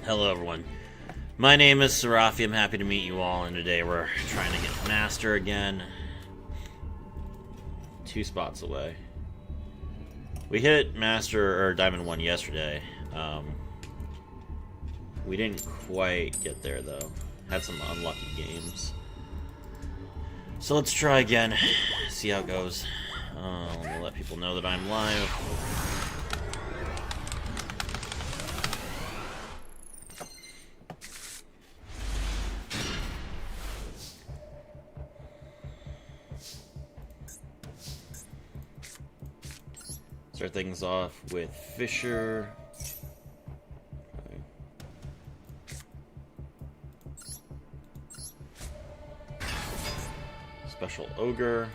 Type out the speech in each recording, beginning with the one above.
Hello everyone, my name is Serafi. I'm happy to meet you all, and today we're trying to get Master again. 2 spots away. We hit Master, or Diamond 1 yesterday. We didn't quite get there though. Had some unlucky games. So let's try again, see how it goes. Let me let people know that I'm live. Start things off with Fisher. Okay. Special Ogre.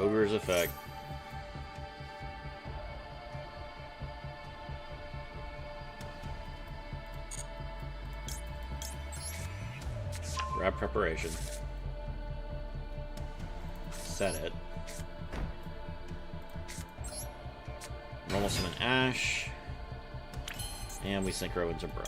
Ogre's effect. Grab preparation. Set it. Normal summon Ash. And we synchro into Bro.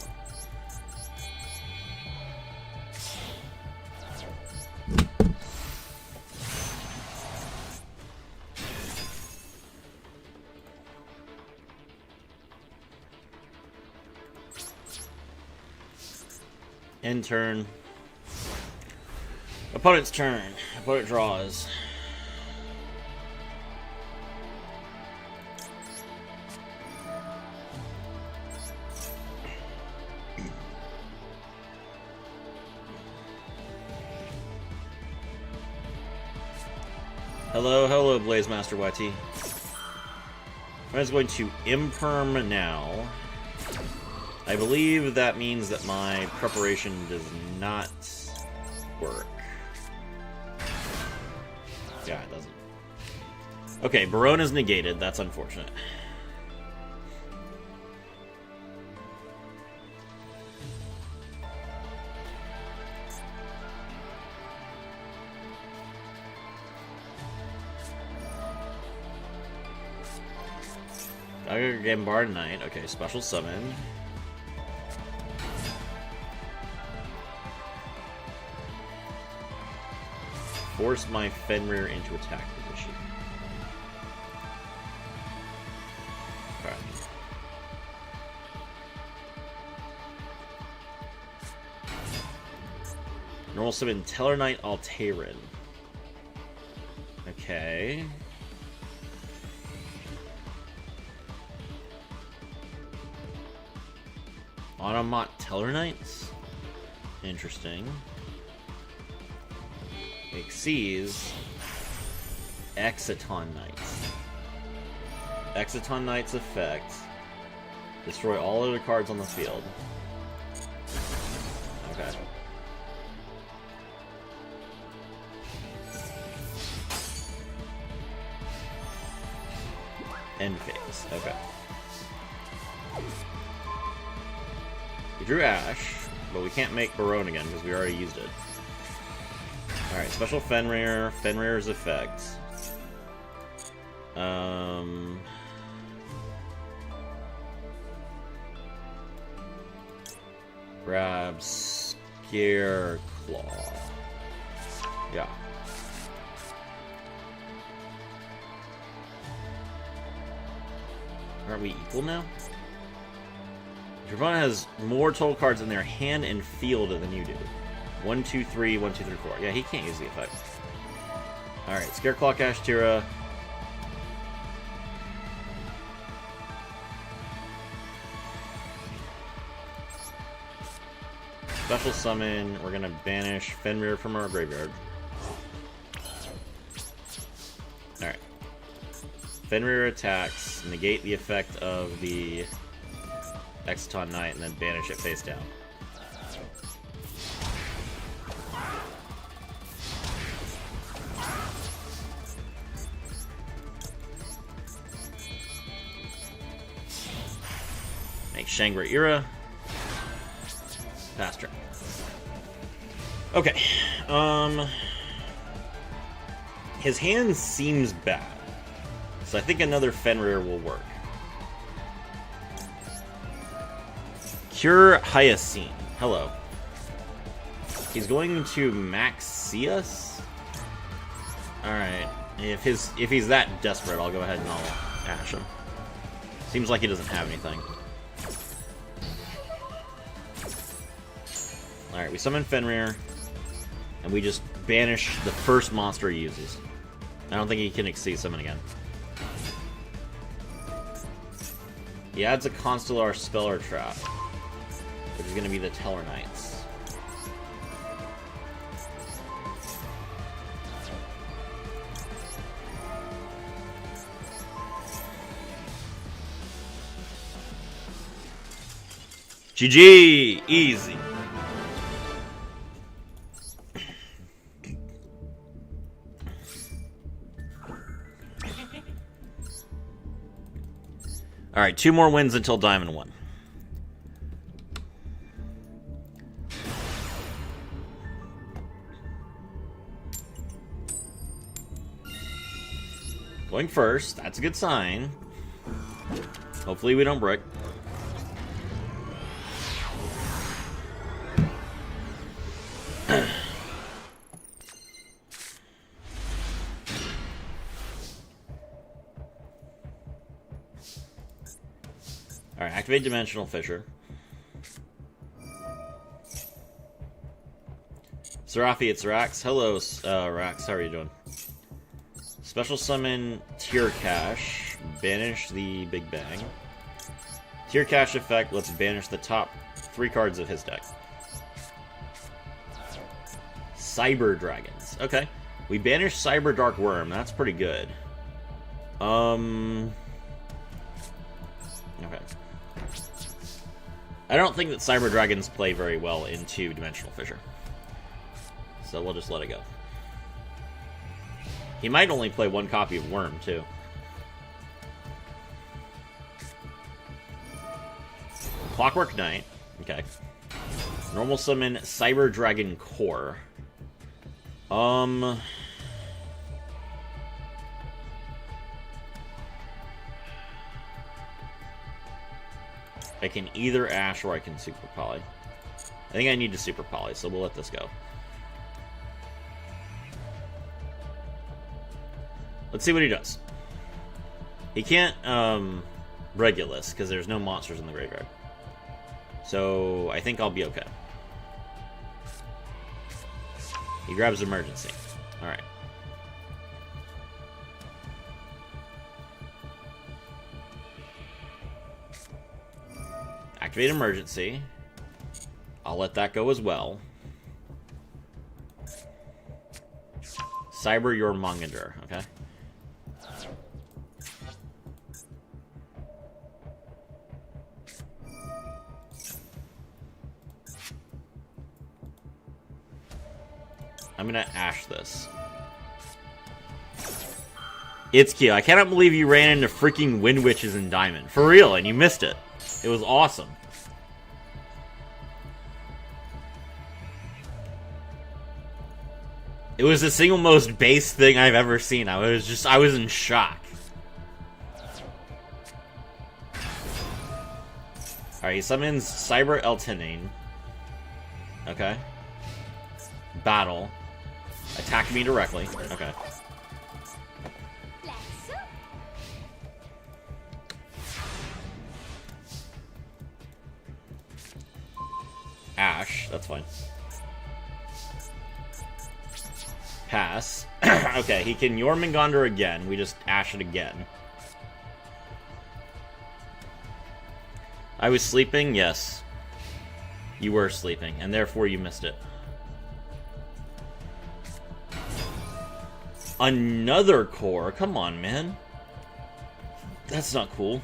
End turn. Opponent's turn. Opponent draws. Hello, Blaze Master YT. I'm just going to Imperm now. I believe that means that my preparation does not work. Yeah, it doesn't. Okay, Barone is negated. That's unfortunate. Gambar Knight. Okay, special summon. Force my Fenrir into attack position. Okay. Normal summon Tellarknight Altarin. Okay. Automat Tellarknights? Interesting. Exceeds Exciton Knights. Exciton Knights effect. Destroy all other cards on the field. Okay. End phase. Okay. We drew Ash, but we can't make Barone again because we already used it. Alright, special Fenrir. Fenrir's effect. Grab Scare Claw. Yeah. Are we equal now? Your opponent has more total cards in their hand and field than you do. 1, 2, 3, 1, 2, 3, 4. Yeah, he can't use the effect. Alright, Scareclaw Kashtira. Special summon. We're gonna banish Fenrir from our graveyard. Alright. Fenrir attacks, negate the effect of the Exciton Knight, and then banish it face down. Make Shangri-Ira. Pass turn. Okay. His hand seems bad, so I think another Fenrir will work. Pure Hyacine. Hello. He's going to Maxius? Alright. If he's that desperate, I'll go ahead and I'll ash him. Seems like he doesn't have anything. Alright, we summon Fenrir, and we just banish the first monster he uses. I don't think he can exceed summon again. He adds a Constellar Speller Trap, which is going to be the Teller Knights. GG! Easy. Alright, 2 more wins until Diamond 1. Going first, that's a good sign. Hopefully we don't brick. Alright, activate Dimensional Fissure. Serafi, it's Rax. Hello, Rax. How are you doing? Special summon Tier Cash. Banish the Big Bang. Tier Cash effect lets banish the top 3 cards of his deck. Cyber Dragons. Okay. We banish Cyber Dark Worm. That's pretty good. Okay. I don't think that Cyber Dragons play very well into Dimensional Fissure. So we'll just let it go. He might only play 1 copy of Worm, too. Clockwork Knight. Okay. Normal summon Cyber Dragon Core. I can either Ash or I can Super Poly. I think I need to Super Poly, so we'll let this go. Let's see what he does. He can't Regulus, because there's no monsters in the graveyard. So I think I'll be okay. He grabs Emergency. Alright. Activate Emergency. I'll let that go as well. Cyber your Mongander, okay? I'm gonna Ash this. It's cute. I cannot believe you ran into freaking Wind Witches in Diamond. For real, and you missed it. It was awesome. It was the single most base thing I've ever seen. I was in shock. Alright, he summons Cyber Eltenane. Okay. Battle. Attack me directly. Okay. Ash, that's fine. Pass. Okay, he can Jormungandr again. We just Ash it again. I was sleeping? Yes. You were sleeping, and therefore you missed it. Another core? Come on, man. That's not cool.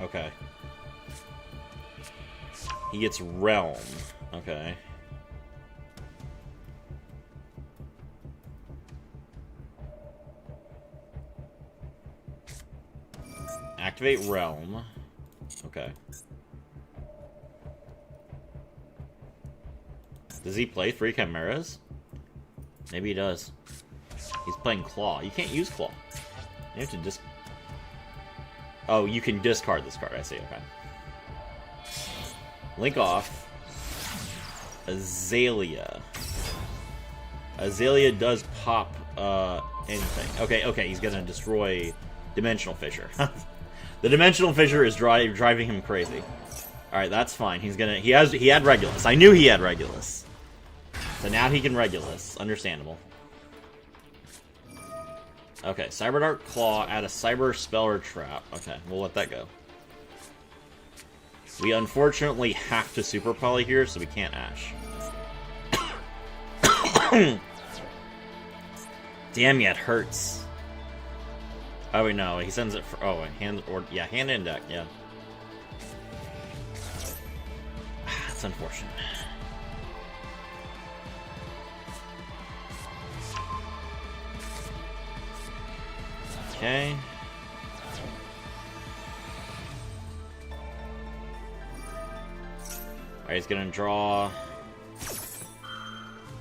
Okay. He gets Realm. Okay. Activate Realm. Okay. Does he play 3 Chimeras? Maybe he does. He's playing Claw. You can't use Claw. You have to Oh, you can discard this card. I see. Okay. Link off. Azalea. Azalea does pop anything. Okay, he's gonna destroy Dimensional Fissure. The Dimensional Fissure is driving him crazy. Alright, that's fine. He had Regulus. I knew he had Regulus. So now he can Regulus. Understandable. Okay, Cyber Dark Claw, add a Cyber Speller Trap. Okay, we'll let that go. We unfortunately have to Super Poly here, so we can't Ash. Damn, yeah, it hurts. Oh, wait, no, he sends it for... Oh, hand in deck, yeah. That's unfortunate. Okay. Alright, he's gonna draw.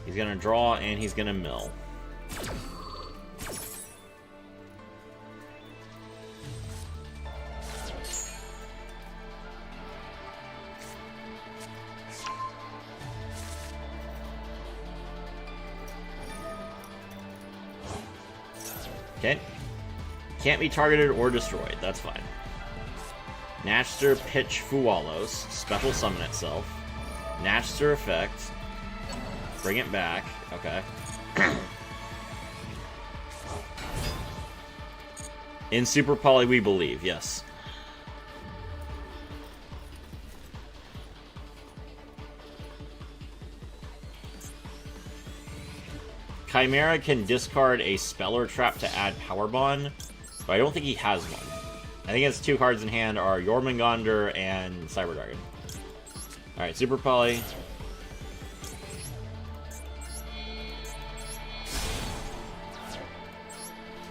He's gonna draw and he's gonna mill. Okay. Can't be targeted or destroyed. That's fine. Natchster Pitch Fuwalos. Special summon itself. Natchster effect. Bring it back. Okay. In Super Poly, we believe. Yes. Chimera can discard a Speller Trap to add Power Bond, but I don't think he has one. I think his two cards in hand are Jormungandr and Cyber Dragon. Alright, Super Poly.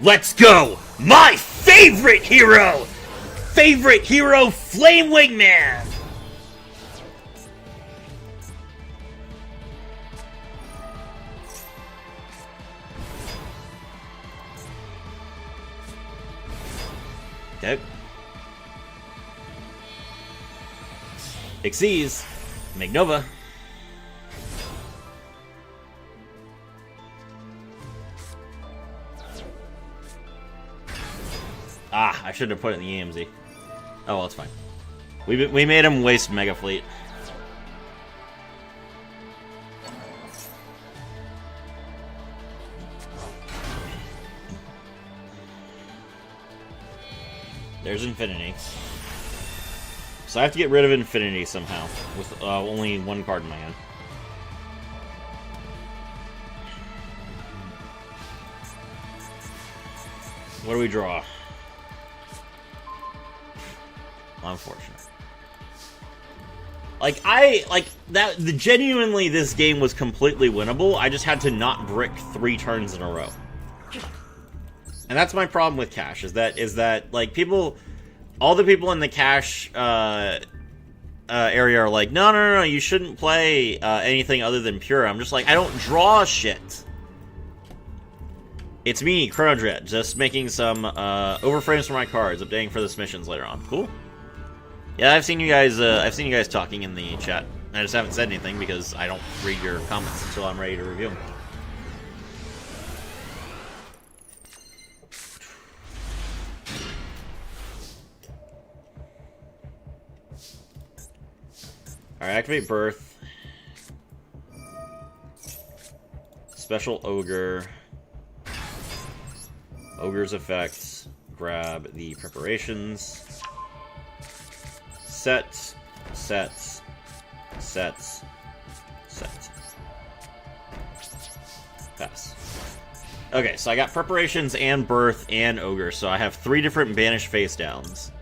Let's go! My favorite hero! Favorite hero, Flame Wingman! Okay. Xyz. Magnova. Ah, I should have put it in the AMZ. Oh, well, it's fine. We made him waste Mega Fleet. There's Infinity. So I have to get rid of Infinity somehow, with only one card in my hand. What do we draw? Unfortunate. Genuinely, this game was completely winnable. I just had to not brick 3 turns in a row. And that's my problem with Cash, is that like people, all the people in the Cash area are like, no, you shouldn't play anything other than Pure. I'm just like, I don't draw shit. It's me, Chrono Dread, just making some overframes for my cards, updating for the submissions later on. Cool. Yeah, I've seen you guys talking in the chat. I just haven't said anything because I don't read your comments until I'm ready to review them. Alright, activate Birth. Special Ogre. Ogre's effects. Grab the preparations. Sets. Pass. Okay, so I got preparations and Birth and Ogre, so I have 3 different banished face downs.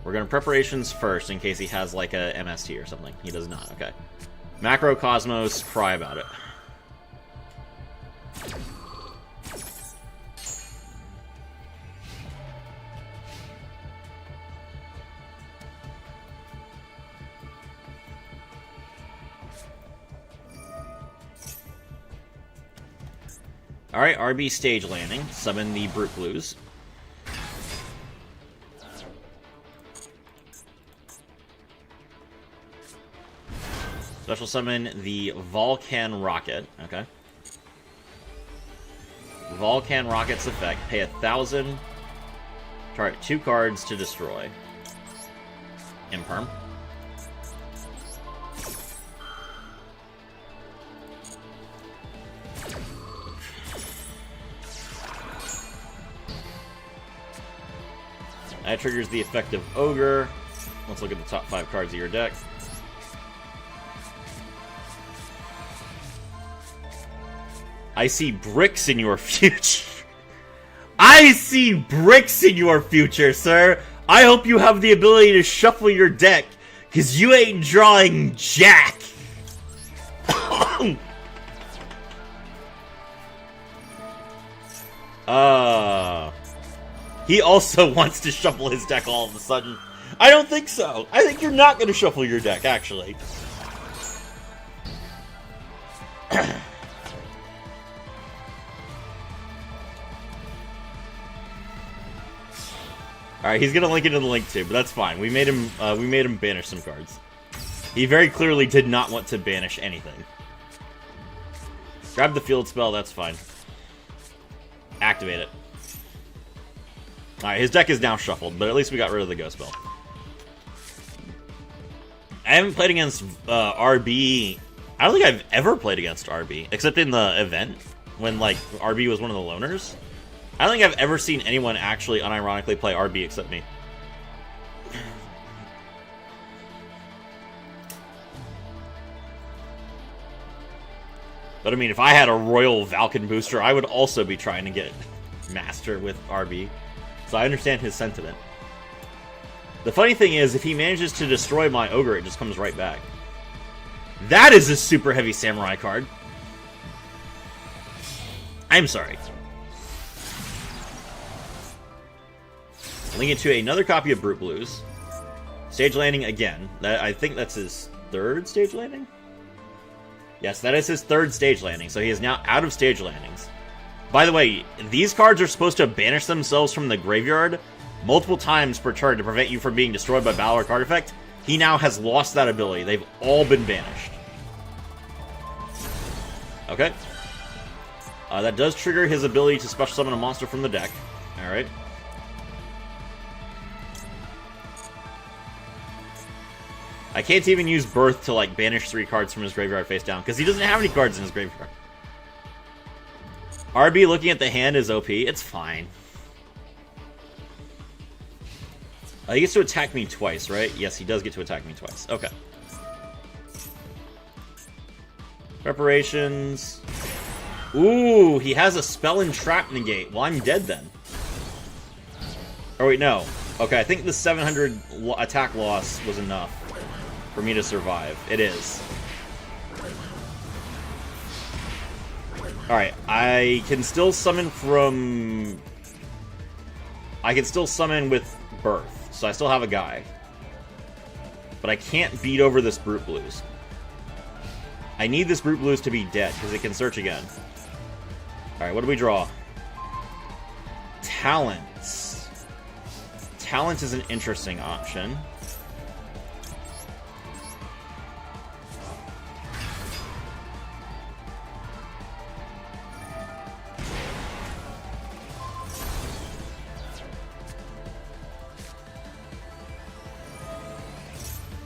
We're going to preparations first in case he has like a MST or something. He does not. Okay. Macrocosmos, cry about it. Alright, RB stage landing. Summon the Brute Blues. Special summon the Volcan Rocket. Okay. Volcan Rocket's effect. Pay 1,000. Target 2 cards to destroy. Imperm. That triggers the effect of Ogre. Let's look at the top 5 cards of your deck. I see bricks in your future. I see bricks in your future, sir. I hope you have the ability to shuffle your deck, because you ain't drawing jack. He also wants to shuffle his deck all of a sudden. I don't think so. I think you're not going to shuffle your deck, actually. Alright, he's gonna link it in the link too, but that's fine. We made him banish some cards. He very clearly did not want to banish anything. Grab the field spell, that's fine. Activate it. Alright, his deck is now shuffled, but at least we got rid of the ghost spell. I haven't played against RB. I don't think I've ever played against RB, except in the event, when like RB was one of the loners. I don't think I've ever seen anyone actually unironically play RB except me. But I mean, if I had a Royal Valken booster, I would also be trying to get Master with RB. So I understand his sentiment. The funny thing is, if he manages to destroy my Ogre, it just comes right back. That is a super heavy Samurai card. I'm sorry. Link it to another copy of Brute Blues. Stage landing again. I think that's his 3rd stage landing? Yes, that is his 3rd stage landing, so he is now out of stage landings. By the way, these cards are supposed to banish themselves from the graveyard multiple times per turn to prevent you from being destroyed by battle or card effect. He now has lost that ability. They've all been banished. Okay. That does trigger his ability to special summon a monster from the deck. Alright. I can't even use Birth to, like, banish 3 cards from his graveyard face down, because he doesn't have any cards in his graveyard. RB looking at the hand is OP. It's fine. He gets to attack me twice, right? Yes, he does get to attack me twice. Okay. Preparations. Ooh, he has a spell and trap negate. Well, I'm dead then. Oh, wait, no. Okay, I think the 700 attack loss was enough for me to survive. It is. Alright, I can still summon from... I can still summon with Birth, so I still have a guy. But I can't beat over this Brute Blues. I need this Brute Blues to be dead, because it can search again. Alright, what do we draw? Talents. Talent is an interesting option.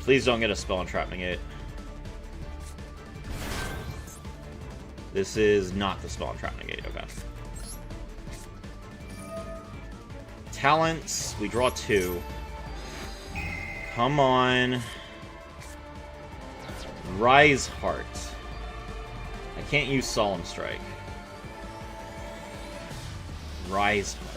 Please don't get a spell and trap negate. This is not the spell and trap negate, okay. Talents, we draw 2. Come on. Rise Heart. I can't use Solemn Strike. Rise Heart.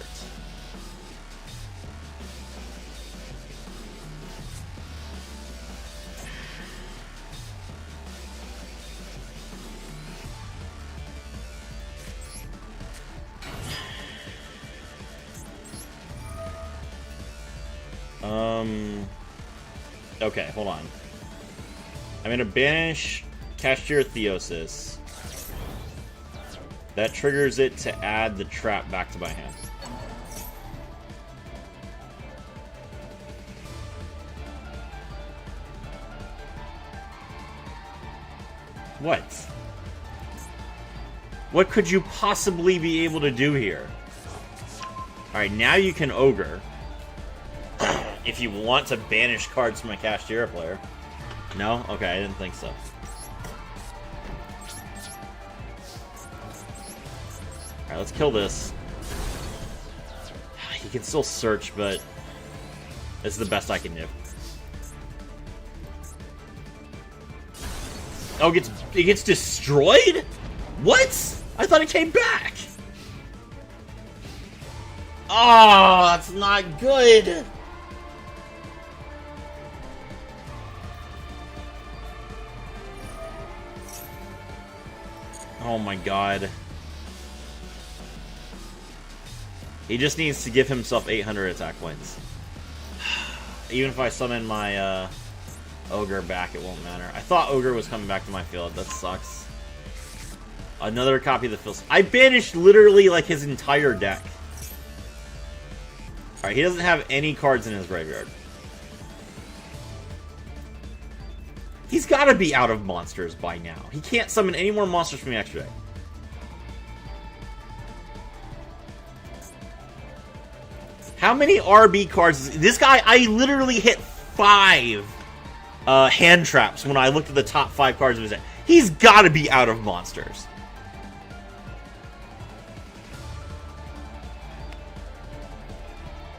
Okay, hold on. I'm gonna banish Kashtira Theosis. That triggers it to add the trap back to my hand. What? What could you possibly be able to do here? Alright, now you can Ogre. If you want to banish cards from a Kashtira player. No? Okay, I didn't think so. Alright, let's kill this. He can still search, but this is the best I can do. Oh, it gets destroyed? What? I thought it came back. Oh, that's not good. Oh my god. He just needs to give himself 800 attack points. Even if I summon my Ogre back, it won't matter. I thought Ogre was coming back to my field. That sucks. Another copy of the field. I banished literally like his entire deck. Alright, he doesn't have any cards in his graveyard. He's got to be out of monsters by now. He can't summon any more monsters from the extra deck. How many RB cards? This guy, I literally hit 5 hand traps when I looked at the top 5 cards of his deck. He's got to be out of monsters.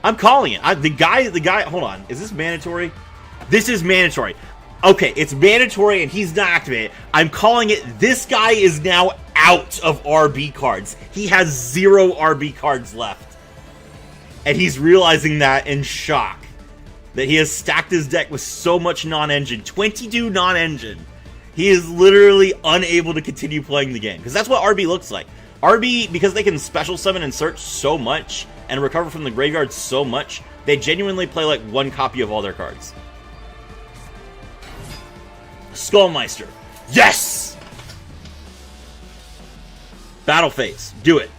I'm calling it. The guy, hold on. Is this mandatory? This is mandatory. Okay, it's mandatory and he's not activated. I'm calling it. This guy is now out of RB cards. He has 0 RB cards left. And he's realizing that in shock. That he has stacked his deck with so much non-engine. 22 non-engine. He is literally unable to continue playing the game. Because that's what RB looks like. RB, because they can special summon and search so much, and recover from the graveyard so much, they genuinely play like 1 copy of all their cards. Skullmeister. Yes! Battle phase. Do it.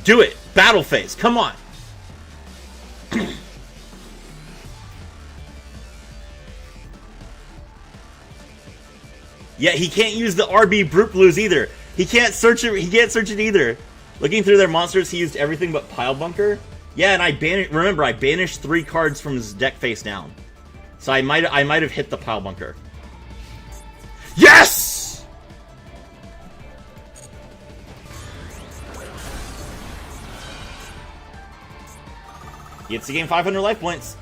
Do it. Battle phase. Come on. Yeah, he can't use the RB Brute Blues either. He can't search it. He can't search it either. Looking through their monsters, he used everything but Pile Bunker. Yeah, and I banished. Remember, I banished 3 cards from his deck face down. So I might have hit the Pile Bunker. Yes! He gets to gain 500 life points.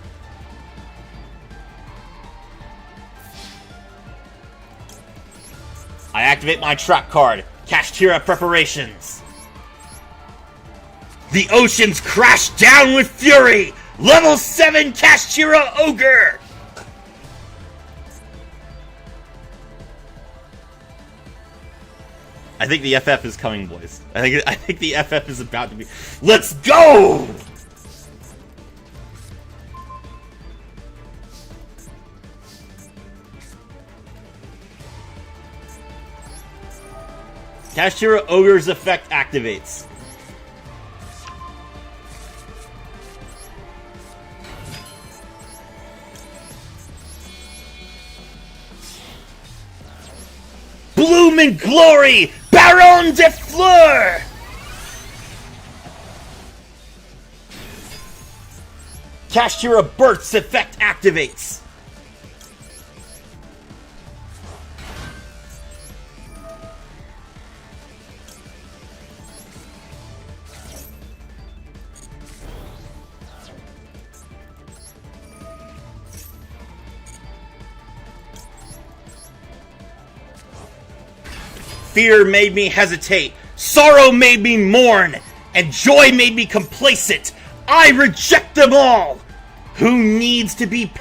I activate my trap card. Kashtira Preparations. The oceans crash down with fury. Level 7 Kashtira Ogre. I think the FF is coming, boys. I think the FF is about to be. Let's go! Kashtira Ogre's effect activates. Bloom in glory! Baron de Fleur! Kashtira Burst's effect activates. Fear made me hesitate, sorrow made me mourn, and joy made me complacent. I reject them all. Who needs to be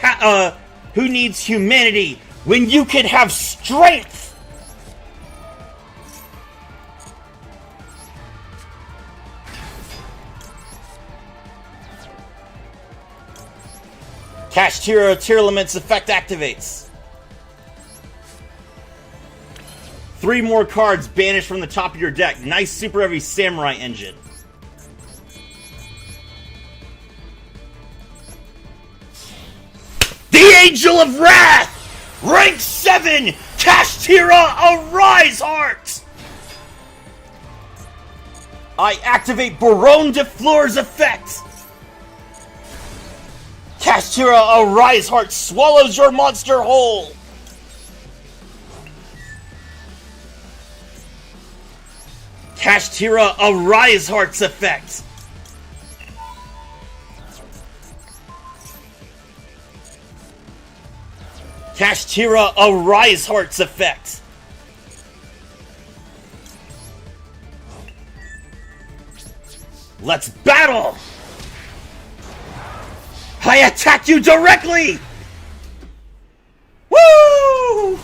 who needs humanity when you can have strength? Kashtira Tearlament's effect activates. 3 more cards banished from the top of your deck. Nice super heavy samurai engine. The Angel of Wrath! Rank 7! Kashtira, Arise Heart! I activate Baronne de Fleur's effect! Kashtira, Arise Heart swallows your monster whole! Kashtira, Arise Heart's effect! Kashtira, Arise Heart's effect! Let's battle! I attack you directly! Woo!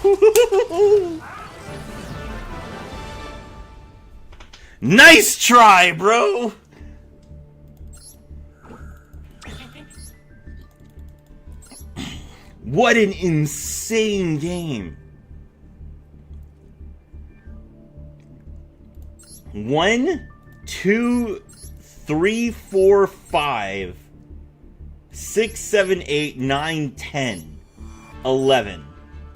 Nice try, bro! What an insane game. 1, 2, 3, 4, 5, 6, 7, 8, 9, 10, 11,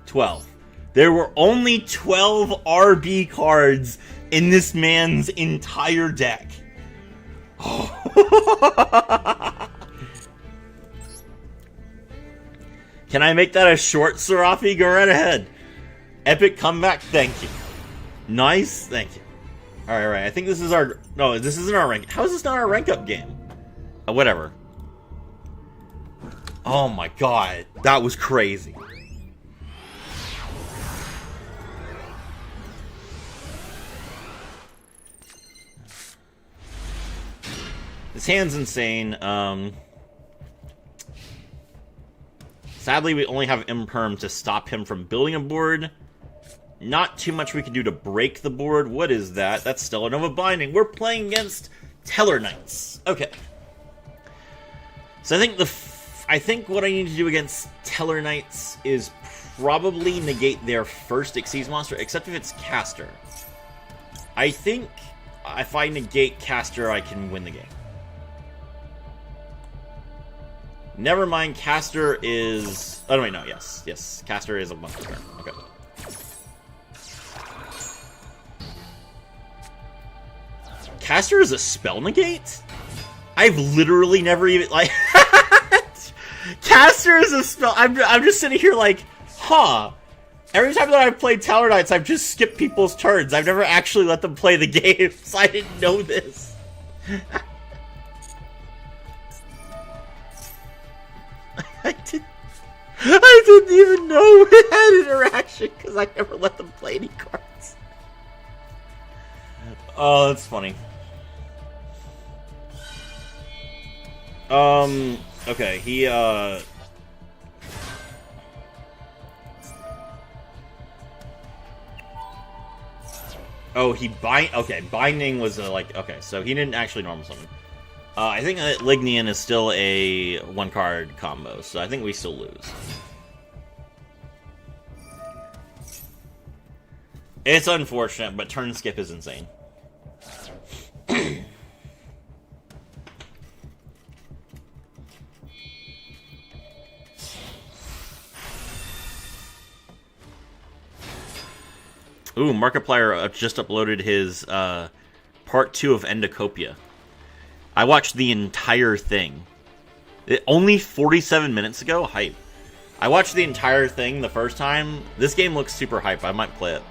12. There were only 12 RB cards in this man's entire deck. Can I make that a short, Serafi? Go right ahead. Epic comeback, thank you. Nice, thank you. Alright, I think this is our... No, this isn't our rank... How is this not our rank up game? Whatever. Oh my god, that was crazy. This hand's insane. Sadly, we only have Imperm to stop him from building a board. Not too much we can do to break the board. What is that? That's Stellar Nova Binding. We're playing against Teller Knights. Okay. So I think what I need to do against Teller Knights is probably negate their first Xyz monster, except if it's Caster. I think if I negate Caster, I can win the game. Never mind, Caster is... Oh, wait, no, yes. Yes, Caster is a monster card. Okay. Caster is a spell negate? I've literally never even, like... Caster is a spell... I'm just sitting here like, huh. Every time that I've played Teller Knights, I've just skipped people's turns. I've never actually let them play the game, so I didn't know this. I didn't even know we had interaction because I never let them play any cards. Oh, that's funny. Okay, he, Oh, okay, Binding was okay, so he didn't actually normal summon. I think that Lignian is still a one-card combo, so I think we still lose. It's unfortunate, but turn skip is insane. Ooh, Markiplier just uploaded his part 2 of Endocopia. I watched the entire thing. Only 47 minutes ago? Hype. I watched the entire thing the first time. This game looks super hype. I might play it.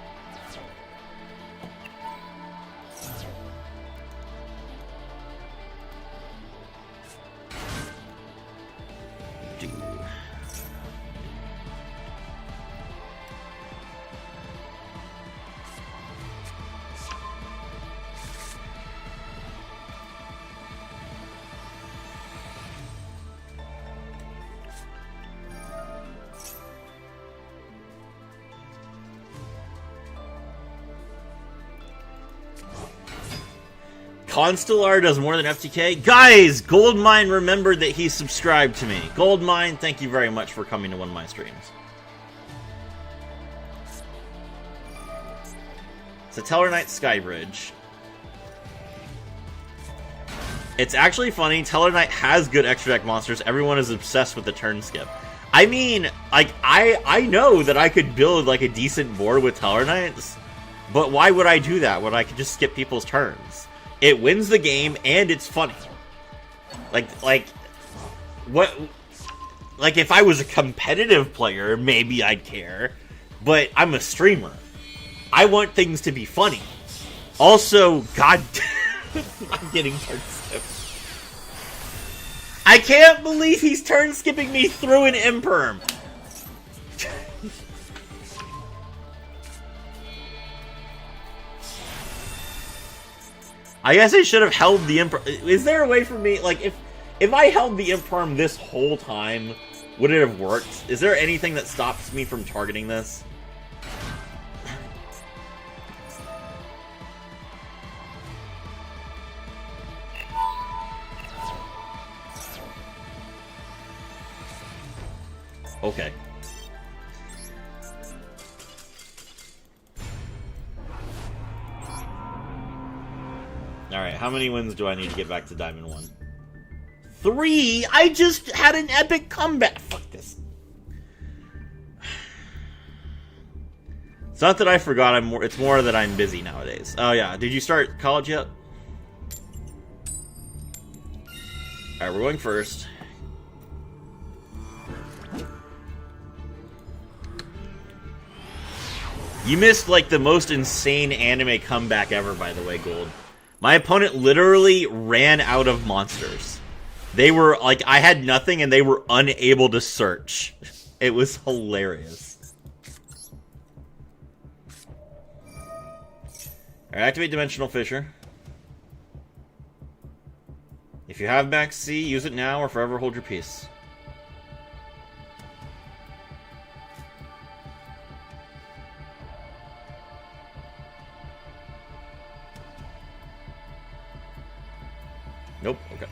Constellar does more than FTK? Guys, Goldmine remembered that he subscribed to me. Goldmine, thank you very much for coming to one of my streams. It's a Tellarknight Skybridge. It's actually funny, Tellarknight has good extra deck monsters. Everyone is obsessed with the turn skip. I mean, like, I know that I could build, like, a decent board with Tellarknights, but why would I do that when I could just skip people's turns? It wins the game, and it's funny. What... Like, if I was a competitive player, maybe I'd care, but I'm a streamer. I want things to be funny. Also, god... I'm getting turn skipped. I can't believe he's turn skipping me through an Imperm. I guess I should have held the Imperm. Is there a way for me, like, if I held the Imperm this whole time, would it have worked? Is there anything that stops me from targeting this? Okay. Alright, how many wins do I need to get back to Diamond 1? 3? I just had an epic comeback! Fuck this. It's not that I forgot, it's more that I'm busy nowadays. Oh yeah, did you start college yet? Alright, we're going first. You missed, like, the most insane anime comeback ever, by the way, Gold. My opponent literally ran out of monsters. They were, like, I had nothing and they were unable to search. It was hilarious. Alright, activate Dimensional Fissure. If you have Max C, use it now or forever hold your peace. Nope, okay.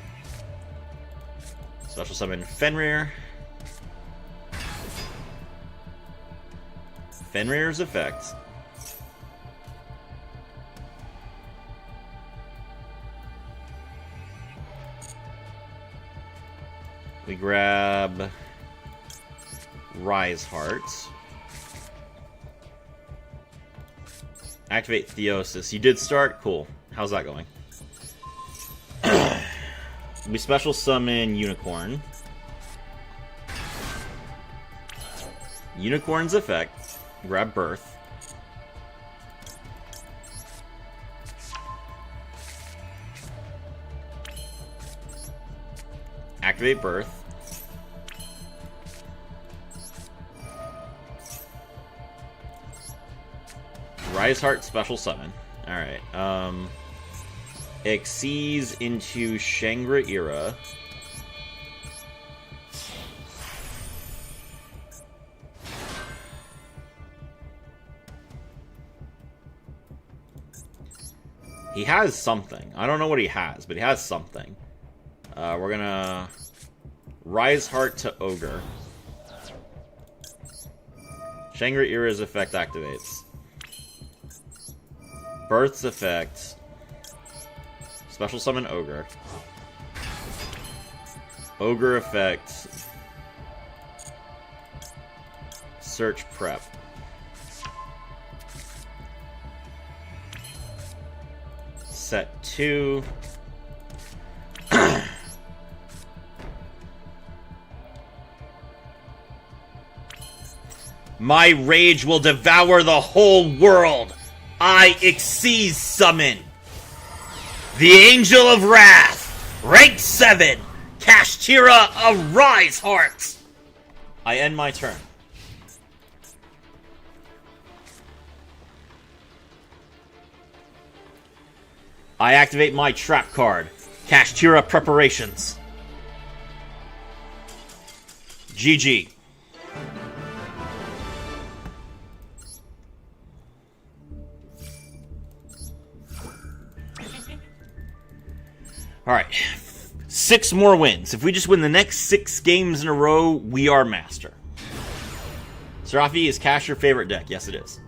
Special summon Fenrir. Fenrir's effect. We grab Rise Hearts. Activate Theosis. You did start? Cool. How's that going? We special summon Unicorn. Unicorn's effect. Grab Birth. Activate Birth. Rise Heart special summon. Alright, Exceeds into Shangri-Ira. He has something. I don't know what he has, but he has something. We're gonna Rise Heart to Ogre. Shangri-Ira's effect activates. Birth's effect. Special summon Ogre. Ogre effect. Search prep. Set 2. My rage will devour the whole world. I Exceed summon the Angel of Wrath, rank 7, Kashtira of Rise Heart. I end my turn. I activate my trap card, Kashtira Preparations. GG. Alright, 6 more wins. If we just win the next 6 games in a row, we are master. Serafi, is Cash your favorite deck? Yes, it is.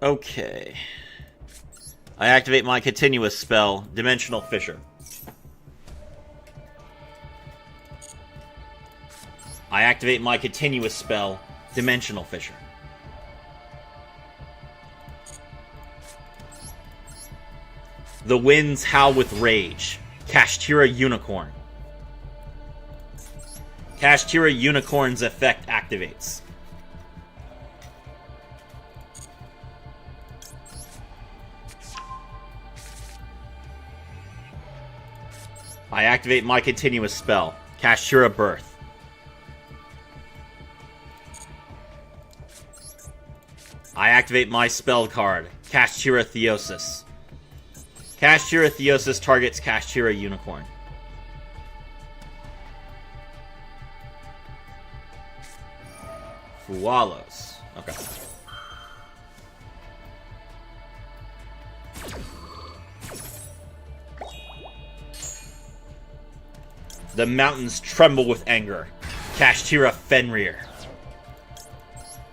Okay. I activate my continuous spell, Dimensional Fissure. I activate my continuous spell, Dimensional Fissure. The winds howl with rage. Kashtira Unicorn. Kashtira Unicorn's effect activates. I activate my continuous spell, Kashtira Birth. I activate my spell card, Kashtira Theosis. Kashtira Theosis targets Kashtira Unicorn. Fualos. Okay. The mountains tremble with anger. Kashtira Fenrir.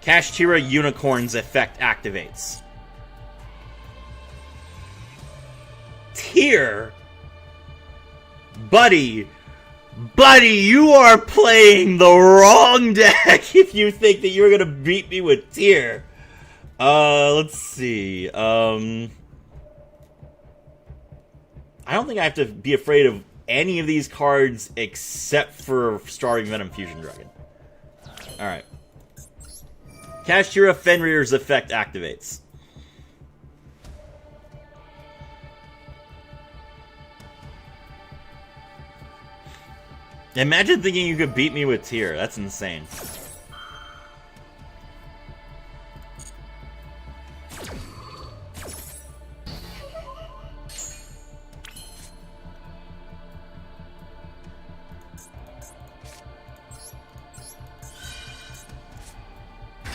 Kashtira Unicorn's effect activates. Tyr? Buddy, you are playing the wrong deck if you think that you're gonna beat me with Tyr. Let's see. I don't think I have to be afraid of any of these cards except for Starving Venom Fusion Dragon. Alright. Kashtira Fenrir's effect activates. Imagine thinking you could beat me with Tyr. That's insane.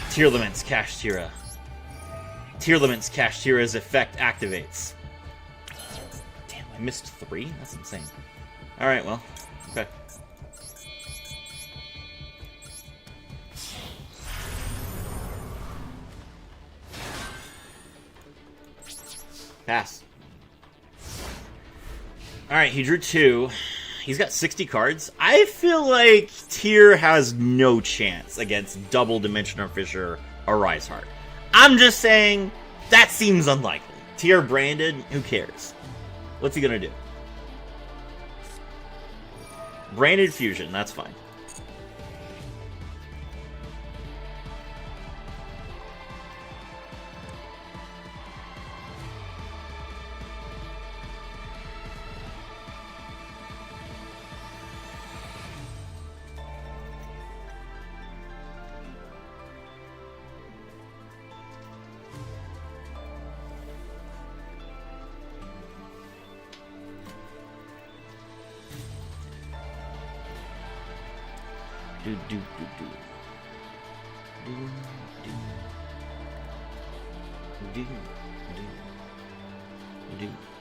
Tearlament's Kashtira. Tearlament's Kashtira's effect activates. Damn, I missed 3? That's insane. Alright, well, okay. Pass. Alright, he drew 2. He's got 60 cards. I feel like Tyr has no chance against double Dimensional Fissure or Rise Heart. I'm just saying, that seems unlikely. Tyr branded, who cares? What's he gonna do? Branded Fusion, that's fine.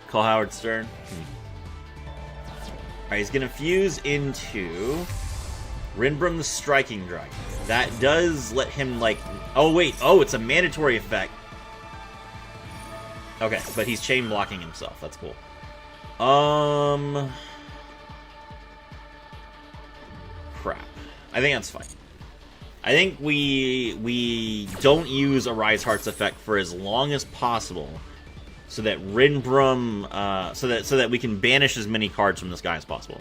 Call Howard Stern. Alright, he's gonna fuse into Rinbrum the Striking Dragon. That does let him, like... Oh, wait. Oh, it's a mandatory effect. Okay, but he's chain blocking himself. That's cool. Crap. I think that's fine. I think we don't use a Rise Heart's effect for as long as possible, so that Rinbrum, so that we can banish as many cards from this guy as possible.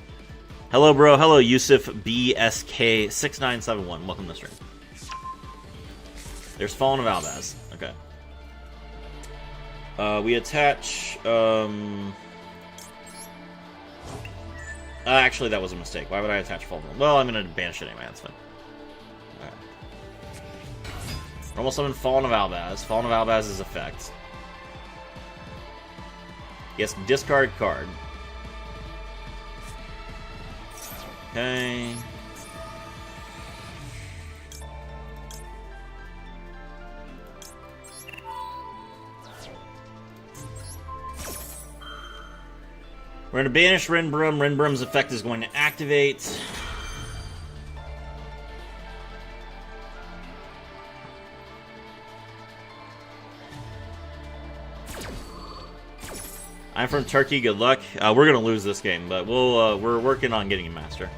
Hello, bro. Hello, Yusuf BSK6971. Welcome to the stream. There's Fallen of Albaz. Okay. We attach. Actually, that was a mistake. Why would I attach Fallen? Well, I'm gonna banish it anyway. That's fine. Alright. Normal summon Fallen of Albaz. Fallen of Albaz's effect. Yes, discard card. Okay. We're going to banish Rinbrum. Rinbrum's effect is going to activate. I'm from Turkey. Good luck. We're gonna lose this game, but we're working on getting a master.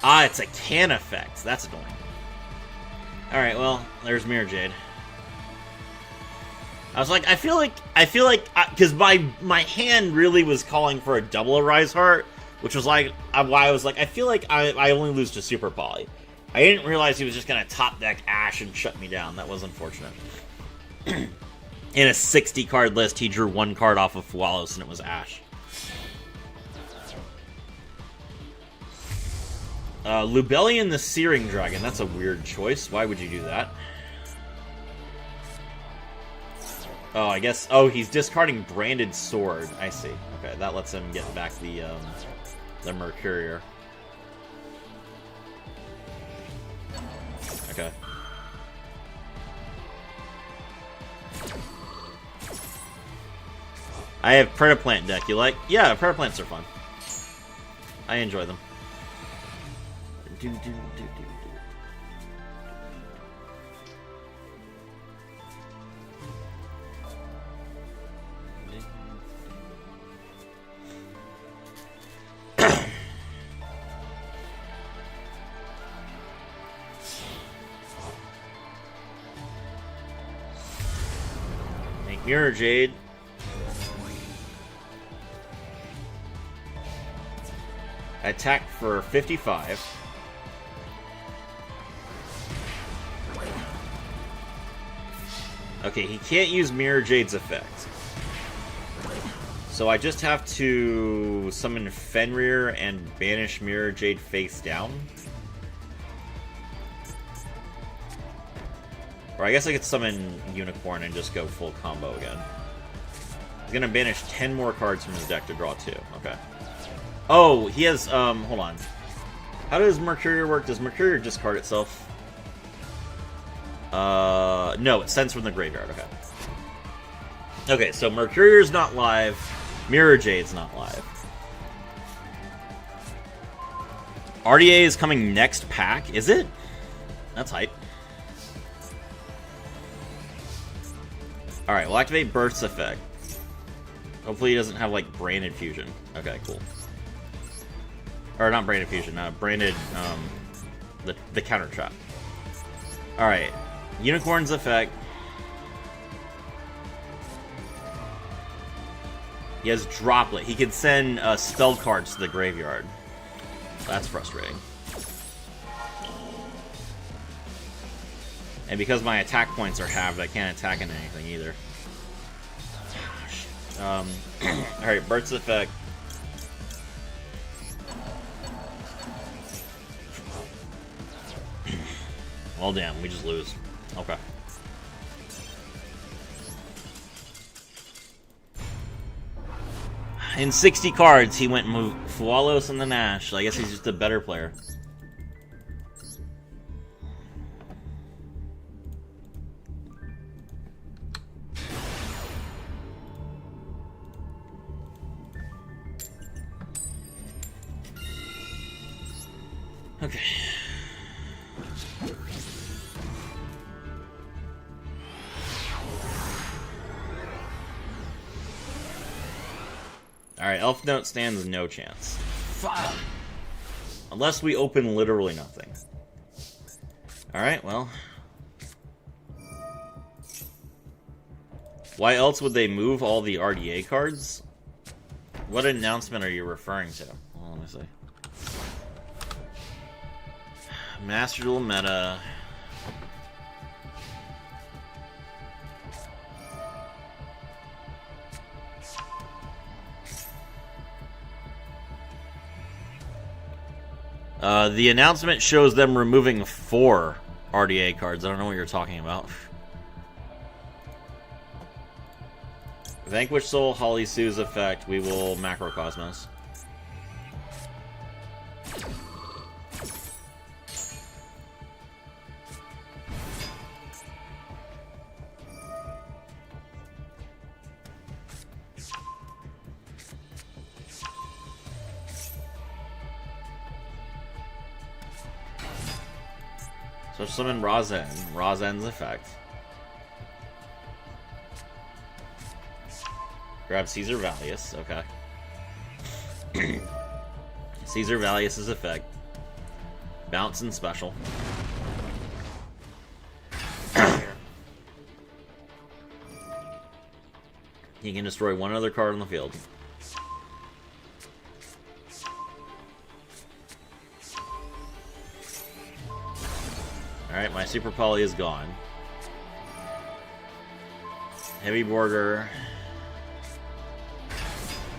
Ah, it's a can effect. That's annoying. All right, well, there's Mirror Jade. I was like, I feel like, because my hand really was calling for a double Arise Heart, which was like why I was like, I feel like I only lose to Super Poly. I didn't realize he was just gonna top deck Ash and shut me down. That was unfortunate. In a 60 card list, he drew one card off of Fualos, and it was Ash. Lubellion the Searing Dragon. That's a weird choice. Why would you do that? Oh, I guess... Oh, he's discarding Branded Sword. I see. Okay, that lets him get back the Mercurier. Okay. I have Predaplant deck. You like? Yeah, Predaplants are fun. I enjoy them. Make Mirror Jade. Attack for 55. Okay, he can't use Mirror Jade's effect. So I just have to summon Fenrir and banish Mirror Jade face down. Or I guess I could summon Unicorn and just go full combo again. He's gonna banish 10 more cards from his deck to draw 2. Okay. Oh, he has, hold on. How does Mercurier work? Does Mercurier discard itself? No, it sends from the graveyard, okay. Okay, so Mercurier's not live. Mirror Jade's not live. RDA is coming next pack, is it? That's hype. Alright, we'll activate Burst's effect. Hopefully he doesn't have, like, Branded Fusion. Okay, cool. Or not Branded Fusion, Branded, the counter trap. Alright. Unicorn's effect. He has Droplet. He can send spell cards to the graveyard. That's frustrating. And because my attack points are halved, I can't attack into anything either. Alright, Burt's effect. Well, damn, we just lose. Okay. In 60 cards, he went Fualos and the Nash. So I guess he's just a better player. Okay. Alright, Elf Note stands no chance. Fuck. Unless we open literally nothing. Alright, well. Why else would they move all the RDA cards? What announcement are you referring to? Well, let me see. Master Duel meta. The announcement shows them removing 4 RDA cards. I don't know what you're talking about. Vanquish Soul, Holly Sue's effect. We will Macrocosmos. So summon Razen. Razen's effect. Grab Caesar Valius, okay. Caesar Valius's effect. Bounce and special. He can destroy one other card on the field. Alright, my Super Poly is gone. Heavy Border.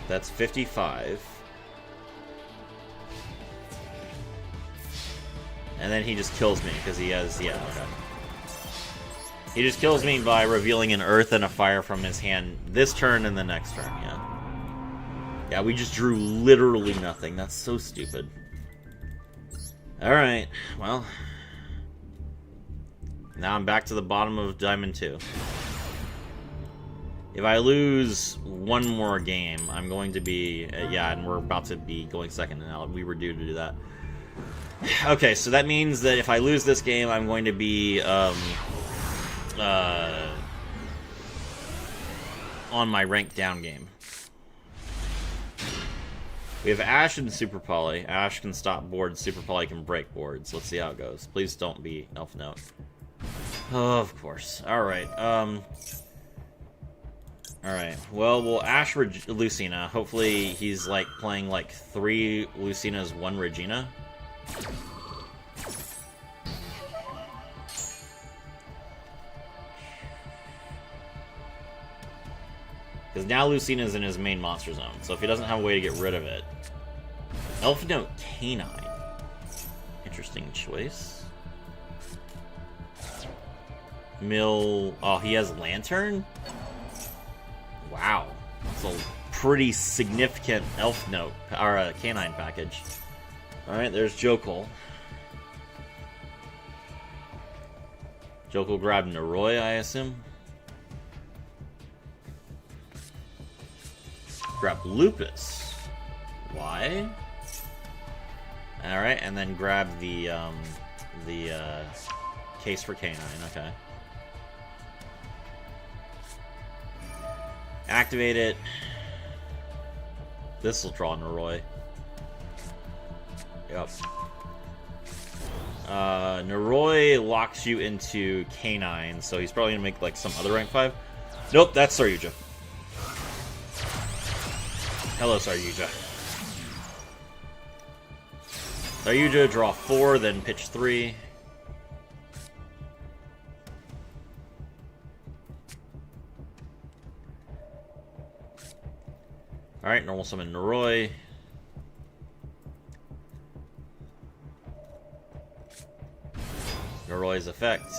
That's 55. And then he just kills me, because he has... Yeah, okay. He just kills me by revealing an Earth and a Fire from his hand this turn and the next turn, yeah. Yeah, we just drew literally nothing. That's so stupid. Alright, well... Now I'm back to the bottom of Diamond 2. If I lose one more game, I'm going to be... yeah, and we're about to be going second now. We were due to do that. Okay, so that means that if I lose this game, I'm going to be... on my rank down game. We have Ash and Super Poly. Ash can stop boards, Super Poly can break boards. Let's see how it goes. Please don't be Elf Note. Oh, of course. Alright, Alright, well, we'll Ash Lucina. Hopefully he's, like, playing, like, 3 Lucinas, 1 Regina. Because now Lucina's in his main monster zone, so if he doesn't have a way to get rid of it... Elf Note Canine. Interesting choice. Mill... Oh, he has Lantern? Wow. That's a pretty significant Elf Note, or Canine package. Alright, there's Jokul. Jokul grabbed Noroi, I assume. Grab Lupus. Why? Alright, and then grab the case for Canine, okay. Activate it. This will draw Noroi. Yep. Noroi locks you into Canine, so he's probably gonna make like some other rank 5. Nope, that's Saryuja. Hello, Saryuja. Saryuja, draw 4, then pitch 3. Alright, normal summon Noroi. Noroi's effect.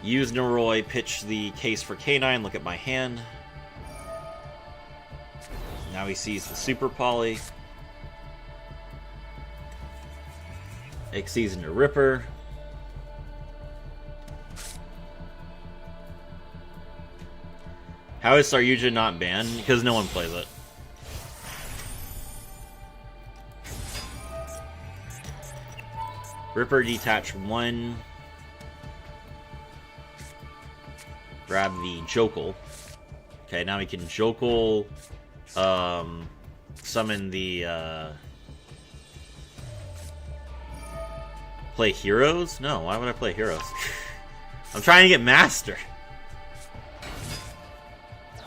Use Noroi, pitch the case for Canine, look at my hand. Now he sees the Super Poly. Exceeds into Ripper. How is Saryuja not banned? Because no one plays it. Ripper detach 1. Grab the Jokul. Okay, now we can Jokul summon the play Heroes? No, why would I play Heroes? I'm trying to get Master.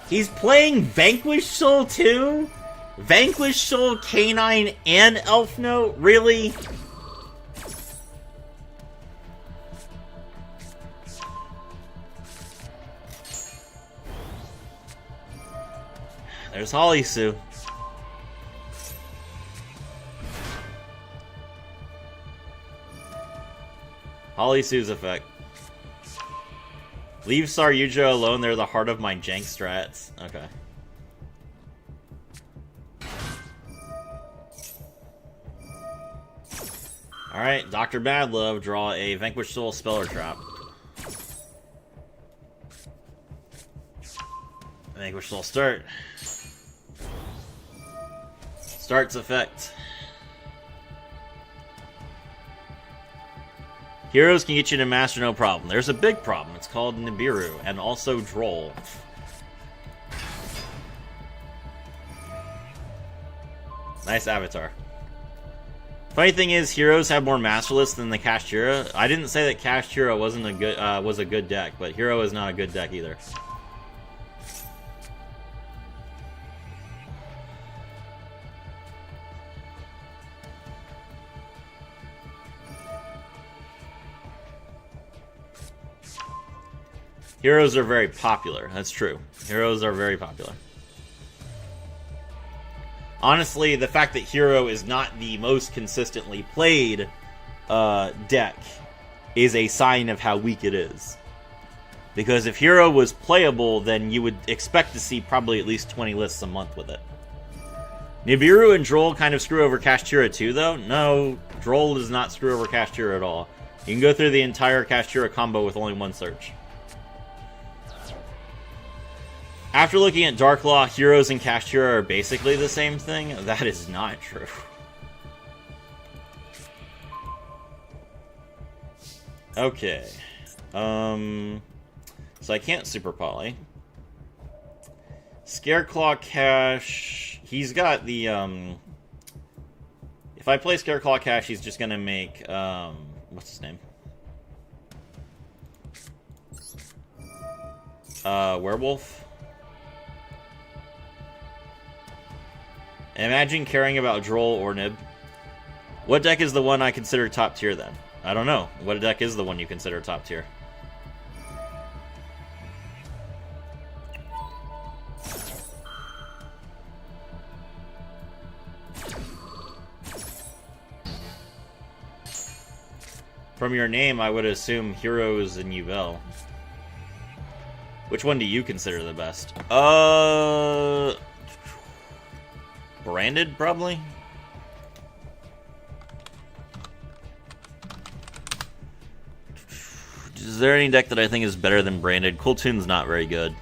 He's playing Vanquish Soul too? Vanquish Soul, Canine, and Elf Note? Really? There's Holisu. Holisu's effect. Leave Saryuja alone, they're the heart of my jank strats. Okay. Alright, Dr. Badlove, draw a Vanquish Soul Speller Trap. Vanquish Soul start. Starts effect. Heroes can get you to master, no problem. There's a big problem. It's called Nibiru, and also Droll. Nice avatar. Funny thing is, heroes have more master lists than the Kashtira. I didn't say that Kashtira wasn't a good was a good deck, but hero is not a good deck either. Heroes are very popular. That's true. Heroes are very popular. Honestly, the fact that Hero is not the most consistently played deck is a sign of how weak it is. Because if Hero was playable, then you would expect to see probably at least 20 lists a month with it. Nibiru and Droll kind of screw over Kashtira too, though. No, Droll does not screw over Kashtira at all. You can go through the entire Kashtira combo with only one search. After looking at Dark Law, Heroes and Kashtira are basically the same thing. That is not true. Okay. So I can't Super Poly. Scareclaw Cash. He's got the, if I play Scareclaw Cash, he's just gonna make, what's his name? Werewolf. Imagine caring about Droll or Nib. What deck is the one I consider top tier then? I don't know. What deck is the one you consider top tier? From your name, I would assume Heroes and Yubel. Which one do you consider the best? Branded, probably? Is there any deck that I think is better than Branded? Kultun's not very good.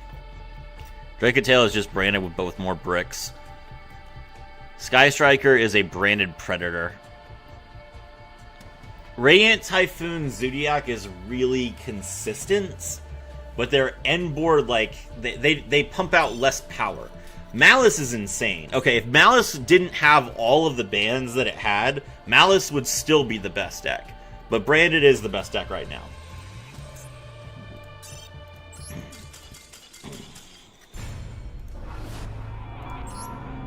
Dracotale is just Branded, but with more bricks. Sky Striker is a Branded Predator. Radiant Typhoon Zodiac is really consistent, but their end board, like, they pump out less power. Malice is insane. Okay, if Malice didn't have all of the bans that it had, Malice would still be the best deck. But Branded is the best deck right now.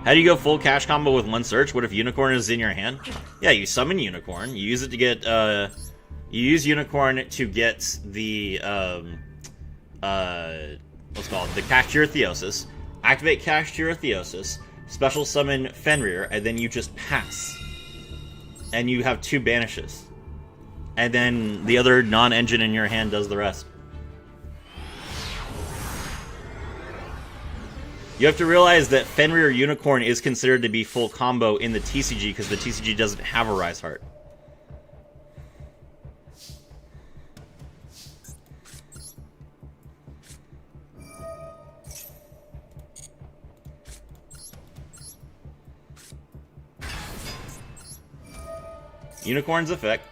How do you go full cash combo with one search? What if Unicorn is in your hand? Yeah, you summon Unicorn. You use it to get, you use Unicorn to get the, what's it called? The Kashtira Theosis. Activate Kashtira Theosis, special summon Fenrir, and then you just pass. And you have 2 banishes. And then the other non-engine in your hand does the rest. You have to realize that Fenrir Unicorn is considered to be full combo in the TCG because the TCG doesn't have a Rise Heart. Unicorn's effect.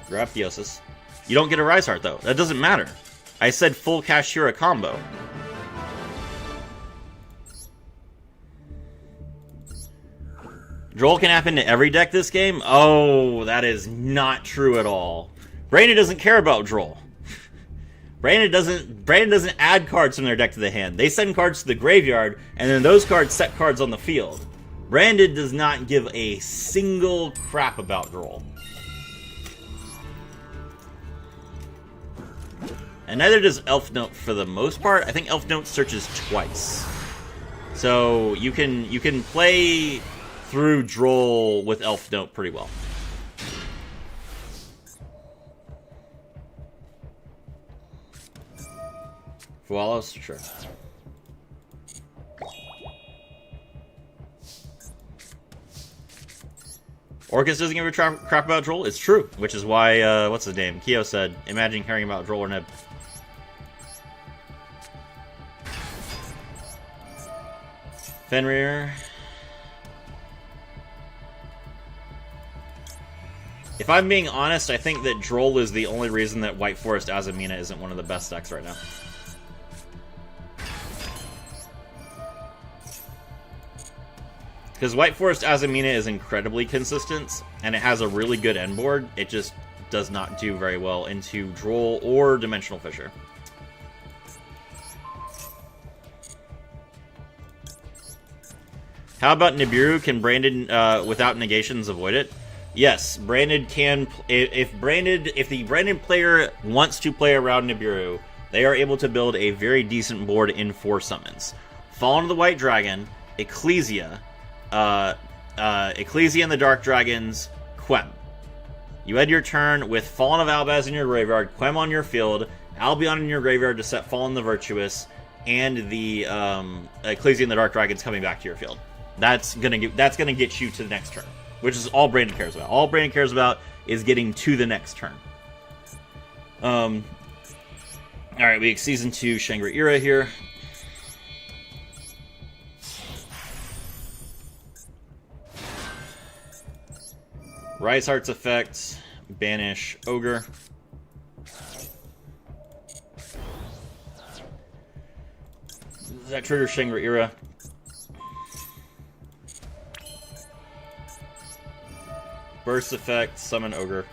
Grab Theosis. You don't get a Rise Heart, though. That doesn't matter. I said full Kashtira combo. Droll can happen to every deck this game? Oh, that is not true at all. Brandon doesn't care about Droll. Brandon doesn't add cards from their deck to the hand. They send cards to the graveyard, and then those cards set cards on the field. Branded does not give a single crap about Droll. And neither does Elf Note for the most part. I think Elf Note searches twice. So you can play through Droll with Elf Note pretty well. Fualos? Sure. Orcus doesn't give a crap about Droll? It's true, which is why, what's his name? Keo said, imagine caring about Droll or Nib. Fenrir. If I'm being honest, I think that Droll is the only reason that White Forest Azumina isn't one of the best decks right now. Because White Forest Azumina is incredibly consistent, and it has a really good end board. It just does not do very well into Droll or Dimensional Fissure. How about Nibiru? Can Branded, without negations, avoid it? Yes, Branded can. If the Branded player wants to play around Nibiru, they are able to build a very decent board in 4 summons. Fallen of the White Dragon, Ecclesia, Ecclesia and the Dark Dragons, Quem. You end your turn with Fallen of Albaz in your graveyard, Quem on your field, Albion in your graveyard to set Fallen the Virtuous, and the Ecclesia and the Dark Dragons coming back to your field. That's gonna get you to the next turn, which is all Brandon cares about. All Brandon cares about is getting to the next turn. All right, we Season 2 Shangri-Ira here. Rice Arts effect, banish Ogre. That triggers Shangri-Ira. Burst effect, summon Ogre.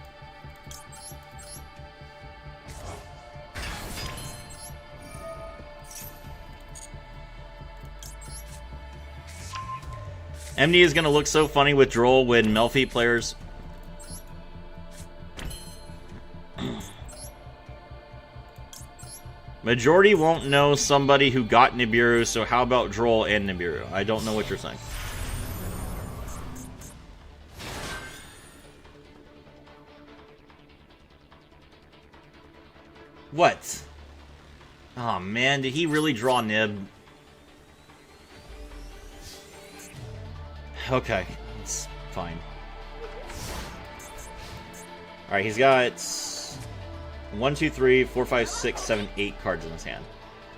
MD is going to look so funny with Droll when Melfi players... Majority won't know somebody who got Nibiru, so how about Droll and Nibiru? I don't know what you're saying. What? Oh man, did he really draw Nib? Okay, it's fine. Alright, he's got 1, 2, 3, 4, 5, 6, 7, 8 cards in his hand.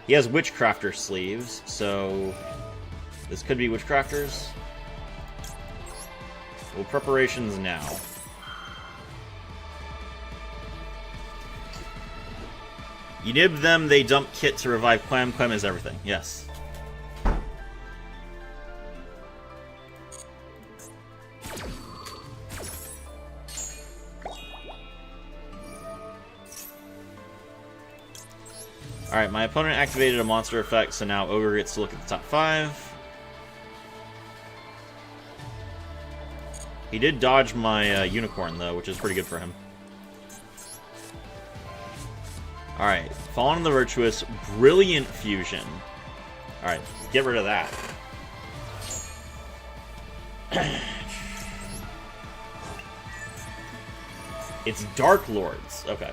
He has Witchcrafter sleeves, so this could be Witchcrafters. Well, preparations now. You nib them, they dump Kit to revive Quem. Quem is everything, yes. Alright, my opponent activated a monster effect, so now Ogre gets to look at the top 5. He did dodge my Unicorn, though, which is pretty good for him. Alright, Fallen of the Virtuous, Brilliant Fusion. Alright, get rid of that. It's Dark Lords, okay.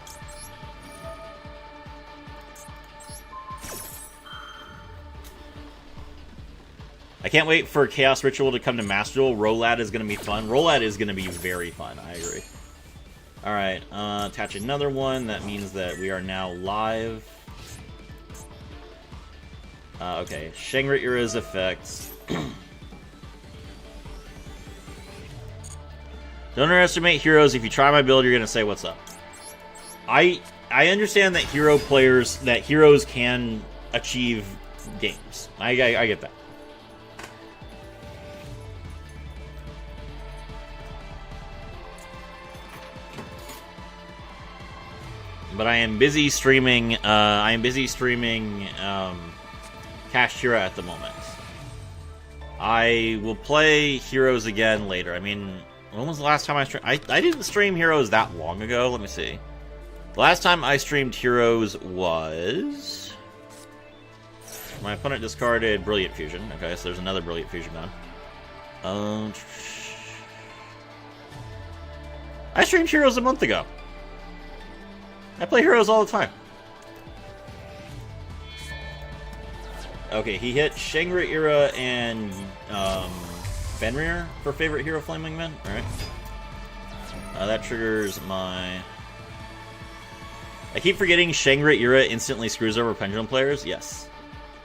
I can't wait for Chaos Ritual to come to Master Duel. Rolad is going to be fun. Rolad is going to be very fun, I agree. Alright, attach another one. That means that we are now live. Okay, Shangri-Ira's effects. Don't underestimate heroes. If you try my build, you're going to say, what's up? I understand that heroes can achieve games. I get that. But I am busy streaming. Kashtira at the moment. I will play Heroes again later. I mean, when was the last time I streamed? I didn't stream Heroes that long ago. Let me see. The last time I streamed Heroes was... My opponent discarded Brilliant Fusion. Okay, so there's another Brilliant Fusion gone. I streamed Heroes a month ago. I play Heroes all the time. Okay, he hit Shangri-Ira and Fenrir for favorite hero Flaming Men. Alright. That triggers my... I keep forgetting Shangri-Ira instantly screws over Pendulum players. Yes.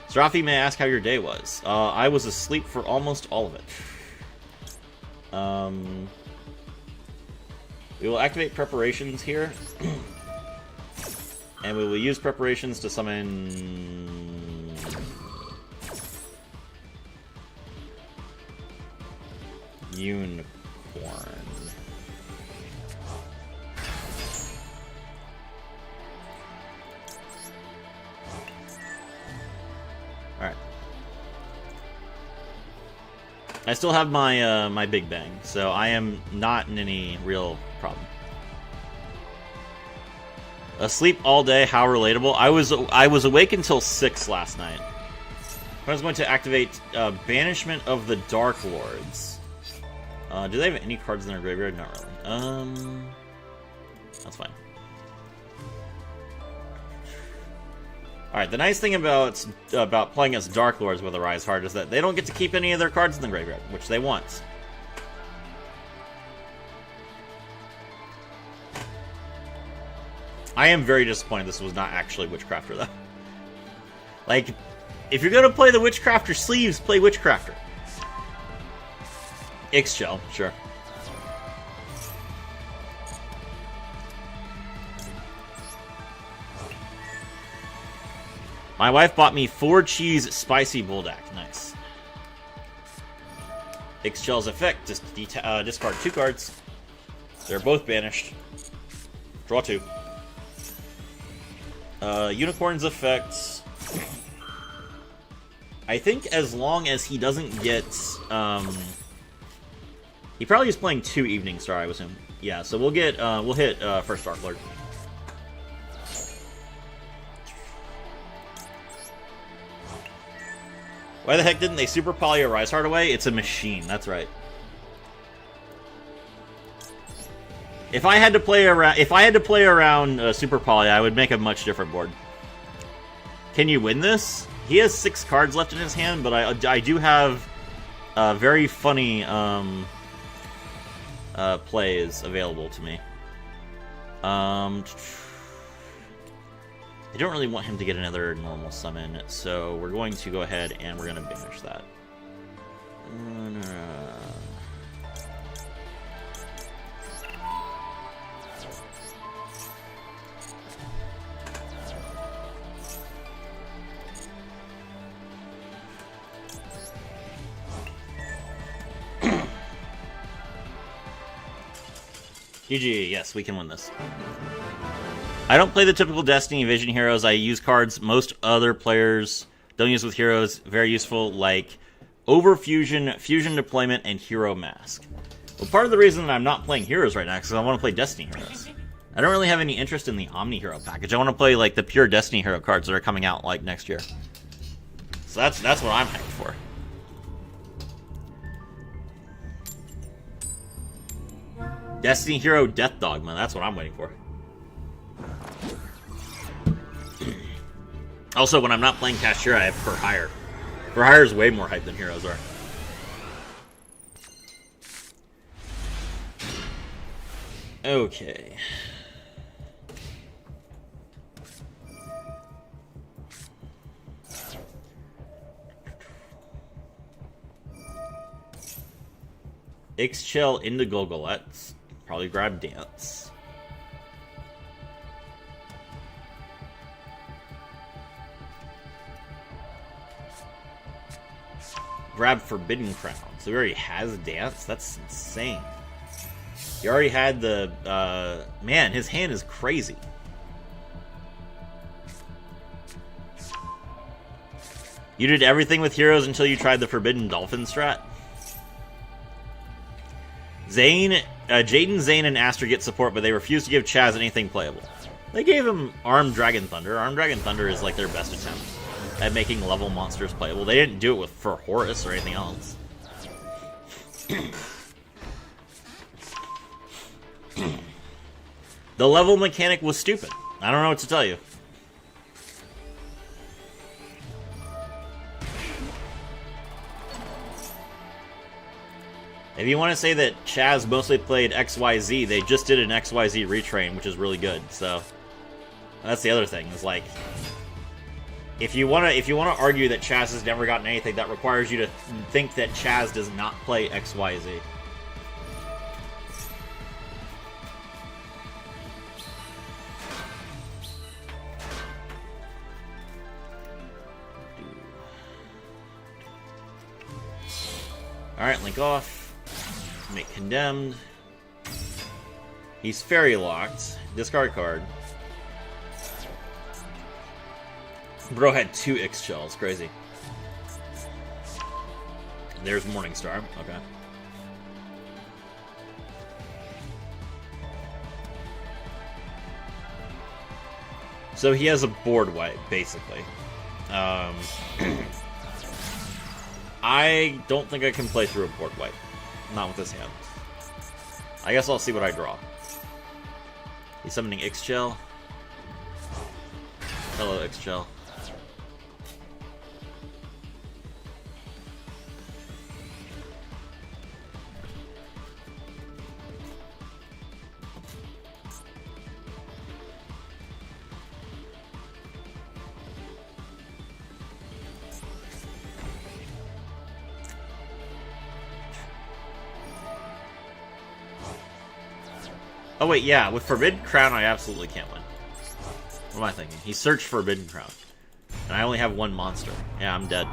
Srafi, may I ask how your day was? I was asleep for almost all of it. We will activate preparations here. And we will use preparations to summon... Unicorn. Alright. I still have my my Big Bang, so I am not in any real problem. Asleep all day, how relatable. I was awake until 6 last night. I was going to activate Banishment of the Dark Lords. Do they have any cards in their graveyard? Not really. That's fine. Alright, the nice thing about playing as Dark Lords with a Rise Heart is that they don't get to keep any of their cards in the graveyard, which they want. I am very disappointed this was not actually Witchcrafter, though. Like, if you're gonna play the Witchcrafter sleeves, play Witchcrafter. X-Shell, sure. My wife bought me 4-cheese spicy bulldog. Nice. X-Shell's effect, just discard 2 cards. They're both banished. Draw 2. Unicorn's effect. I think as long as he doesn't get, he probably is playing 2 Evening Star, I assume. Yeah, so we'll get, we'll hit, first Dark Lord. Why the heck didn't they Super Poly a Rise Heart away? It's a machine, that's right. If I had to play around, Super Poly, I would make a much different board. Can you win this? He has 6 cards left in his hand, but I do have very funny plays available to me. I don't really want him to get another normal summon, so we're going to go ahead and we're going to banish that. GG, yes, we can win this. I don't play the typical Destiny Vision heroes. I use cards most other players don't use with heroes. Very useful, like Overfusion, Fusion Deployment, and Hero Mask. Well, part of the reason that I'm not playing heroes right now is because I want to play Destiny heroes. I don't really have any interest in the Omni Hero package. I want to play like the pure Destiny hero cards that are coming out like next year. So that's what I'm hyped for. Destiny Hero Death Dogma, that's what I'm waiting for. Also, when I'm not playing Kashtira, I have For Hire. For Hire is way more hype than heroes are. Okay. X-Shell into Golgolettes. Probably grab Dance. Grab Forbidden Crown. So he already has Dance? That's insane. He already had the... man, his hand is crazy. You did everything with heroes until you tried the Forbidden Dolphin strat? Jaden, Zane, and Aster get support, but they refuse to give Chaz anything playable. They gave him Armed Dragon Thunder. Armed Dragon Thunder is like their best attempt at making level monsters playable. They didn't do it for Horus or anything else. The level mechanic was stupid. I don't know what to tell you. If you want to say that Chaz mostly played XYZ, they just did an XYZ retrain, which is really good. So that's the other thing. Is like, if you want to argue that Chaz has never gotten anything, that requires you to think that Chaz does not play XYZ. Alright, link off. Make condemned. He's fairy locked. Discard card. Bro had 2 X shells. Crazy. There's Morningstar. Okay. So he has a board wipe, basically. I don't think I can play through a board wipe. Not with this hand. I guess I'll see what I draw. He's summoning Ixchel. Hello, Ixchel. Oh wait, yeah, with Forbidden Crown I absolutely can't win. What am I thinking? He searched Forbidden Crown. And I only have 1 monster. Yeah, I'm dead.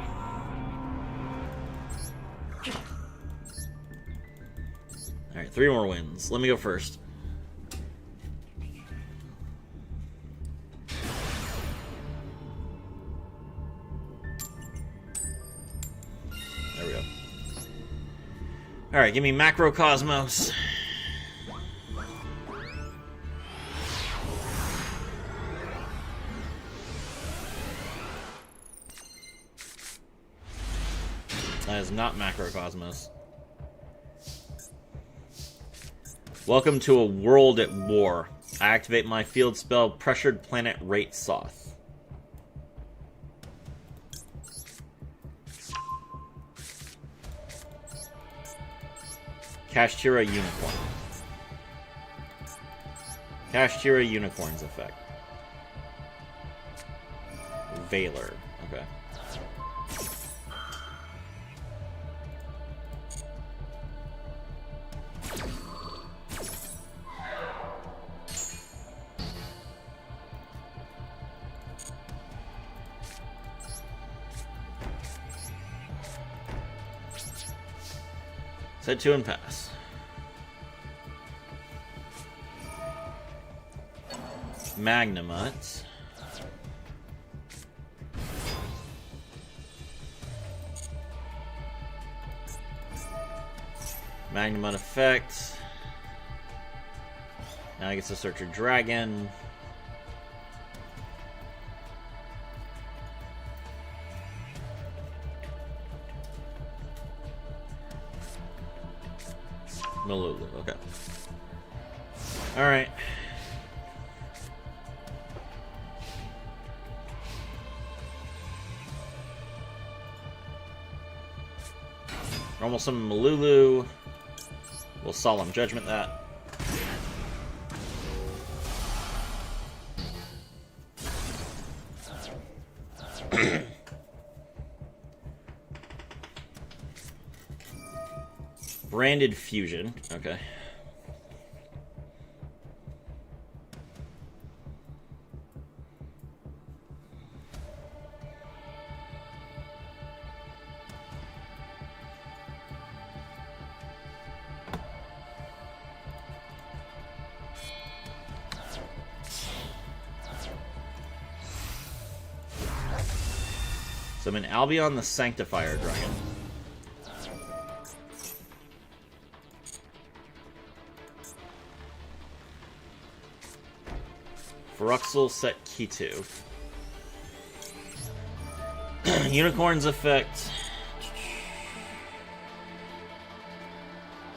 Alright, 3 more wins. Let me go first. There we go. Alright, give me Macrocosmos. That is not Macrocosmos. Welcome to a world at war. I activate my field spell, Pressured Planet Rate Soth. Kashtira Unicorn. Kashtira Unicorn's effect. Valor. Okay. Set 2 and pass. Magnamut. Magnamut effect. Now I get to search a dragon. Malulu, okay. Alright. Normal summon Malulu. We'll Solemn Judgment that. Branded Fusion. Okay. Summon Albion the Sanctifier Dragon. Feruxel set Kitu. Unicorn's effect.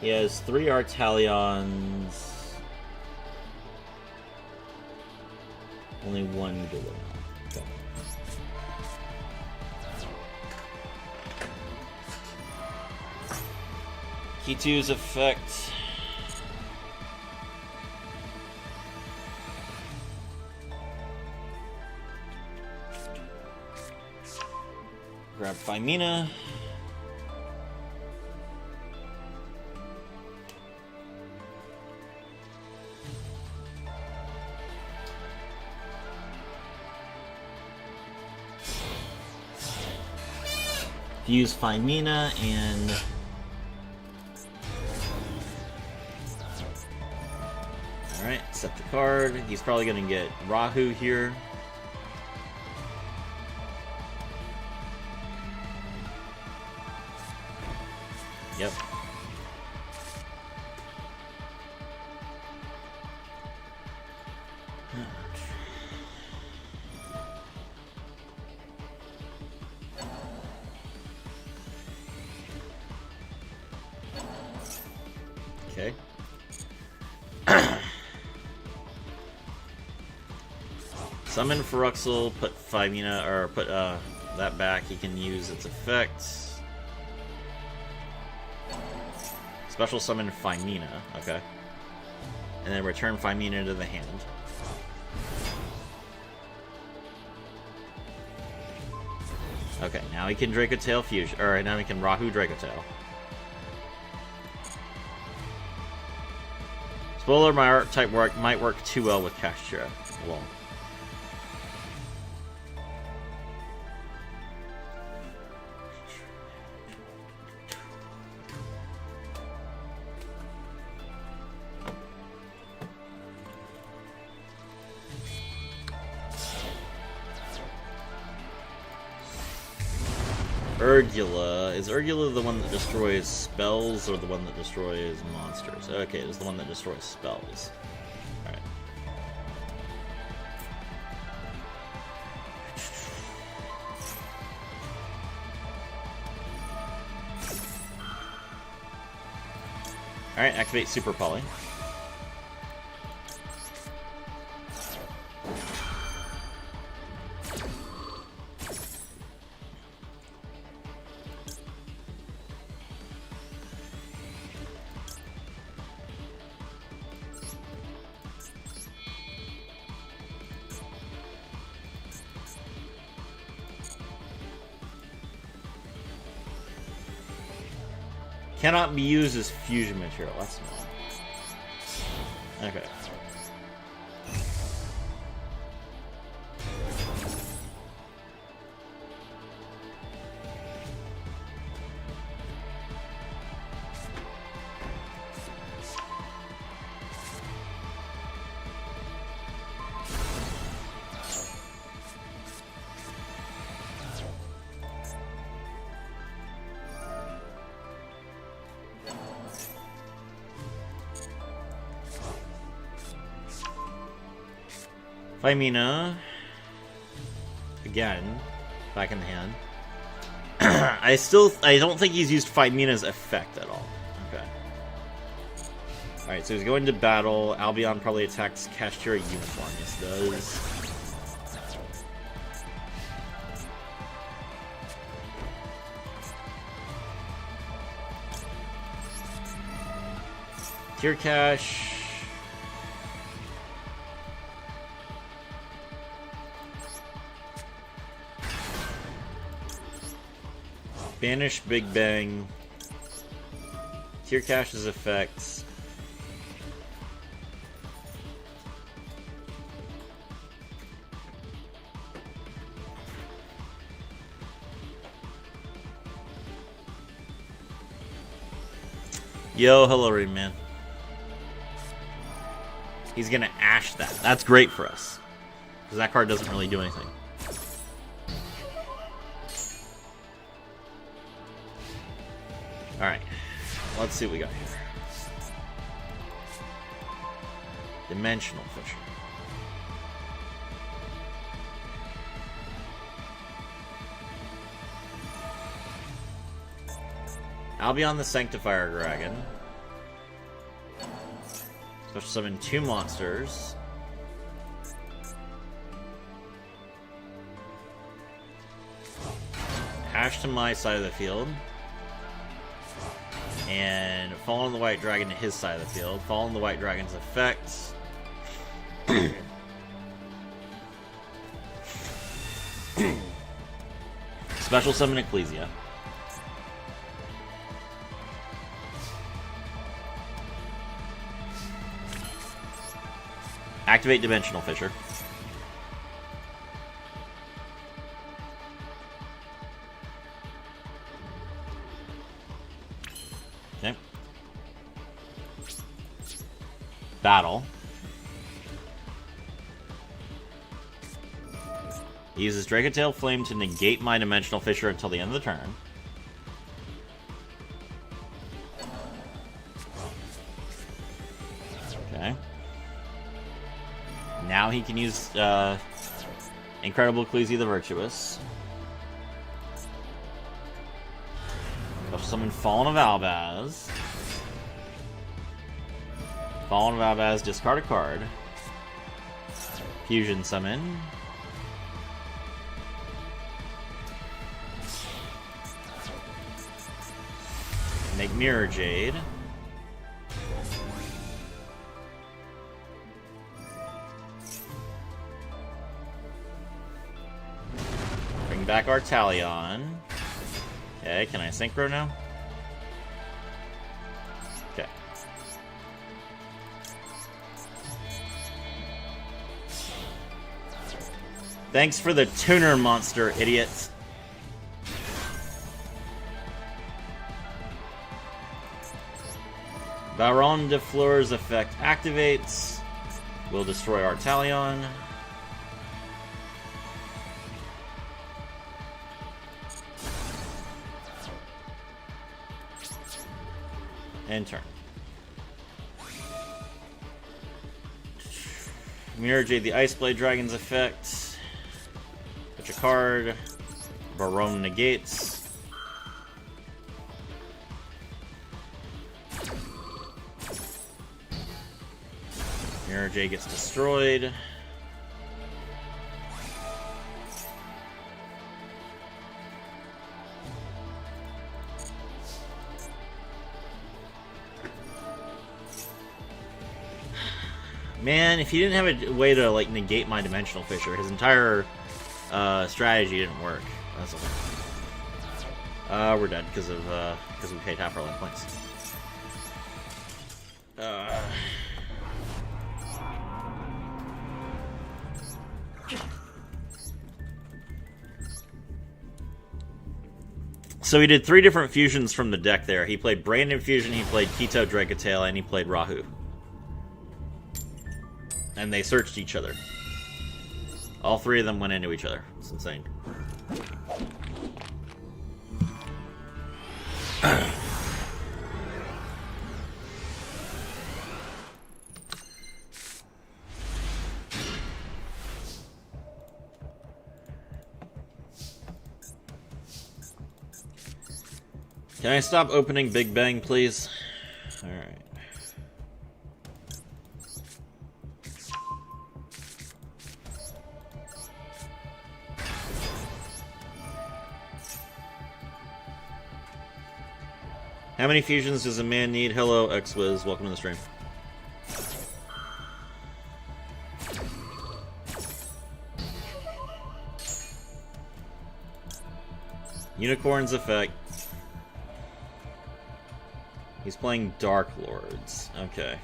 He has 3 Artalions. Only 1 Dilemma. Okay. Kitu's effect. Grab Phimina. Use Phimina and set the card. He's probably going to get Rahu here. Yep. Okay. Summon Feruxel, put Phymina, or put that back. He can use its effects. Special summon Phymina, okay. And then return Phymina to the hand. Okay, now he can Draco Tail Fusion, or now he can Rahu Draco Tail. Spoiler, my archetype might work too well with Kashtira. Well. Urgula. Is Urgula the one that destroys spells or the one that destroys monsters? Okay, it is the one that destroys spells. Alright. Alright, activate Super Poly. Cannot be used as fusion material. That's not. Okay. Phymina. Again. Back in the hand. I don't think he's used Phymina's effect at all. Okay. Alright, so he's going to battle. Albion probably attacks Kashtira Uniform. Yes, it does. Tear Cash. Banish Big Bang. Tear Cash's effects. Yo, hello, Rain Man. He's gonna Ash that. That's great for us. Because that card doesn't really do anything. Alright, let's see what we got here. Dimensional Fisher. Albion the Sanctifier Dragon. Special summon 2 monsters. Hash to my side of the field. And fall on the White Dragon to his side of the field. Fall on the White Dragon's effects. Special summon Ecclesia. Activate Dimensional Fissure. Okay. Battle. He uses Dragatail Flame to negate my Dimensional Fissure until the end of the turn. Okay. Now he can use Incredible Ecclesia the Virtuous. Special summon Fallen of Albaz. Fallen of Albaz, discard a card. Fusion summon. Make Mirror Jade. Bring back Artalion. Okay, can I synchro now? Okay. Thanks for the tuner, monster, idiots. Baron de Fleur's effect activates. Will destroy Artalion. And turn. Mirror Jade the Ice Blade Dragon's effect. Pitch a card. Baron negates. Mirror Jade gets destroyed. Man, if he didn't have a way to like negate my Dimensional Fissure, his entire strategy didn't work. That's okay. We're dead because we paid half our life points. So he did 3 different fusions from the deck there. He played Brandon Fusion, he played Keto Dragatail, and he played Rahu. And they searched each other. All 3 of them went into each other. It's insane. Can I stop opening Big Bang, please? Alright. How many fusions does a man need? Hello, X-Wiz. Welcome to the stream. Unicorn's effect. He's playing Dark Lords. Okay.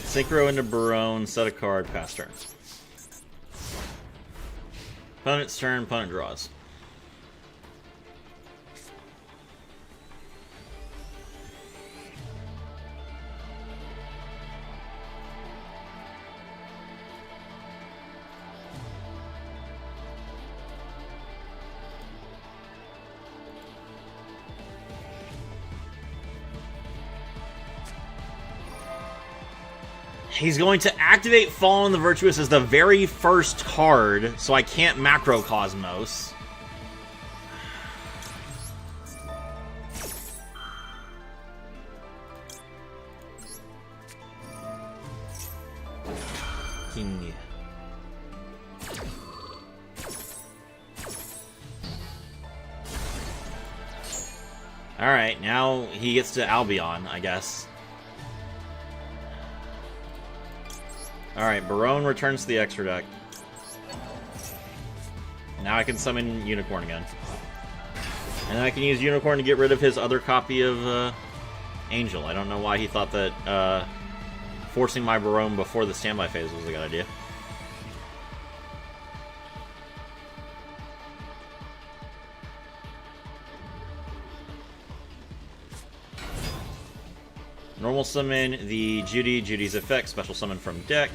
Synchro into Baron, set a card, pass turn. Opponent's turn, opponent draws. He's going to activate Fallen the Virtuous as the very first card, so I can't Macrocosmos. King. Alright, now he gets to Albion, I guess. Alright, Baron returns to the extra deck. Now I can summon Unicorn again. And then I can use Unicorn to get rid of his other copy of Angel. I don't know why he thought that forcing my Barome before the standby phase was a good idea. Normal summon the Judy. Judy's effect. Special summon from deck.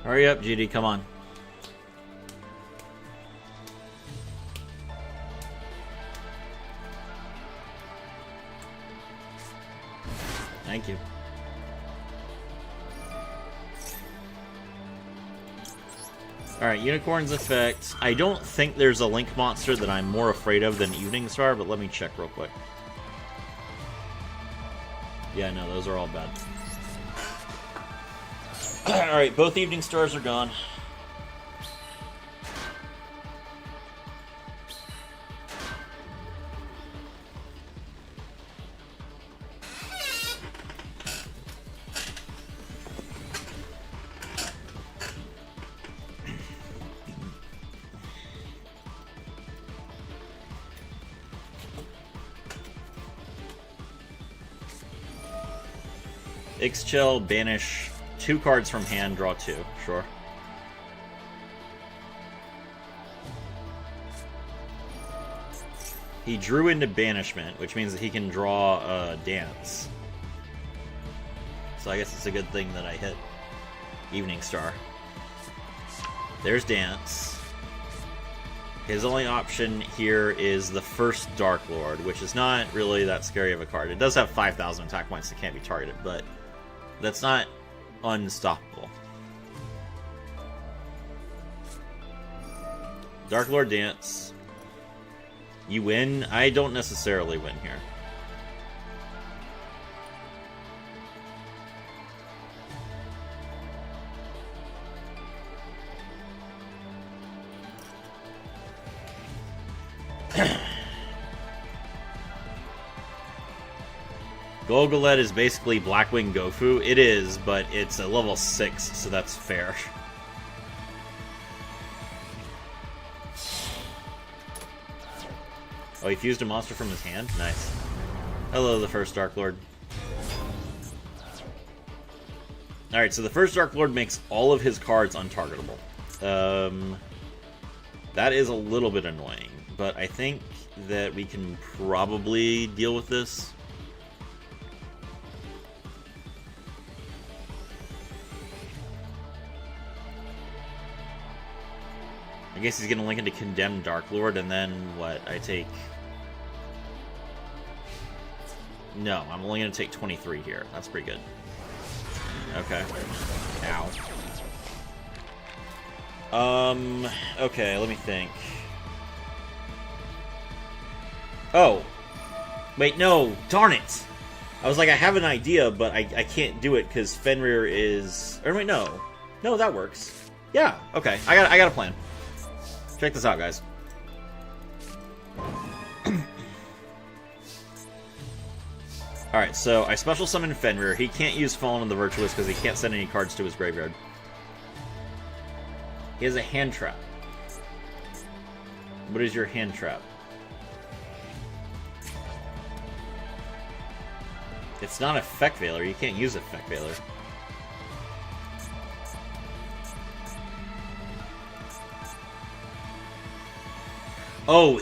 Hurry up, GD, come on. Thank you. Alright, Unicorn's effect. I don't think there's a Link monster that I'm more afraid of than Evening Star, but let me check real quick. Yeah, no, those are all bad. Alright, both Evening Stars are gone. Ixchel, banish 2 cards from hand, draw 2. Sure. He drew into banishment, which means that he can draw a dance. So I guess it's a good thing that I hit Evening Star. There's dance. His only option here is the first Dark Lord, which is not really that scary of a card. It does have 5,000 attack points that can't be targeted, but that's not unstoppable. Dark Lord dance. You win? I don't necessarily win here. Golgolet is basically Blackwing Gofu. It is, but it's a level 6, so that's fair. Oh, he fused a monster from his hand? Nice. Hello, the first Dark Lord. Alright, so the first Dark Lord makes all of his cards untargetable. That is a little bit annoying, but I think that we can probably deal with this. I guess he's gonna link into Condemned Dark Lord, and then what? I take... No, I'm only gonna take 23 here. That's pretty good. Okay. Ow. Okay, let me think. Oh. Wait, no! Darn it! I was like, I have an idea, but I can't do it because Fenrir is... Or wait, no. No, that works. Yeah, okay. I got a plan. Check this out, guys. Alright, so I special summon Fenrir. He can't use Fallen of the Virtuous because he can't send any cards to his graveyard. He has a hand trap. What is your hand trap? It's not Effect Veiler. You can't use Effect Veiler. Oh,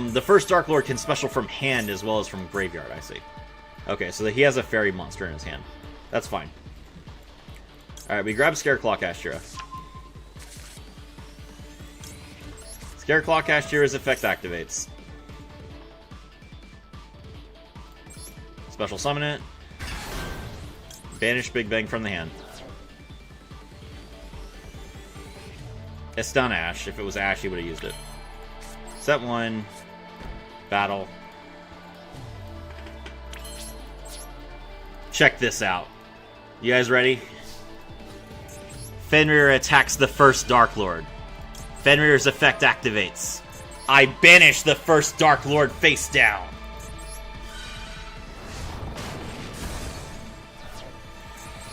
the first Dark Lord can special from hand as well as from graveyard, I see. Okay, so he has a fairy monster in his hand. That's fine. Alright, we grab Scareclaw Kashtira. Scareclaw Kashtira's effect activates. Special summon it. Banish Big Bang from the hand. It's not Ash. If it was Ash, he would have used it. Set 1. Battle. Check this out. You guys ready? Fenrir attacks the first Dark Lord. Fenrir's effect activates. I banish the first Dark Lord face down.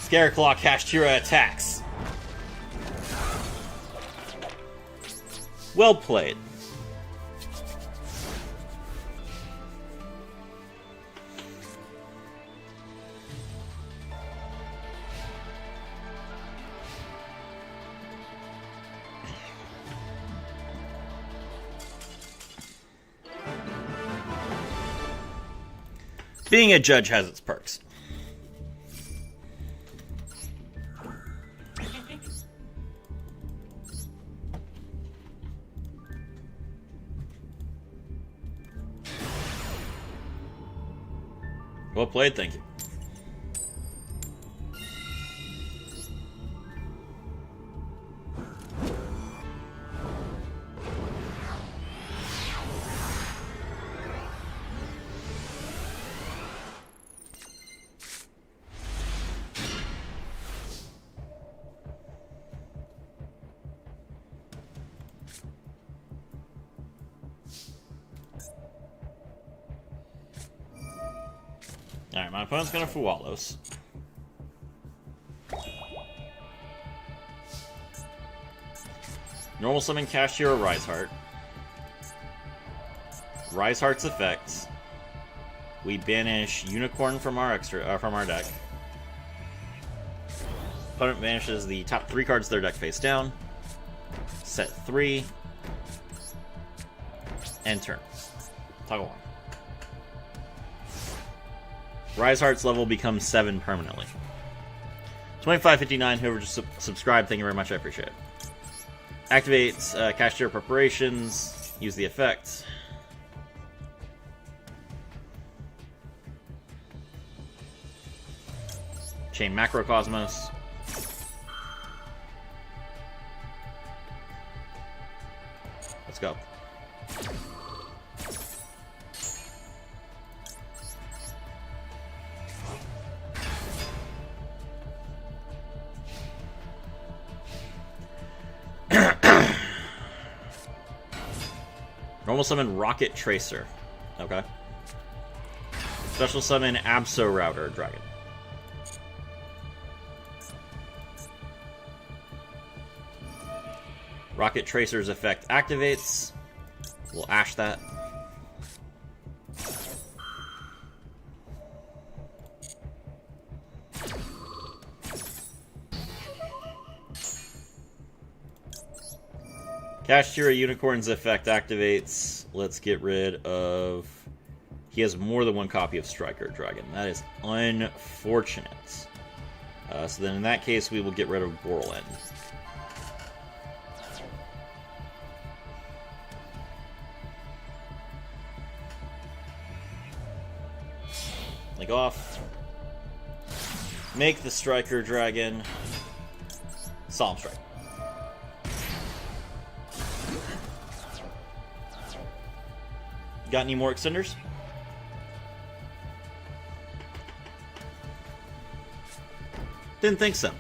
Scareclaw Kashtira attacks. Well played. Being a judge has its perks. Well played, thank you. Alright, my opponent's gonna Fuwalos. Normal summon Kashtira Rise Heart. Rise Heart's effects. We banish Unicorn from our deck. Opponent banishes the top 3 cards of their deck face down. Set 3. End turn. Toggle 1. Rise Heart's level becomes 7 permanently. 2559, whoever just subscribed, thank you very much, I appreciate it. Activates Kashtira Preparations, use the effect. Chain Macrocosmos. Let's go. Normal summon Rocket Tracer. Okay. Special summon Abso Router Dragon. Rocket Tracer's effect activates. We'll ash that. Kashtira Unicorn's effect activates. Let's get rid of... He has more than one copy of Striker Dragon. That is unfortunate. So then in that case, we will get rid of Gorlin. Link off. Make the Striker Dragon. Solemn Strike. Got any more extenders? Didn't think so.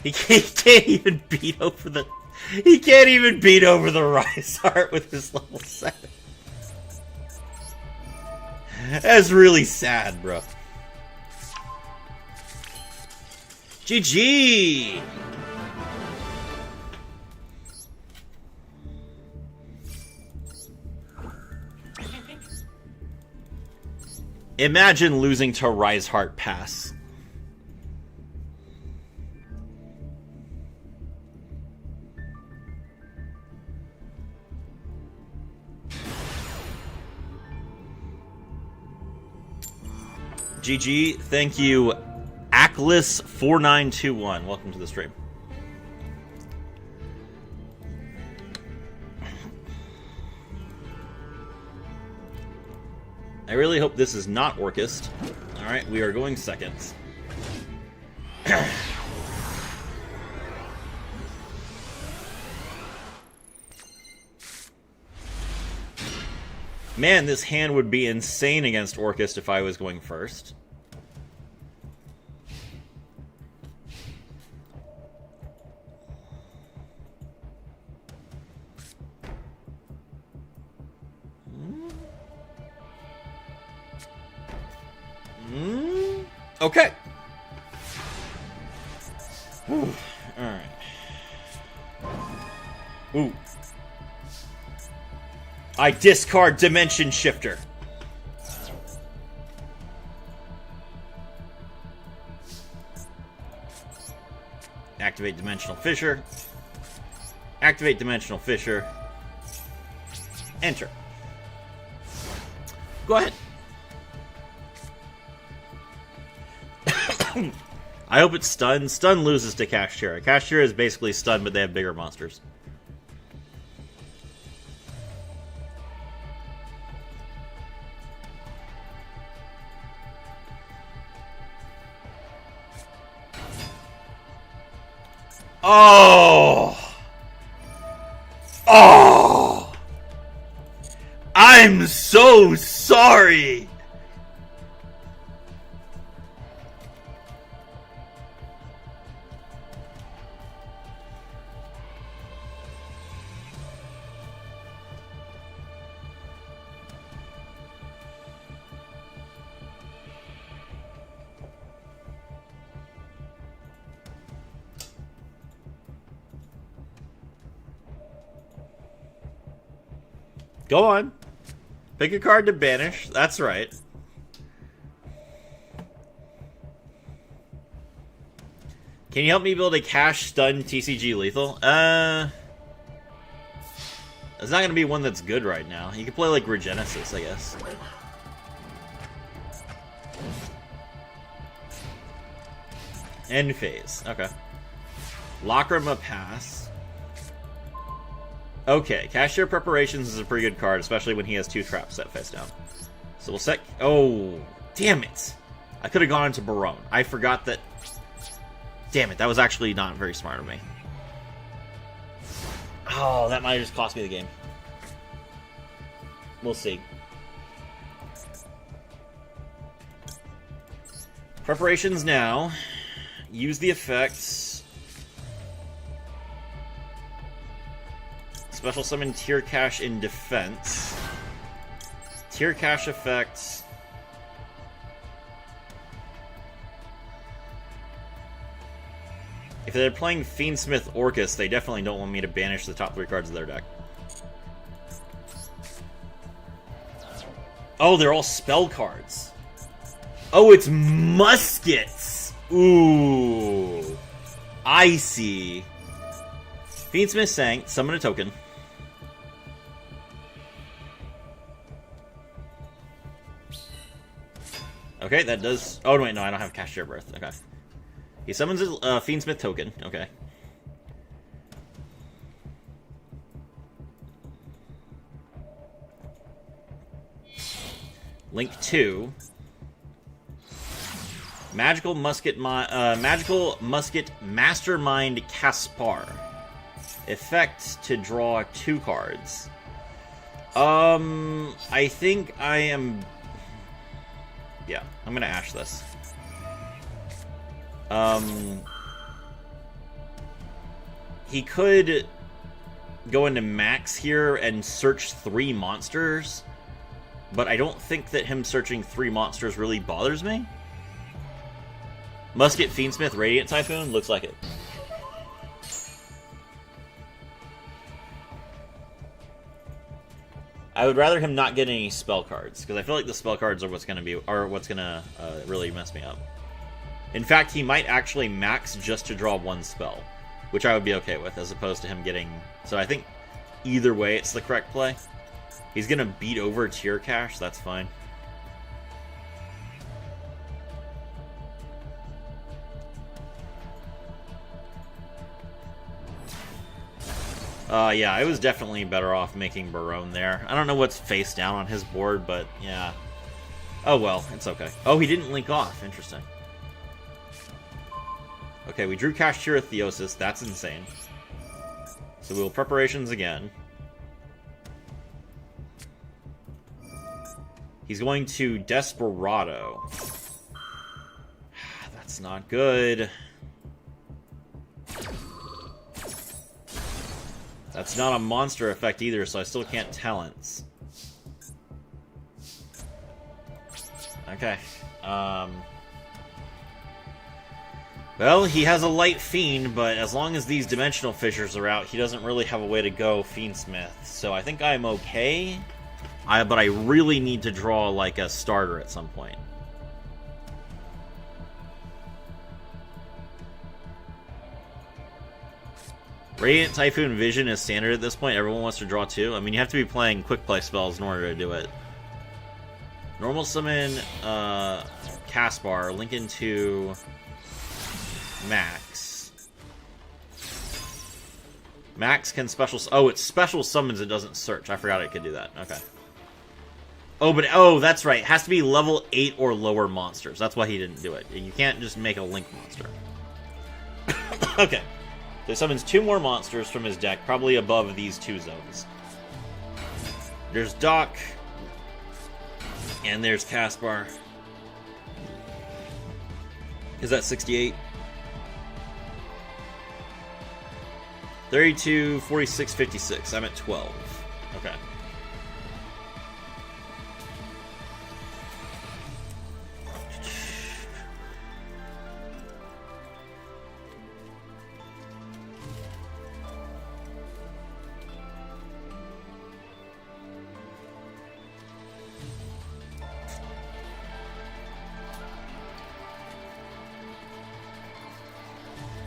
He can't even beat over the... He can't even beat over the Rise Heart with his level 7. That's really sad, bro. GG! Imagine losing to Rise Heart Pass. GG, thank you, Ackless4921. Welcome to the stream. I really hope this is not Orcust. Alright, we are going seconds. Man, this hand would be insane against Orcust if I was going first. Okay. All right. Ooh. I discard Dimension Shifter. Activate Dimensional Fissure. Activate Dimensional Fissure. Enter. Go ahead. I hope it's Stun. Stun loses to Kashtira. Kashtira is basically Stun, but they have bigger monsters. Oh! Oh! I'm so sorry! Go on. Pick a card to banish. That's right. Can you help me build a cash stun TCG lethal? It's not going to be one that's good right now. You could play like Regenesis, I guess. End phase. Okay. Lacrima pass. Okay, Kashtira Preparations is a pretty good card, especially when he has 2 traps set face down. So we'll set... Oh, damn it! I could have gone into Barone. I forgot that... Damn it, that was actually not very smart of me. Oh, that might have just cost me the game. We'll see. Preparations now. Use the effects. Special summon Tier Cash in defense. Tier Cash effects. If they're playing Fiendsmith Orcust, they definitely don't want me to banish the top 3 cards of their deck. Oh, they're all spell cards. Oh, it's muskets. Ooh. I see. Fiendsmith Sanct, summon a token. Okay, that does... Oh, wait, no, I don't have Kashtira Birth. Okay. He summons a Fiendsmith token. Okay. Link 2. Magical Musket Mastermind Caspar. Effect to draw 2 cards. I think I am... Yeah, I'm gonna Ash this. He could go into Max here and search 3 monsters, but I don't think that him searching 3 monsters really bothers me. Musket Fiendsmith Radiant Typhoon? Looks like it. I would rather him not get any spell cards, because I feel like the spell cards are what's gonna really mess me up. In fact, he might actually max just to draw 1 spell, which I would be okay with, as opposed to him getting... So I think either way it's the correct play. He's gonna beat over Tier Cash, that's fine. Yeah, I was definitely better off making Barone there. I don't know what's face down on his board, but yeah. Oh well, it's okay. Oh, he didn't link off. Interesting. Okay, we drew Kashtira Theosis. That's insane. So we will preparations again. He's going to Desperado. That's not good. That's not a monster effect either, so I still can't Talents. Okay. Well, he has a light Fiend, but as long as these Dimensional Fissures are out, he doesn't really have a way to go Fiendsmith. So I think I'm okay. But I really need to draw, like, a starter at some point. Radiant Typhoon Vision is standard at this point. Everyone wants to draw two. I mean, you have to be playing quick play spells in order to do it. Normal Summon Caspar, link into Max. Max can special... Oh, it's special summons, it doesn't search. I forgot it could do that. Okay. Oh, but... Oh, that's right. It has to be level 8 or lower monsters. That's why he didn't do it. You can't just make a link monster. Okay. So he summons 2 more monsters from his deck, probably above these 2 zones. There's Doc. And there's Caspar. Is that 68? 32, 46, 56. I'm at 12. Okay.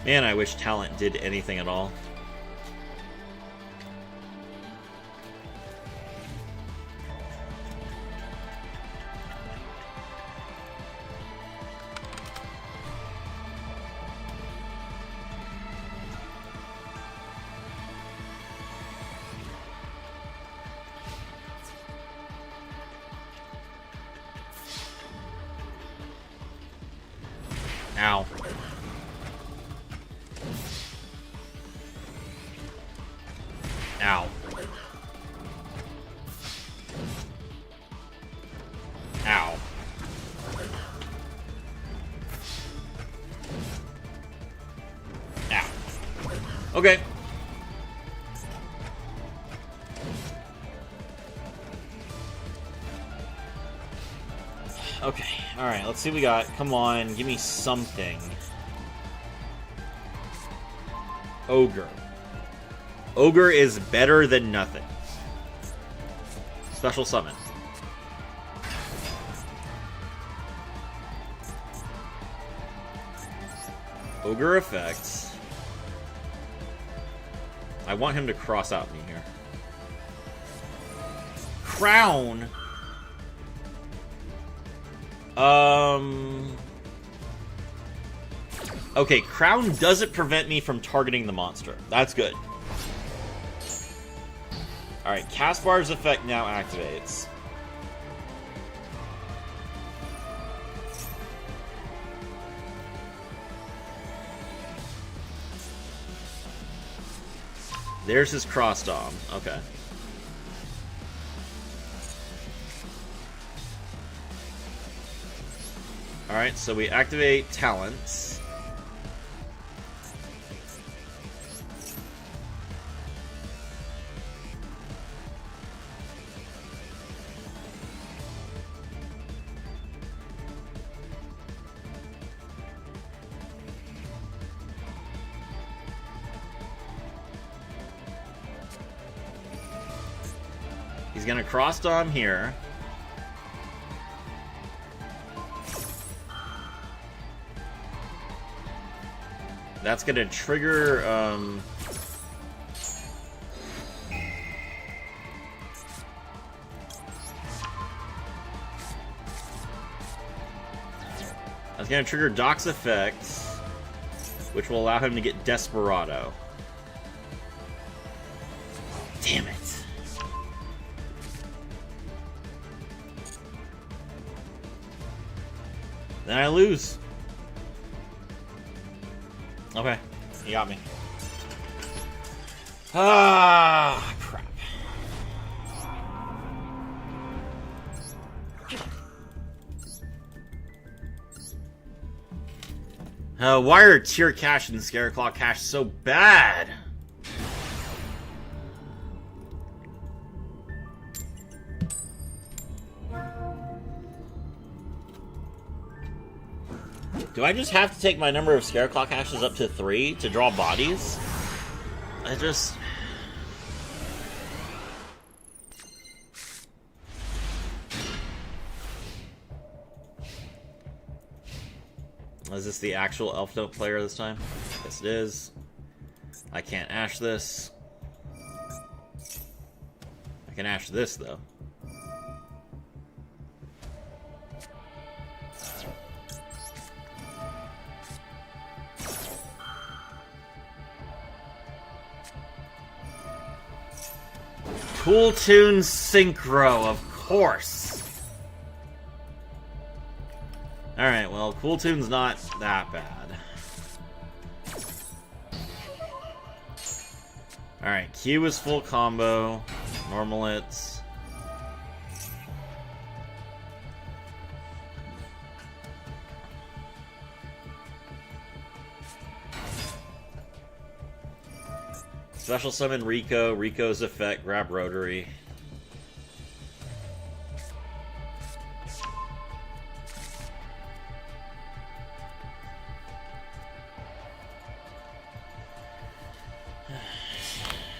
Man, I wish Talent did anything at all. Ow. Ow. Ow. Ow. Okay. Okay. Alright, let's see what we got. Come on, give me something. Ogre. Ogre is better than nothing. Special summon. Ogre effects. I want him to cross out me here. Crown. Okay, Crown doesn't prevent me from targeting the monster. That's good. Alright, Caspar's effect now activates. There's his cross dom. Okay. Alright, so we activate Talents. He's gonna cross dom here. That's gonna trigger, that's gonna trigger Doc's effect, which will allow him to get Desperado. Damn it. Then I lose. Okay, you got me. Ah, crap. Why are Tier Cash and Scareclaw Cash so bad? Do I just have to take my number of Scareclaw Caches up to 3 to draw bodies? I just... Is this the actual Elf Note player this time? Yes, it is. I can't Ash this. I can Ash this, though. Cool Tune Synchro, of course. Alright, well, Cool Tune's not that bad. Alright, Q is full combo. Normal hits. Special summon Rico. Rico's effect, grab Rotary.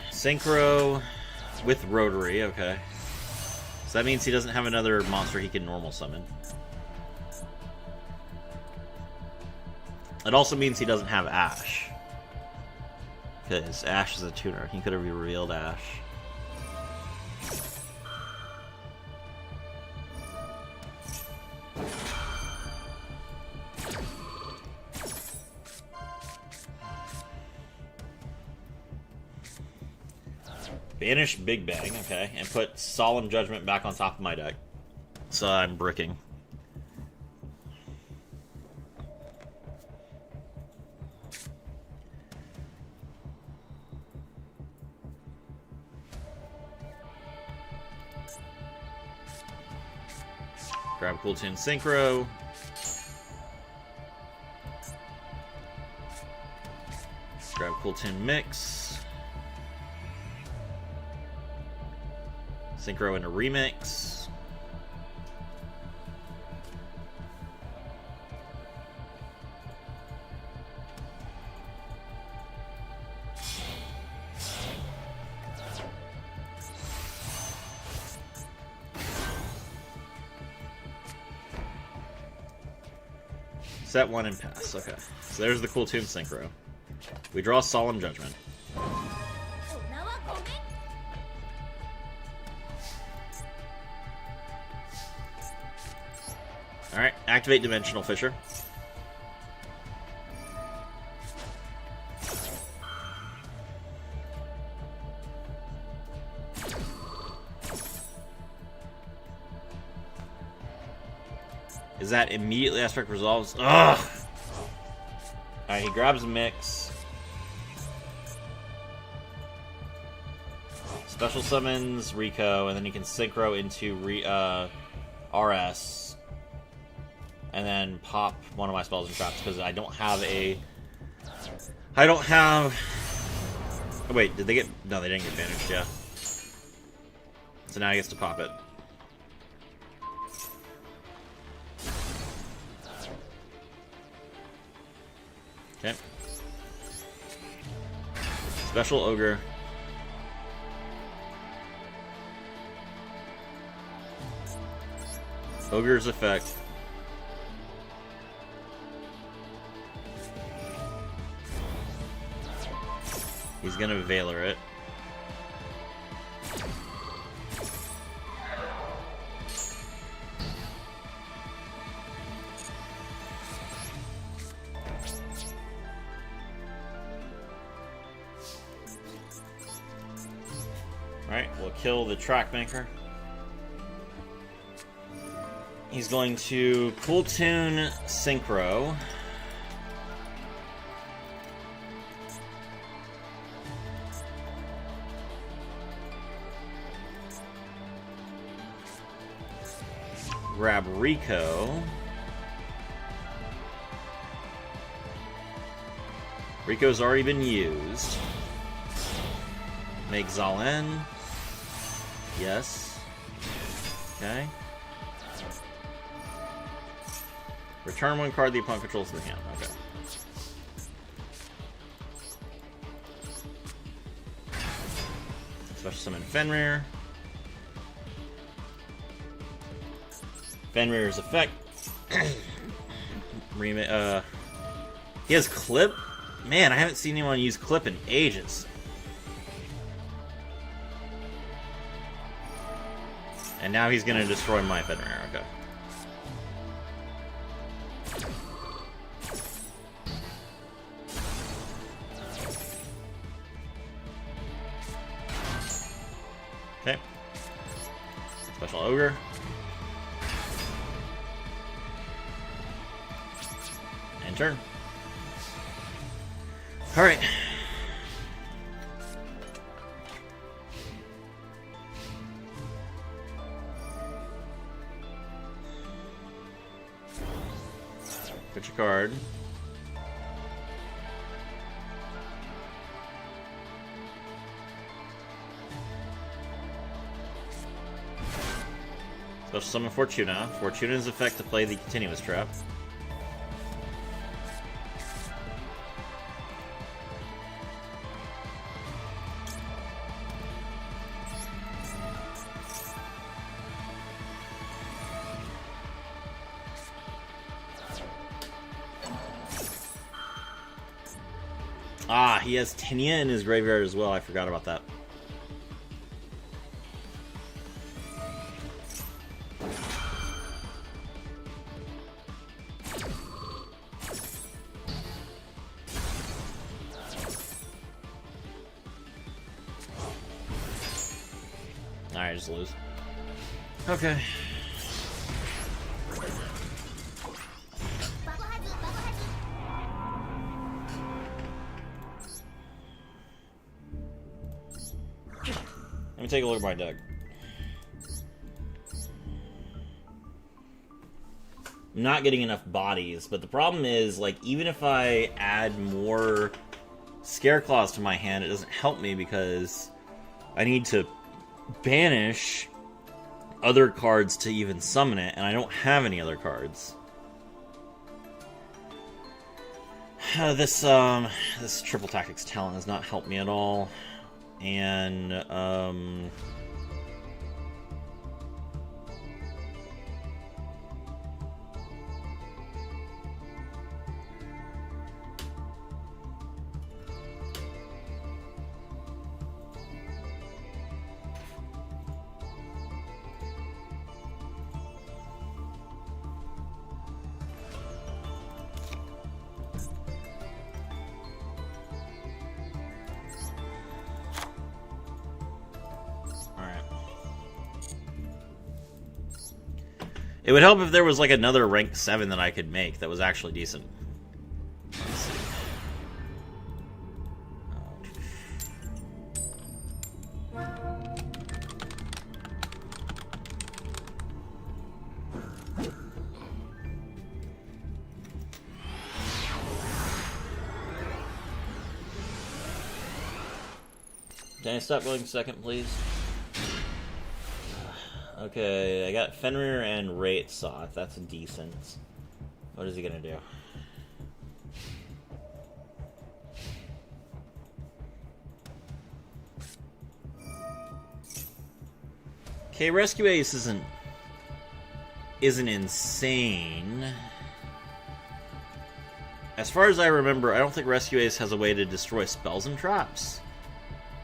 Synchro with Rotary, okay. So that means he doesn't have another monster he can normal summon. It also means he doesn't have Ash. Because Ash is a tuner. He could have revealed Ash. Banish Big Bang, okay, and put Solemn Judgment back on top of my deck. So I'm bricking. Grab Cool Tune Synchro. Grab Cool Tune Mix. Synchro into Remix. Set 1 and pass. Okay. So there's the Cool Tune Synchro. We draw Solemn Judgment. Alright, activate Dimensional Fissure. Is that immediately Aspect resolves? Ugh! Alright, he grabs Mix. Special summons Rico, and then he can Synchro into RS. And then pop one of my spells and traps, because I don't have a... Oh, wait, did they get... No, they didn't get banished, yeah. So now he gets to pop it. Okay. Special Ogre. Ogre's effect. He's gonna Veiler it. Alright, we'll kill the Track Maker. He's going to Cool Tune Synchro. Grab Rico. Rico's already been used. Make Zalen. Yes. Okay. Return one card the opponent controls to the hand. Okay. Special summon Fenrir. Fenrir's effect. He has Clip? Man, I haven't seen anyone use Clip in ages. And now he's gonna destroy my Fenrir. Okay. Okay. Special Ogre. And turn. Alright. Put your card. Special summon Fortuna. Fortuna's effect to play the Continuous Trap. Ah, he has Tinia in his graveyard as well. I forgot about that. Alright, just lose. Okay. Let me take a look at my deck. I'm not getting enough bodies, but the problem is, like, even if I add more Scareclaws to my hand, it doesn't help me because I need to banish other cards to even summon it, and I don't have any other cards. This Triple Tactics talent has not helped me at all. And, it would help if there was like another rank 7 that I could make that was actually decent. Let's see. Can I stop going second, please? Okay, I got Fenrir and Wraith Soth. That's decent. What is he gonna do? Okay, Rescue Ace isn't insane. As far as I remember, I don't think Rescue Ace has a way to destroy spells and traps.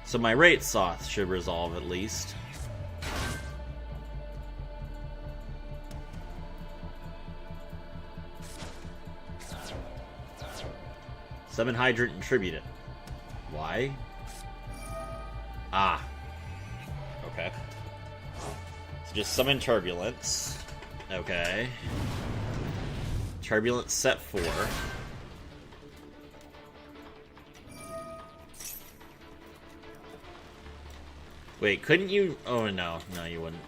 So my Wraith Soth should resolve at least. Summon Hydrant and tribute it. Why? Ah. Okay. So just summon Turbulence. Okay. Turbulence set 4. Wait, couldn't you... Oh, no. No, you wouldn't.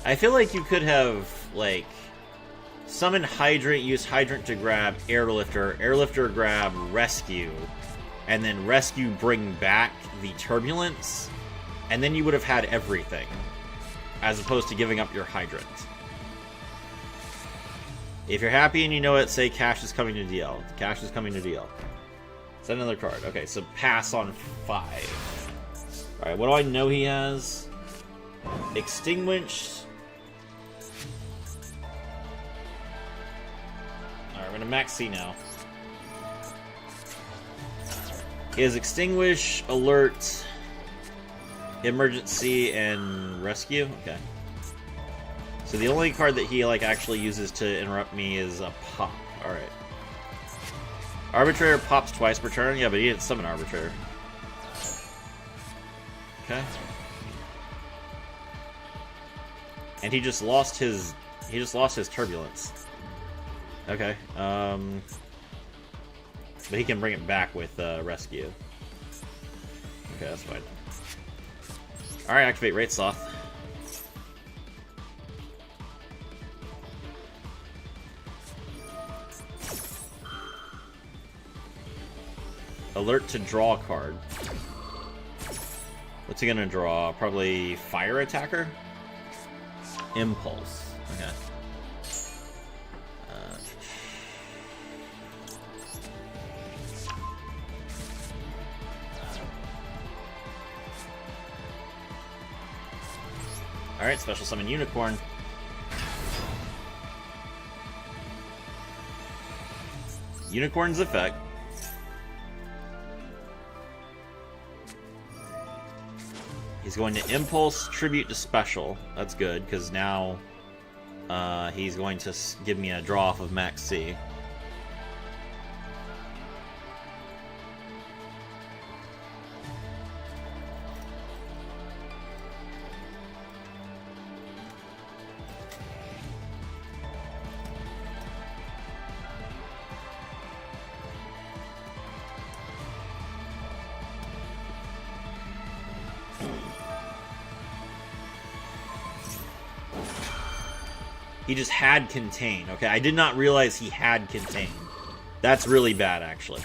I feel like you could have, like, summoned Hydrant, used Hydrant to grab Airlifter, Airlifter grab Rescue, and then Rescue bring back the Turbulence, and then you would have had everything, as opposed to giving up your Hydrant. If you're happy and you know it, say Cash is coming to DL. Cash is coming to DL. Send another card. Okay, so pass on 5. Alright, what do I know he has? Extinguished. Alright, we're gonna max C now. He has Extinguish, Alert, Emergency, and Rescue? Okay. So the only card that he, like, actually uses to interrupt me is a Pop. Alright. Arbitrator pops twice per turn? Yeah, but he didn't summon Arbitrator. Okay. And he just lost his... He just lost his Turbulence. Okay. But he can bring it back with Rescue. Okay, that's fine. Alright, activate Wraith Sloth. Alert to draw a card. What's he gonna draw? Probably Fire Attacker? Impulse. Okay. Alright, special summon Unicorn. Unicorn's effect. He's going to Impulse, Tribute to Special. That's good, because now he's going to give me a draw off of Max C. He just had Contain. Okay, I did not realize he had Contain. That's really bad, actually.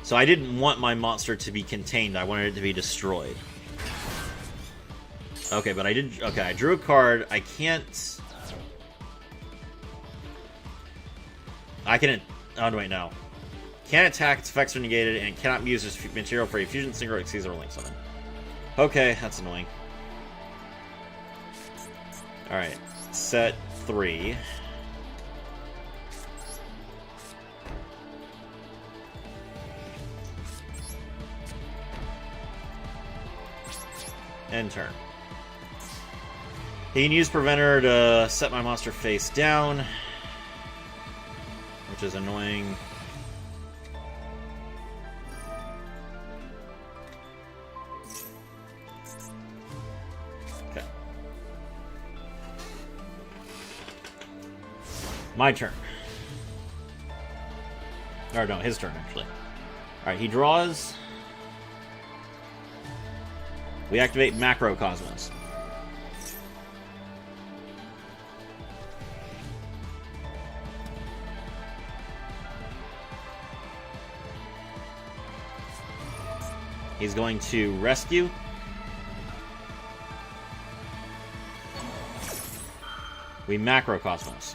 So I didn't want my monster to be contained. I wanted it to be destroyed. Okay, but I did... Okay, I drew a card. I can't... I can... Oh, wait, no. Can't attack, its effects are negated, and it cannot be used as material for a fusion, synchro, exceeds, or link summon. Okay, that's annoying. Alright, set 3. End turn. He can use Preventer to set my monster face down, which is annoying. Okay. My turn. Or no, his turn, actually. Alright, he draws. We activate Macrocosmos. He's going to rescue. We Macrocosmos.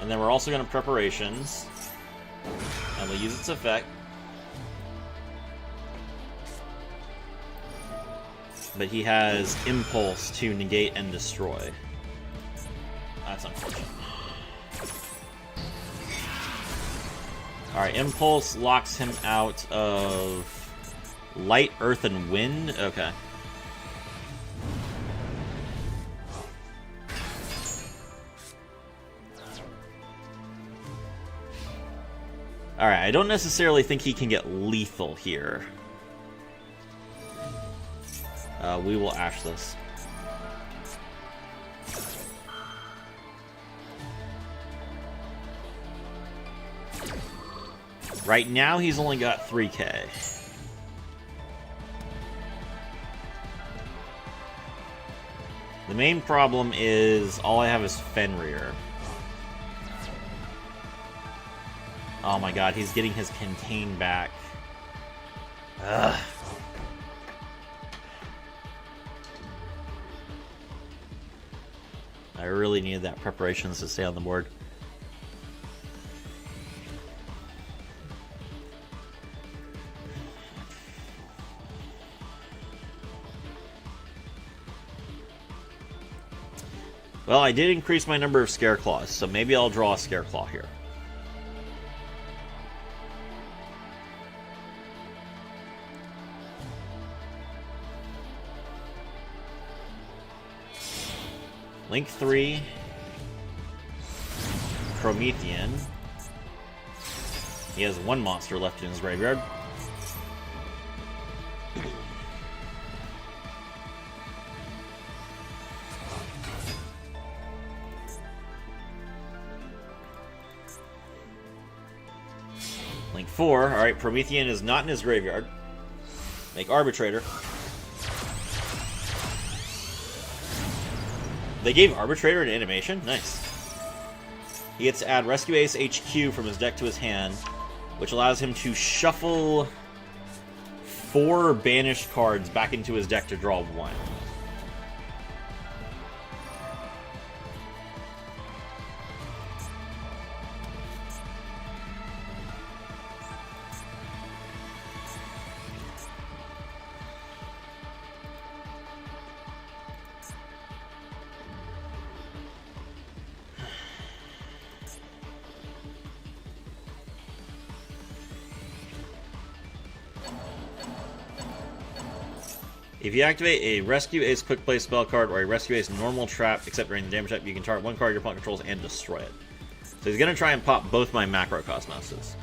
And then we're also going to Preparations. And we'll use its effect. But he has Impulse to negate and destroy. That's unfortunate. Alright, Impulse locks him out of Light, Earth, and Wind? Okay. Alright, I don't necessarily think he can get lethal here. We will Ash this. Right now, he's only got 3k. The main problem is all I have is Fenrir. Oh my god, he's getting his Contain back. Ugh. I really needed that preparations to stay on the board. Well, I did increase my number of Scareclaws, so maybe I'll draw a Scareclaw here. Link 3, Promethean. He has one monster left in his graveyard. Link 4, alright, Promethean is not in his graveyard. Make Arbitrator. They gave Arbitrator an animation? Nice. He gets to add Rescue Ace HQ from his deck to his hand, which allows him to shuffle 4 banished cards back into his deck to draw 1. If you activate a Rescue Ace Quick Play spell card or a Rescue Ace normal trap, except during the damage type, you can target one card your opponent controls and destroy it. So he's going to try and pop both my Macrocosmoses,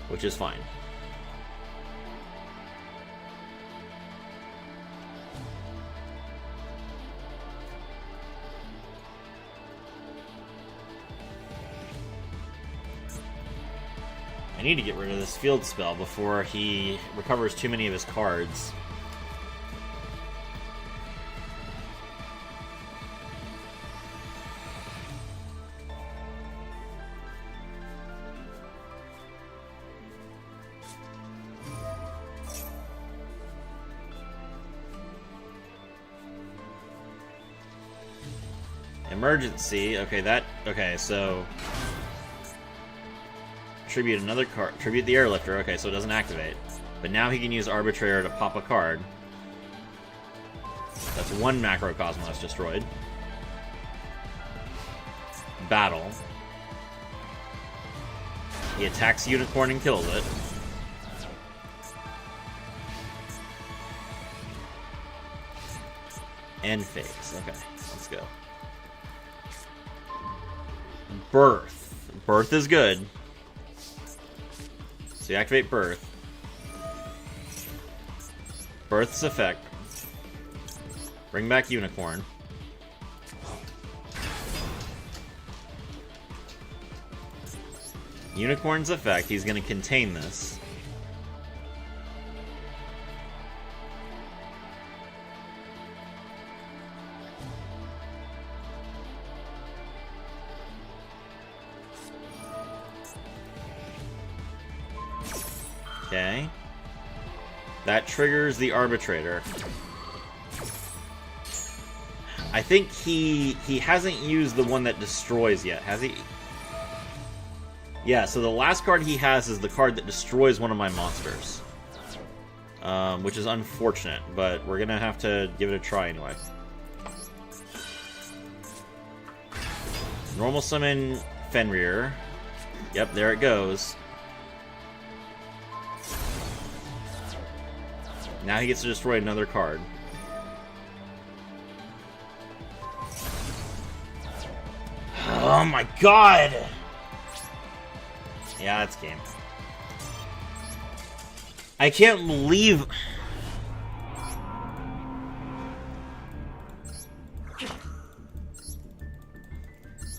which is fine. I need to get rid of this field spell before he recovers too many of his cards. Emergency. Okay, so tribute another card. Tribute the Airlifter. Okay, so it doesn't activate. But now he can use Arbitrator to pop a card. That's one Macrocosmos destroyed. Battle. He attacks Unicorn and kills it. End phase. Okay, let's go. Birth. Birth is good. So you activate Birth. Birth's effect. Bring back Unicorn. Unicorn's effect, he's going to contain this. Okay. That triggers the Arbitrator. I think he hasn't used the one that destroys yet, has he? Yeah, so the last card he has is the card that destroys one of my monsters. which is unfortunate, but we're gonna have to give it a try anyway. Normal summon Fenrir. Yep, there it goes. Now he gets to destroy another card. Oh my god! Yeah, that's game. I can't believe...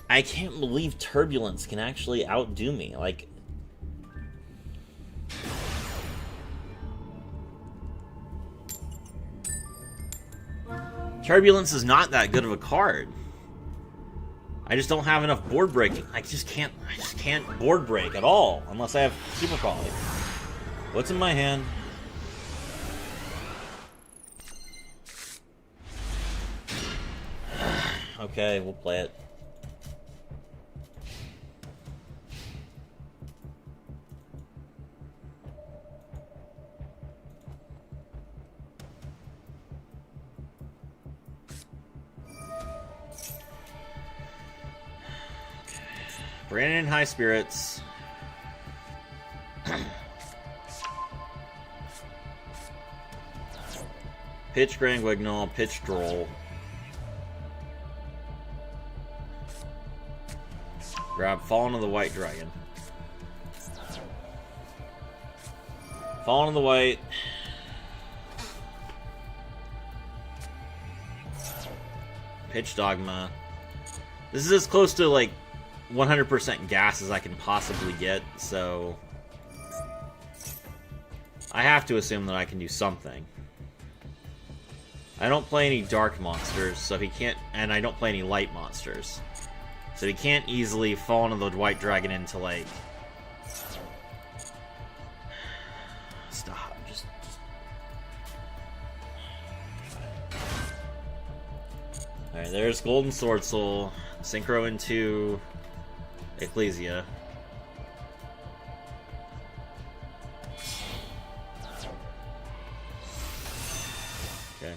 I can't believe Turbulence can actually outdo me. Like... Turbulence is not that good of a card. I just don't have enough board breaking. I just can't board break at all unless I have Super Poly. What's in my hand? Okay, we'll play it. Brandon in high spirits. Pitch Grand Wignall, pitch Droll. Grab Fallen of the White Dragon. Fallen of the White. Pitch Dogma. This is as close to like 100% gas as I can possibly get, so I have to assume that I can do something. I don't play any dark monsters, so he can't, and I don't play any light monsters, so he can't easily fall into the White Dragon into like... Stop, just... Alright, there's Golden Sword Soul, Synchro into Ecclesia. Okay.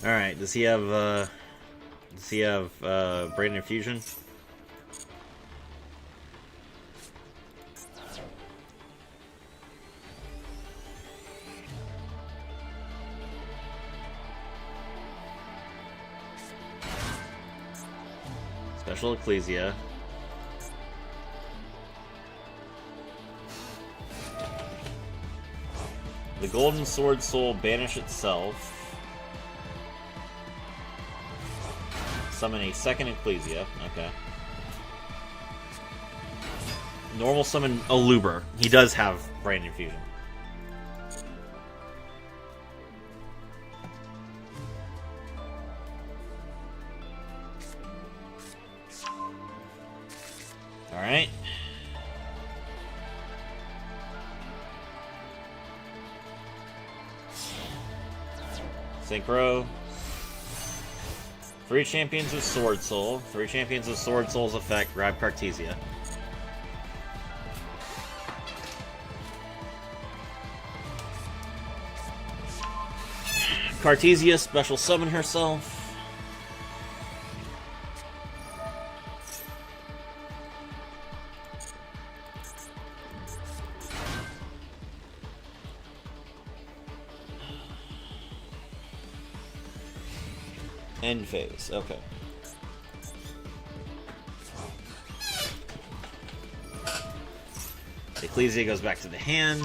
Alright, does he have Brain Infusion? Special Ecclesia. The Golden Sword Soul banish itself. Summon a second Ecclesia. Okay. Normal summon Aluber. He does have Brain Infusion. Alright. Synchro. 3 champions of Sword Soul. 3 champions of Sword Soul's effect. Grab Cartesia. Cartesia special summon herself. End phase, okay. Ecclesia goes back to the hand.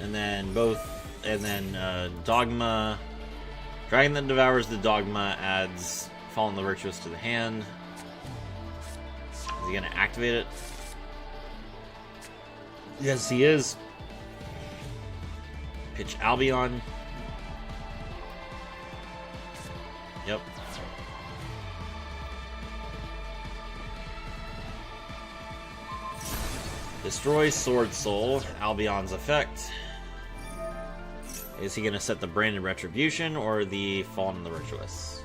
And then Dogma. Dragon that devours the Dogma adds Fallen the Virtuous to the hand. Is he gonna activate it? Yes, he is. Pitch Albion. Yep. Destroy Sword Soul, Albion's effect. Is he going to set the Branded Retribution or the Fallen the Virtuous?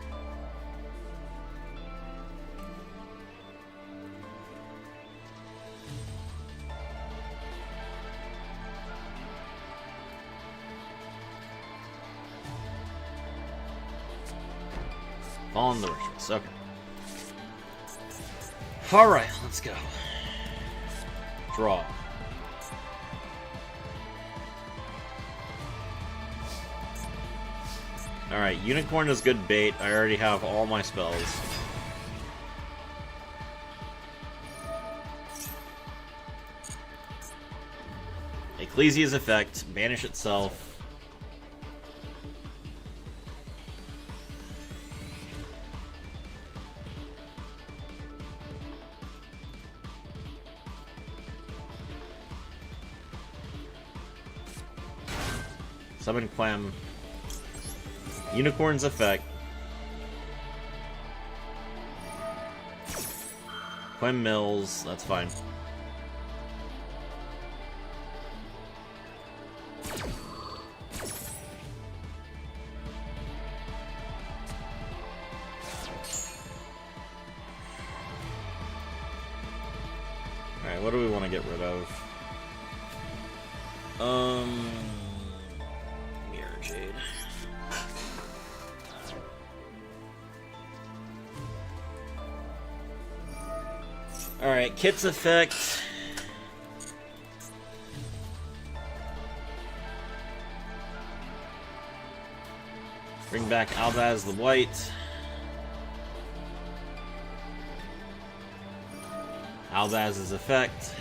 Fallen the Virtuous. Okay. Alright, let's go. Draw. Alright, Unicorn is good bait. I already have all my spells. Ecclesia's effect, banish itself. Summon Clem. Unicorn's effect. Clem Mills, that's fine. Alright, what do we want to get rid of? Mirror Jade. Alright, Kit's effect. Bring back Albaz the White. Albaz's effect.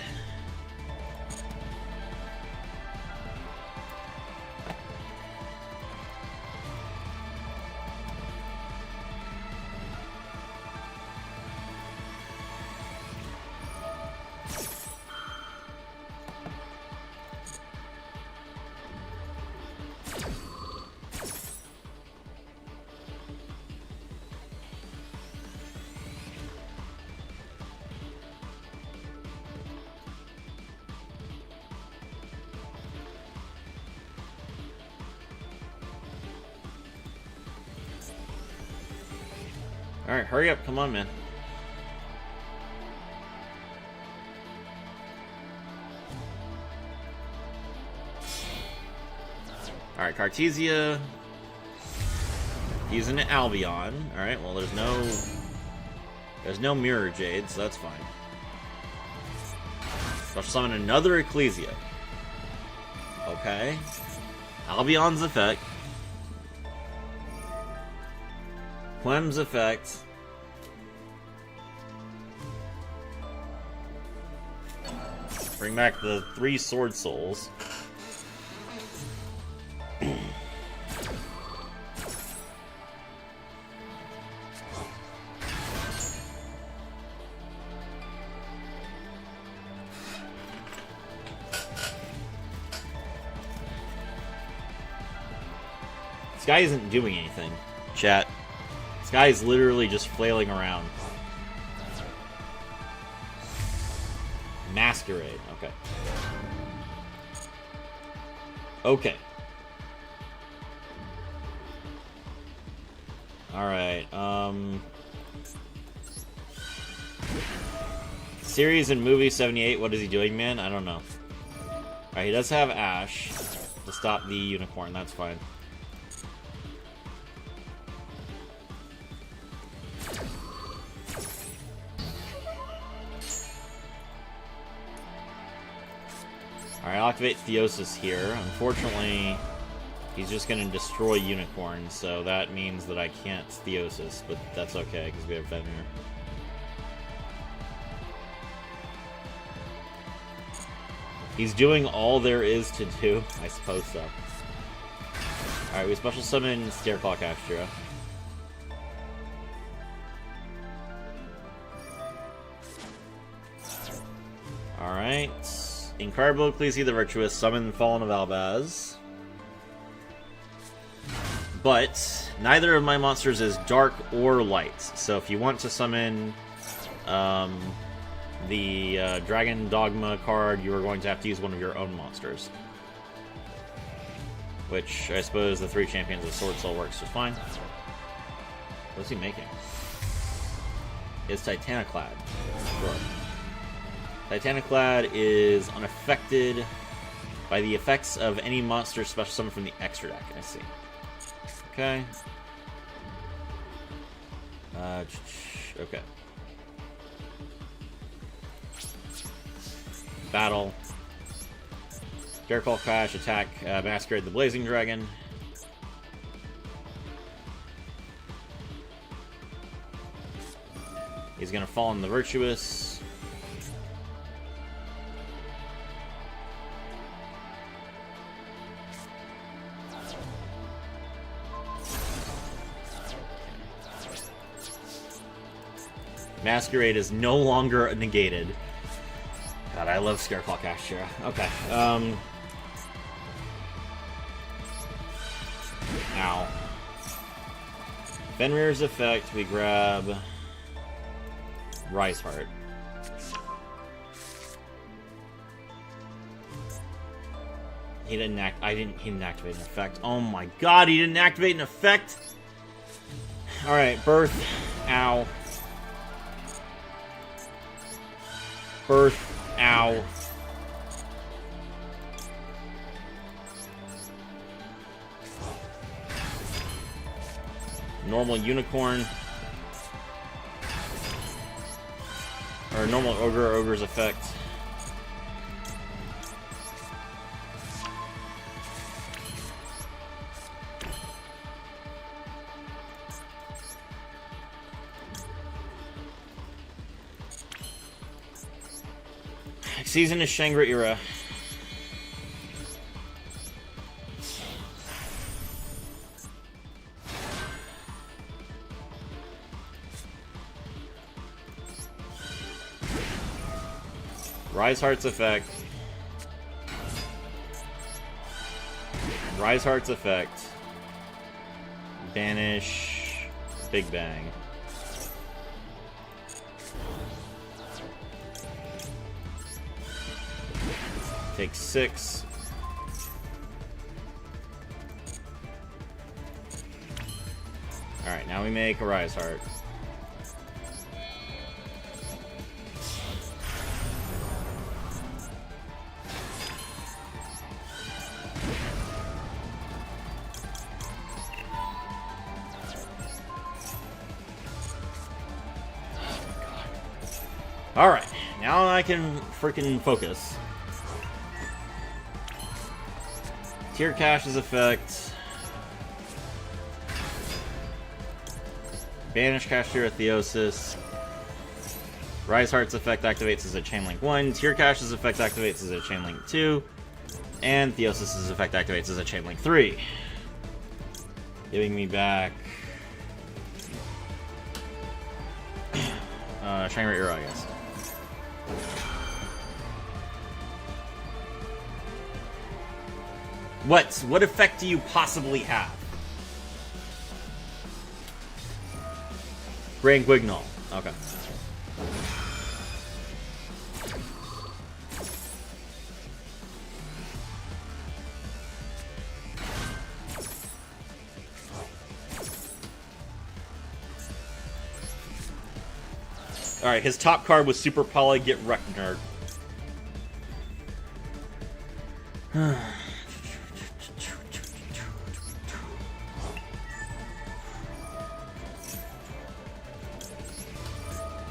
Alright, hurry up, come on, man. Alright, Cartesia. Using an Albion. Alright, well there's no Mirror Jade, so that's fine. So I'll summon another Ecclesia. Okay. Albion's effect. Clem's effect. Bring back the 3 Sword Souls. This guy isn't doing anything, chat. This guy is literally just flailing around. Masquerade, okay. Okay. Alright, series and movie 78, what is he doing, man? I don't know. Alright, he does have Ash to stop the Unicorn, that's fine. Alright, I'll activate Theosis here. Unfortunately, he's just going to destroy Unicorn, so that means that I can't Theosis, but that's okay, because we have Fenrir. He's doing all there is to do? I suppose so. Alright, we special summon Stairclaw Kashtira. Alright. Incredible Ecclesia the Virtuous, summon Fallen of Albaz. But neither of my monsters is dark or light. So if you want to summon the Dragon Dogma card, you are going to have to use one of your own monsters. Which I suppose the 3 Champions of Sword Soul works just fine. What's he making? It's Titaniclad. Sure. Titaniclad is unaffected by the effects of any monster special summoned from the extra deck. I see. Okay. Okay. Battle. Scareclaw Crash, attack, Masquerade the Blazing Dragon. He's gonna fall in the Virtuous. Masquerade is no longer negated. God, I love Scareclaw Kashtira. Okay. Ow. Fenrir's effect, we grab Rise Heart. He didn't activate an effect. Oh my god, he didn't activate an effect? Alright, Birth. Ow. Birth. Ow. Normal Unicorn. Or normal Ogre's effect. Season is Shangri-Era. Rise Heart's effect. Rise Heart's effect. Banish. Big Bang. Take 6. Alright, now we make a Rise Heart. Alright, now I can freaking focus. Tier Cash's effect. Banish Kashtira Theosis. Rise Heart's effect activates as a Chainlink 1. Tier Cash's effect activates as a Chainlink 2. And Theosis' effect activates as a Chainlink 3. Giving me back Shangri-Era, I guess. What effect do you possibly have? Grand Guignol. Okay. Alright, his top card was Super Poly, get wrecked, nerd.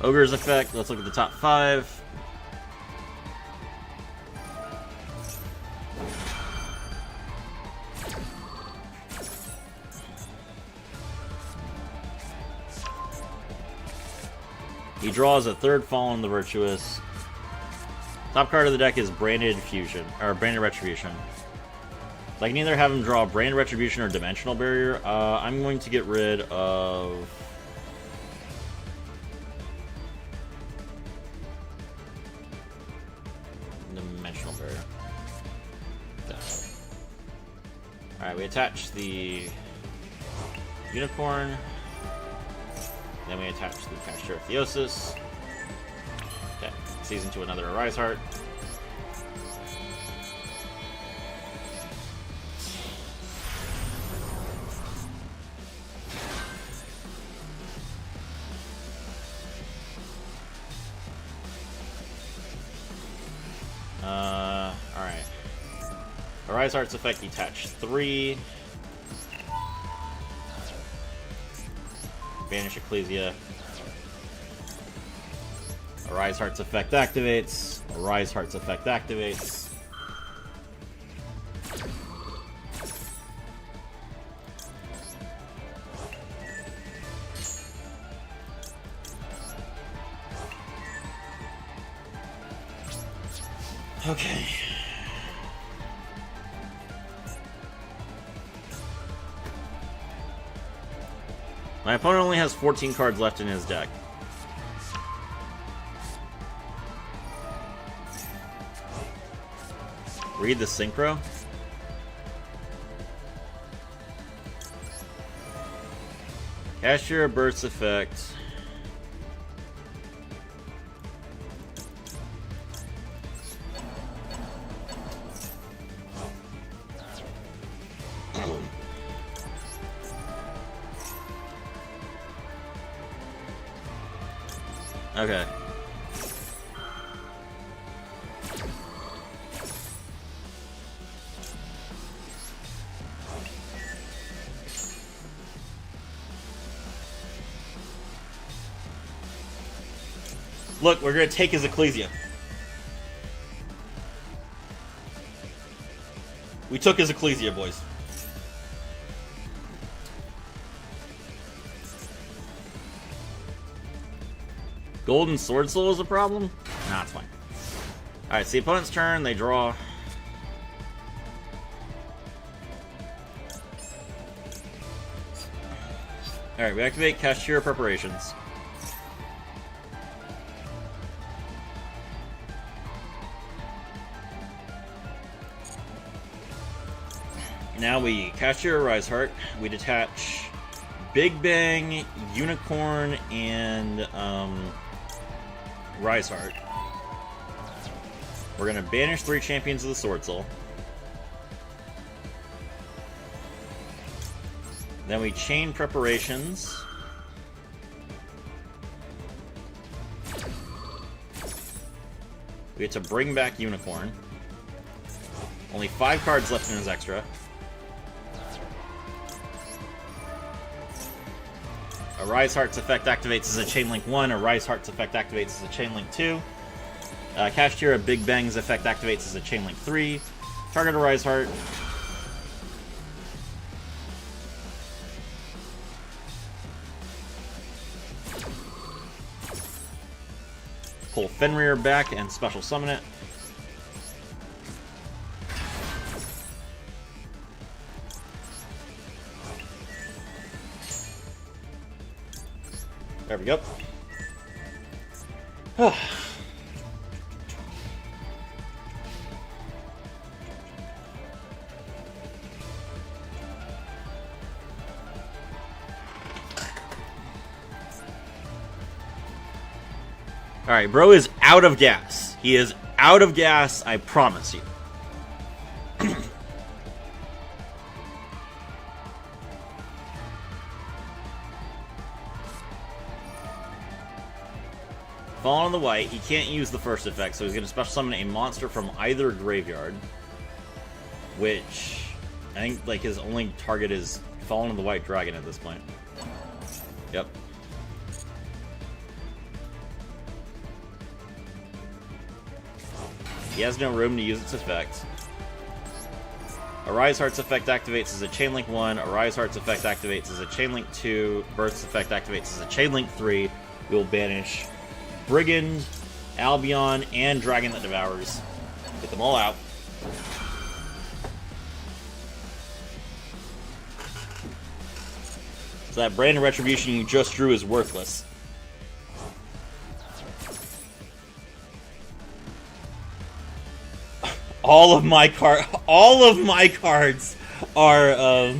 Ogre's effect, let's look at the top 5. He draws a third Fall on the Virtuous. Top card of the deck is Branded Fusion, or Branded Retribution. So I can either have him draw Branded Retribution or Dimensional Barrier. I'm going to get rid of... Dimensional Barrier. Alright, we attach the Unicorn. Then we attach the Kashtira Theosis. Okay, season to another Rise Heart. Alright. Rise Heart's effect, detach 3. Banish Ecclesia. Arise Heart's effect activates. Arise Heart's effect activates. Okay. My opponent only has 14 cards left in his deck. Read the synchro. Kashtira burst effect. Okay. Look, we're gonna take his Ecclesia. We took his Ecclesia, boys. Golden Sword Soul is a problem? Nah, it's fine. Alright, it's the opponent's turn, they draw. Alright, we activate Kashtira Preparations. Now we Kashtira Rise Heart. We detach Big Bang, Unicorn, and Rise Heart. We're gonna banish 3 Champions of the Sword Soul. Then we chain Preparations. We get to bring back Unicorn. Only 5 cards left in his extra. A Rise Heart's effect activates as a Chain Link 1. A Rise Heart's effect activates as a Chain Link 2. Kashtira Big Bang's effect activates as a Chain Link 3. Target a Rise Heart. Pull Fenrir back and special summon it. There we go. Alright, bro is out of gas. He is out of gas, I promise you. Fall on the white, he can't use the first effect, so he's going to special summon a monster from either graveyard. Which, I think, like, his only target is Fallen on the White Dragon at this point. Yep. He has no room to use its effect. A Rise Heart's effect activates as a Chain Link 1. A Rise Heart's effect activates as a Chain Link 2. Burst's effect activates as a Chain Link 3. We will banish Brigand, Albion, and Dragon that Devours. Get them all out. So that Brand of Retribution you just drew is worthless. All of my cards are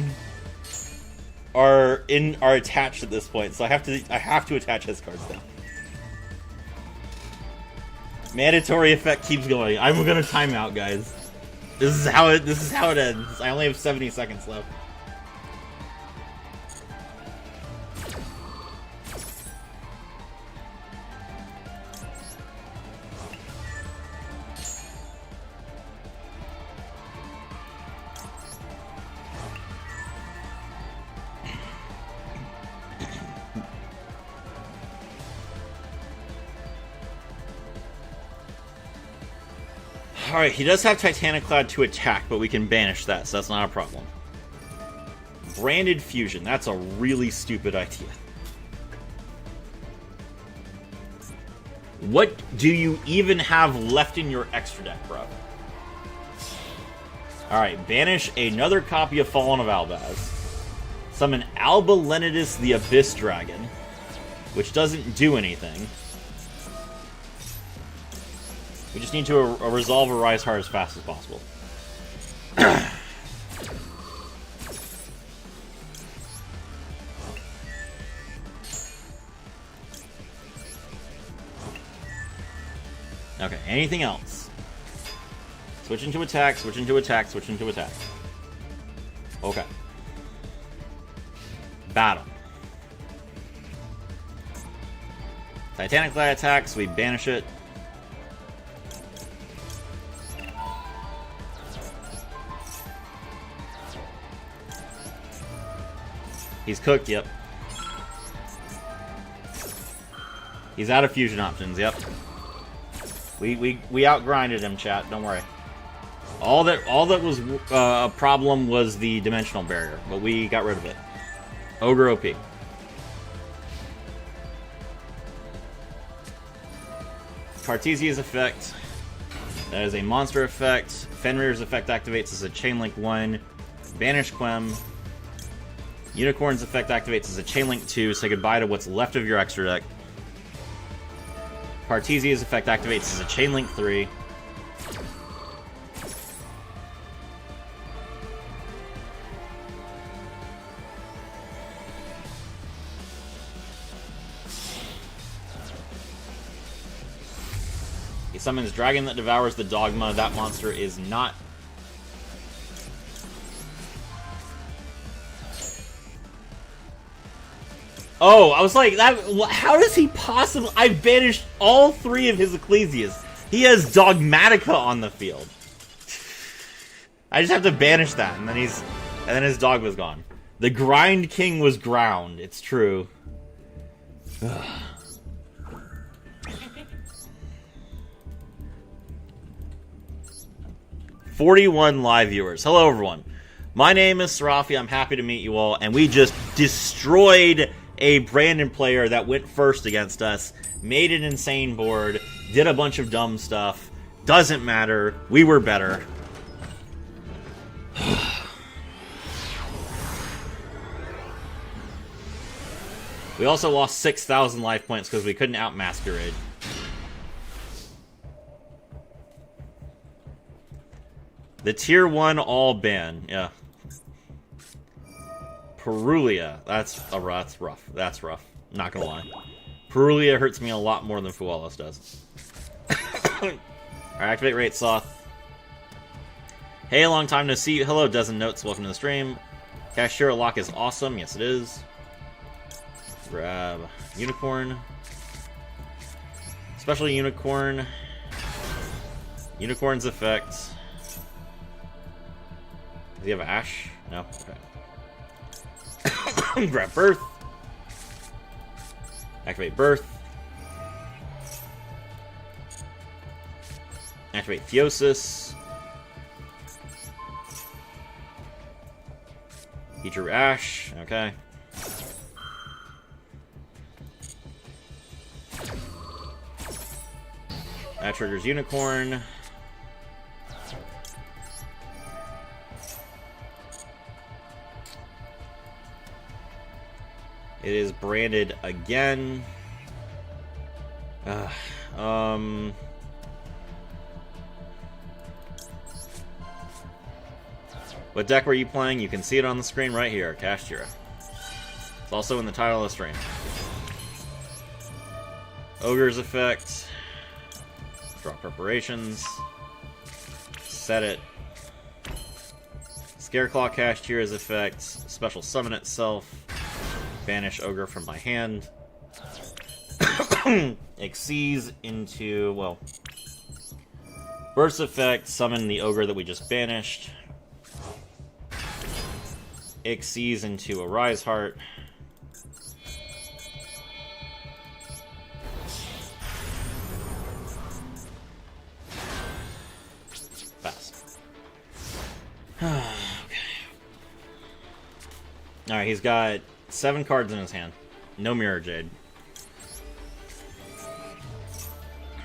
attached at this point, so I have to attach his cards now. Mandatory effect keeps going. I'm gonna time out, guys. This is how it ends. I only have 70 seconds left. Alright, he does have Titaniclad to attack, but we can banish that, so that's not a problem. Branded Fusion. That's a really stupid idea. What do you even have left in your extra deck, bro? Alright, banish another copy of Fallen of Albaz. Summon Alba Lenidus the Abyss Dragon, which doesn't do anything. We just need to resolve Arise Heart as fast as possible. Okay, anything else? Switch into attack, switch into attack, switch into attack. Okay. Battle. Titaniclad attacks, we banish it. He's cooked, yep. He's out of fusion options, yep. We outgrinded him, chat, don't worry. All that was a problem was the dimensional barrier, but we got rid of it. Ogre OP. Cartesia's effect. That is a monster effect. Fenrir's effect activates as a Chain Link 1. Banish Quem. Unicorn's effect activates as a Chain Link 2. Say goodbye to what's left of your extra deck. Cartesia's effect activates as a Chain Link 3. He summons Dragon that devours the Dogma. That monster is not... Oh, I was like, that. How does he possibly... I've banished all 3 of his Ecclesias. He has Dogmatica on the field. I just have to banish that, and then he's... And then his dog was gone. The Grind King was ground. It's true. 41 live viewers. Hello, everyone. My name is Serafi. I'm happy to meet you all, and we just destroyed a Brandon player that went first against us, made an insane board, did a bunch of dumb stuff. Doesn't matter. We were better. We also lost 6,000 life points because we couldn't out-masquerade. The tier 1 all ban. Yeah. Perulia. That's rough. That's rough. Not gonna lie. Perulia hurts me a lot more than Fualos does. Alright, activate Rate Soth. Hey, long time no see. Hello, Dozen Notes. Welcome to the stream. Kashtira lock is awesome. Yes, it is. Grab Unicorn. Special Unicorn. Unicorn's effect. Does he have Ash? No? Okay. Grab Birth. Activate Birth. Activate Theosis. He drew Ash. Okay. That triggers Unicorn. It is branded again. What deck were you playing? You can see it on the screen right here, Kashtira. It's also in the title of the stream. Ogre's effect. Draw preparations. Set it. Scareclaw Kashtira's effect. Special summon itself. Banish Ogre from my hand. Exceeds into, well... Burst effect, summon the Ogre that we just banished. Exceeds into a Rise Heart. Okay. Alright, he's got 7 cards in his hand. No Mirror Jade.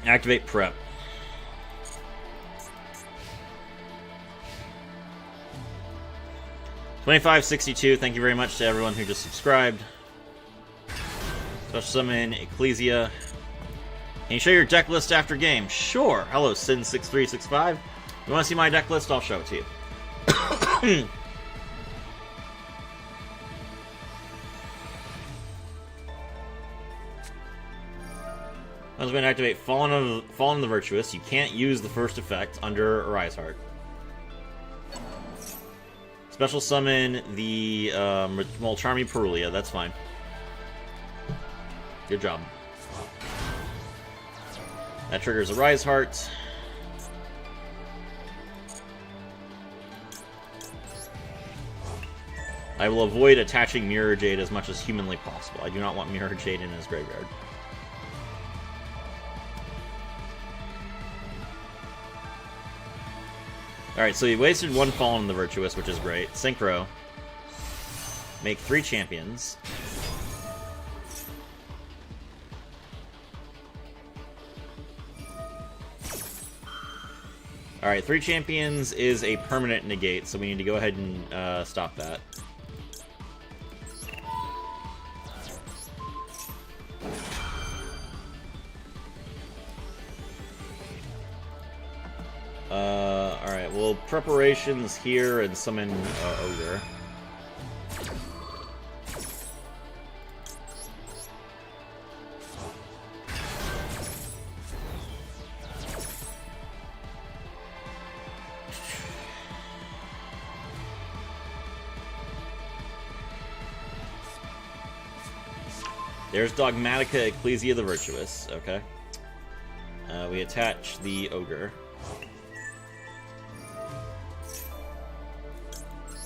Activate Prep. $25.62. Thank you very much to everyone who just subscribed. Special summon Ecclesia. Can you show your deck list after game? Sure. Hello, Sin6365. You want to see my deck list? I'll show it to you. I was going to activate Fallen of the Virtuous. You can't use the first effect under Arise Heart. Special summon the Charmy Perulia. That's fine. Good job. That triggers Arise Heart. I will avoid attaching Mirror Jade as much as humanly possible. I do not want Mirror Jade in his graveyard. Alright, so he wasted 1 Fallen of the Virtuous, which is great. Synchro. Make 3 champions. Alright, 3 champions is a permanent negate, so we need to go ahead and stop that. Alright, well, preparations here and summon Ogre. There's Dogmatica Ecclesia the Virtuous, okay. We attach the Ogre.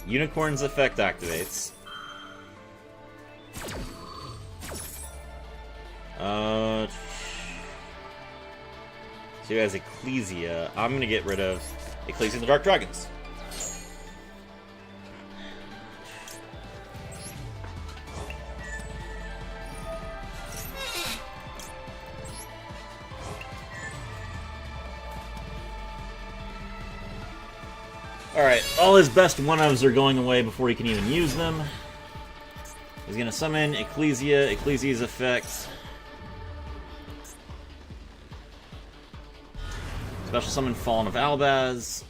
Unicorn's effect activates. So he has Ecclesia. I'm gonna get rid of Ecclesia the Dark Dragons. Alright, all his best one-ofs are going away before he can even use them. He's going to summon Ecclesia, Ecclesia's effect. Special summon Fallen of Albaz.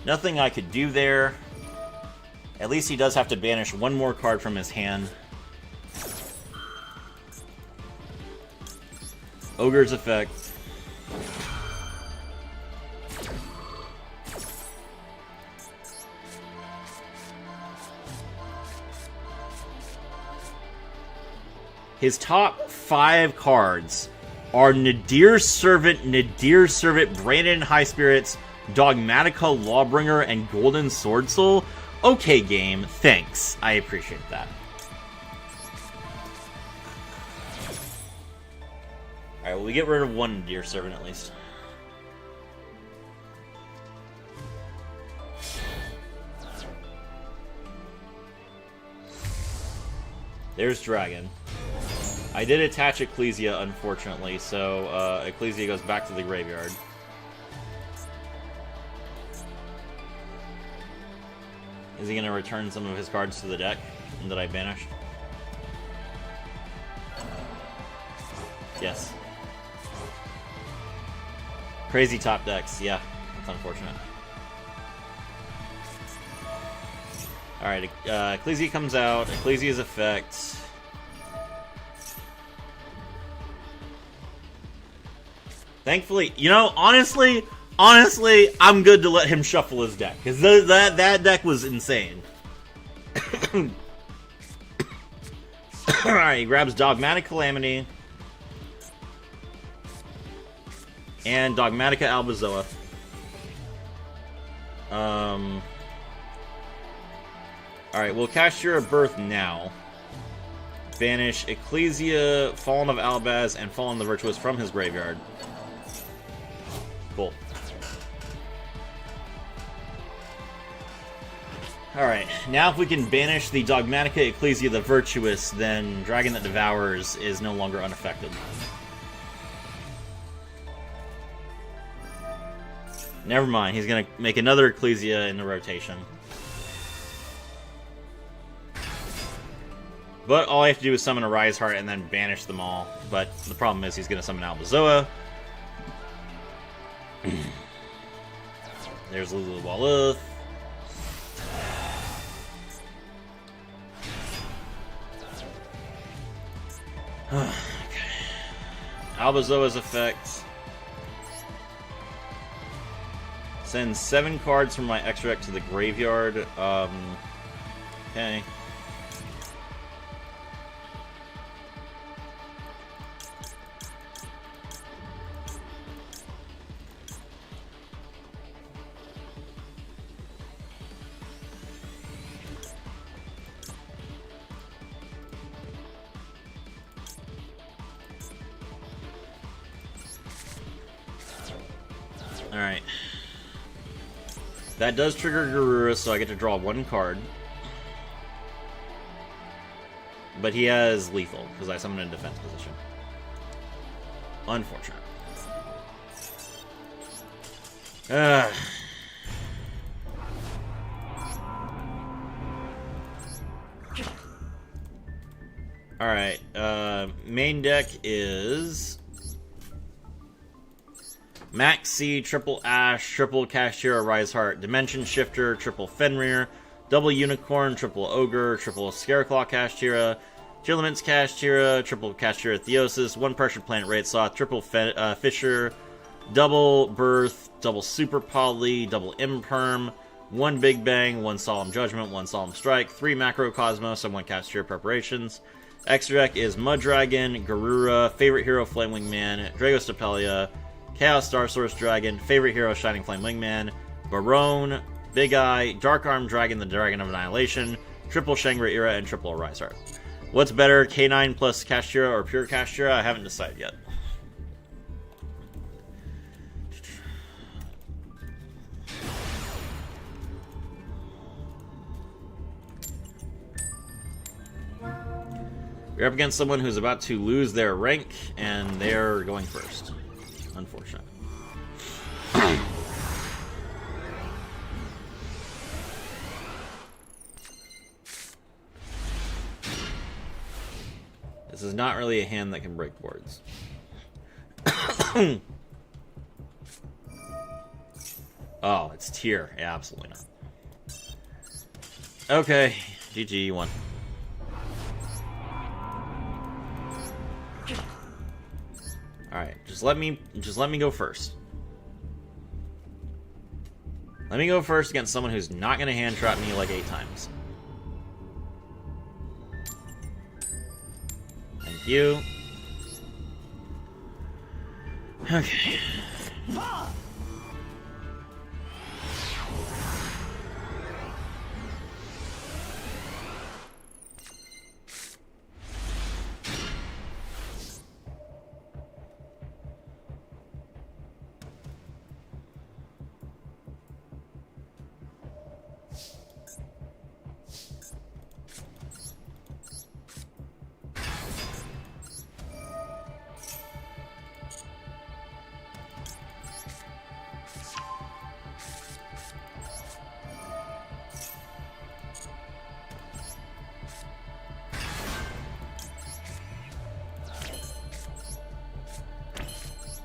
Nothing I could do there. At least he does have to banish 1 more card from his hand. Ogre's effect. His top 5 cards are Nadir Servant, Brandon High Spirits, Dogmatica Lawbringer, and Golden Sword Soul. Okay, game. Thanks. I appreciate that. Alright, well, we get rid of 1 Nadir Servant at least. There's Dragon. I did attach Ecclesia, unfortunately, so Ecclesia goes back to the graveyard. Is he going to return some of his cards to the deck that I banished? Yes. Crazy top decks, yeah. That's unfortunate. Alright, Ecclesia comes out. Ecclesia's effect. Thankfully, you know, honestly, I'm good to let him shuffle his deck. Because that deck was insane. Alright, he grabs Dogmatic Calamity. And Dogmatica Albazoa. Alright, we'll Kashtira Birth now. Banish Ecclesia, Fallen of Albaz, and Fallen the Virtuous from his graveyard. Cool. Alright, now if we can banish the Dogmatica Ecclesia the Virtuous, then Dragon that Devours is no longer unaffected. Never mind, he's gonna make another Ecclesia in the rotation. But all I have to do is summon a Rise Heart and then banish them all. But the problem is he's gonna summon Albazoa. There's Lulu Walith. Okay. Albazoa's effect. Send 7 cards from my extra deck to the graveyard. Okay. Alright. That does trigger Garura, so I get to draw 1 card. But he has lethal, because I summoned in defense position. Unfortunate. Alright, main deck is Maxi, triple Ash, triple Kashtira, Rise Heart, Dimension Shifter, triple Fenrir, double Unicorn, triple Ogre, triple Scareclaw Kashtira, Jillament's Kashtira, triple Kashtira Theosis, 1 Pressured Planet Raid Sloth, triple Fisher, double Birth, double Super Poly, double Imperm, 1 Big Bang, 1 Solemn Judgment, 1 Solemn Strike, 3 Macrocosmos, and 1 Kashtira Preparations. Extra deck is Mudragon, Garura, Favorite Hero Flamewing Man, Dragostapelia, Chaos Star Source Dragon, Favorite Hero Shining Flame Wingman, Barone, Big Eye, Dark Arm Dragon, the Dragon of Annihilation, triple Shangri-Ira, and triple Rise Heart. What's better, K9 plus Kashtira or pure Kashtira? I haven't decided yet. We're up against someone who's about to lose their rank, and they're going first. Unfortunate. This is not really a hand that can break boards. Oh, it's tier. Yeah, absolutely not. Okay, GG, you won. Alright, just let me go first. Let me go first against someone who's not gonna hand trap me like 8 times. Thank you. Okay.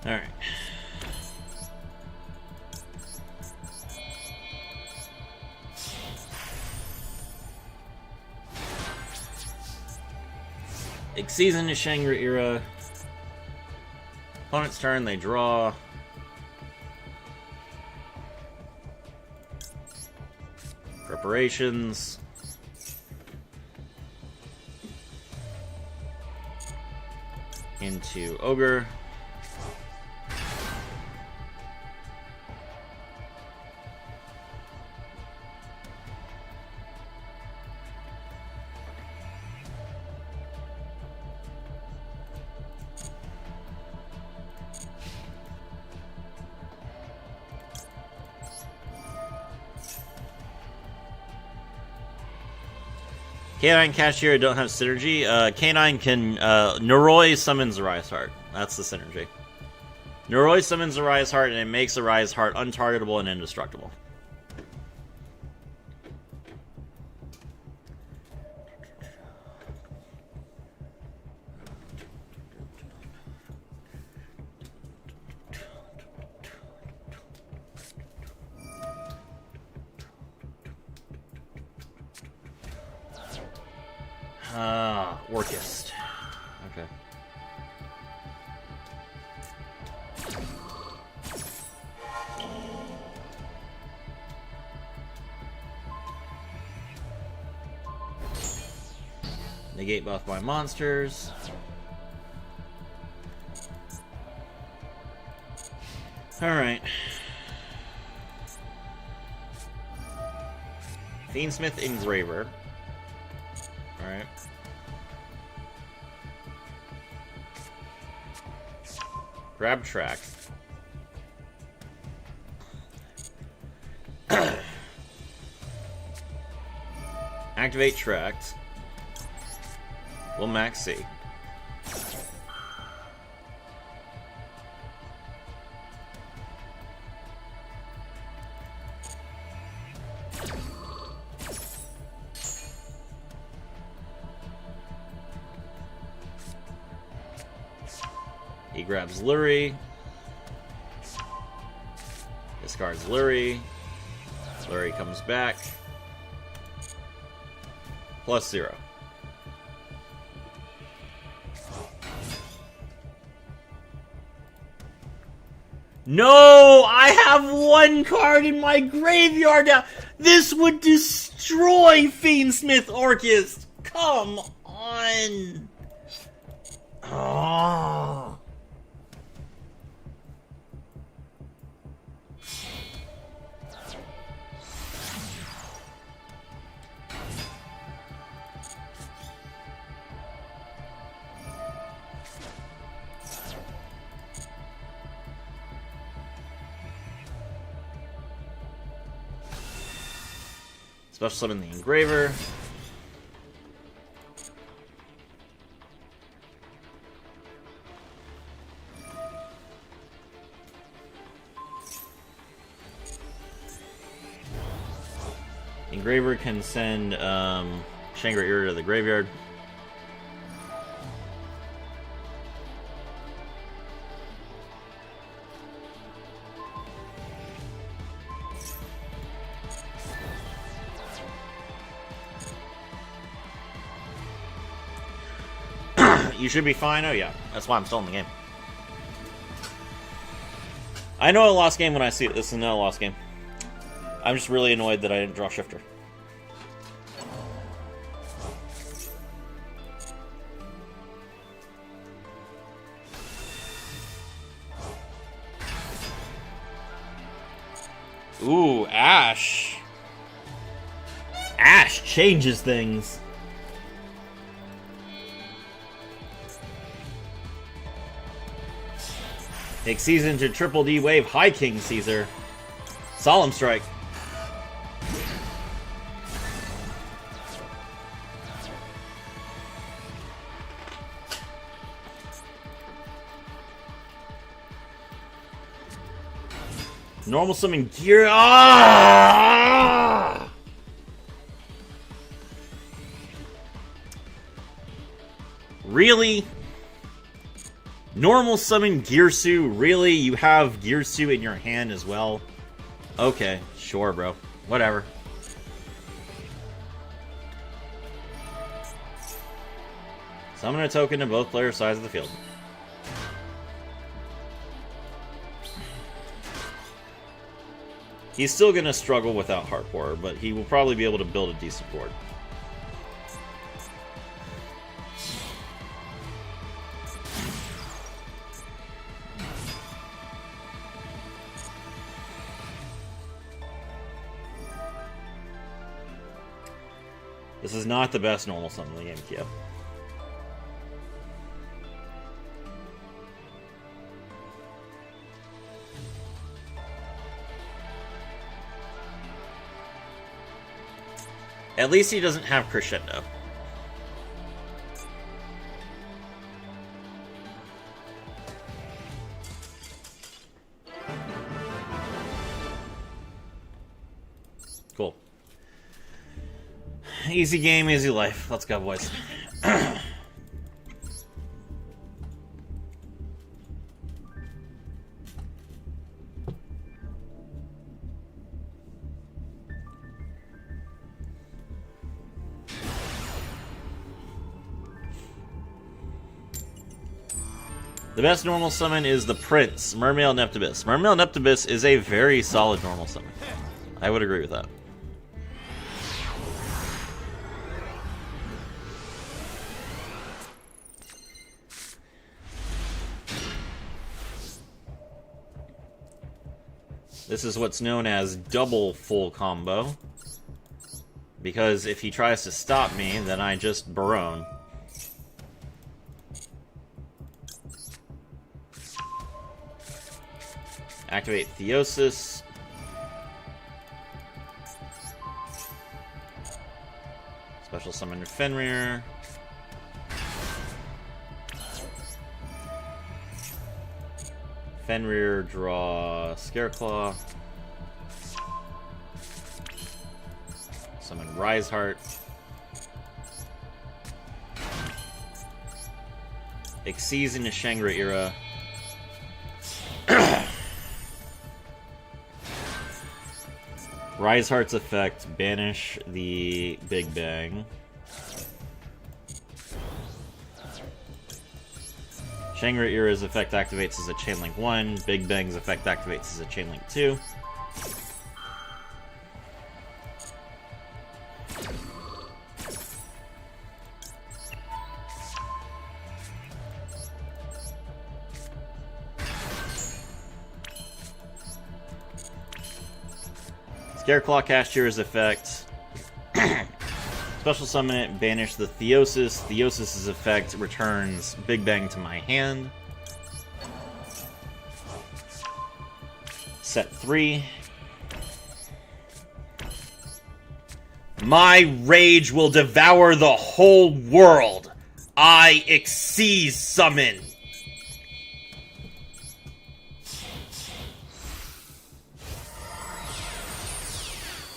Alright. Exceeds into Shangri-Ira. Opponent's turn, they draw. Preparations. Into Ogre. K9 Kashtira don't have synergy. K9 can Noroi summons Rise Heart. That's the synergy. Noroi summons a Rise Heart and it makes a Rise Heart untargetable and indestructible. Orchest. Okay. Negate buff my monsters. Alright. Fiendsmith Engraver. Alright. Grab track. Activate tracked. We'll max C. He grabs Lurie. Discards Lurie. Lurie comes back. +0. No! I have one card in my graveyard now! This would destroy Fiendsmith Orchest! Come on! Oh. Special summon the Engraver. Engraver can send Shangri-La to the graveyard. You should be fine. Oh yeah, that's why I'm still in the game. I know I lost game when I see it. This is not a lost game. I'm just really annoyed that I didn't draw Shifter. Ooh, Ash. Ash changes things. Take Season to Triple D Wave High King Caesar. Solemn Strike. Normal summon gear. Ah! Really? Normal summon Gearsu? Really? You have Gearsu in your hand as well? Okay, sure, bro. Whatever. Summon a token to both player sides of the field. He's still gonna struggle without Heart Pourer, but he will probably be able to build a decent board. This is not the best normal summon in the game, Kyo. At least he doesn't have Crescendo. Cool. Easy game, easy life. Let's go, boys. The best normal summon is the Prince, Mermail Neptibus. Mermail Neptibus is a very solid normal summon. I would agree with that. This is what's known as double full combo. Because if he tries to stop me, then I just Barone. Activate Theosis. Special summon Fenrir. Fenrir, draw Scareclaw. Summon Riseheart. Exceeds into Shangri era. Riseheart's effect, banish the Big Bang. Shangri Era's effect activates as a Chainlink 1. Big Bang's effect activates as a Chainlink 2. Scareclaw Kashtira's effect. Special summon it, banish the Theosis. Theosis' effect returns Big Bang to my hand. Set 3. My rage will devour the whole world. I Exceed summon.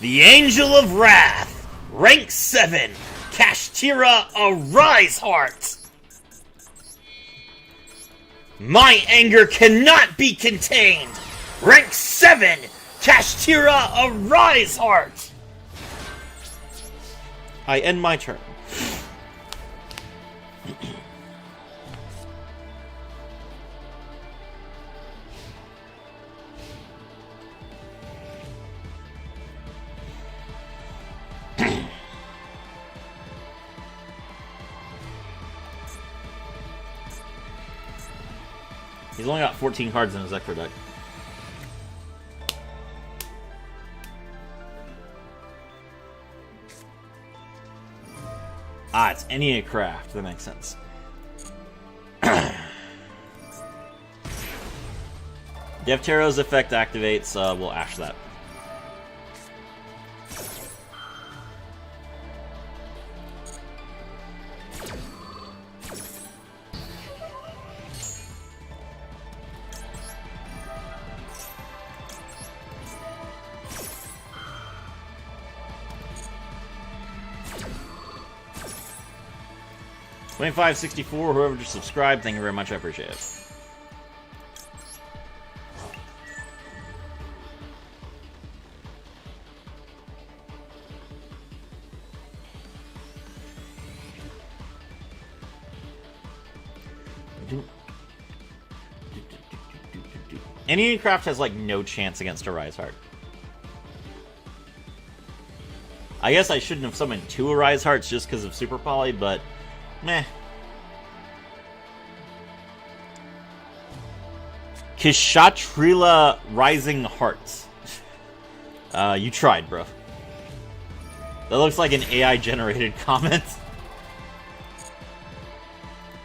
The Angel of Wrath, rank 7, Kashtira a Riseheart. My anger cannot be contained. Rank 7, Kashtira a Riseheart. I end my turn. He's only got 14 cards in his Ecro deck. Ah, it's any craft. That makes sense. Deftero's effect activates. We'll ash that. $25.64, whoever just subscribed, thank you very much, I appreciate it. Any craft has like no chance against a Riseheart. I guess I shouldn't have summoned 2 Risehearts just because of Super Poly, but meh. Kashtira Rising Hearts. You tried, bro. That looks like an AI-generated comment.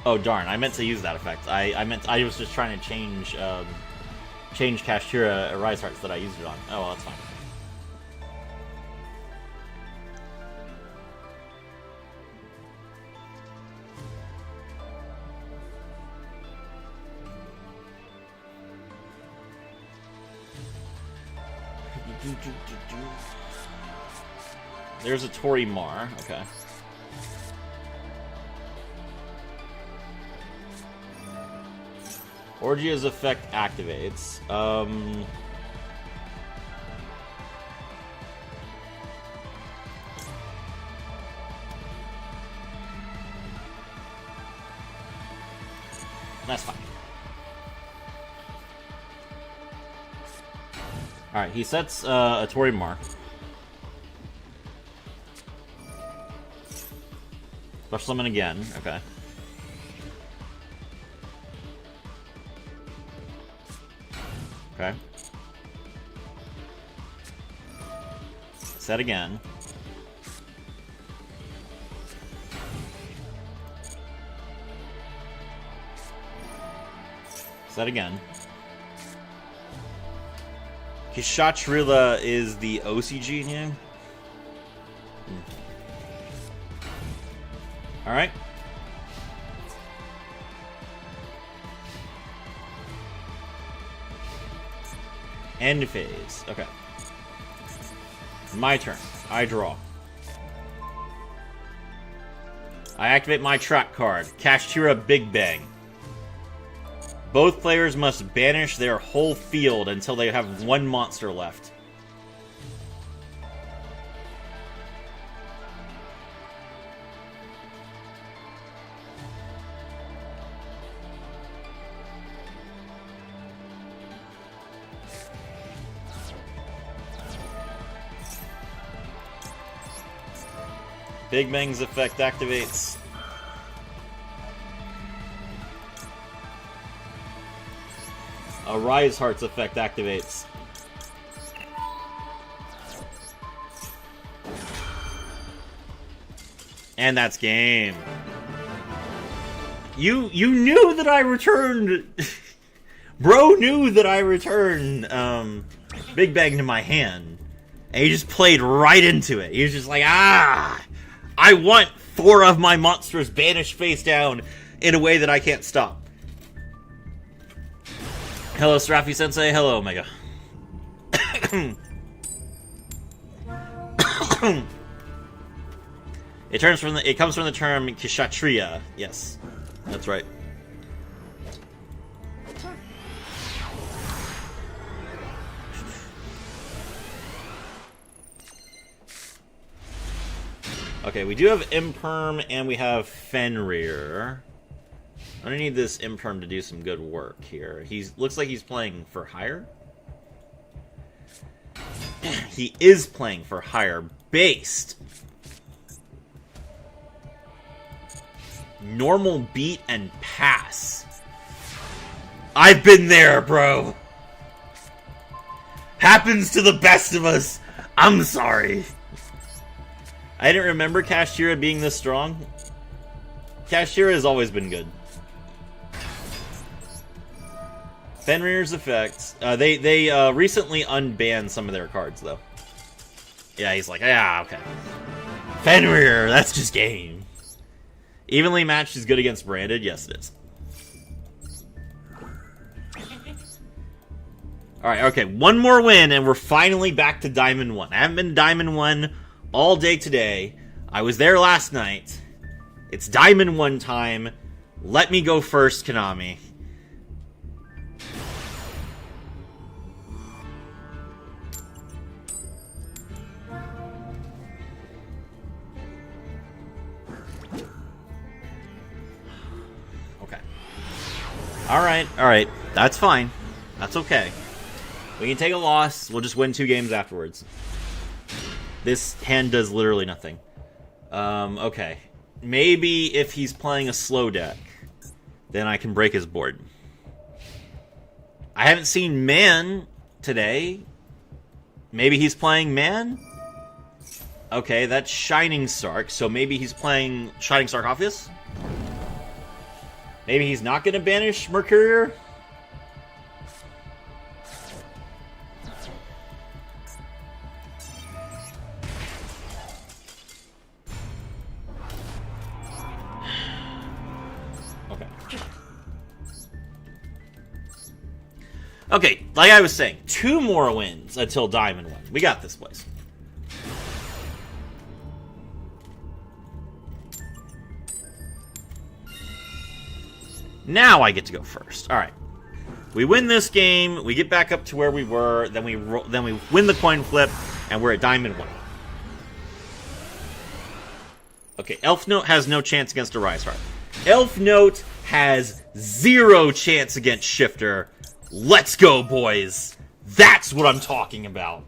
Oh darn! I meant to use that effect. I was just trying to change change Kashtira Risehearts that I used it on. Oh well, that's fine. There's a Tori Mar. Okay. Orgia's effect activates. That's fine. Alright, he sets a Tori Mar. Special summon again. Okay. Okay. Set again. Set again. Kashtira is the OCG in you? Alright. End phase. Okay. My turn. I draw. I activate my track card. Kashtira Big Bang. Both players must banish their whole field until they have one monster left. Big Bang's effect activates. A Rise Heart's effect activates. And that's game. You knew that I returned. Bro knew that I returned Big Bang to my hand. And he just played right into it. He was just like, I want 4 of my monsters banished face down in a way that I can't stop. Hello, Serafi Sensei. Hello, Omega. It comes from the term Kshatriya. Yes, that's right. Okay, we do have Imperm and we have Fenrir. I'm gonna need this Imperm to do some good work here. Looks like he's playing for hire. He is playing for hire based. Normal beat and pass. I've been there, bro. Happens to the best of us. I'm sorry. I didn't remember Kashtira being this strong. Kashtira has always been good. Fenrir's effects. They recently unbanned some of their cards, though. Yeah, he's like, yeah, okay. Fenrir, that's just game. Evenly matched is good against branded. Yes, it is. Alright, okay. One more win, and we're finally back to Diamond 1. I haven't been to Diamond 1 all day today. I was there last night. It's Diamond 1 time. Let me go first, Konami. Okay. Alright. That's fine. That's okay. We can take a loss. We'll just win 2 games afterwards. This hand does literally nothing. Okay. Maybe if he's playing a slow deck, then I can break his board. I haven't seen Man today. Maybe he's playing Man? Okay, that's Shining Sark, so maybe he's playing Shining Sarcophagus? Maybe he's not going to banish Mercurier? Okay, like I was saying, 2 more wins until Diamond 1. We got this, boys. Now I get to go first. All right. We win this game. We get back up to where we were. Then we win the coin flip, and we're at Diamond 1. Okay, Elf Note has no chance against a Rise Heart. Elf Note has 0 chance against Shifter. Let's go, boys. That's what I'm talking about.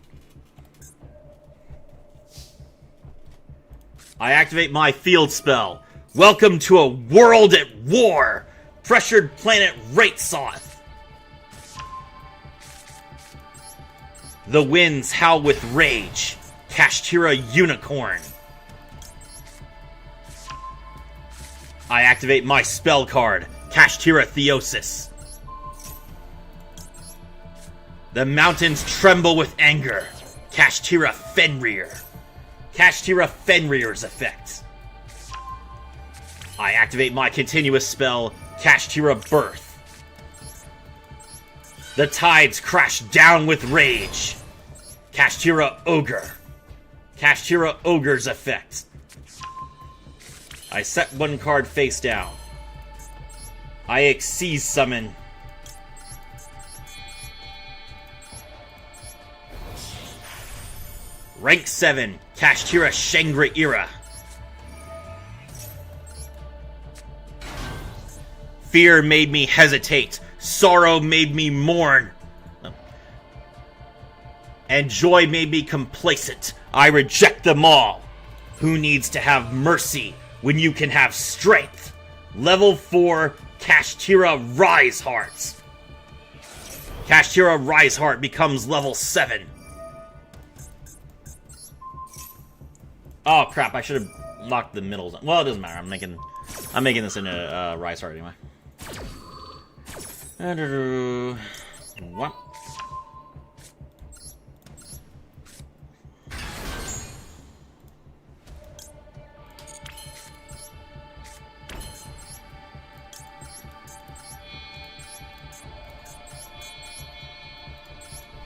I activate my field spell. Welcome to a world at war. Pressured planet Raitsoth. The winds howl with rage. Kashtira Unicorn. I activate my spell card, Kashtira Theosis. The mountains tremble with anger, Kashtira Fenrir. Kashtira Fenrir's effect. I activate my continuous spell, Kashtira Birth. The tides crash down with rage, Kashtira Ogre. Kashtira Ogre's effect. I set 1 card face down. I Xyz summon. Rank 7, Kashtira Shangri-Ira. Fear made me hesitate. Sorrow made me mourn. And joy made me complacent. I reject them all. Who needs to have mercy when you can have strength? Level 4, Kashtira Rise Heart. Kashtira Rise Heart becomes level 7. Oh crap! I should have locked the middle zone. Well, it doesn't matter. I'm making this into Rise Heart anyway. What?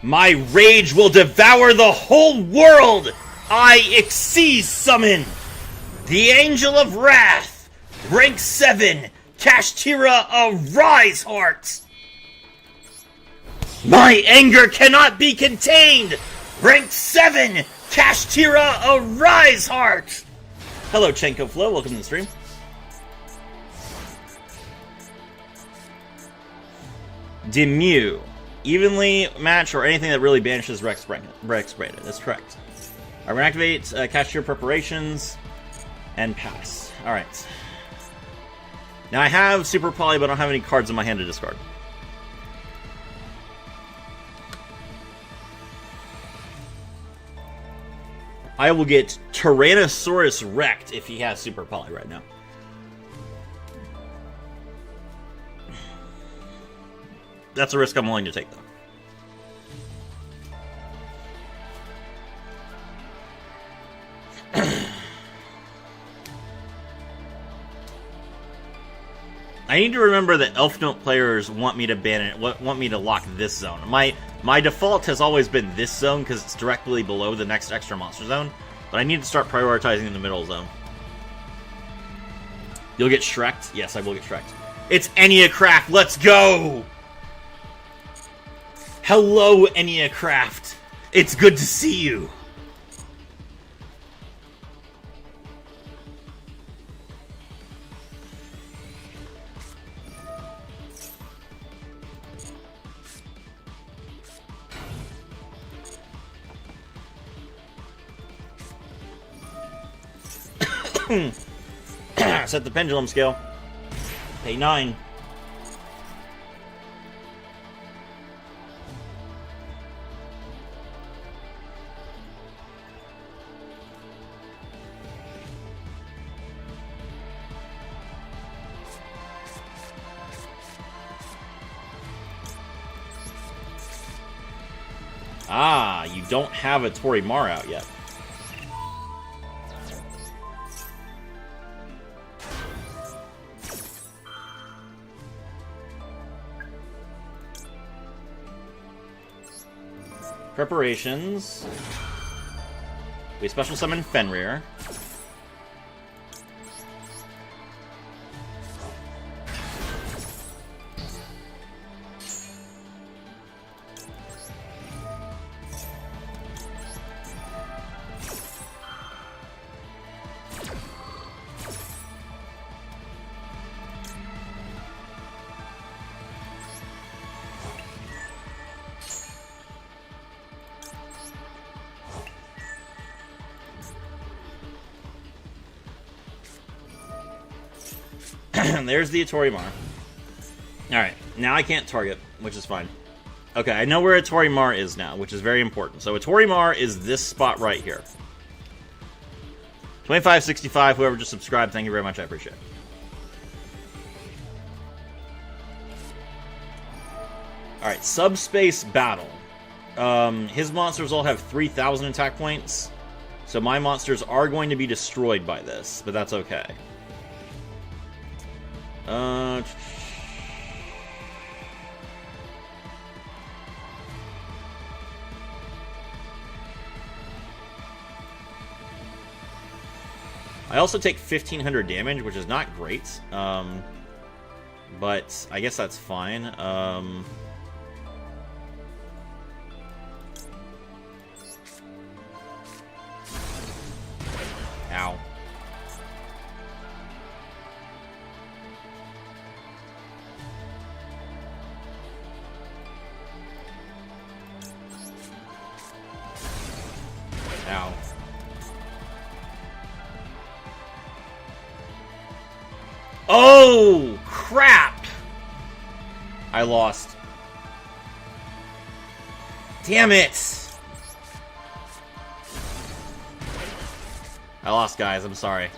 My rage will devour the whole world! I Xyz summon! The Angel of Wrath! Rank 7, Kashtira Rise Heart! My anger cannot be contained! Rank 7, Kashtira Rise Heart! Hello, Chenko Flow, welcome to the stream. Demue. Evenly match or anything that really banishes Rex Braided. That's correct. We're going to activate Kashtira Preparations and pass. Alright. Now I have Super Poly, but I don't have any cards in my hand to discard. I will get Tyrannosaurus wrecked if he has Super Poly right now. That's a risk I'm willing to take, though. I need to remember that Elf Note players want me to ban it, want me to lock this zone. My default has always been this zone because it's directly below the next extra monster zone, but I need to start prioritizing the middle zone. You'll get Shrek'd? Yes, I will get Shrek'd. It's Enneacraft, let's go! Hello, Enneacraft. It's good to see you. Set the pendulum scale. Pay 9. Ah, you don't have a Torimar out yet. Preparations. We special summon Fenrir. There's the Atorimar. Alright, now I can't target, which is fine. Okay, I know where Atorimar is now, which is very important. So Atorimar is this spot right here. 2565, whoever just subscribed, thank you very much, I appreciate it. Alright, Subspace Battle. His monsters all have 3,000 attack points, so my monsters are going to be destroyed by this, but that's okay. I also take 1,500 damage, which is not great, but I guess that's fine. Ow. Ow. Oh, crap! I lost. Damn it! I lost, guys. I'm sorry.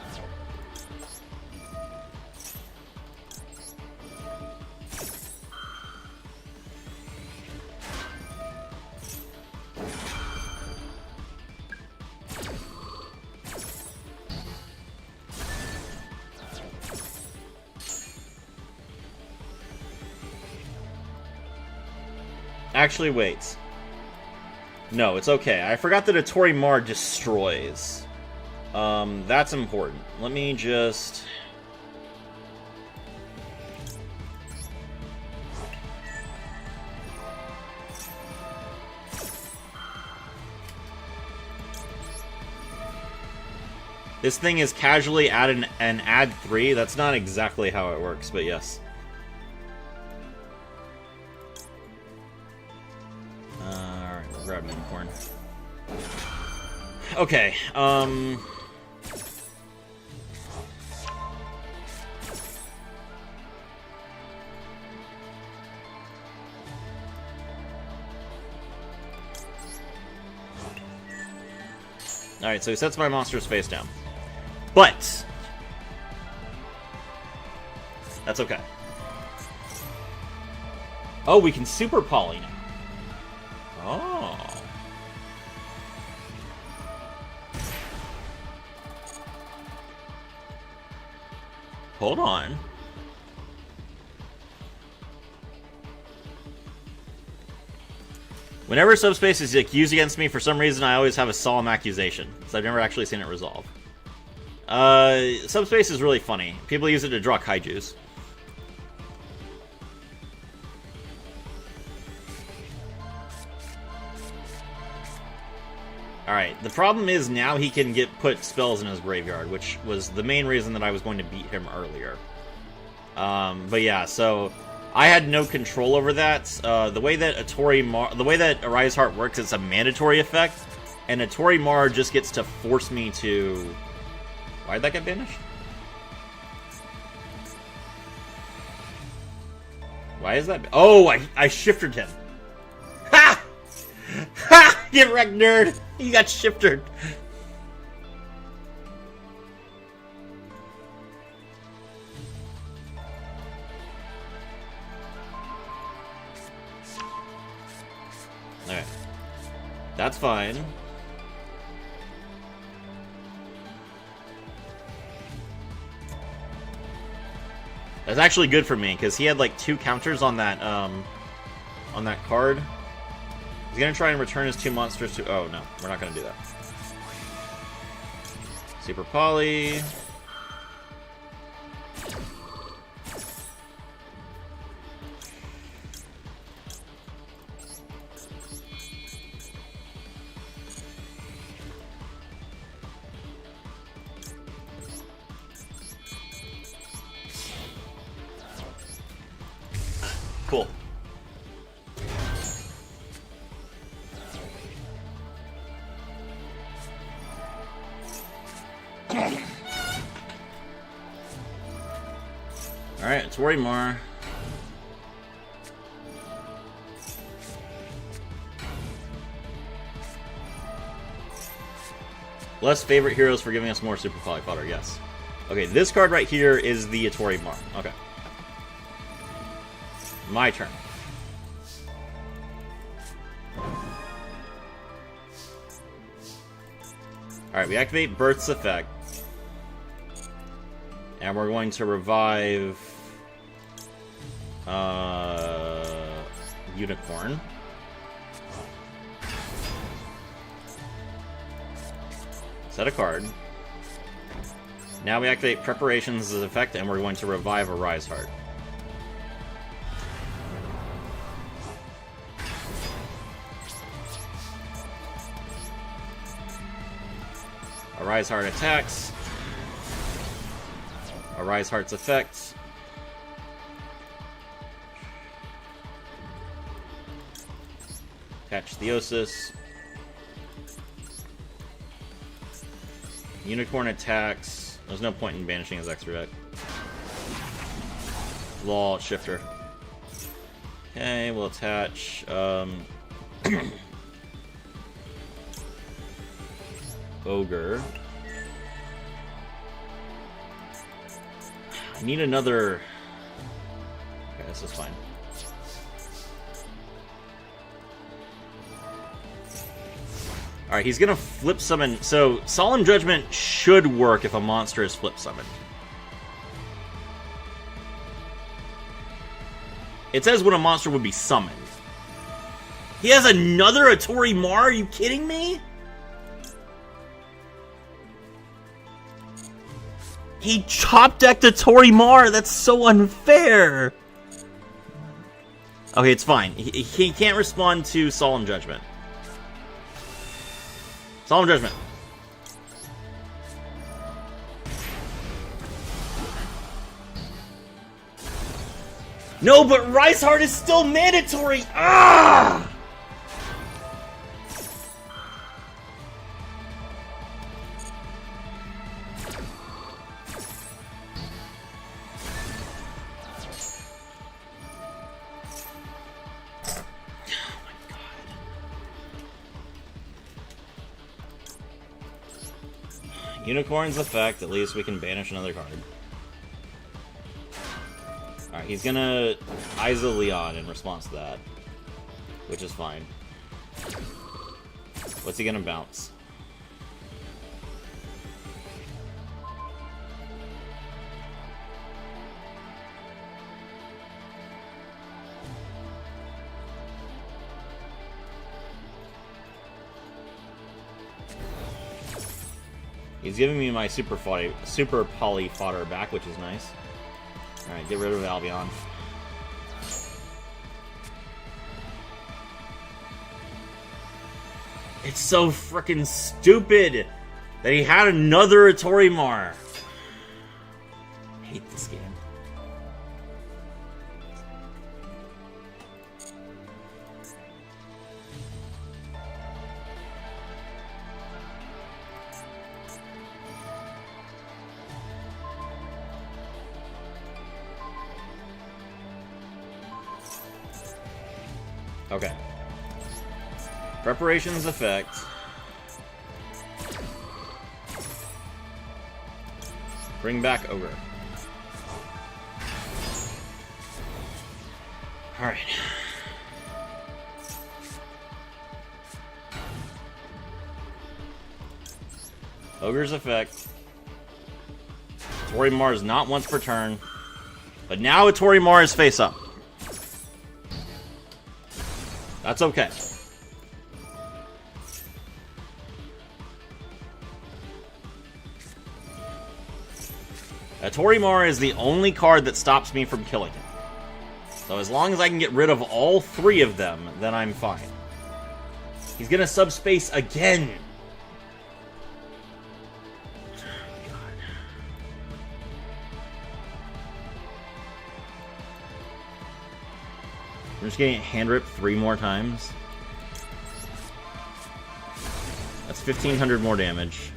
Actually, wait. No, it's okay. I forgot that Atorimar destroys. That's important. Let me just... This thing is casually add an add 3. That's not exactly how it works, but yes. Alright, we'll grab an unicorn. Okay, Alright, so he sets my monsters face down. But that's okay. Oh, we can super poly now. Oh. Hold on. Whenever subspace is like, used against me, for some reason I always have a solemn accusation. So I've never actually seen it resolve. Subspace is really funny. People use it to draw kaijus. Alright, the problem is now he can put spells in his graveyard, which was the main reason that I was going to beat him earlier. But yeah, so I had no control over that. The way that Arise Heart works, it's a mandatory effect, and Atorimar just gets to force me to... Why'd that get banished? Why is that... Oh, I shifted him. Ha! Ha! Get wrecked, nerd! You got shifted. Alright. That's fine. That's actually good for me, because he had like 2 counters on that card. He's gonna try and return his 2 monsters to... Oh, no. We're not gonna do that. Super Poly. Cool. Alright, Torimar. Less favorite heroes for giving us more super poly fodder, yes. Okay, this card right here is the Torimar. Okay. My turn. Alright, we activate Birth's effect. And we're going to revive... Unicorn. Set a card. Now we activate Preparations as effect, and we're going to revive a Rise Heart. A Rise Heart attacks. A Rise Heart's effect. Catch Theosis. Unicorn attacks. There's no point in banishing his extra deck. Law Shifter. Okay, we'll attach Ogre. I need another... Okay, this is fine. Alright, he's gonna flip summon. So, Solemn Judgment should work if a monster is flip summoned. It says when a monster would be summoned. He has another Torimar? Are you kidding me? He chop decked a Torimar. That's so unfair. Okay, it's fine. He can't respond to Solemn Judgment. Solemn Judgment. No, but Rise Heart is still mandatory! Ah! Unicorn's effect, at least we can banish another card. Alright, he's gonna Iso Leon in response to that. Which is fine. What's he gonna bounce? He's giving me my super poly fodder back, which is nice. Alright, get rid of Albion. It's so freaking stupid that he had another Torimar. I hate this game. Okay. Preparations effect. Bring back Ogre. Alright. Ogre's effect. Torimar is not once per turn. But now a Torimar is face up. That's okay. A Torimar is the only card that stops me from killing him. So as long as I can get rid of all three of them, then I'm fine. He's gonna subspace again. We're just getting hand ripped 3 more times. That's 1,500 more damage.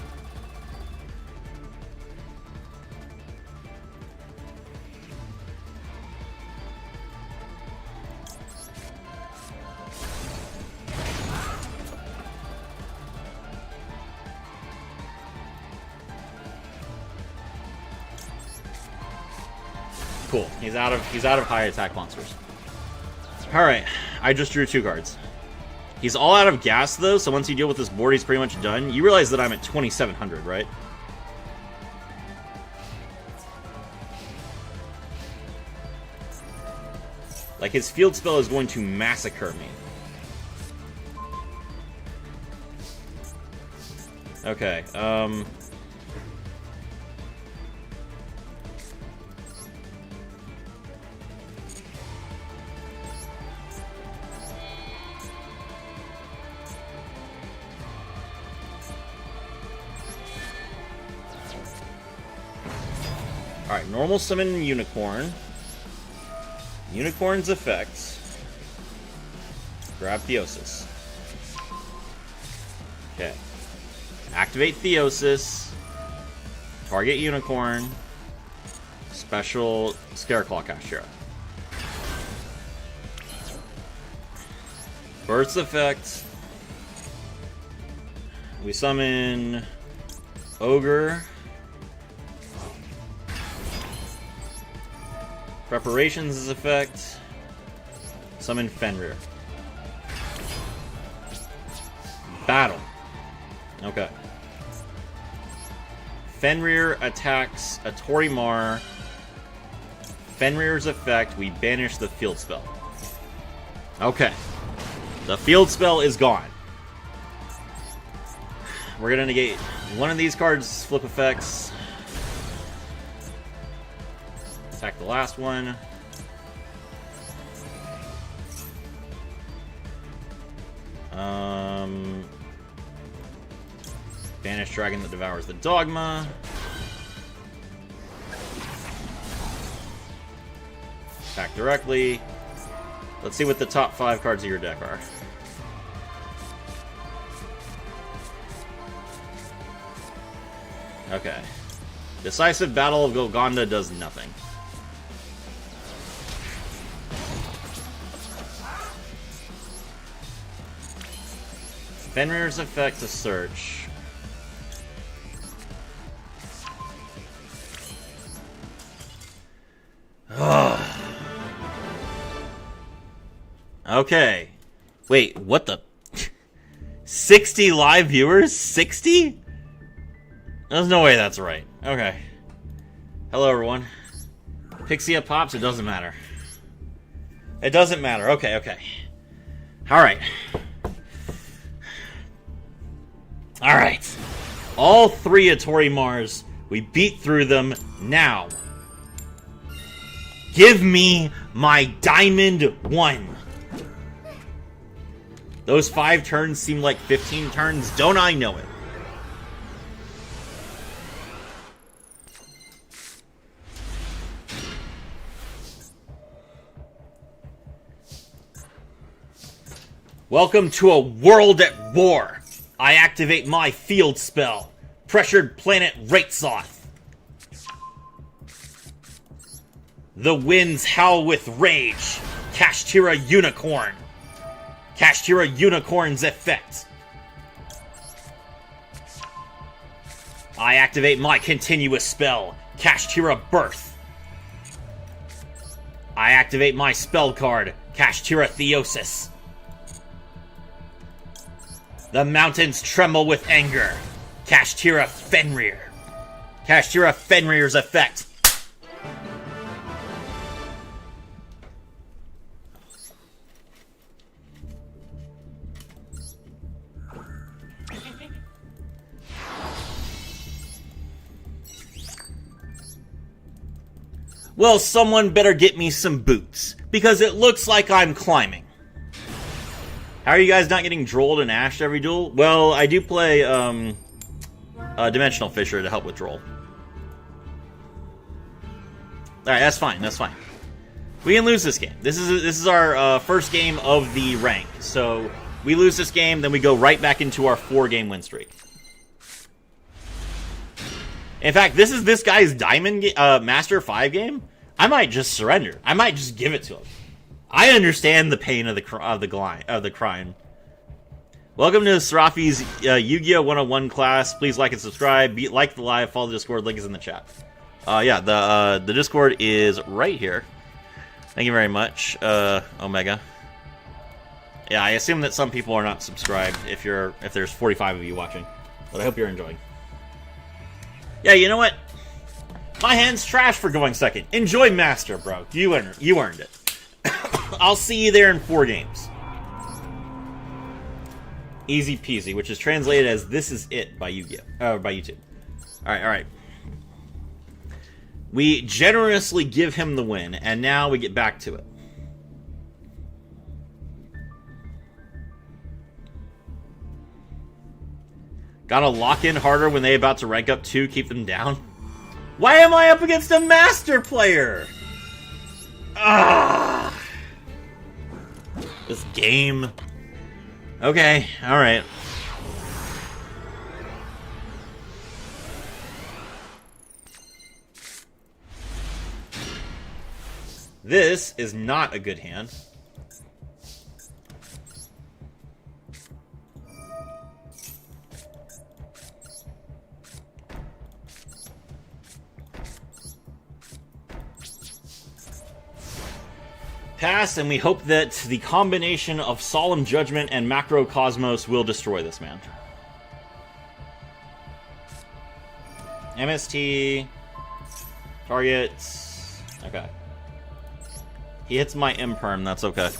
Cool. He's out of high attack monsters. Alright, I just drew 2 cards. He's all out of gas, though, so once you deal with this board, he's pretty much done. You realize that I'm at 2,700, right? Like, his field spell is going to massacre me. Okay, Alright, normal summon Unicorn. Unicorn's effect. Grab Theosis. Okay. Activate Theosis. Target Unicorn. Special Scareclaw Kashtira. Burst effect. We summon Ogre. Preparations' effect. Summon Fenrir. Battle. Okay. Fenrir attacks a Torimar. Fenrir's effect, we banish the field spell. Okay. The field spell is gone. We're gonna negate one of these cards' flip effects. Attack the last one. Banish Dragon that devours the Dogma. Attack directly. Let's see what the top 5 cards of your deck are. Okay. Decisive Battle of Golconda does nothing. Fenrir's effect to search. Ugh. Okay. Wait, what the? 60 live viewers? 60? There's no way that's right. Okay. Hello, everyone. Pixia Pops, it doesn't matter. It doesn't matter. Okay, okay. Alright. Alright. All 3 Atori Mars. We beat through them now. Give me my Diamond 1. Those 5 turns seem like 15 turns. Don't I know it? Welcome to a world at war. I activate my field spell. Pressured Planet Raitsoth. The winds howl with rage. Kashtira Unicorn. Kashtira Unicorn's effect. I activate my continuous spell. Kashtira Birth. I activate my spell card. Kashtira Theosis. The mountains tremble with anger. Kashtira Fenrir. Kashtira Fenrir's effect. Well, someone better get me some boots, because it looks like I'm climbing. How are you guys not getting drolled and ashed every duel? Well, I do play Dimensional Fisher to help with droll. Alright, that's fine, that's fine. We can lose this game. This is our first game of the rank. So, we lose this game, then we go right back into our 4-game win streak. In fact, this is this guy's Diamond Master 5 game. I might just surrender. I might just give it to him. I understand the pain of the crime. Welcome to Serafi's Yu-Gi-Oh! 101 class. Please like and subscribe. Like the live. Follow the Discord. Link is in the chat. Yeah, the Discord is right here. Thank you very much, Omega. Yeah, I assume that some people are not subscribed if there's 45 of you watching. But I hope you're enjoying. Yeah, you know what? My hand's trash for going second. Enjoy Master, bro. You earned it. I'll see you there in 4 games. Easy peasy, which is translated as "This is it" by Yu-Gi-Oh! By YouTube. All right. We generously give him the win, and now we get back to it. Gotta lock in harder when they about to rank up 2, keep them down. Why am I up against a master player? Ah, this game. Okay, alright. This is not a good hand. Pass, and we hope that the combination of Solemn Judgment and Macrocosmos will destroy this man. MST. Targets. Okay. He hits my Imperm, that's okay.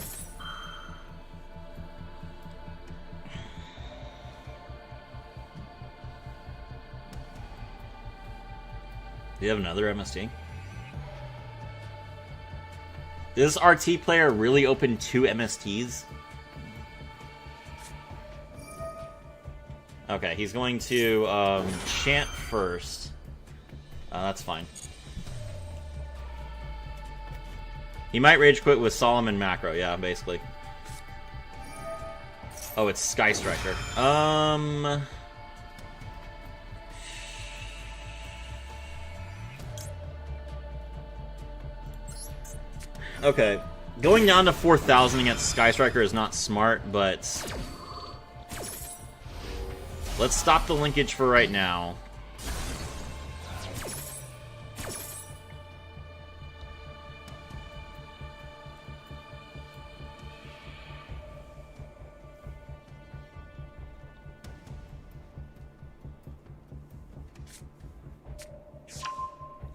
Do you have another MST? Does this RT player really open 2 MSTs? Okay, he's going to chant first. That's fine. He might rage quit with Solomon Macro, yeah, basically. Oh, it's Sky Striker. Okay, going down to 4,000 against Sky Striker is not smart, but let's stop the linkage for right now.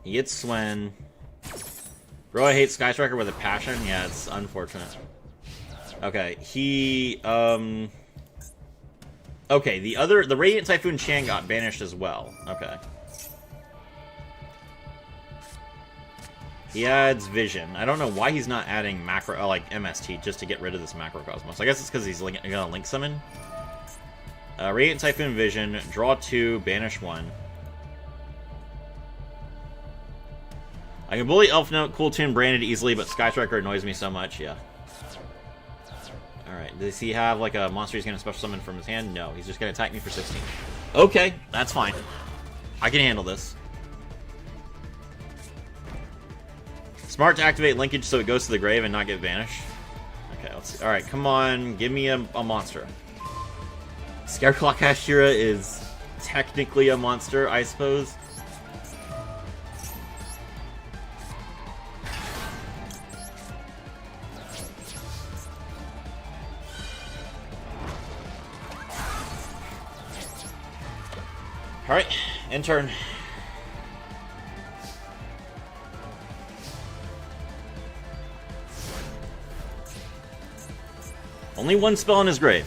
He gets Swen. Bro, I hate Sky Striker with a passion? Yeah, it's unfortunate. Okay, he, okay, the Radiant Typhoon Chan got banished as well. Okay. He adds Vision. I don't know why he's not adding Macro, like MST, just to get rid of this Macrocosmos. I guess it's because he's gonna Link Summon. Radiant Typhoon Vision, draw 2, banish 1. I can bully Elf Note, Cool Tune, Branded easily, but Sky Striker annoys me so much, yeah. Alright, does he have like a monster he's going to special summon from his hand? No, he's just going to attack me for 16. Okay, that's fine. I can handle this. Smart to activate linkage so it goes to the grave and not get banished. Okay, let's see. Alright, come on, give me a monster. Scareclaw Kashtira is technically a monster, I suppose. Alright, end turn. Only one spell in his grave.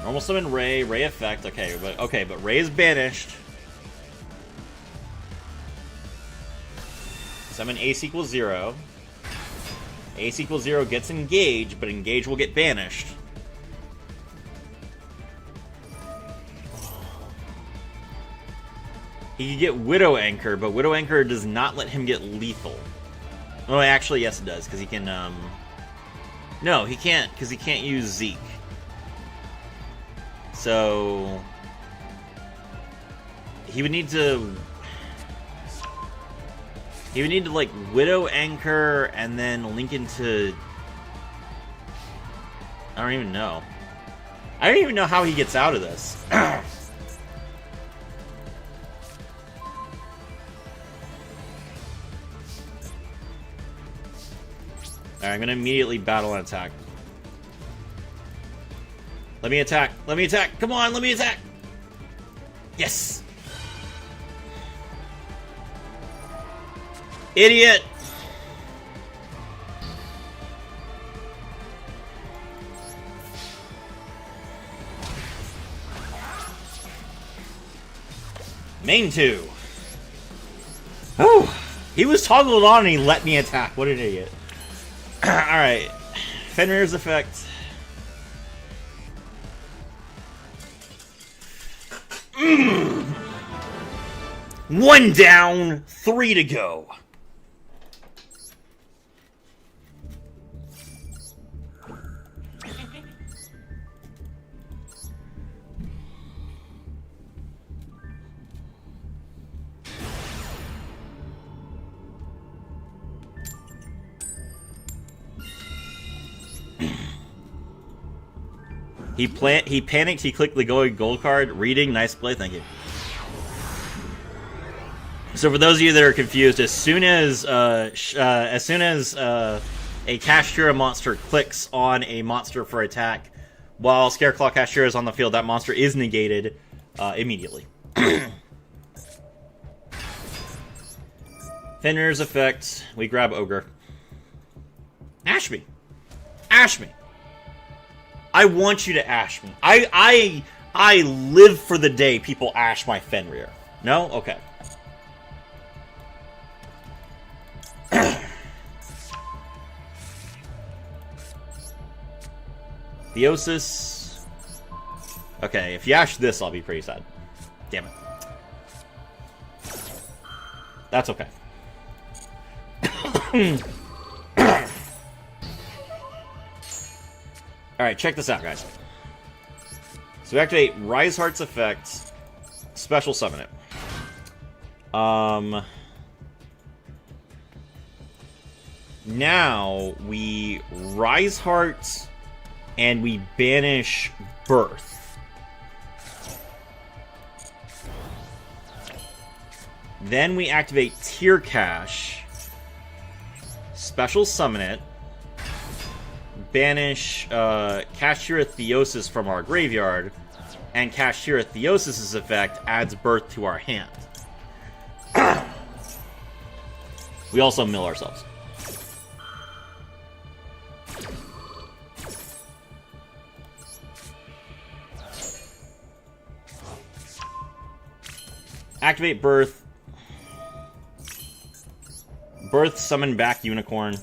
Normal summon Ray, Ray effect. Okay, but Ray is banished. Summon Ace equals 0. Ace equals 0 gets engaged, but engage will get banished. He could get Widow Anchor, but Widow Anchor does not let him get lethal. Oh, actually, yes, it does, because he can, No, he can't, because he can't use Zeke. So... He would need to... He would need to, like, Widow Anchor, and then link into... I don't even know. I don't even know how he gets out of this. Alright, I'm gonna immediately battle and attack. Let me attack! Let me attack! Come on, let me attack! Yes! Idiot! Main 2. Oh, he was toggled on and he let me attack. What an idiot. Alright. Fenrir's effect. One down, 3 to go. He panicked, he clicked the gold card. Reading, nice play, thank you. So for those of you that are confused, as soon as a Kashtira monster clicks on a monster for attack, while Scareclaw Kashtira is on the field, that monster is negated immediately. Fenrir's effect, we grab Ogre. Ash me! Ash me! I want you to ash me. I live for the day people ash my Fenrir. No? Okay. Theosis. Okay, if you ash this, I'll be pretty sad. Damn it. That's okay. Alright, check this out, guys. So we activate Rise Heart's effect, special summon it. Now we Rise Heart and we banish Birth. Then we activate Tear Cache, special summon it, banish Kashtira Theosis from our graveyard, and Kashtira Theosis' effect adds Birth to our hand. We also mill ourselves. Activate Birth. Birth, summon back Unicorn.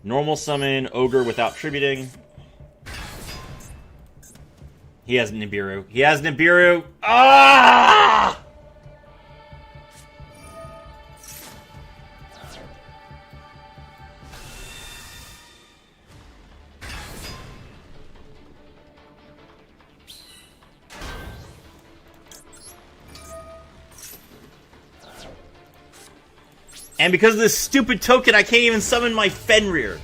Normal summon Ogre without tributing. He has Nibiru. He has Nibiru. Ah! And because of this stupid token, I can't even summon my Fenrir.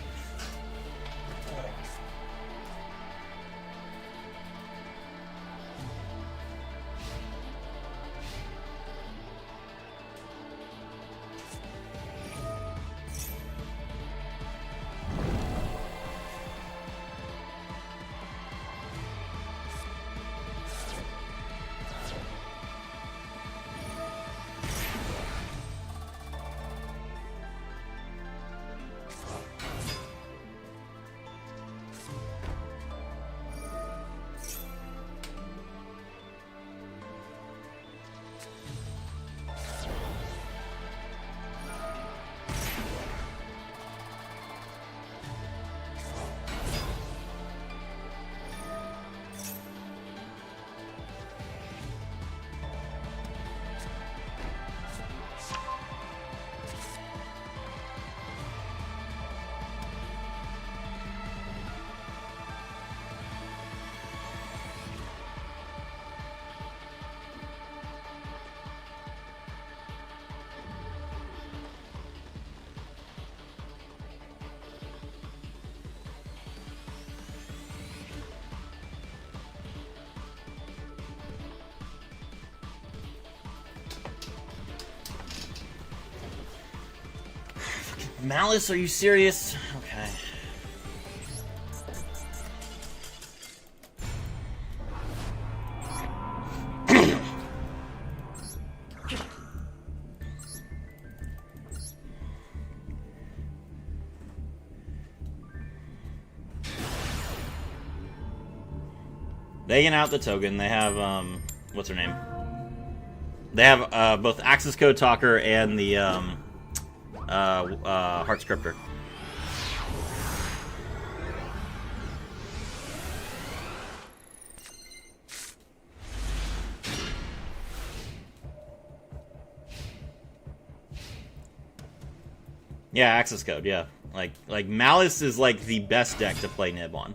Malice, are you serious? Okay. They get out the token. They have, what's her name? They have, both Access Code Talker and the, Heart Scripter. Yeah, Access Code, yeah. Like Malice is, like, the best deck to play Nib on.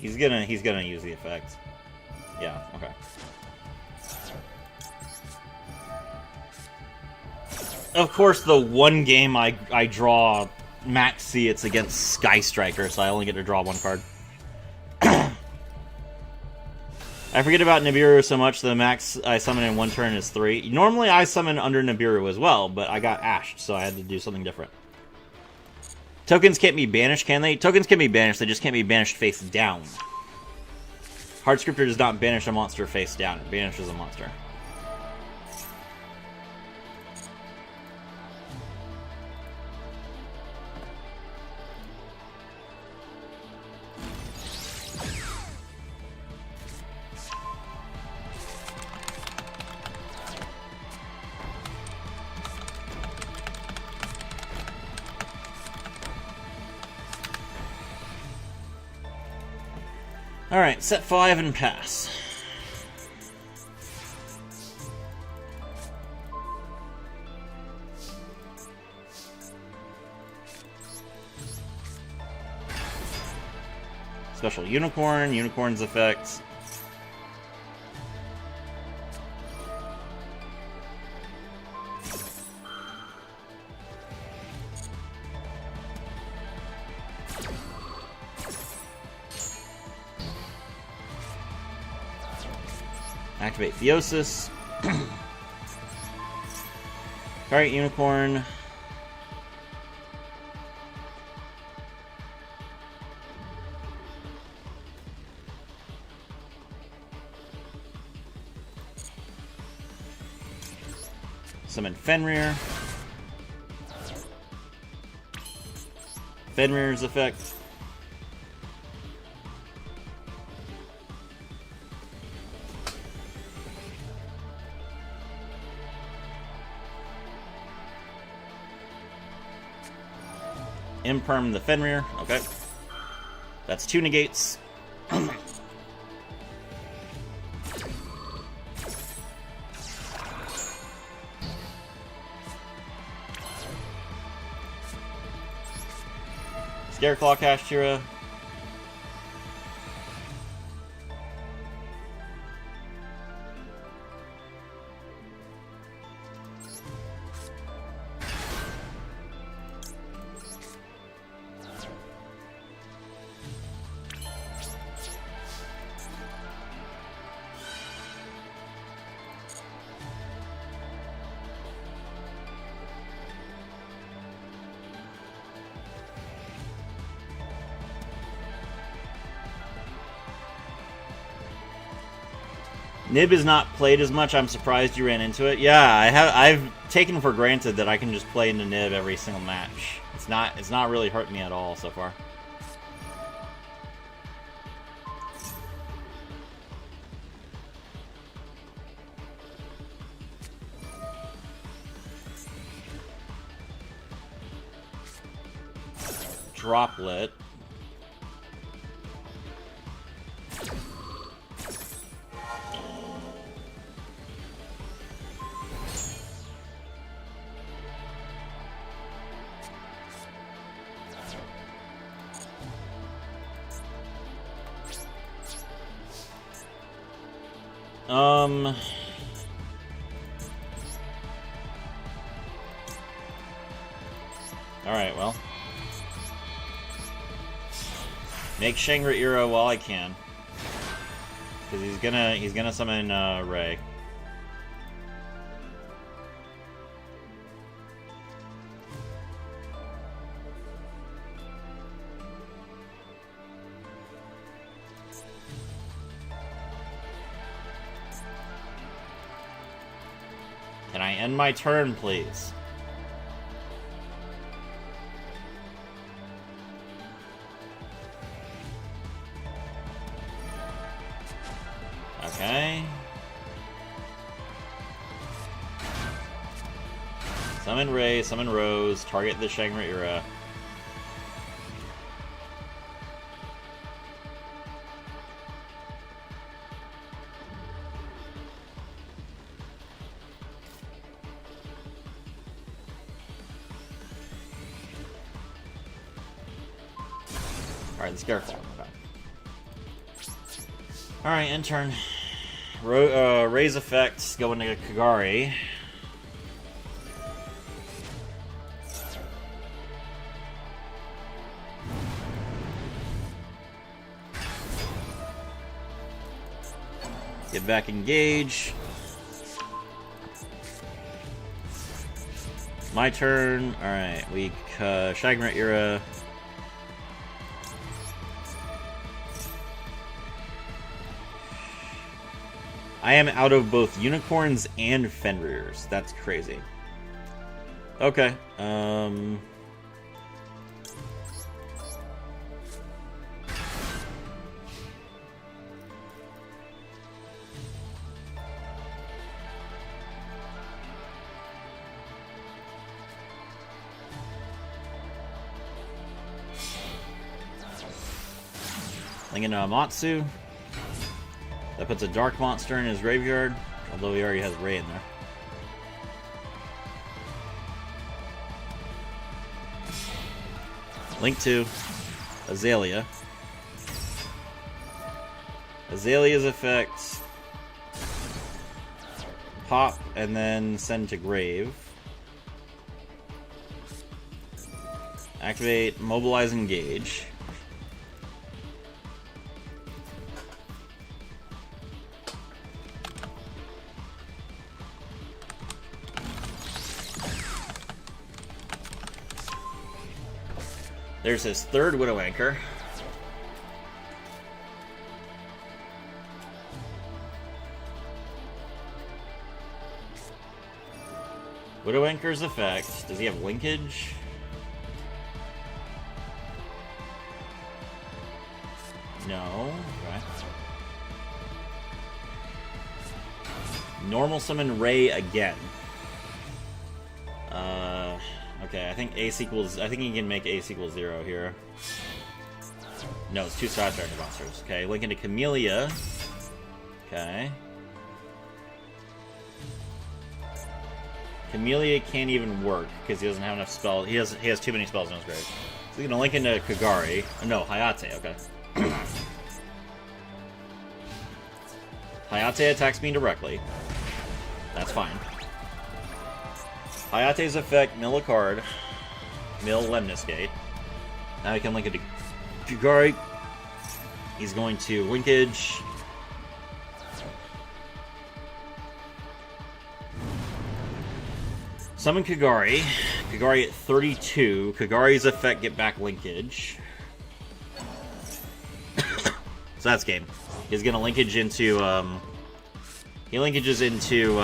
He's gonna use the effect. Yeah, okay. Of course, the one game I draw max C, it's against Sky Striker, so I only get to draw one card. I forget about Nibiru so much, the max I summon in one turn is 3. Normally I summon under Nibiru as well, but I got ashed, so I had to do something different. Tokens can't be banished, can they? Tokens can be banished, they just can't be banished face down. Heart Scripter does not banish a monster face down, it banishes a monster. Alright, set 5 and pass. Special Unicorn, Unicorn's effects. Activate Theosis. Alright, Unicorn. Summon Fenrir. Fenrir's effect. Imperm the Fenrir. Okay. That's 2 negates. Scareclaw Kashtira. Nib is not played as much. I'm surprised you ran into it. Yeah, I've taken for granted that I can just play into Nib every single match. It's not really hurt me at all so far. Droplet. Alright, well. Make Shangri-Ira while I can. Because he's gonna summon Ray. I end my turn, please? Okay. Summon Ray, summon Rose, target the Shangri-La. Alright, let's go. Alright, end turn. Ray's effects go into Kagari. Get back engage. My turn. Alright, we Shagrat Era. I am out of both unicorns and Fenrirs. That's crazy. Okay. Linking Amatsu. That puts a dark monster in his graveyard, although he already has Ray in there. Link to Azalea. Azalea's effect. Pop and then send to grave. Activate Mobilize Engage. There's his third Widow Anchor. Widow Anchor's effect. Does he have linkage? No. Okay. Normal summon Ray again. Okay, I think ace equals... I think he can make ace equals 0 here. No, it's 2 side target monsters. Okay, link into Camellia. Okay. Camellia can't even work because he doesn't have enough spells. He has too many spells in his grave. So he's gonna link into Kagari. Oh, no, Hayate. Okay. Hayate attacks me directly. That's fine. Hayate's effect, mill a card. Mill Lemnis Gate. Now I can link it to Kagari. He's going to linkage. Summon Kagari. Kagari at 32. Kagari's effect, get back linkage. So that's game. He's gonna linkage into, he linkages into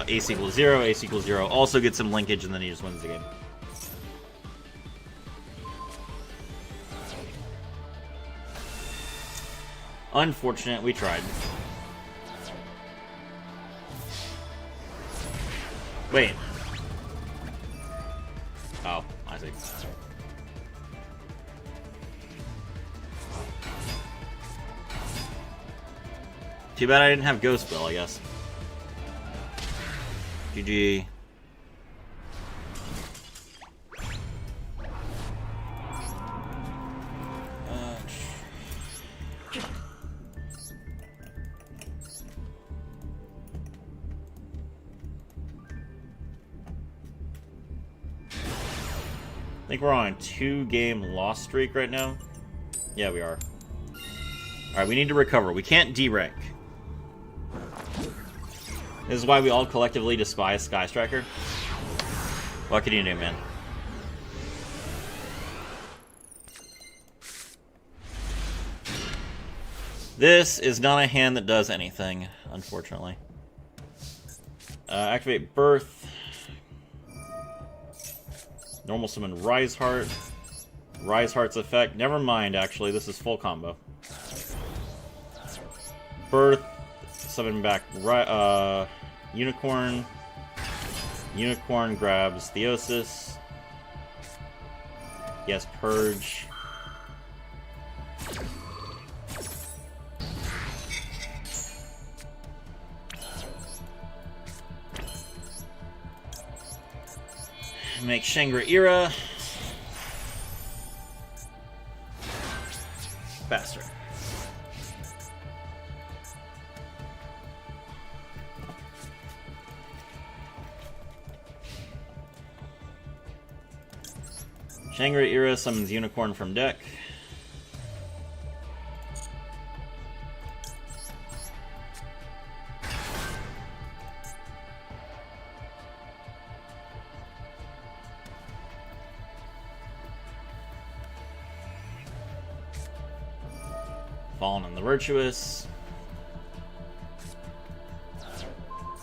ace equals 0, ace equals 0, also gets some linkage, and then he just wins the game. Unfortunate, we tried. Wait. Oh, I see. Too bad I didn't have Ghost Spell, I guess. GG. I think we're on a 2-game loss streak right now. Yeah, we are. Alright, we need to recover. We can't derank. This is why we all collectively despise Sky Striker. What can you do, man? This is not a hand that does anything, unfortunately. Activate Birth. Normal summon Rise Heart. Rise Heart's effect. Never mind, actually. This is full combo. Birth. Summon back Unicorn. Unicorn grabs Theosis. Yes, Purge. Make Shangri-Ira. Faster. Shangri-Ira summons Unicorn from deck. Fallen on the Virtuous.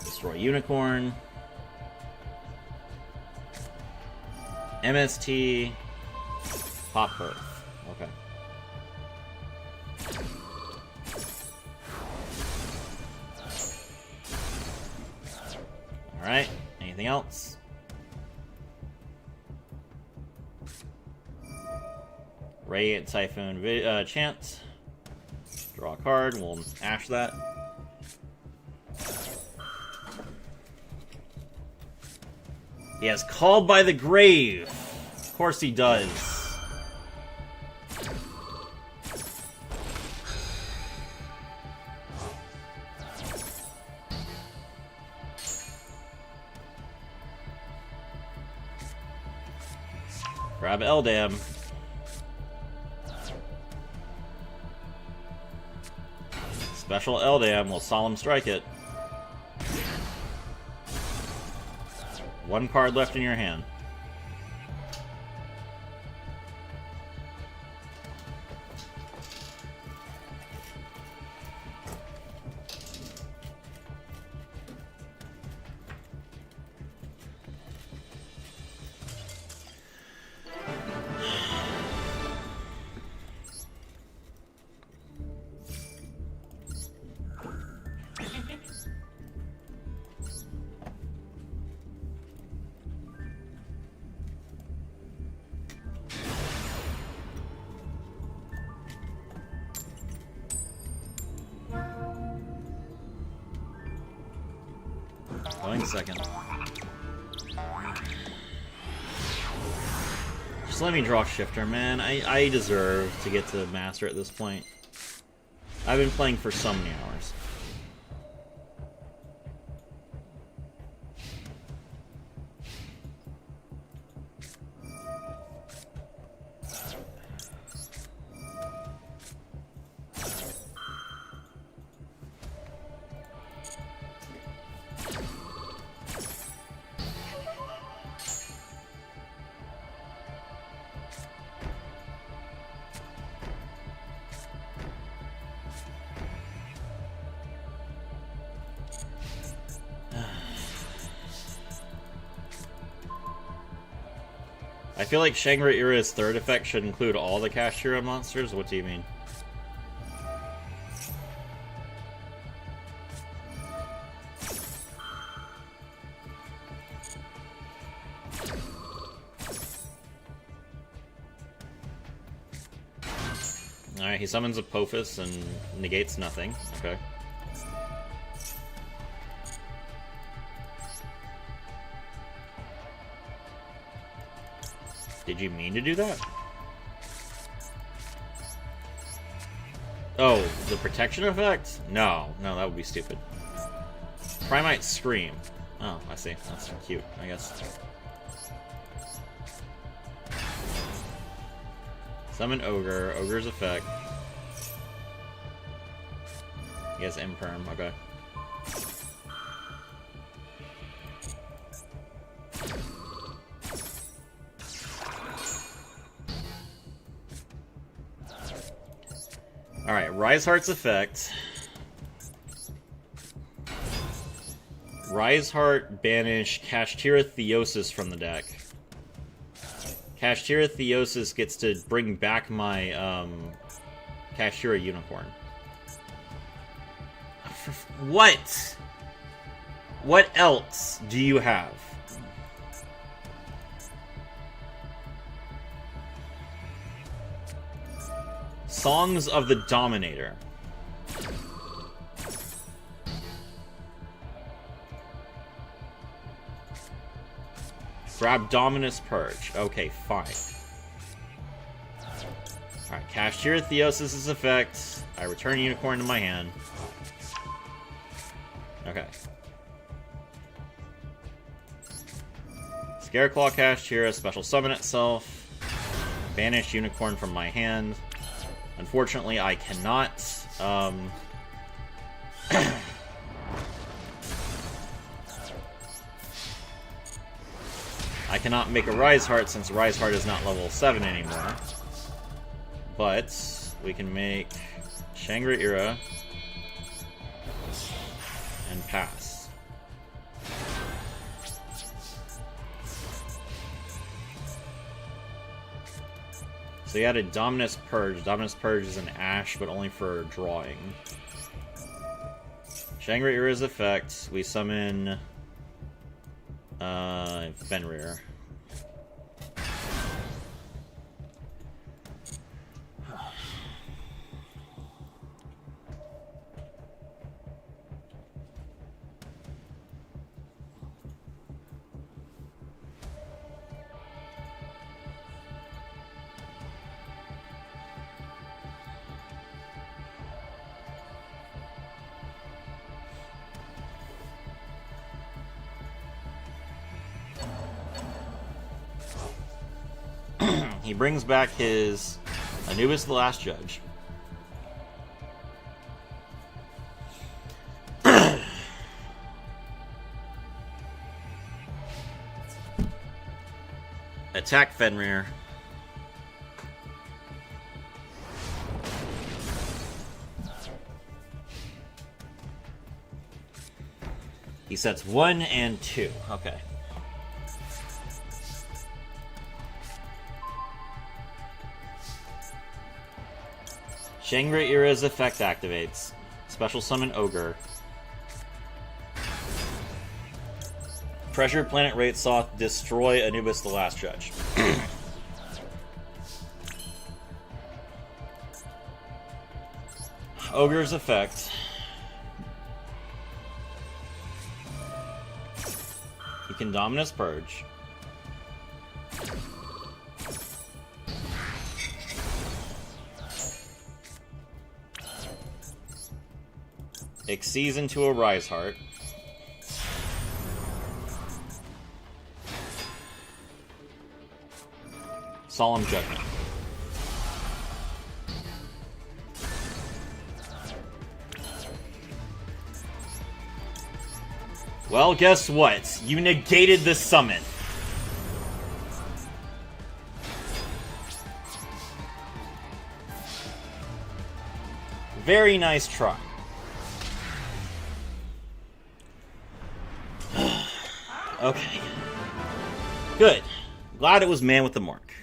Destroy Unicorn. MST. Pop Birth. Okay. Alright. Anything else? Radiant Typhoon Chant. Draw a card. We'll ash that. He has Called by the Grave. Of course he does. Grab Eldam. Special Eldam will Solemn Strike it. One card left in your hand. Going second. Just let me draw Shifter, man. I deserve to get to Master at this point. I've been playing for so many hours. I feel like Shangri-Ira's third effect should include all the Kashtira monsters. What do you mean? Alright, he summons Apophis and negates nothing. Okay. Did you mean to do that? Oh, the protection effect? No, that would be stupid. Primite Scream. Oh, I see. That's cute, I guess. Summon Ogre. Ogre's effect. He has Imperm, okay. Alright, Rise Heart's effect. Rise Heart banish Kashtira Theosis from the deck. Kashtira Theosis gets to bring back my Kashtira Unicorn. What? What else do you have? Songs of the Dominator. Grab Dominus Purge. Okay, fine. Alright, Kashtira Theosis' effect. I return Unicorn to my hand. Okay. Scareclaw Kashtira, special summon itself. Banish Unicorn from my hand. Unfortunately, I cannot. I cannot make a Rise Heart since Rise Heart is not level 7 anymore. But we can make Shangri-Ira and pass. So you added Dominus Purge. Dominus Purge is an Ash, but only for drawing. Shangri-Ira's effect, we summon Fenrir. He brings back his Anubis the Last Judge. Attack Fenrir. He sets 1 and 2. Okay. Shangri-Ira's effect activates. Special summon Ogre. Pressure Planet Raitsoth, destroy Anubis the Last Judge. Ogre's effect. You can Dominus Purge. Exceeds into a Rise Heart. Solemn Judgment. Well, guess what? You negated the summon. Very nice try. Okay. Good. Glad it was Man with the Mark.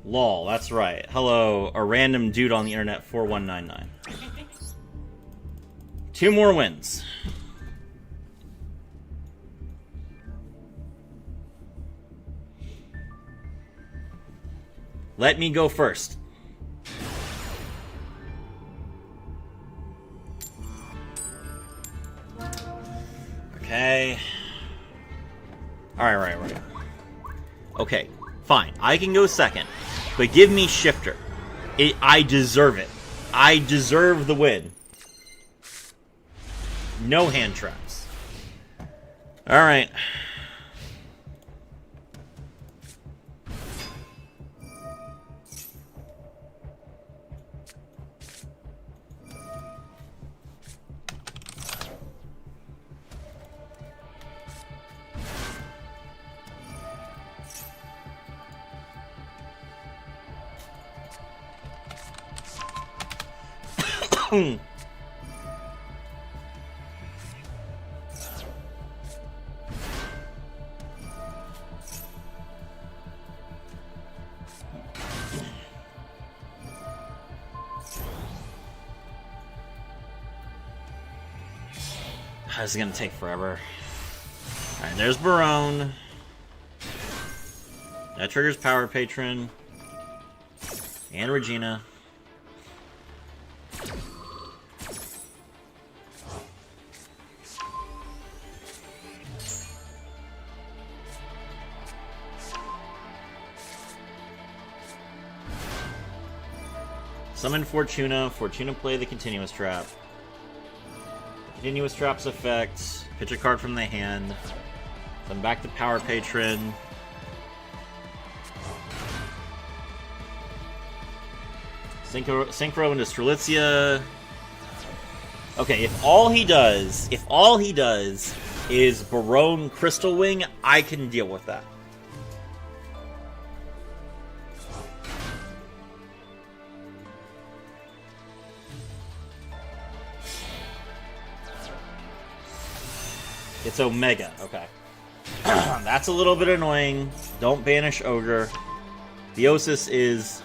Lol, that's right. Hello, a random dude on the internet 4199. 2 more wins. Let me go first. Okay. Alright. Okay, fine. I can go second. But give me Shifter. I deserve it. I deserve the win. No hand traps. Alright. This is gonna take forever. Alright, there's Barone. That triggers Power Patron. And Regina. Summon Fortuna. Fortuna play the Continuous Trap. Continuous Trap's effect. Pitch a card from the hand. Come back to Power Patron. Synchro into Strelitzia. Okay, if all he does is Barone Crystal Wing, I can deal with that. It's Omega, okay. That's a little bit annoying. Don't banish Ogre. Theosis is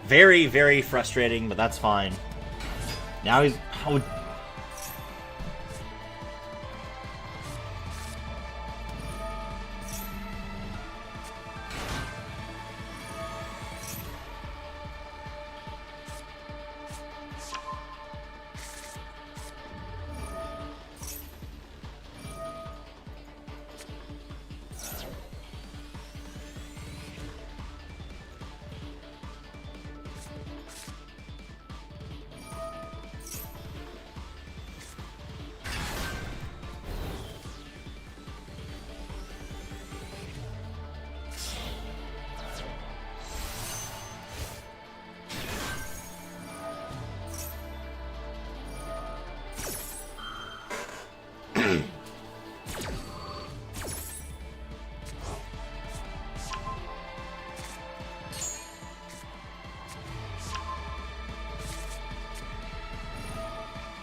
very, very frustrating, but that's fine. Now he's... Oh.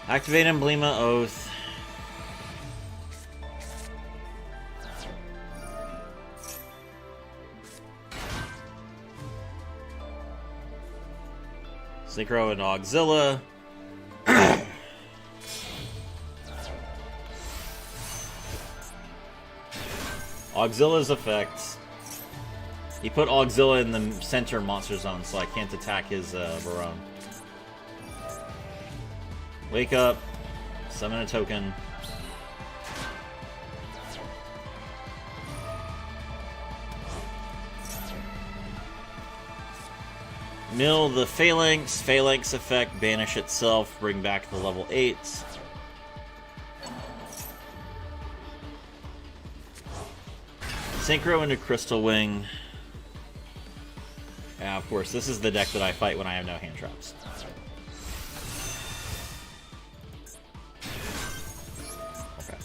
Activate Emblema Oath. Synchro and Auxilla. Auxilla's effect. He put Auxilla in the center monster zone, so I can't attack his Barone. Wake up. Summon a token. Mill the Phalanx. Phalanx effect. Banish itself. Bring back the level 8s. Synchro into Crystal Wing. Yeah, of course, this is the deck that I fight when I have no hand traps. Okay.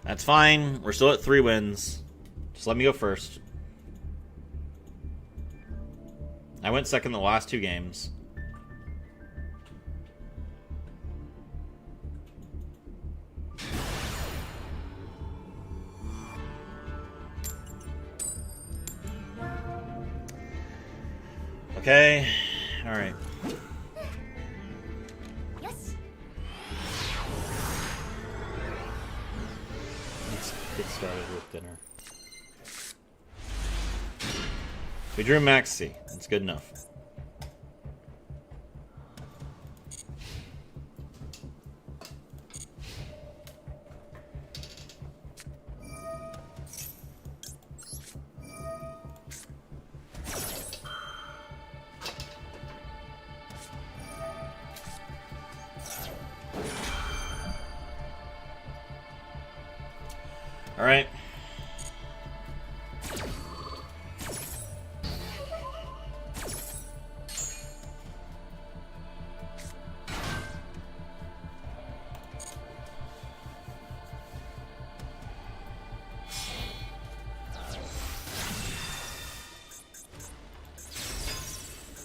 That's fine. We're still at 3 wins. Just let me go first. I went second the last 2 games. Okay. All right. Yes. Let's get started with dinner. We drew Maxi. That's good enough. All right.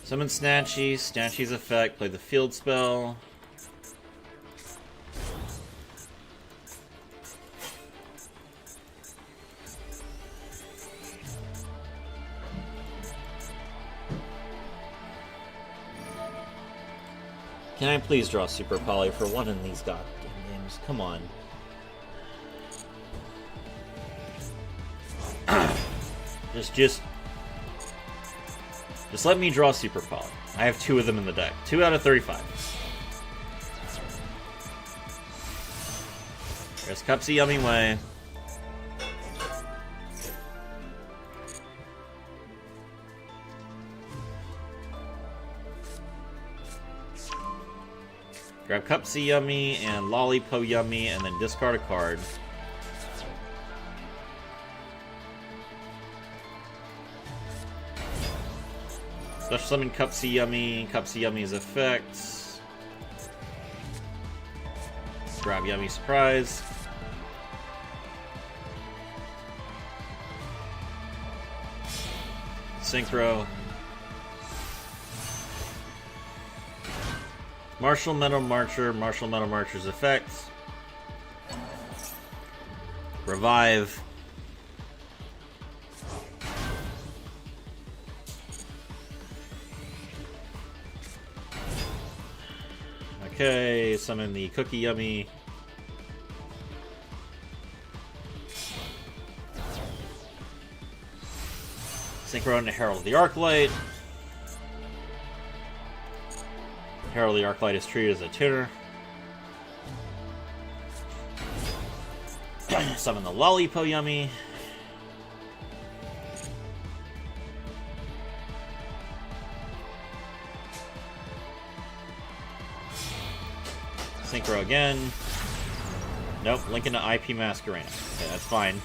Summon Snatchy. Snatchy's effect. Play the field spell. Can I please draw Super Poly for one in these goddamn games? Come on. Just let me draw Super Poly. I have 2 of them in the deck. 2 out of 35. There's Cupsy Yummy Way. Grab Cupsy Yummy and Lollipo Yummy, and then discard a card. Special summon Cupsy Yummy. Cupsy Yummy's effects. Grab Yummy Surprise. Synchro. Martial Metal Marcher. Martial Metal Marcher's effects. Revive. Okay, summon the Cookie Yummy. Synchro into Herald of the Arclight. Herald of the Arclight is treated as a tuner. Summon the Lollipo Yummy. Synchro again. Nope, link into IP Masquerade. Okay, that's fine.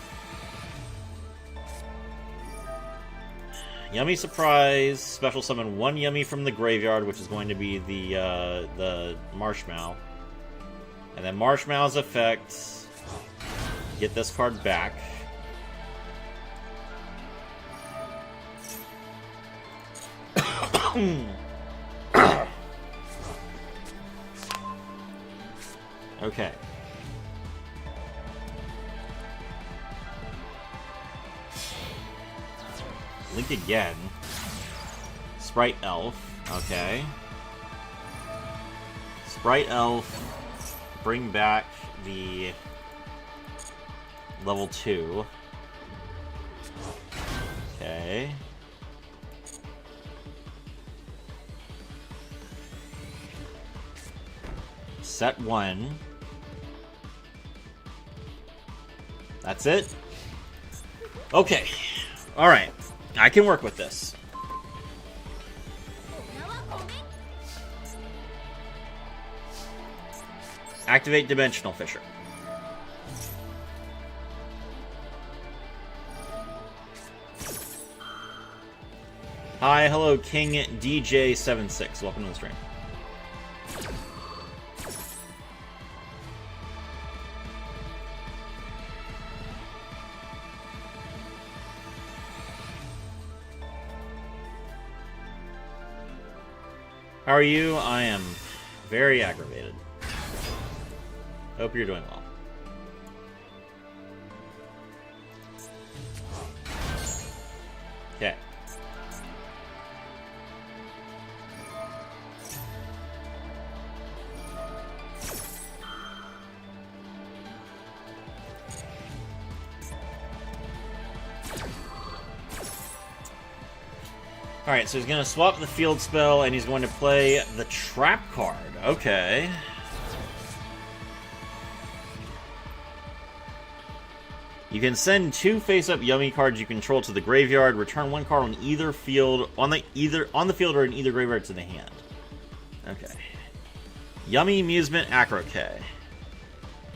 Yummy Surprise. Special summon 1 Yummy from the graveyard, which is going to be the Marshmallow. And then Marshmallow's effect. Get this card back. Okay. Link again. Sprite Elf. Okay. Sprite Elf. Bring back the level 2. Okay. Set 1. That's it? Okay. Alright. I can work with this. Activate Dimensional Fissure. Hi, hello, King DJ76. Welcome to the stream. How are you? I am very aggravated. Hope you're doing well. Okay. Alright, so he's going to swap the field spell, and he's going to play the trap card. Okay. You can send 2 face-up Yummy cards you control to the graveyard. Return 1 card on either field, on the field or in either graveyard to the hand. Okay. Yummy Amusement Acro-K.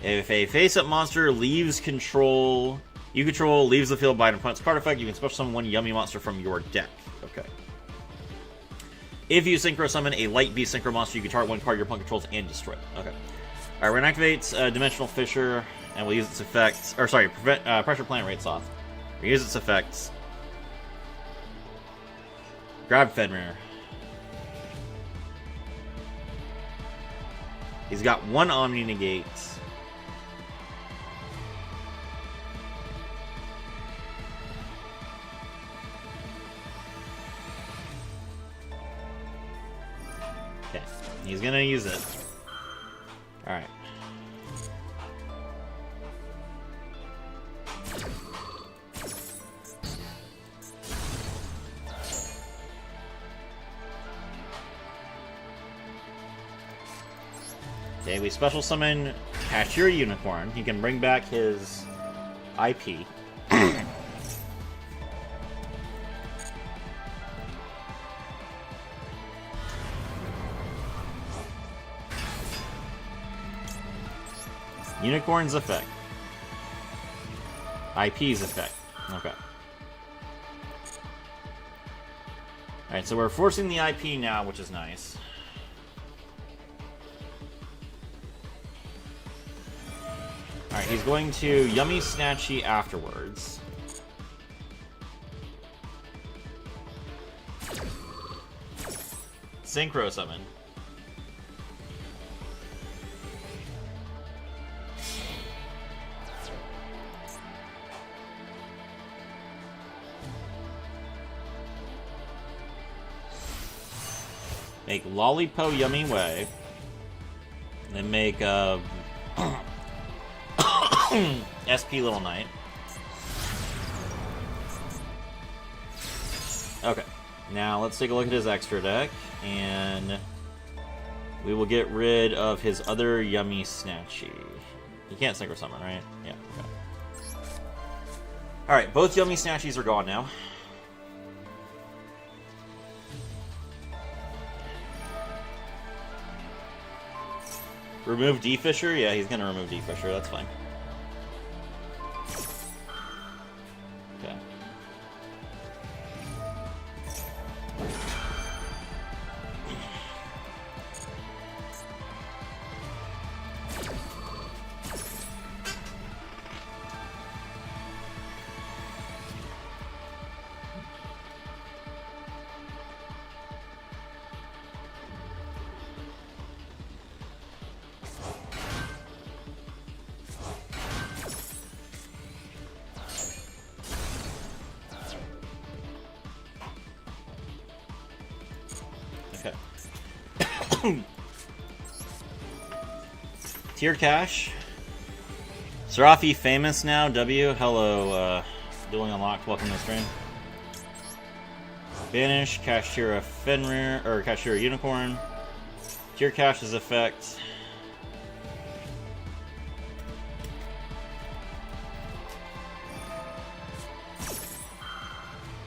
If a face-up monster leaves control, you control, leaves the field by an opponent's card effect, you can special summon 1 Yummy monster from your deck. Okay. If you synchro summon a light beast synchro monster, you can target 1 card your opponent controls and destroy it. Okay. Alright, we're gonna activate Dimensional Fissure, and we'll use its effects. Or sorry, Pressure Plant Rates off. We'll use its effects. Grab Fenrir. He's got 1 Omni Negate. Okay, he's gonna use it. Alright. Okay, we special summon Kashtira Unicorn. He can bring back his IP. Unicorn's effect. IP's effect. Okay. Alright, so we're forcing the IP now, which is nice. Alright, he's going to Yummy Snatchy afterwards. Synchro Summon. Make Lollipo Yummy Way. Then make SP Little Knight. Okay, now let's take a look at his extra deck, and we will get rid of his other Yummy Snatchy. He can't Synchro Summon, right? Yeah, okay. Alright, both Yummy Snatchies are gone now. Remove D-Fisher? Yeah, he's gonna remove D-Fisher, that's fine. Okay. Okay. Tier Cash. Serafi famous now. W. Hello. Dueling Unlocked. Welcome to the stream. Banish. Kashtira Fenrir. Or Kashtira Unicorn. Tier Cash's effect.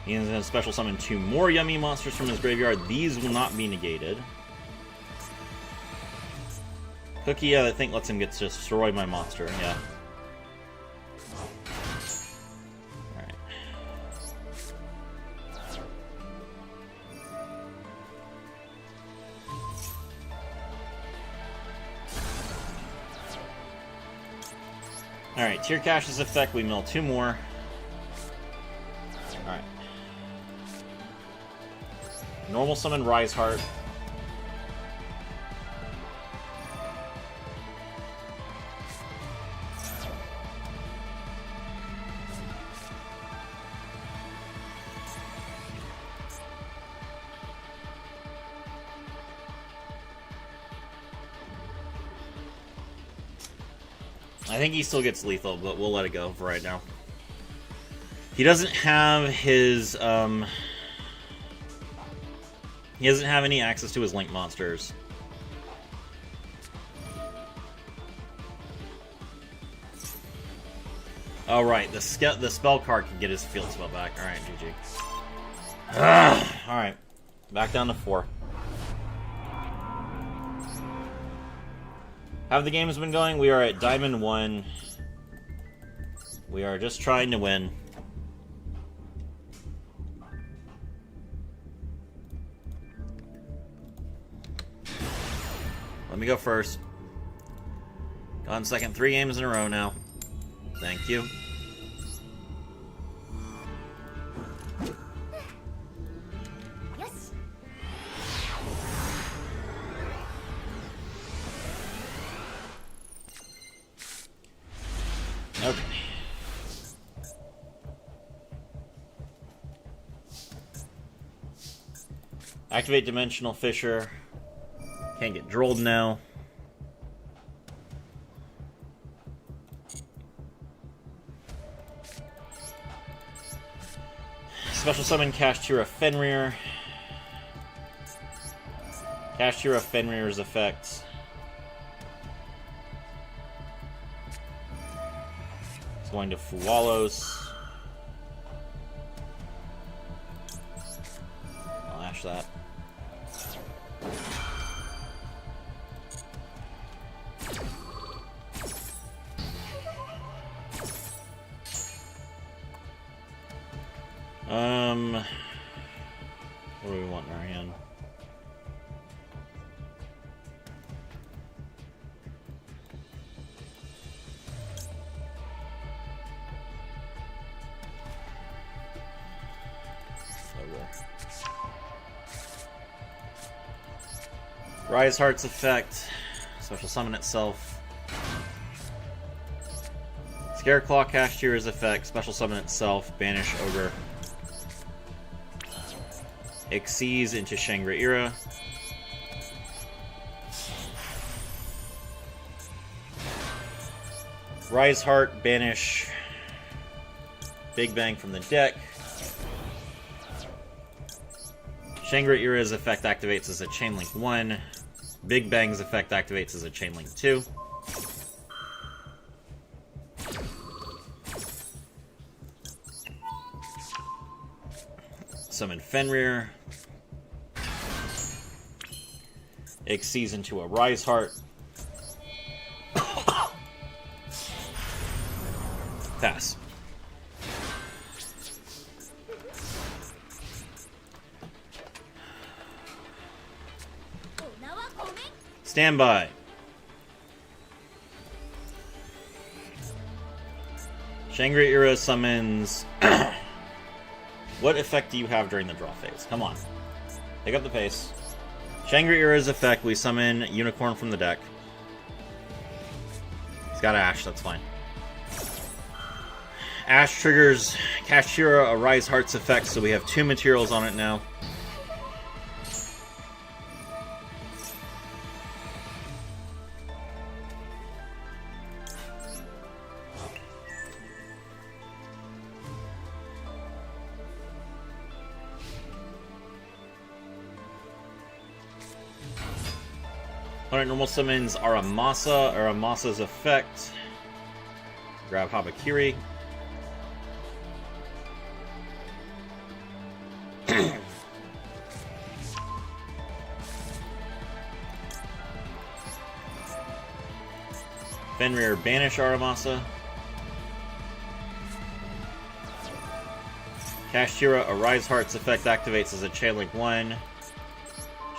He's going to special summon 2 more Yummy monsters from his graveyard. These will not be negated. Cookie, I think, lets him get to destroy my monster, yeah. Alright. Alright, Tier Cash's effect, we mill 2 more. Alright. Normal summon Rise Heart. I think he still gets lethal, but we'll let it go for right now. He doesn't have his, he doesn't have any access to his Link monsters. Oh, right, the spell card can get his field spell back. Alright, GG. Alright, back down to 4. How have the games been going? We are at Diamond 1. We are just trying to win. Let me go first. Gone second 3 games in a row now. Thank you. Yes. Okay. Activate Dimensional Fissure. Can't get drolled now. Special summon Kashtira Fenrir. Kashtira Fenrir's effects. It's going to Fualos. I'll ash that. What do we want in our hand? Rise Heart's effect. Special summon itself. Scareclaw Kashtira's effect. Special summon itself. Banish Ogre. Xyz into Shangri-Ira. Rise Heart, banish Big Bang from the deck. Shangri-Ira's effect activates as a Chainlink 1. Big Bang's effect activates as a Chainlink 2. Summon Fenrir. Xyz into a Rise Heart. Pass. Stand by. Shangri-Ira summons... What effect do you have during the draw phase? Come on. Pick up the pace. Shangri-Ira's effect, we summon Unicorn from the deck. He's got Ash, that's fine. Ash triggers Kashtira, a Rise Heart's effect, so we have 2 materials on it now. Opponent normal summons Aramasa. Aramasa's effect. Grab Habakiri. Fenrir banish Aramasa. Kashtira, a Rise Heart's effect activates as a Chainlink 1.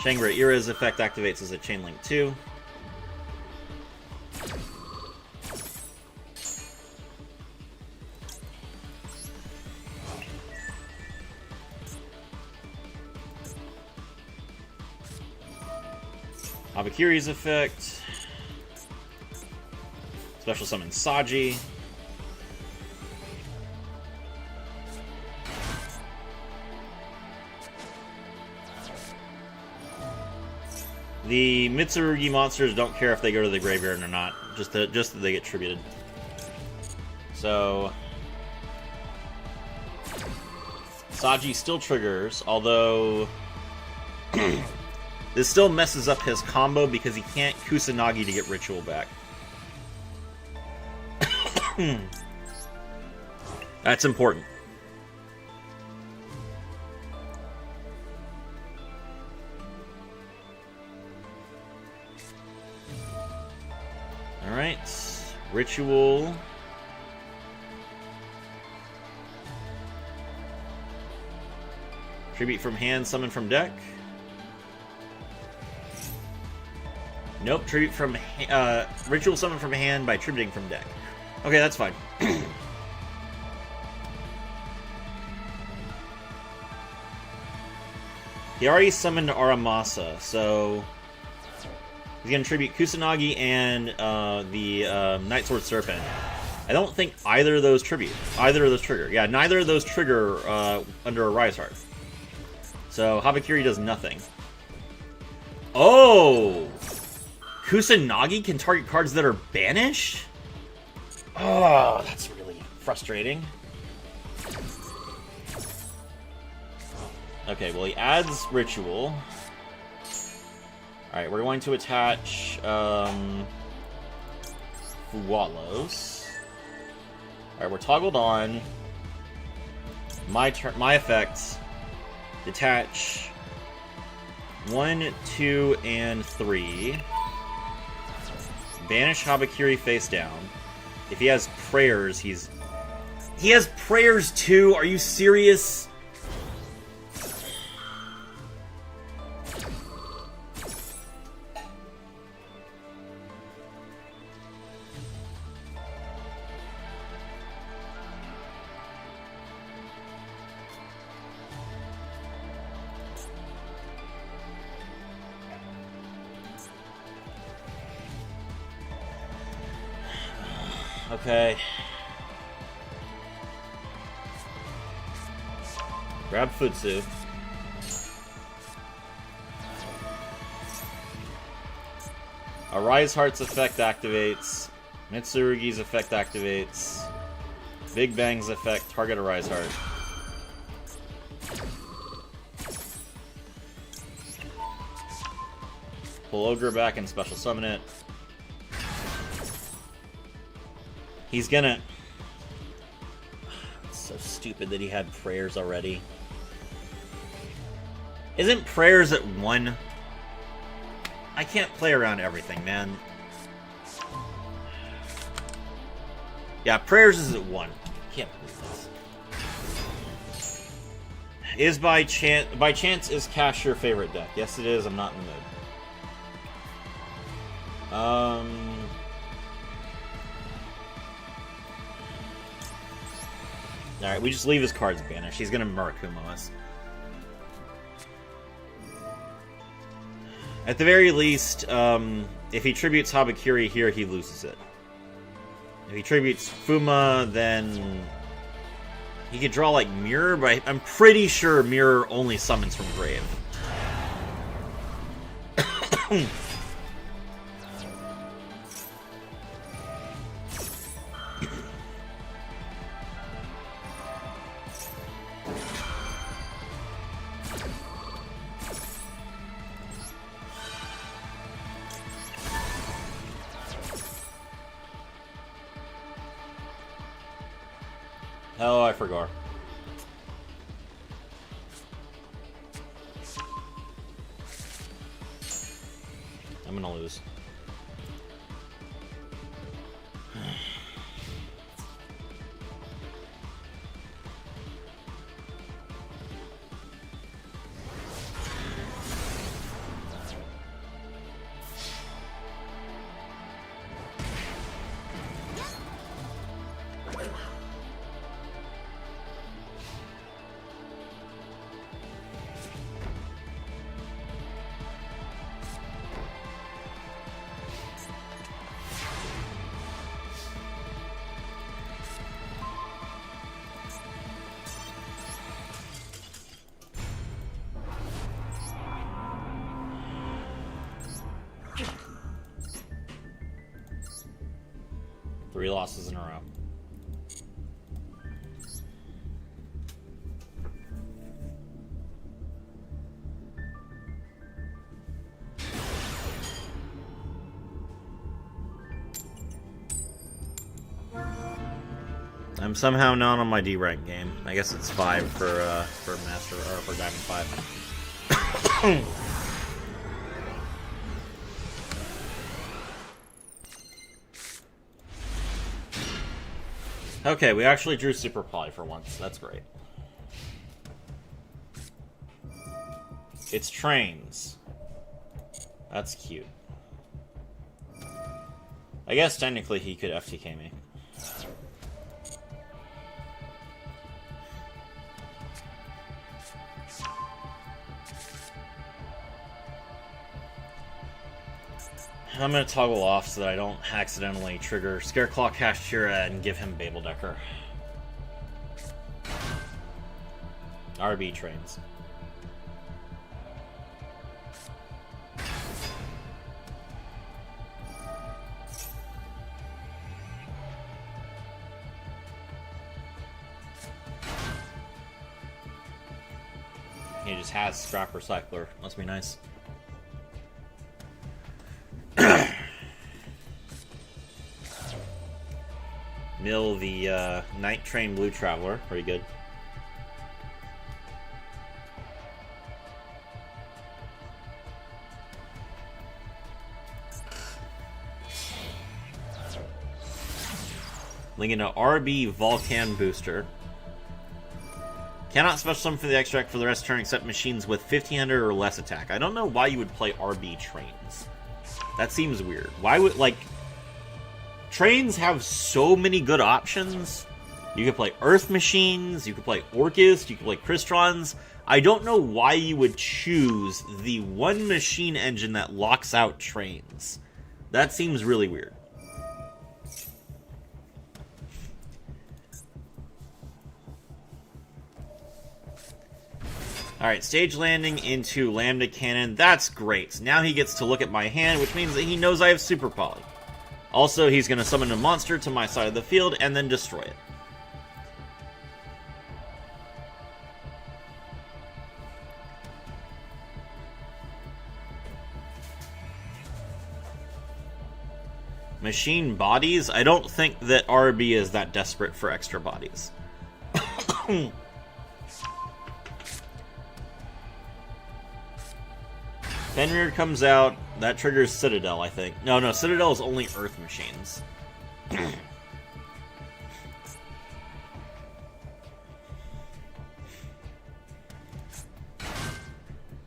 Shangri-Ira's effect activates as a Chainlink 2. Habakiri's effect. Special summon Saji. The Mitsurugi monsters don't care if they go to the graveyard or not, just that they get tributed. So Saji still triggers, although this still messes up his combo because he can't Kusanagi to get Ritual back. That's important. Alright, Ritual. Tribute from hand, summon from deck. Nope, tribute from Ritual summon from hand by tributing from deck. Okay, that's fine. He already summoned Aramasa, so he's going to tribute Kusanagi and the Night Sword Serpent. I don't think either of those trigger. Yeah, neither of those trigger under a Rise Heart. So Habakiri does nothing. Oh! Kusanagi can target cards that are banished? Oh, that's really frustrating. Okay, well, he adds Ritual. Alright, we're going to attach Fuwalos. Alright, we're toggled on. My effects. Detach 1, 2, and 3. Banish Habakiri face down. If he has prayers, he has prayers too? Are you serious? Okay. Grab Futsu. Arise Heart's effect activates. Mitsurugi's effect activates. Big Bang's effect, target Arise Heart. Pull Ogre back and special summon it. He's gonna... It's so stupid that he had prayers already. Isn't prayers at 1? I can't play around everything, man. Yeah, prayers is at 1. Can't believe this. Is by chance is Cash your favorite deck? Yes, it is. I'm not in the mood. Alright, we just leave his cards banished. He's gonna Murakumo us. At the very least, if he tributes Habakiri here, he loses it. If he tributes Fuma, then he could draw like Mirror, but I'm pretty sure Mirror only summons from grave. Oh, I forgot. I'm gonna lose. Three losses in a row. I'm somehow not on my D rank game. I guess it's 5 for Master or for Diamond 5. Okay, we actually drew Super Poly for once. That's great. It's trains. That's cute. I guess technically he could FTK me. I'm gonna toggle off so that I don't accidentally trigger Scareclaw Kashtira and give him Babel Decker. RB trains. He just has Scrap Recycler. Must be nice. Mill the Night Train Blue Traveler. Pretty good. Linking an RB Volcan Booster. Cannot special summon for the extract for the rest of the turn except machines with 1500 or less attack. I don't know why you would play RB trains. That seems weird. Why would, like... Trains have so many good options. You could play Earth Machines, you could play Orcust, you could play Crystrons. I don't know why you would choose the one machine engine that locks out trains. That seems really weird. Alright, stage landing into Lambda Cannon. That's great. Now he gets to look at my hand, which means that he knows I have Super Poly. Also, he's going to summon a monster to my side of the field and then destroy it. Machine bodies? I don't think that RB is that desperate for extra bodies. Fenrir comes out. That triggers Citadel, I think. No, Citadel is only Earth Machines.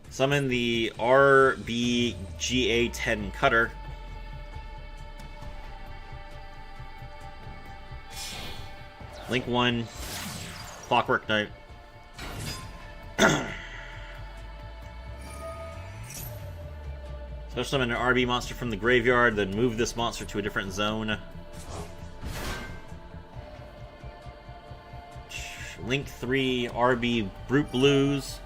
Summon the RBGA-10 Cutter. Link 1. Clockwork Knight. Special summon an RB monster from the graveyard, then move this monster to a different zone. Link 3, RB Brute Blues.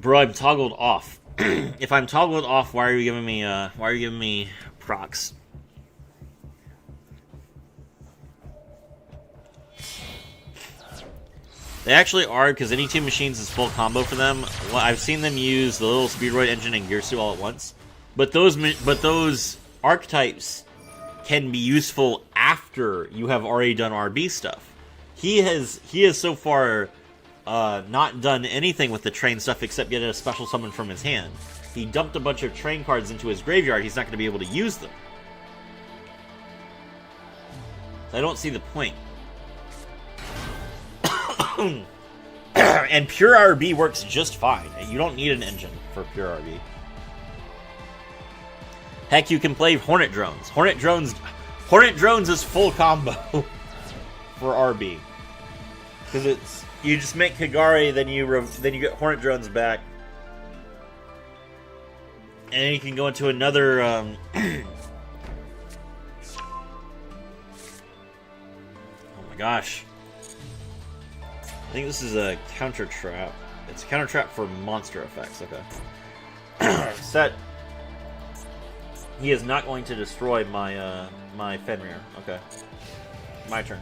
Bro, I'm toggled off. If I'm toggled off, why are you giving me procs? They actually are, because any two machines is full combo for them. Well, I've seen them use the little Speedroid engine and Gearsu all at once. But those archetypes can be useful after you have already done RB stuff. He has so far not done anything with the train stuff except get a special summon from his hand. He dumped a bunch of train cards into his graveyard. He's not going to be able to use them. So I don't see the point. And pure RB works just fine. You don't need an engine for pure RB. Heck, you can play Hornet Drones. Hornet Drones is full combo for RB. Because it's you just make Kagari, then you get Hornet Drones back, and then you can go into another. Oh my gosh! I think this is a counter trap. It's a counter trap for monster effects. Okay. Set. He is not going to destroy my my Fenrir. Okay. My turn.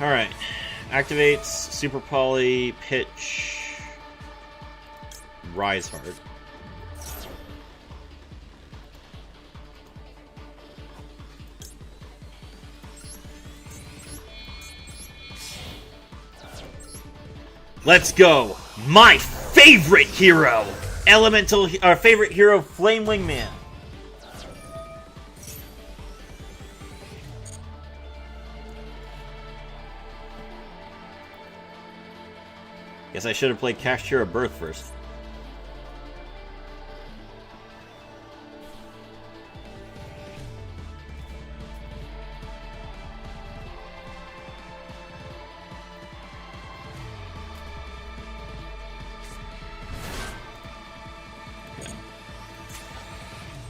Alright. Activates Super Poly, Pitch, Rise Hard. Let's go! My favorite hero! Our favorite hero, Flame Wingman. Guess I should have played Kashtira Birth first.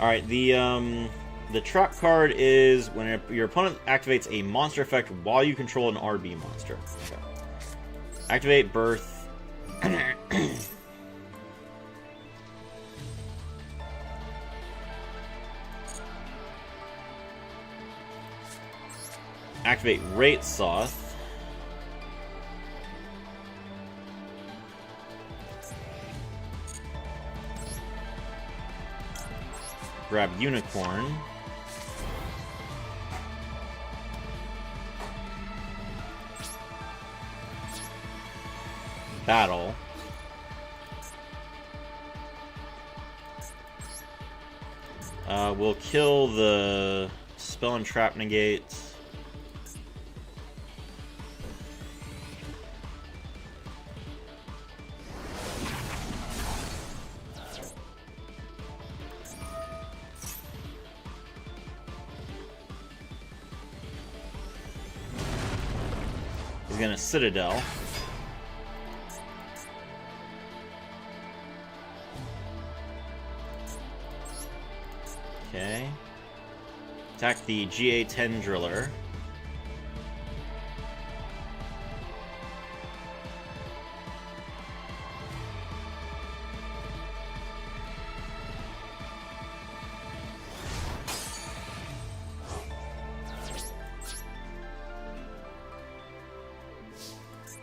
Alright, the trap card is when your opponent activates a monster effect while you control an RB monster. Okay. Activate Birth. Activate Rate Soth. Grab Unicorn. Battle. We'll kill the Spell and Trap Negate. He's gonna Citadel. Okay. Attack the GA-10 Driller.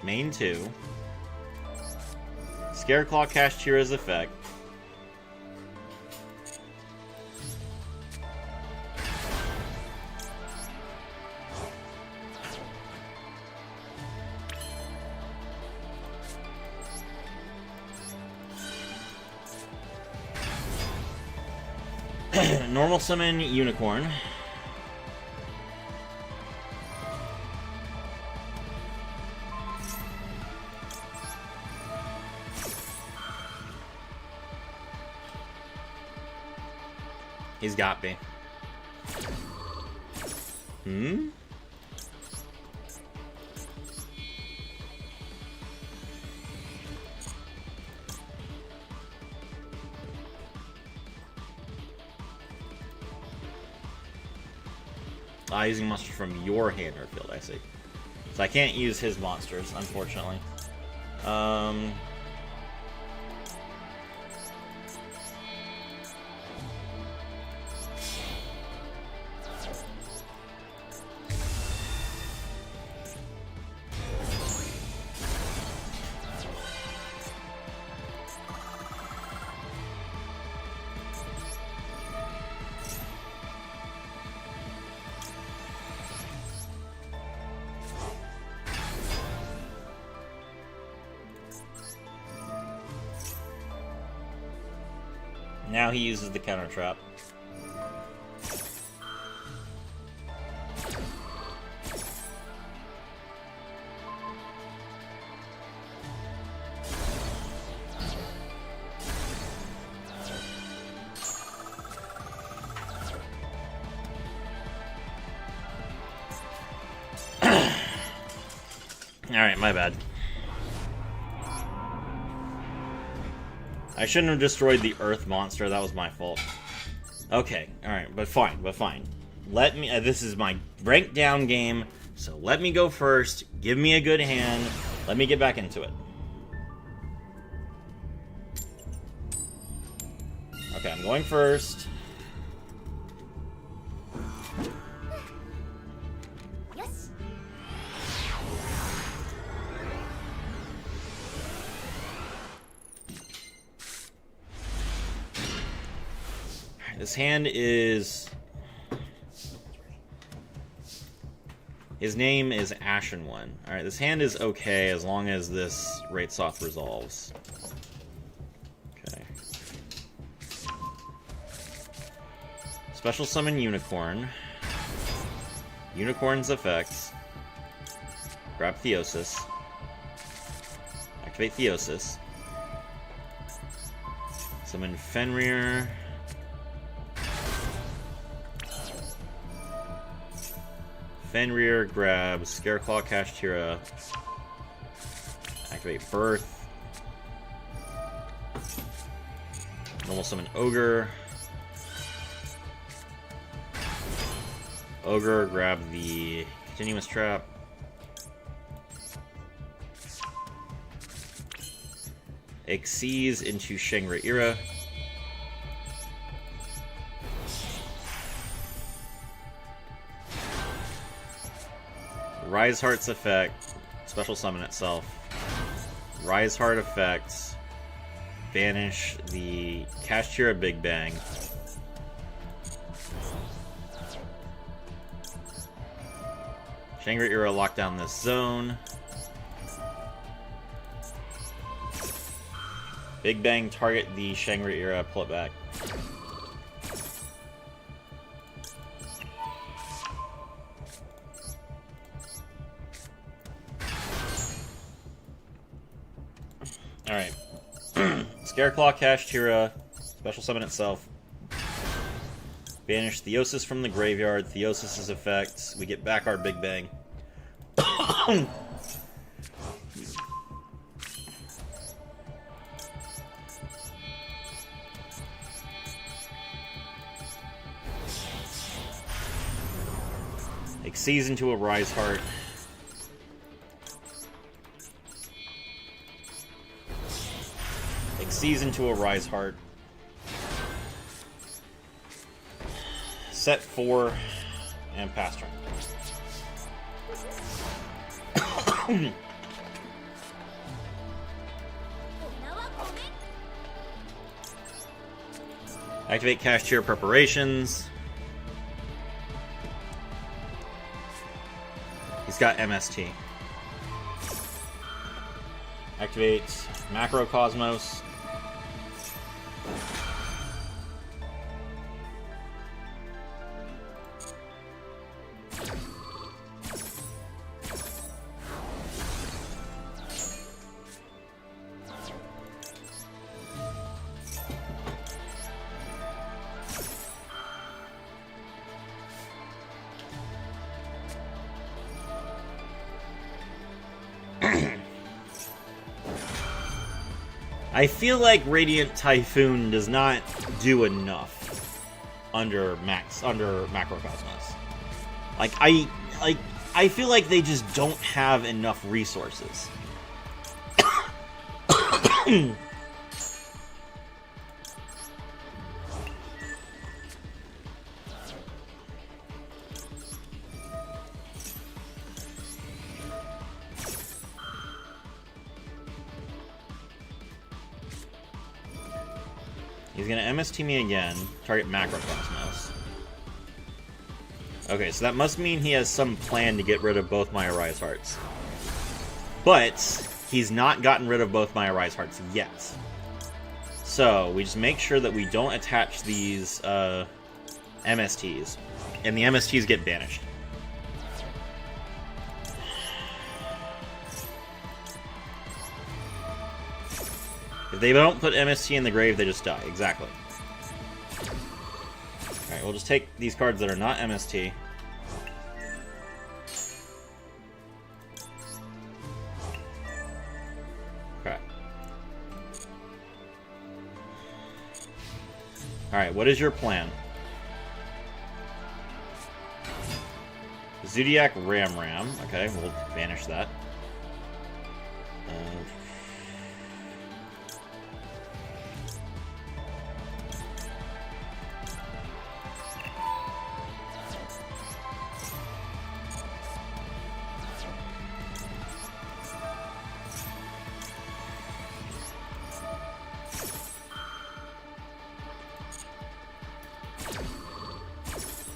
Main 2. Scareclaw Kashtira's effect. Normal summon Unicorn. He's got me. Using monsters from your hand or field, I see. So I can't use his monsters, unfortunately. Now he uses the counter trap. Alright, my bad. I shouldn't have destroyed the Earth monster. That was my fault. Okay, alright, but fine. Let me... this is my rank down game, so let me go first. Give me a good hand. Let me get back into it. Okay, I'm going first. Yes. This hand is... his name is Ashen One. Alright, this hand is okay as long as this Rate Soth resolves. Okay. Special summon Unicorn. Unicorn's effects. Grab Theosis. Activate Theosis. Summon Fenrir. Fenrir grabs Scareclaw Kashtira. Activate Birth. Normal summon Ogre. Ogre, grab the continuous trap. Xyz into Shangri-Ira. Rise Heart's effect, special summon itself. Rise Heart effects, banish the Kashtira Big Bang. Shangri-Ira lock down this zone. Big Bang target the Shangri-Ira, pull it back. Alright. Scareclaw, Kashtira, special summon itself. Banish Theosis from the graveyard. Theosis' effects. We get back our Big Bang. Xyz into a Rise Heart. Xyz into a Rise Heart. Set 4 and pass turn. Activate Kashtira preparations. He's got MST. Activate Macrocosmos. I feel like Radiant Typhoon does not do enough under Macrocosmos. I feel like they just don't have enough resources. He's gonna MST me again, target Macrocosmos. Okay, so that must mean he has some plan to get rid of both my Arise Hearts. But he's not gotten rid of both my Arise Hearts yet. So we just make sure that we don't attach these MSTs, and the MSTs get banished. If they don't put MST in the grave, they just die. Exactly. Alright, we'll just take these cards that are not MST. Okay. Alright, what is your plan? Zodiac Ram. Okay, we'll banish that.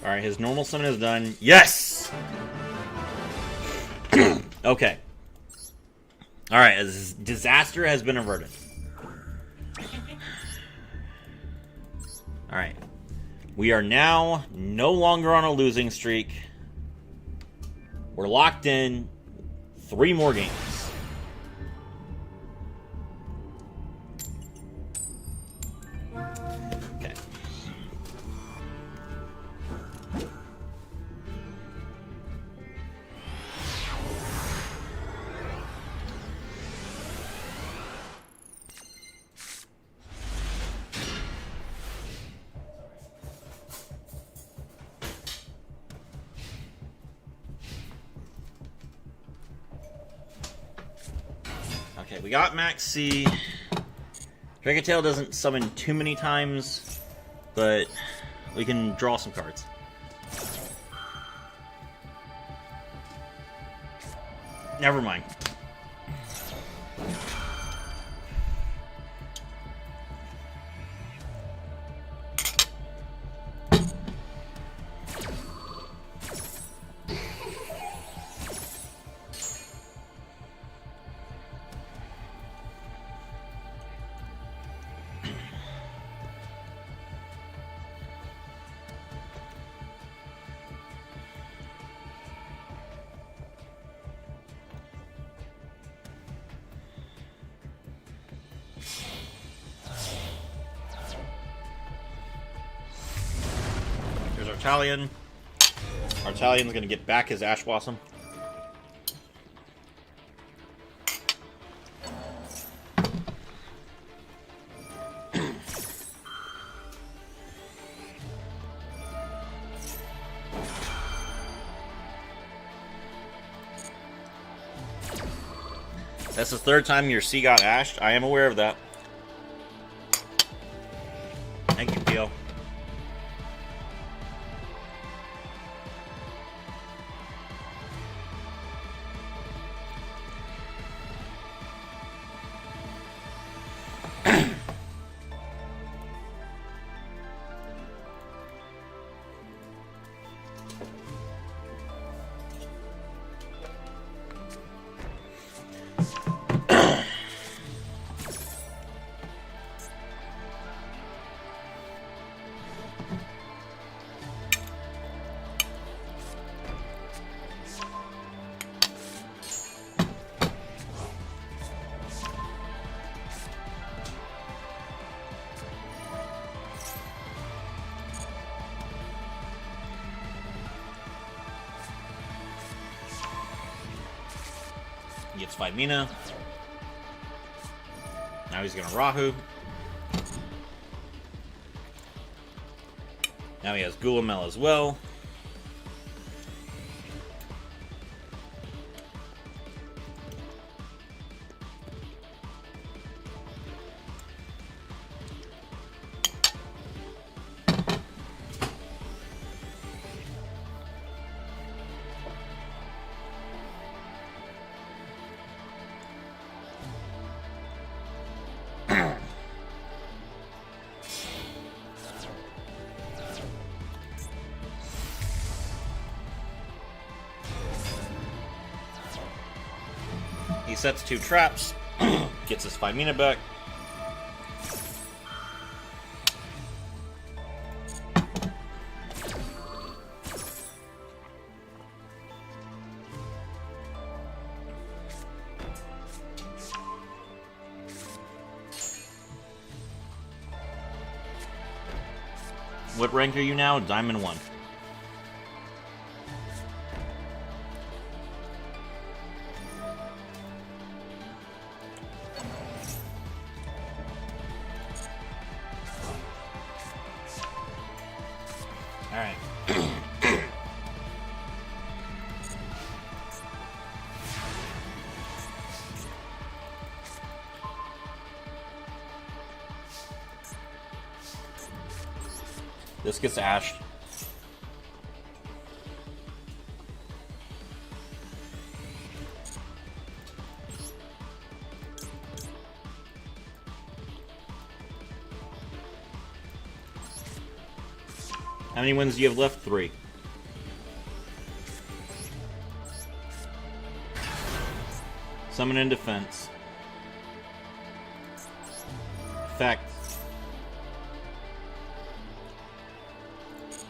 Alright, his normal summon is done. Yes! Okay. Alright, a disaster has been averted. Alright. We are now no longer on a losing streak. We're locked in. 3 more games. Okay. Okay, we got Max C. Dragatail doesn't summon too many times, but we can draw some cards. Never mind. Artalion. Artalion's gonna get back his Ash Blossom. That's the third time your C got ashed. I am aware of that. Thank you, Pio. He gets Mina. Now he's gonna Rahu. Now he has Gulamel as well. He sets 2 traps, gets his Mina back. What rank are you now? Diamond 1. Alright. This gets ashed. How many wins do you have left? 3. Summon in defense. Effect.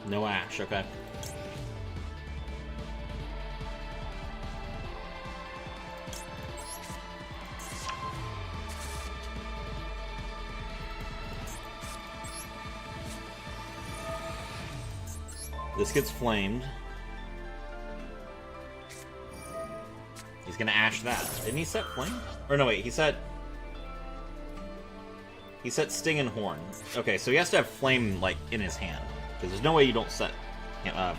No ash, okay. This gets flamed. He's gonna ash that. Didn't he set flame? Or no, wait, he set Sting and Horn. Okay, so he has to have flame, like, in his hand. Because there's no way you don't set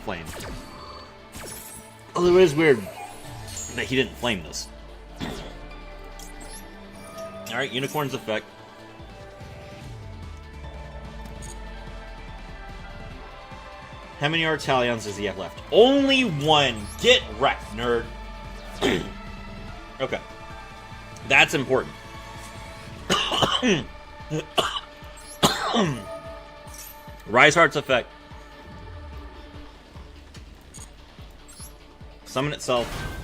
flame. Although it is weird that he didn't flame this. Alright, Unicorn's effect. How many Artalions does he have left? Only one! Get wrecked, nerd! Okay. That's important. Rise Heart's effect. Summon itself.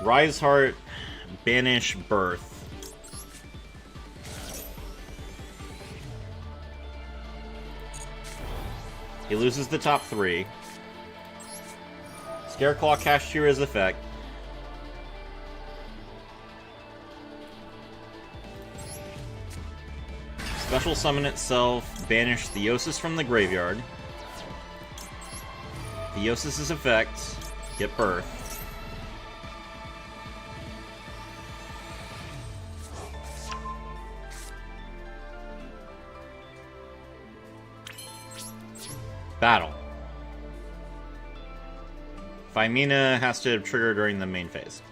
Rise Heart, banish Birth. He loses the top 3. Scareclaw Kashtira's effect. Special summon itself, banish Theosis from the graveyard. Theosis' effect, get Birth. Battle. Phymena has to trigger during the main phase.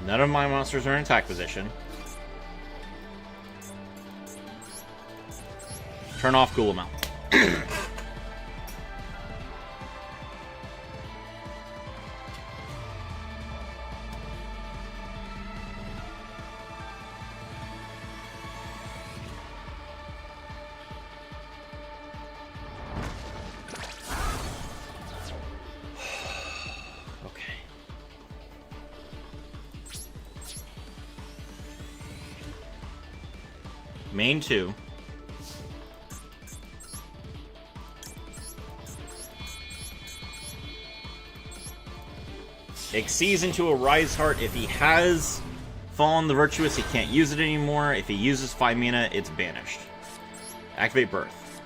None of my monsters are in attack position. Turn off Gulamel. Main 2. Exceeds into a Rise Heart. If he has Fallen the Virtuous, he can't use it anymore. If he uses Phymena, it's banished. Activate Birth.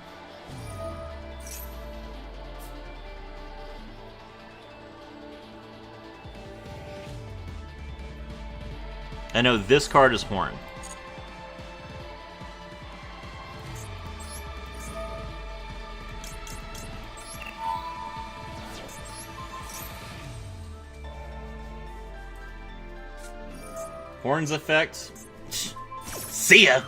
I know this card is Horn. Horn's effect. See ya!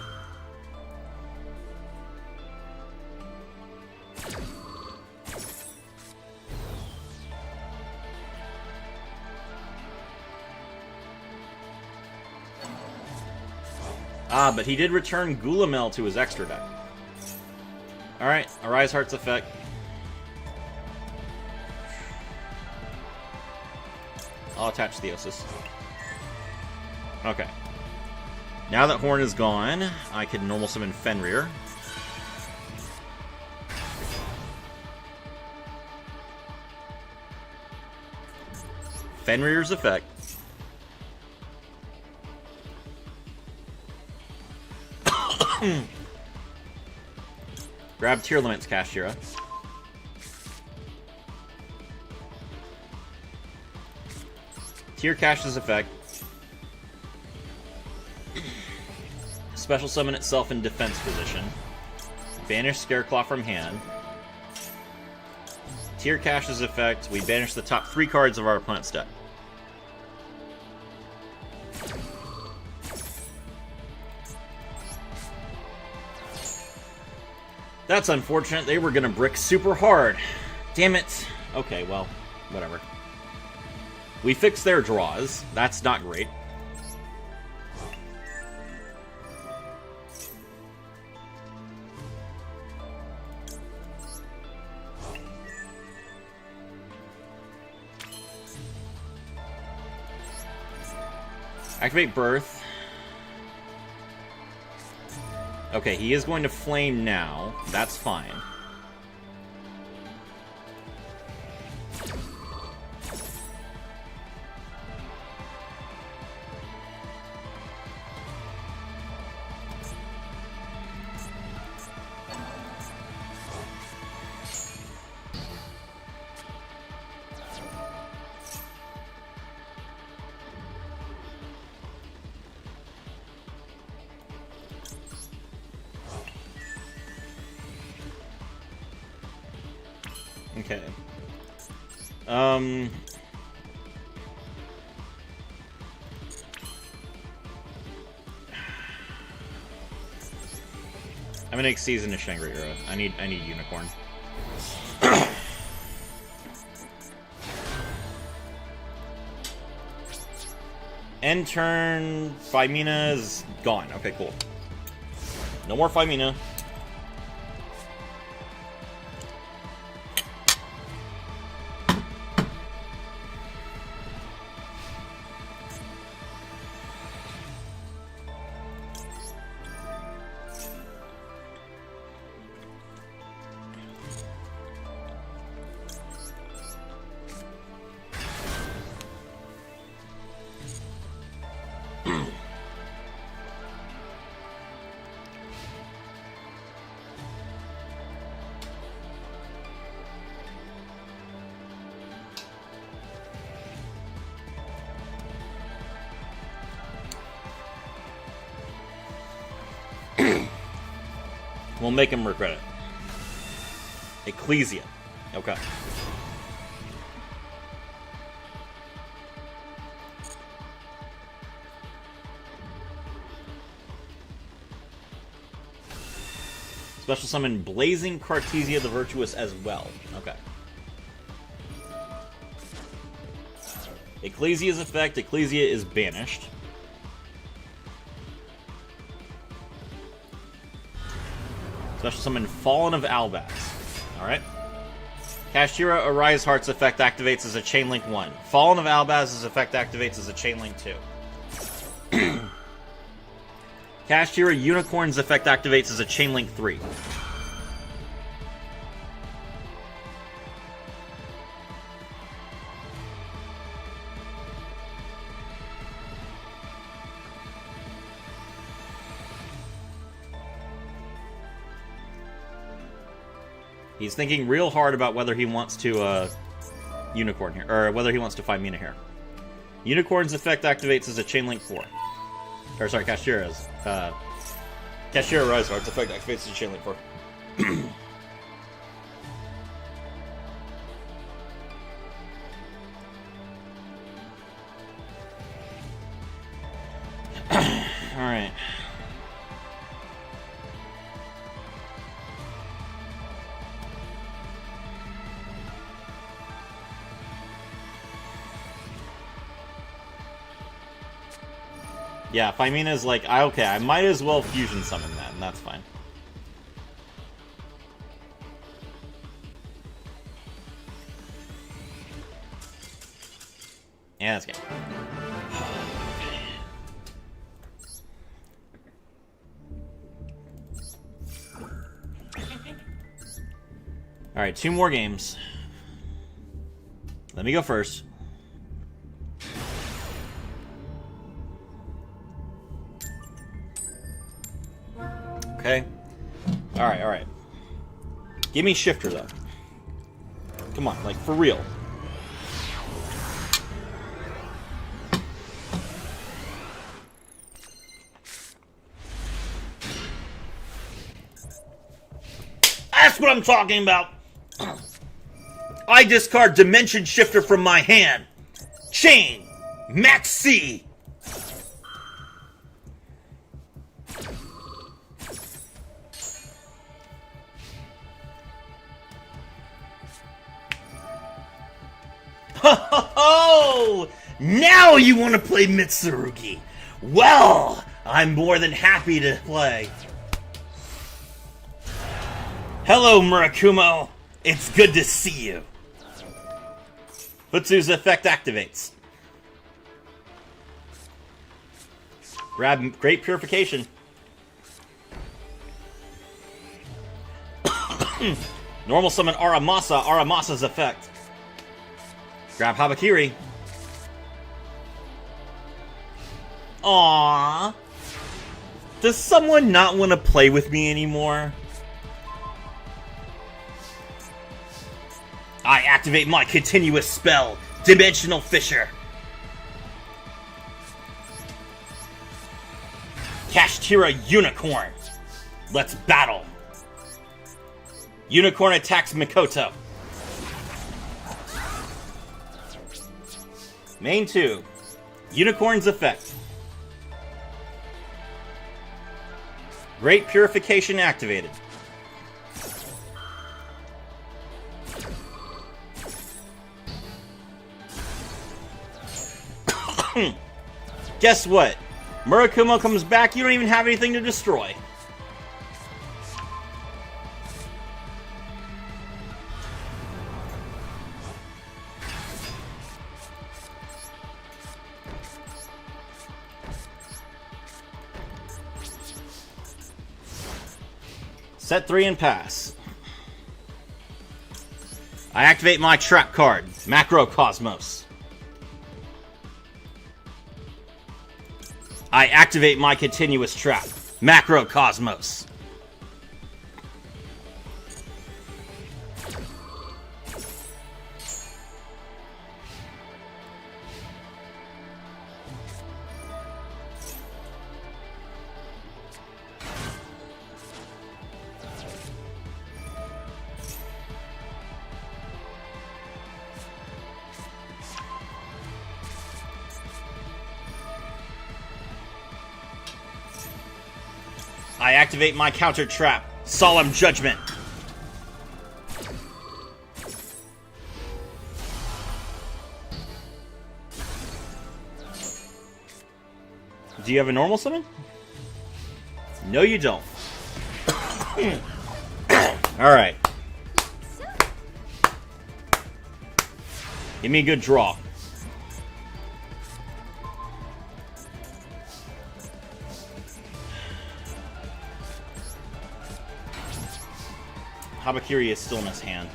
Ah, but he did return Gulamel to his extra deck. Alright, Arise Heart's effect. I'll attach Theosis. Okay. Now that Horn is gone, I can normal summon Fenrir. Fenrir's effect. Grab Tier Limits, Kashtira. Tier Cash's effect. Special summon itself in defense position. Banish Scareclaw from hand. Tier Cash's effect. We banish the top 3 cards of our opponent's deck. That's unfortunate. They were gonna brick super hard. Damn it. Okay, well, whatever. We fixed their draws. That's not great. Activate Birth. Okay, he is going to flame now. That's fine. Okay. I'm gonna Xyz into Shangri-La. I need Unicorn. End turn, Phimina is gone. Okay, cool. No more Phimina. We'll make him regret it. Ecclesia. Okay. Special summon Blazing Cartesia the Virtuous as well. Okay. Ecclesia's effect. Ecclesia is banished. Special summon Fallen of Albax. Alright. Kashtira Arise Heart's effect activates as a Chain Link 1. Fallen of Albaz's effect activates as a Chain Link 2. Kashtira Unicorn's effect activates as a Chain Link 3. He's thinking real hard about whether he wants to Unicorn here, or whether he wants to find Mina here. Unicorn's effect activates as a Chain Link 4. Or sorry, Kashtira's. Kashtira Rise Heart's effect activates as a Chain Link 4. Alright. Yeah, Phimina's like, okay, I might as well fusion summon that, and that's fine. Yeah, that's good. Alright, 2 more games. Let me go first. Okay. Alright, alright. Give me Shifter, though. Come on, like, for real. That's what I'm talking about! I discard Dimension Shifter from my hand. Chain! Max C! Oh, now you want to play Mitsurugi? Well, I'm more than happy to play. Hello, Murakumo. It's good to see you. Futsu's effect activates. Grab Great Purification. Normal summon Aramasa. Aramasa's effect. Grab Habakiri. Aww. Does someone not want to play with me anymore? I activate my continuous spell, Dimensional Fissure. Kashtira Unicorn. Let's battle. Unicorn attacks Mikoto. Main 2. Unicorn's Effect. Great Purification activated. Guess what? Murakumo comes back, you don't even have anything to destroy. Set 3 and pass. I activate my trap card, Macrocosmos. I activate my continuous trap, Macrocosmos. I activate my counter trap, Solemn Judgment. Do you have a normal summon? No, you don't. Alright. Give me a good draw. Habakiri is still in his hand.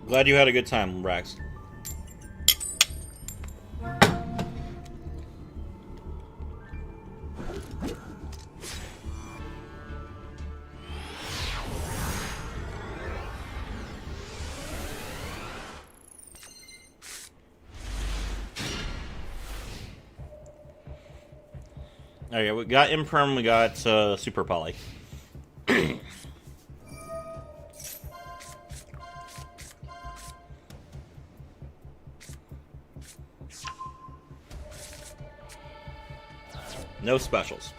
Glad you had a good time, Rax. Okay, we got Imperm, we got Super Poly. No specials.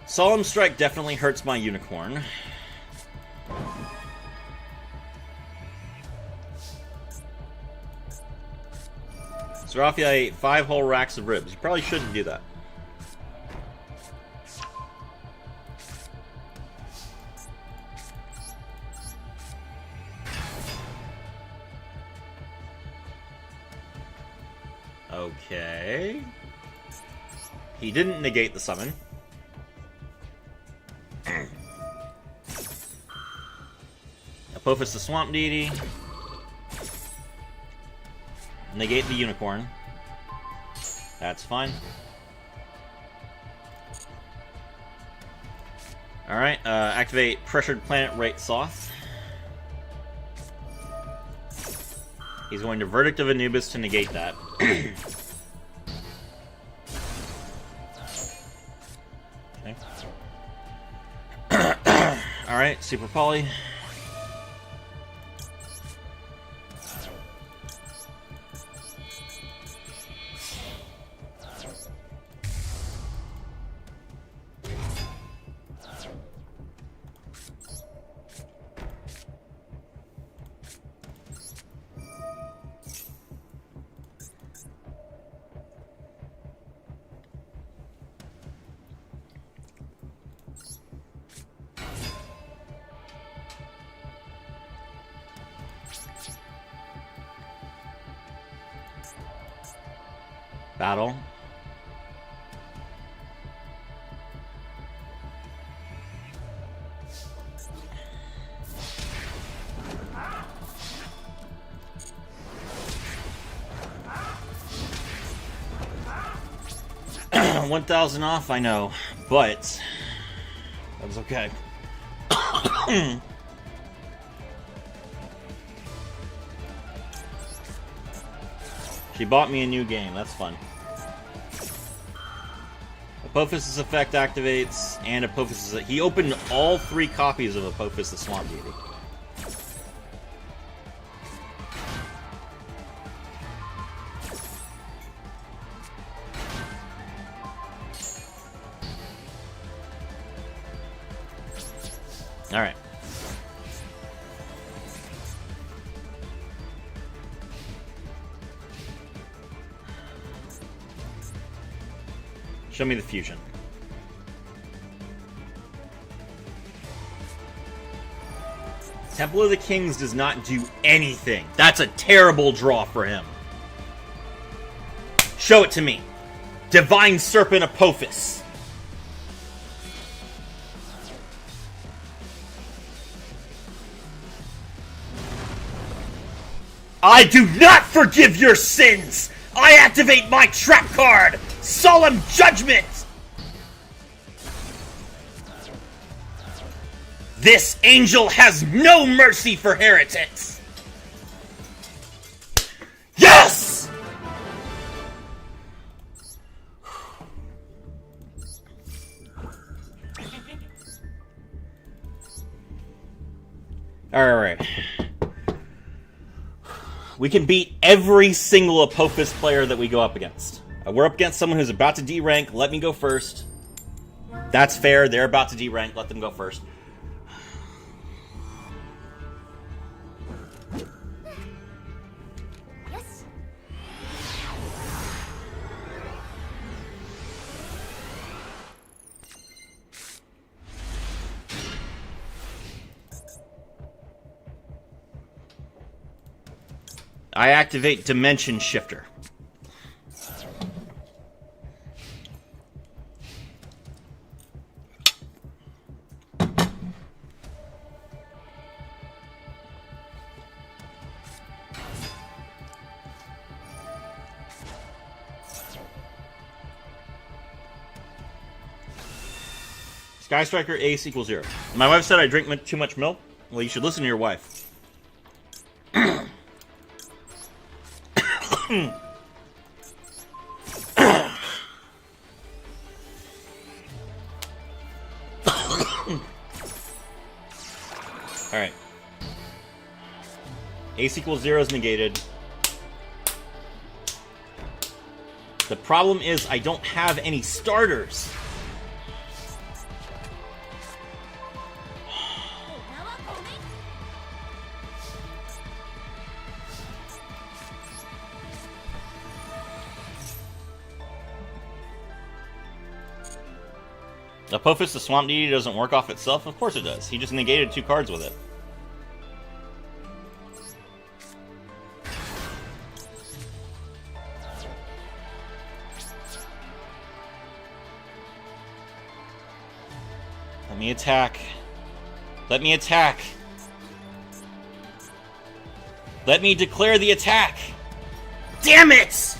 Solemn Strike definitely hurts my unicorn. Serafia ate 5 whole racks of ribs. You probably shouldn't do that. Okay. He didn't negate the summon. Apophis the Swamp Deity. Negate the Unicorn. That's fine. Alright, activate Pressured Planet Rate Soth. He's going to Verdict of Anubis to negate that. Okay. Alright, Super Poly. Battle. $1,000 off, I know, but that was okay. She bought me a new game. That's fun. Apophis' effect activates, and Apophis' he opened all 3 copies of Apophis the Swamp Deity. All right. Show me the fusion. Temple of the Kings does not do anything. That's a terrible draw for him. Show it to me. Divine Serpent Apophis. I do not forgive your sins! I activate my trap card! Solemn Judgment! This angel has no mercy for heretics! Yes! Alright. We can beat every single Apophis player that we go up against. We're up against someone who's about to D-rank. Let me go first. That's fair. They're about to D-rank. Let them go first. Yes. I activate Dimension Shifter. Sky Striker Ace equals 0. My wife said I drink too much milk. Well, you should listen to your wife. Alright. Ace equals 0 is negated. The problem is I don't have any starters. Apophis the Swamp Deity doesn't work off itself? Of course it does. He just negated 2 cards with it. Let me attack. Let me attack. Let me declare the attack. Damn it!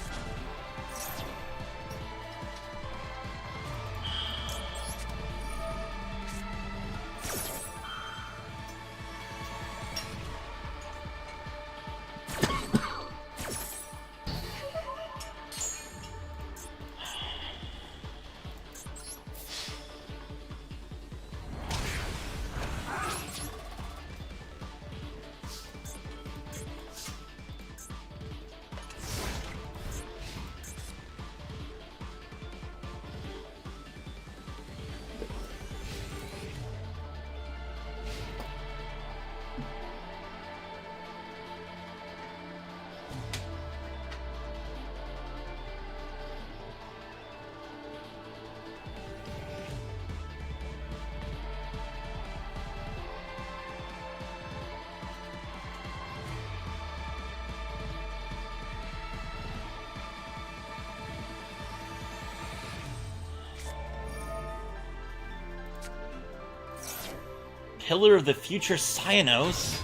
Pillar of the Future Cyanos.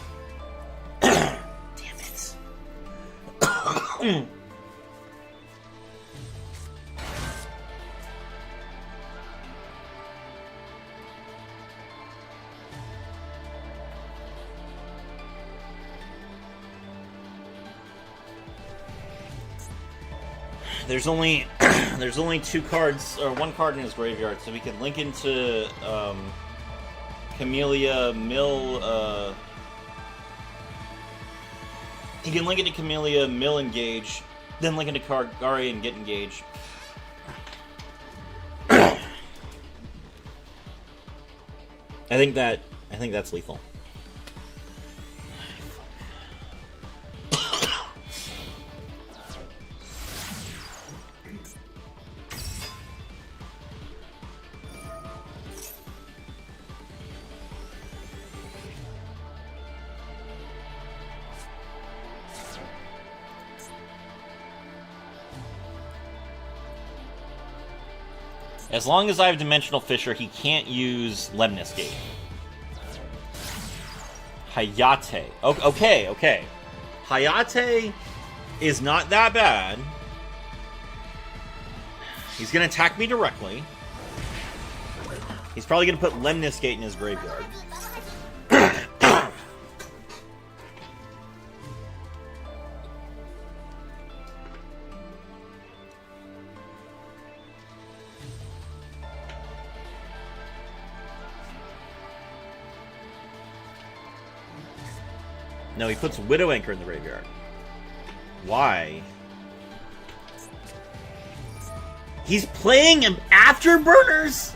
Damn it. There's only there's only 2 cards, or 1 card in his graveyard, so we can link into Camellia Mill. He can link into Camellia Mill Engage, then link into Kagari and get Engage. I think that's lethal. As long as I have Dimensional Fissure, he can't use Lemnis Gate. Hayate. Okay. Hayate is not that bad. He's going to attack me directly. He's probably going to put Lemnis Gate in his graveyard. No, he puts Widow Anchor in the graveyard. Why? He's playing him Afterburners?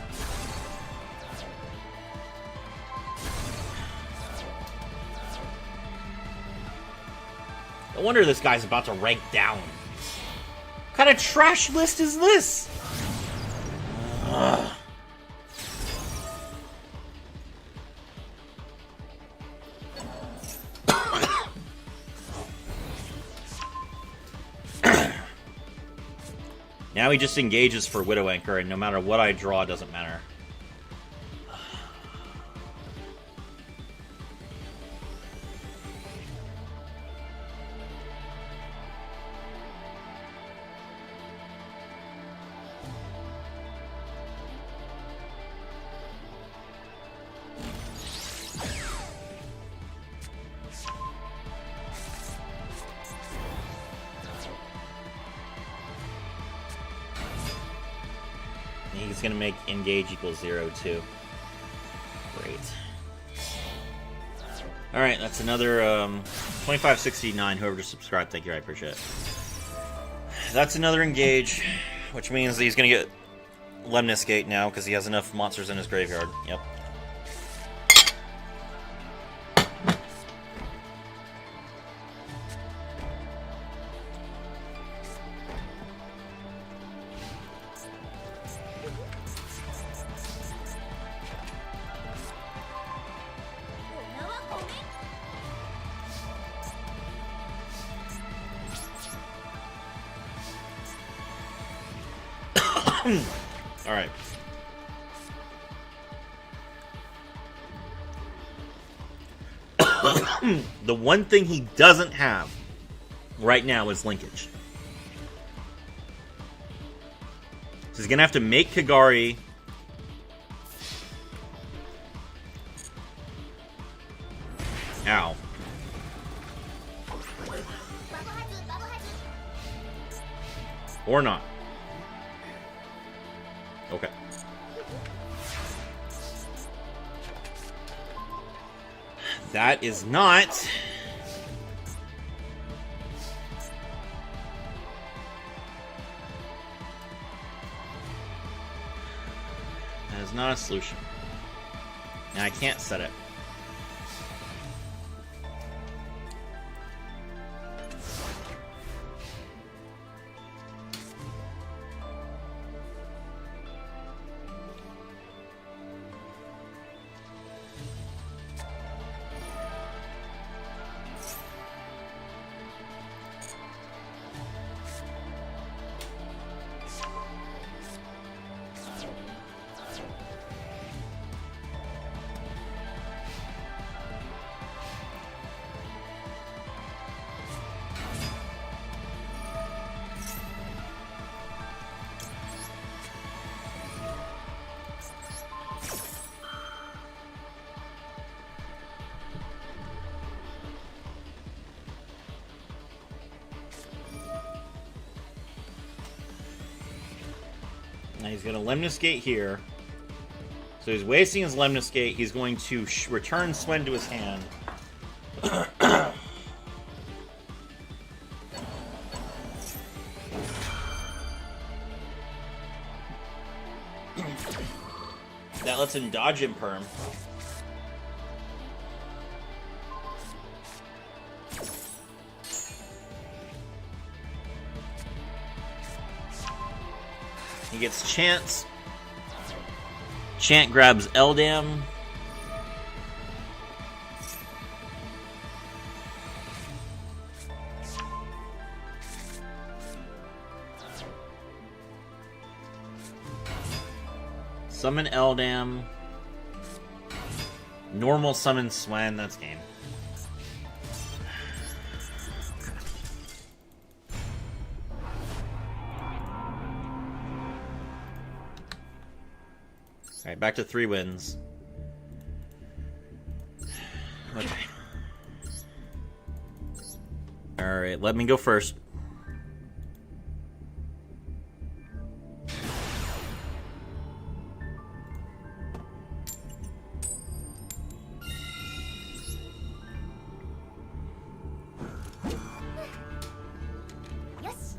No wonder this guy's about to rank down. What kind of trash list is this? Ugh. Now he just engages for Widow Anchor, and no matter what I draw, it doesn't matter. He's going to make engage equals 0, too. Great. Alright, that's another 2569. Whoever just subscribed, thank you, I appreciate it. That's another engage, which means that he's going to get Lemnis Gate now, because he has enough monsters in his graveyard. Yep. Alright. The one thing he doesn't have right now is linkage. So he's going to have to make Kagari. Ow. Or not. Okay. That is not... That is not a solution. And I can't set it. Now he's going to Lemnis Gate here. So he's wasting his Lemnis Gate. He's going to return Swen to his hand. That lets him dodge Imperm. He gets Chance. Chant grabs Eldam. Summon Eldam. Normal summon Swen. That's game. Alright, back to 3 wins. Okay. Alright, let me go first. Yes.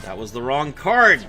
That was the wrong card.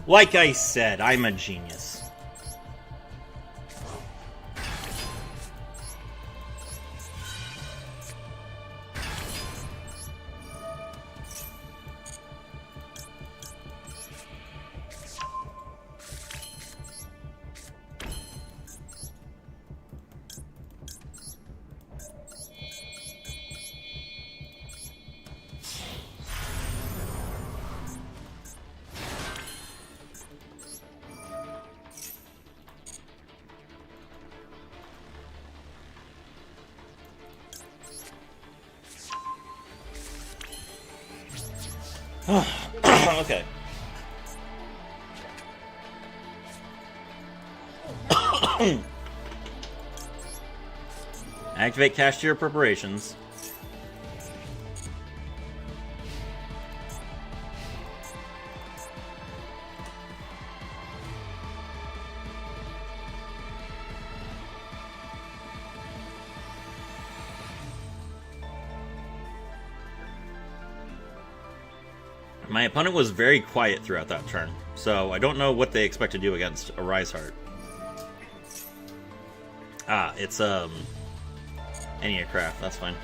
Like I said, I'm a genius. Okay. Activate Kashtira preparations. My opponent was very quiet throughout that turn, so I don't know what they expect to do against a Rise Heart. Ah, it's Enneacraft, that's fine.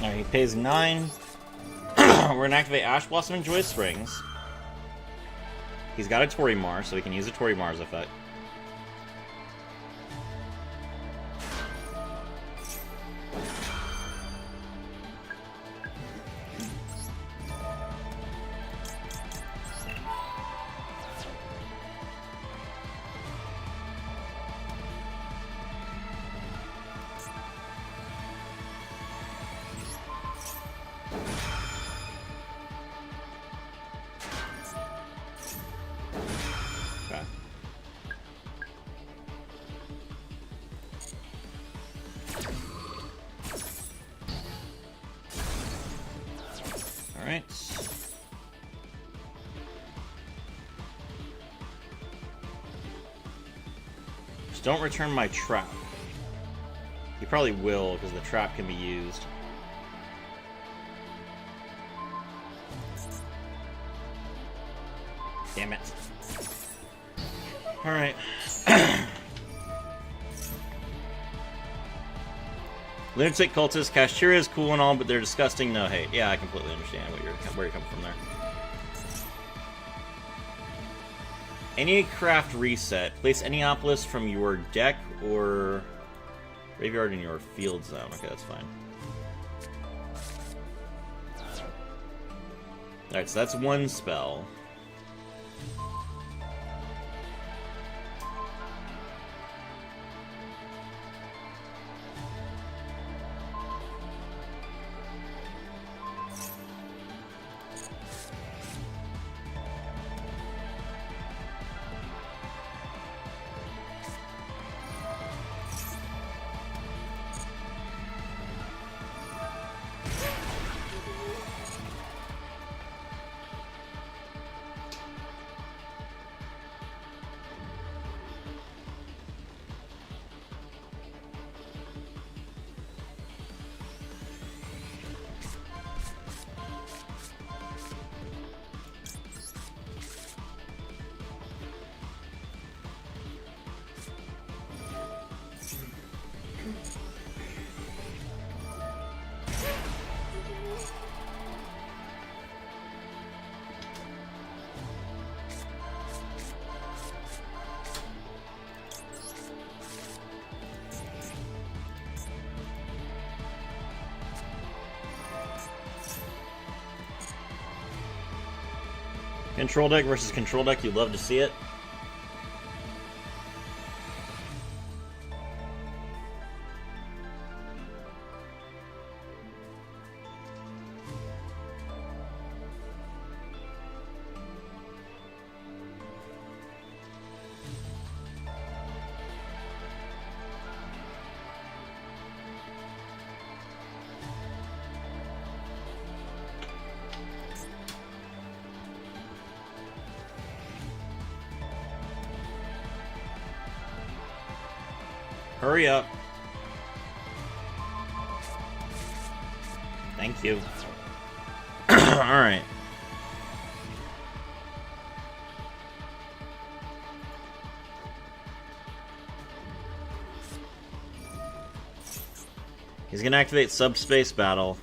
Alright, he pays 9. We're gonna activate Ash Blossom and Joyous Springs. He's got a Torimar, so we can use a Torimar's effect. Alright. Just don't return my trap. You probably will, because the trap can be used. Damn it. Alright. Lunatic Cultist, Kashtira is cool and all, but they're disgusting, no hate. Yeah, I completely understand where you're coming from there. Any craft reset. Place any Opalist from your deck or graveyard in your field zone. Okay, that's fine. Alright, so that's one spell. Control deck versus control deck, you'd love to see it. Hurry up. Thank you. Alright. He's gonna activate Subspace Battle.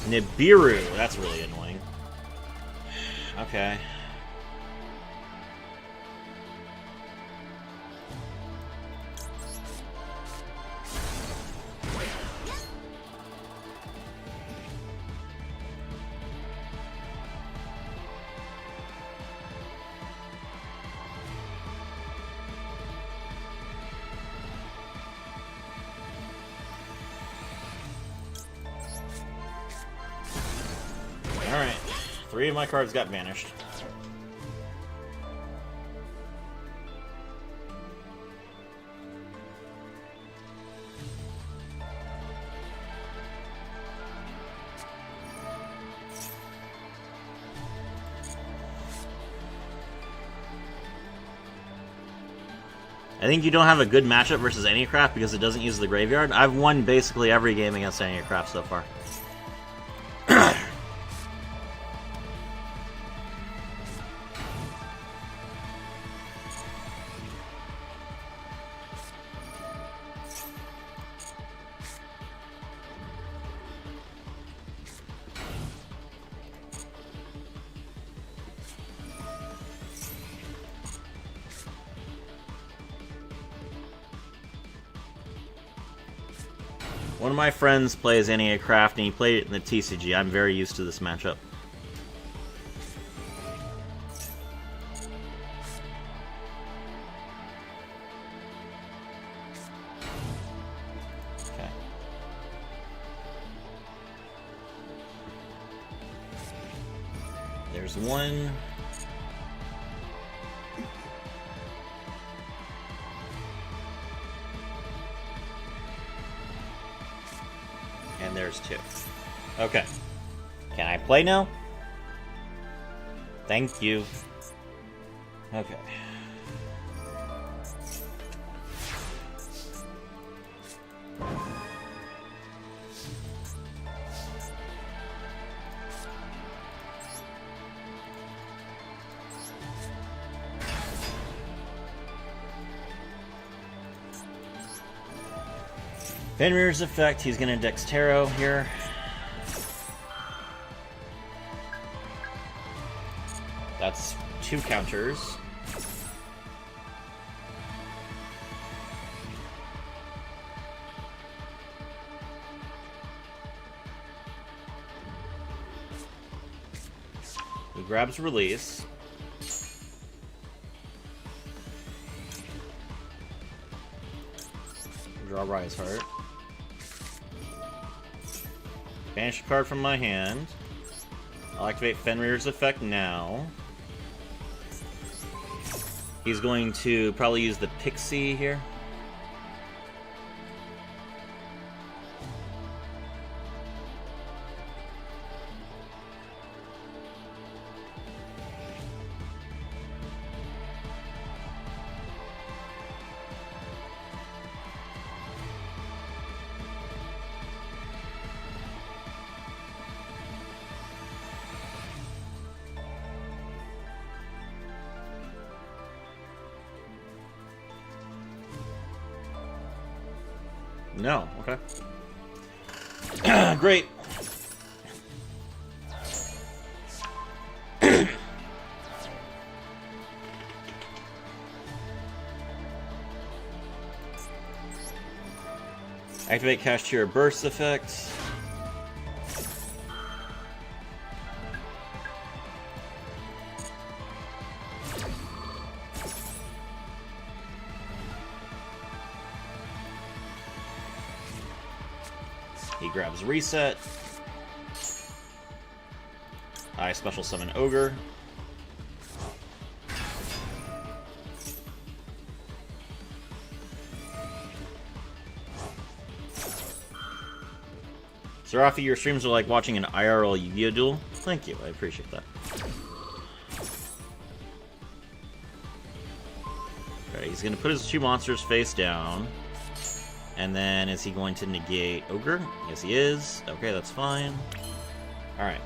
Nibiru, that's really annoying. Okay. Alright. 3 of my cards got banished. I think you don't have a good matchup versus Anycraft because it doesn't use the graveyard. I've won basically every game against Anycraft so far. One of my friends plays NEA Craft, and he played it in the TCG. I'm very used to this matchup. Okay. There's one. And there's two. Okay. Can I play now? Thank you. Okay. Fenrir's effect, he's gonna Dextero here. That's 2 counters. He grabs release. Draw Rise Heart. Banish a card from my hand. I'll activate Fenrir's effect now. He's going to probably use the Pixie here. No, okay. Great. Activate Kashtira Burst effect. He grabs Reset. I special summon Ogre. Serafi, your streams are like watching an IRL Yu-Gi-Oh duel. Thank you, I appreciate that. Okay, he's gonna put his 2 monsters face down. And then, is he going to negate Ogre? Yes, he is. Okay, that's fine. Alright.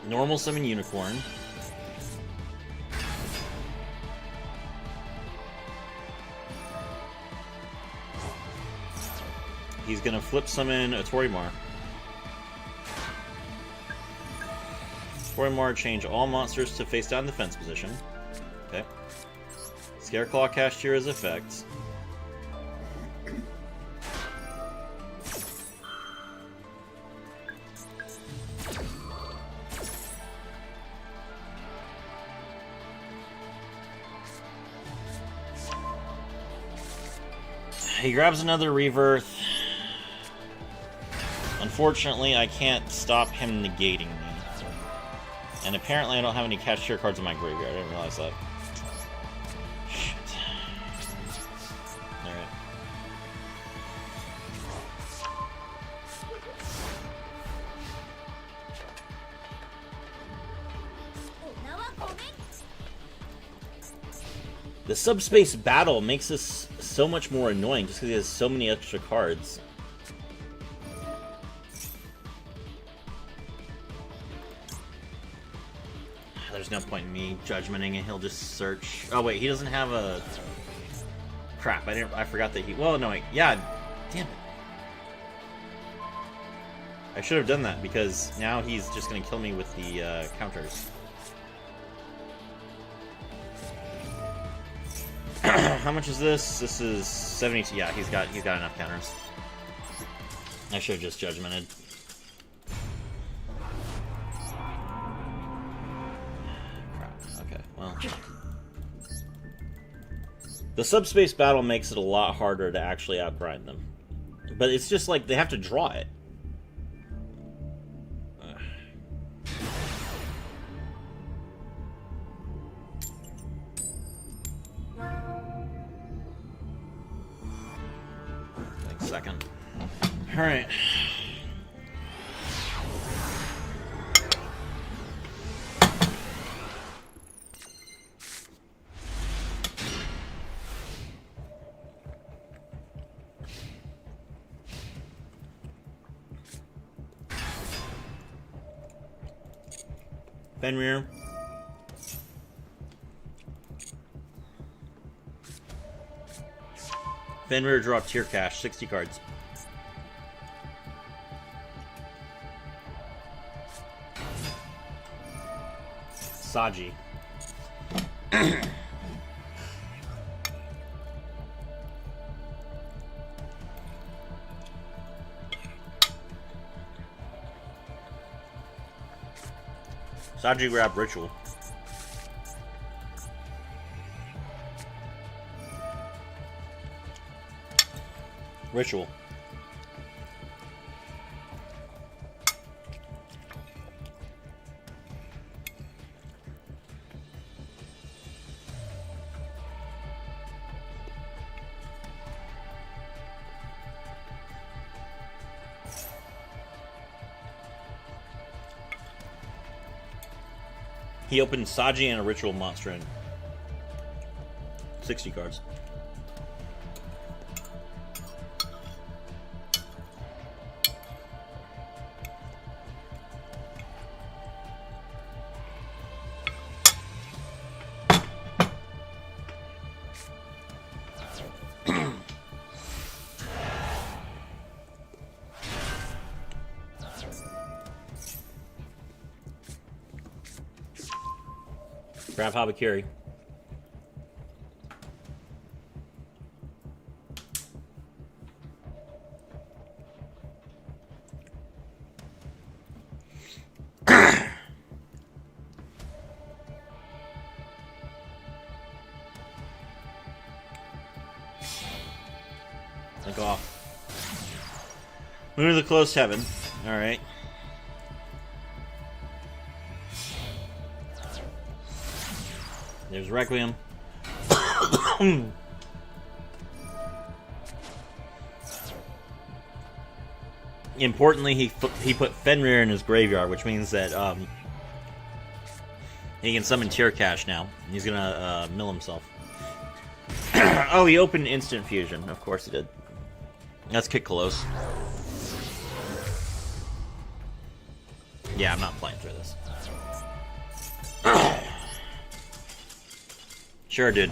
Normal summon Unicorn. He's gonna flip summon a Torimar. Torimar, change all monsters to face down defense position. Okay. Scareclaw Kashtira's effect. He grabs another Rebirth. Unfortunately, I can't stop him negating me. And apparently I don't have any Kashtira cards in my graveyard. I didn't realize that. Shit. Alright. The subspace battle makes this so much more annoying just because he has so many extra cards. There's no point in me judgmenting it. He'll just search. Oh wait, he doesn't have a. Crap! I forgot that he. Well, no, wait. Yeah. Damn it. I should have done that because now he's just gonna kill me with the counters. How much is this? This is 72. Yeah, he's got enough counters. I should have just judgmented. Crap. Okay, well. The subspace battle makes it a lot harder to actually outgrind them. But it's just like they have to draw it. Like second. Alright. Fenrir. Fenrir dropped tier cash, 60 cards. Saji. Saji grab Ritual. Ritual. He opened Saji and a Ritual monster in 60 cards. Grab Habakiri. Link off. Moon of the Closed Heaven. Alright. There's Requiem. Importantly, he put Fenrir in his graveyard, which means that he can summon Tier Cash now. He's gonna mill himself. Oh, he opened Instant Fusion. Of course he did. Let's kick close. Yeah, I'm not playing through this. Sure, dude.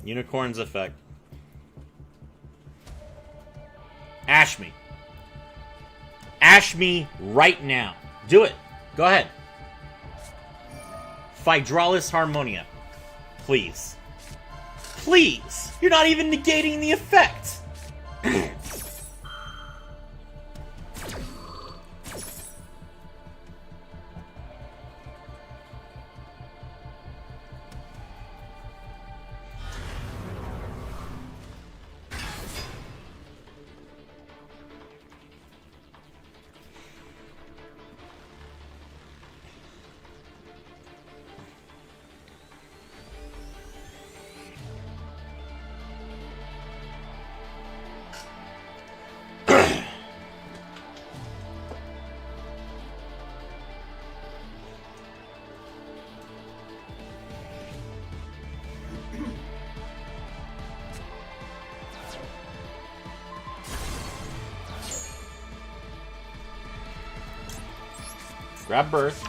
Unicorn's effect. Ash me. Ash me right now. Do it. Go ahead. Phydralis Harmonia. Please. Please. You're not even negating the effect. Grab Birth.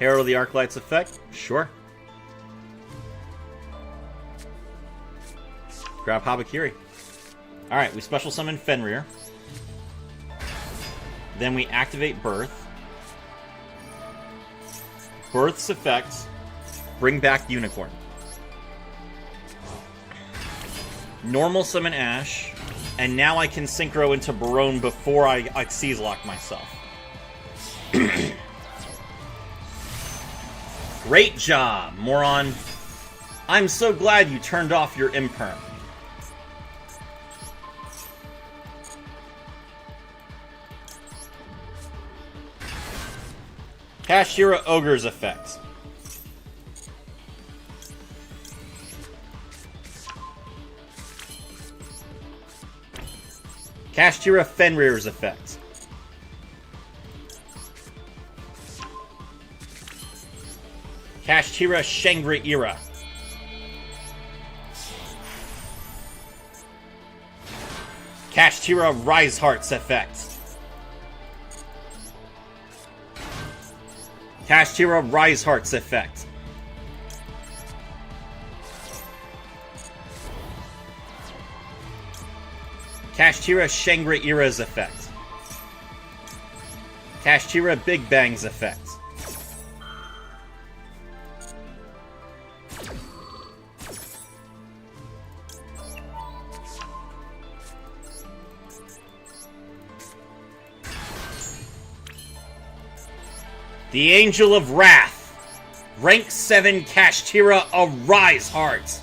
Herald of the Arclight's effect? Sure. Grab Habakiri. Alright, we special summon Fenrir. Then we activate Birth. Birth's effects bring back Unicorn. Normal summon Ash. And now I can synchro into Barone before I Seize Lock myself. Great job, moron. I'm so glad you turned off your imperm. Kashtira Ogre's effects. Kashtira Fenrir's effects. Kashtira Shangri-Ira. Kashtira Riseheart's effects. Kashtira Riseheart's effect. Kashtira Shangri-Ira's effect. Kashtira Big Bang's effect. The Angel of Wrath. Rank 7 Kashtira Arise Heart.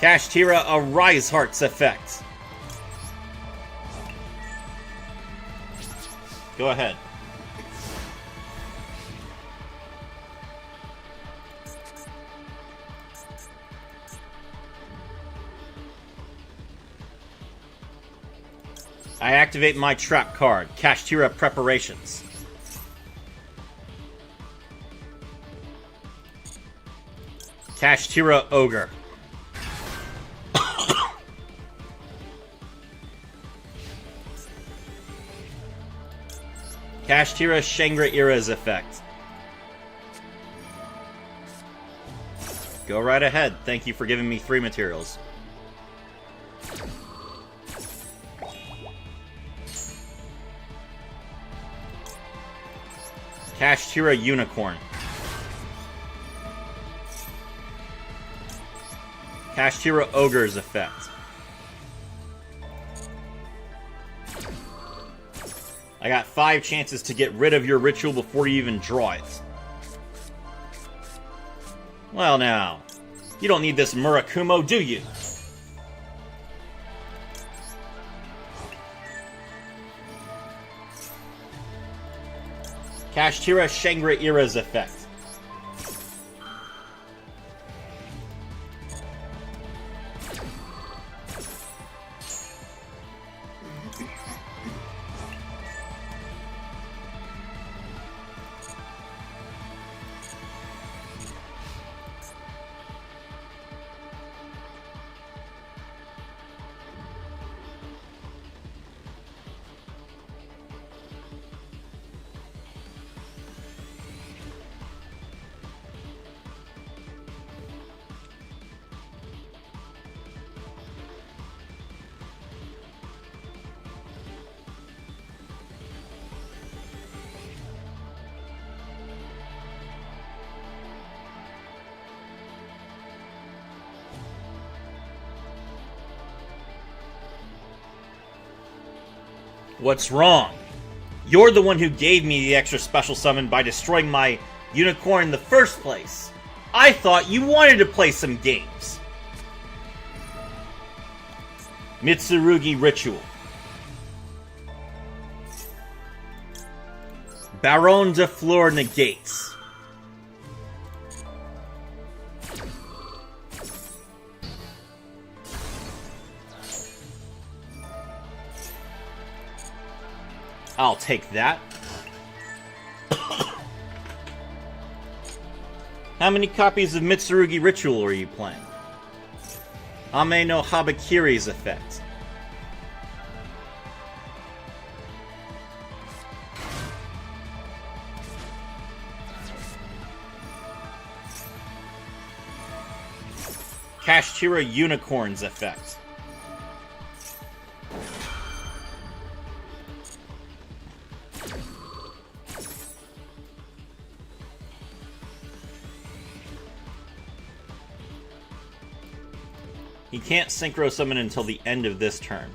Kashtira Arise Heart's effect. Go ahead. I activate my trap card, Kashtira Preparations. Kashtira Ogre. Kashtira Shangri-Ira's effect. Go right ahead. Thank you for giving me 3 materials. Kashtira Unicorn. Kashtira Ogre's effect. I got 5 chances to get rid of your ritual before you even draw it. Well now, you don't need this Murakumo, do you? Kashtira Shangri-Ira's effect. What's wrong? You're the one who gave me the extra special summon by destroying my unicorn in the first place. I thought you wanted to play some games. Mitsurugi Ritual. Baron de Fleur negates. I'll take that. How many copies of Mitsurugi Ritual are you playing? Ame no Habakiri's effect. Kashtira Unicorn's effect. He can't synchro summon until the end of this turn.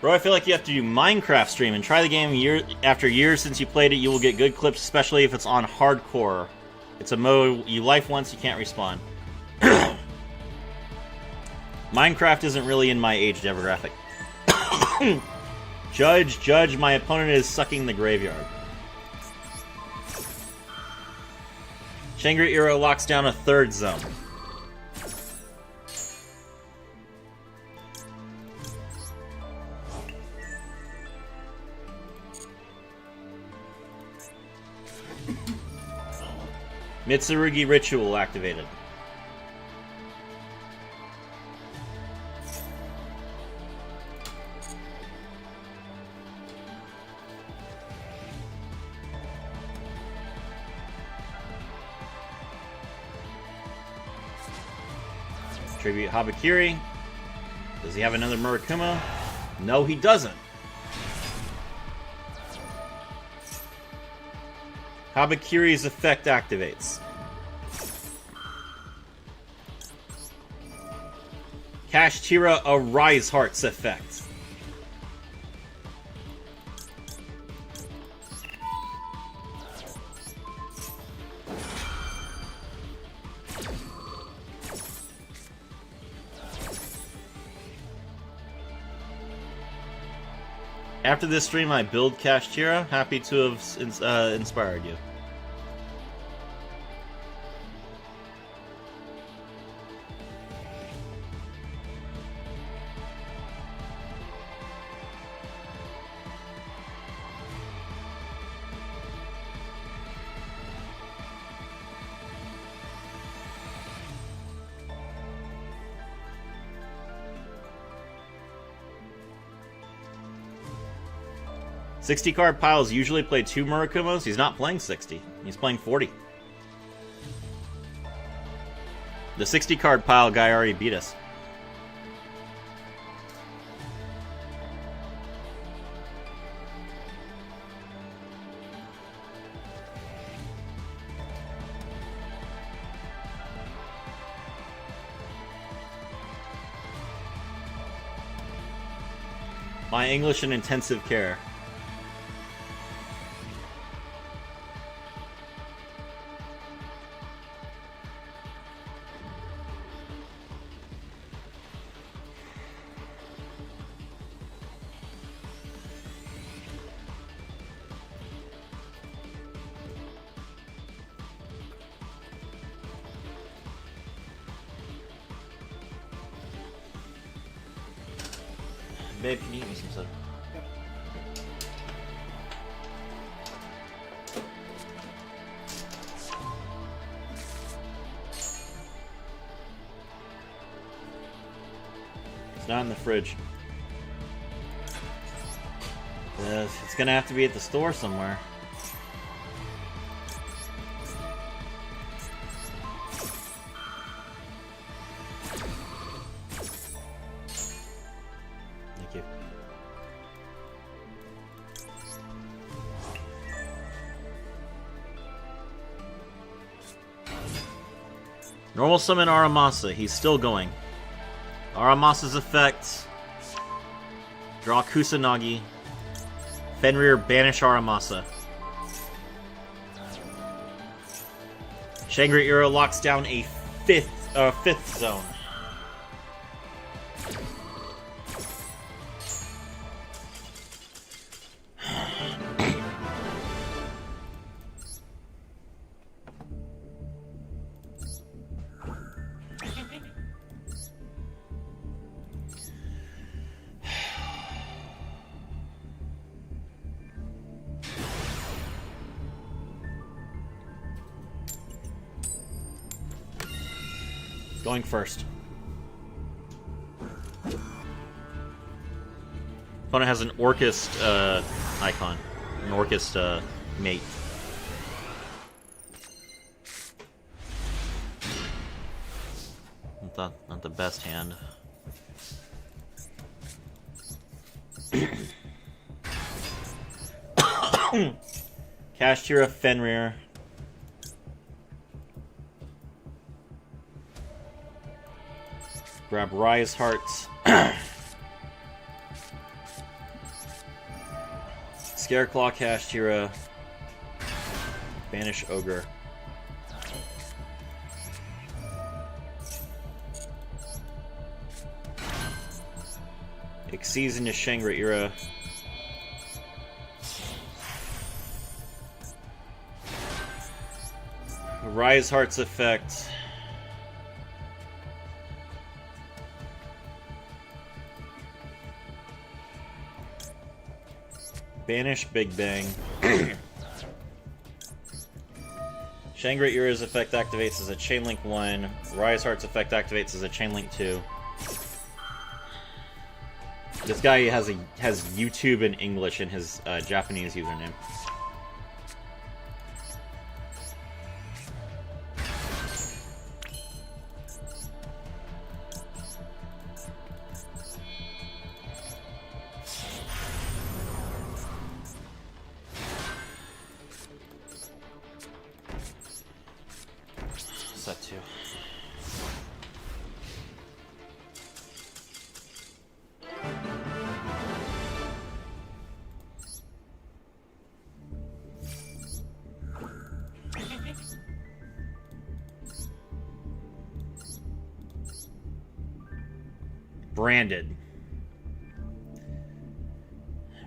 Bro, I feel like you have to do Minecraft stream and try the game after years since you played it. You will get good clips, especially if it's on hardcore. It's a mode you life once, you can't respawn. Minecraft isn't really in my age demographic. Judge, my opponent is sucking the graveyard. Shangri-Iro locks down a third zone. Mitsurugi Ritual activated. Tribute Habakiri. Does he have another Murakuma? No, he doesn't. Habakiri's effect activates. Kashtira a Rise Heart's effect. After this stream, I build Kashtira. Happy to have inspired you. $60-card piles usually play 2 Murakumos. He's not playing 60. He's playing 40. The 60-card pile guy already beat us. My English in intensive care. Babe, can you get me some soda? It's not in the fridge. It's gonna have to be at the store somewhere. Thank you. Normal summon Aramasa. He's still going. Aramasa's effect. Draw Kusanagi. Fenrir banish Aramasa. Shangri-Iro locks down a fifth zone. Going first. Opponent has an Orcust icon. An Orcust mate. Not the best hand. Kashtira, Fenrir. Grab Rise Hearts. Scareclaw, Kashtira. Banish Ogre. Exceeds into Shangri-Ira. Rise Heart's effect. Banish Big Bang. Shangri-Ira's effect activates as a Chainlink 1. Rise Heart's effect activates as a Chainlink 2. This guy has YouTube in English in his Japanese username. Set 2. Branded.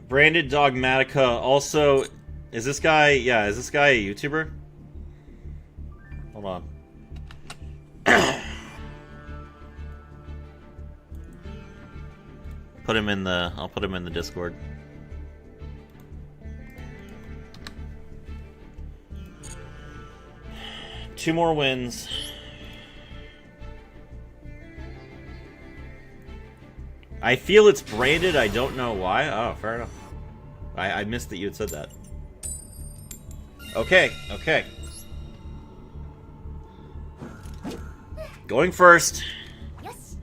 Branded Dogmatica. Also, is this guy... Yeah, is this guy a YouTuber? Hold on. Put him in the... I'll put him in the Discord. Two more wins. I feel it's branded. I don't know why. Oh, fair enough. I missed that you had said that. Okay, okay. Going first. Yes.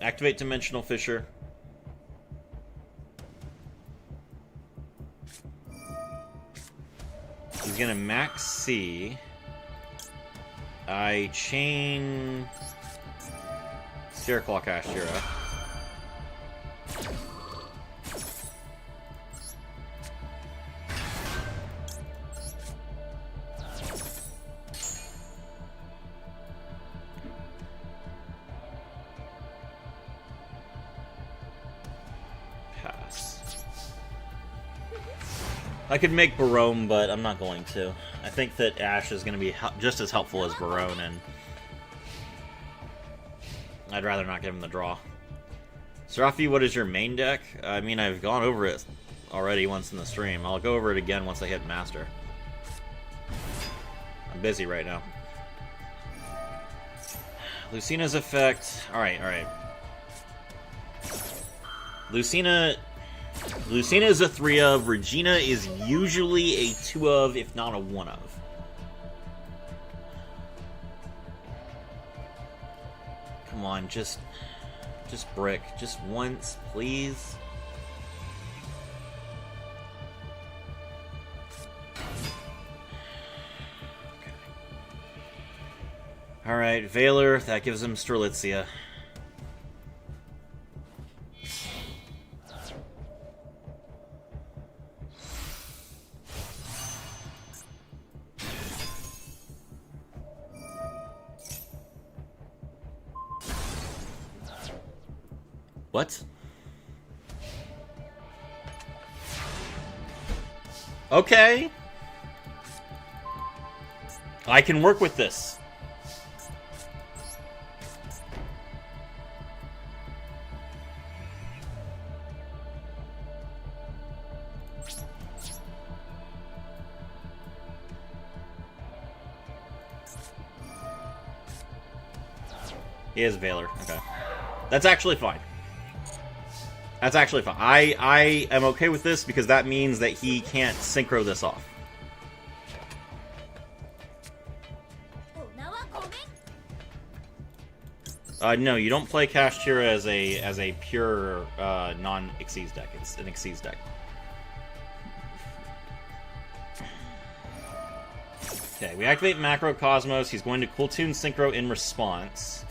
Activate Dimensional Fissure. He's gonna max C. I chain Scareclaw Kashtira. Pass. I could make Barone, but I'm not going to. I think that Ash is going to be just as helpful as Barone, and I'd rather not give him the draw. Serafi, what is your main deck? I mean, I've gone over it already once in the stream. I'll go over it again once I hit Master. I'm busy right now. Lucina's effect. Alright, alright. Lucina is a 3 of. Regina is usually a 2 of, if not a 1 of. Come on, just brick. Just once, please. Okay. Alright, Valor, that gives him Strelitzia. What? Okay. I can work with this. He has Valor. Okay. That's actually fine. That's actually fine. I am okay with this because that means that he can't synchro this off. No, you don't play Kashtira as a pure non-Xyz deck. It's an Xyz deck. Okay, we activate Macrocosmos. He's going to Cool Tune Synchro in response.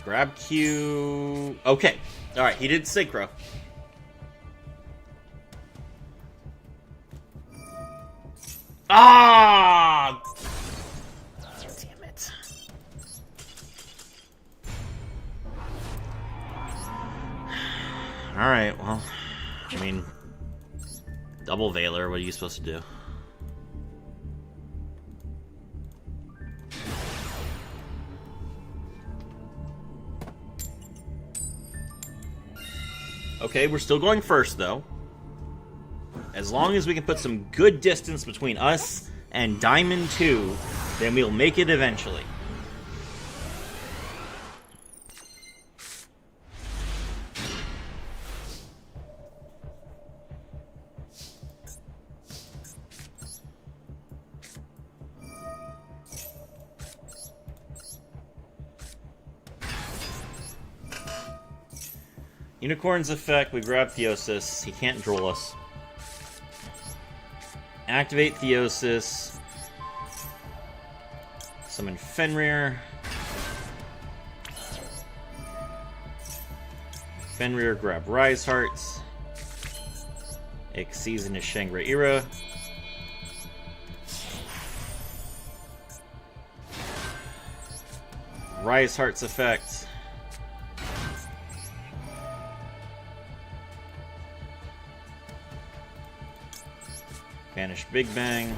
Grab Q. Okay. Alright, he did synchro. Ah! Damn it. Alright, well. I mean, double Valor, what are you supposed to do? Okay, we're still going first, though. As long as we can put some good distance between us and Diamond 2, then we'll make it eventually. Unicorn's effect, we grab Theosis. He can't droll us. Activate Theosis. Summon Fenrir. Fenrir, grab Rise Hearts. Xyz into Shangri-Ira. Rise Hearts effect. Banish Big Bang.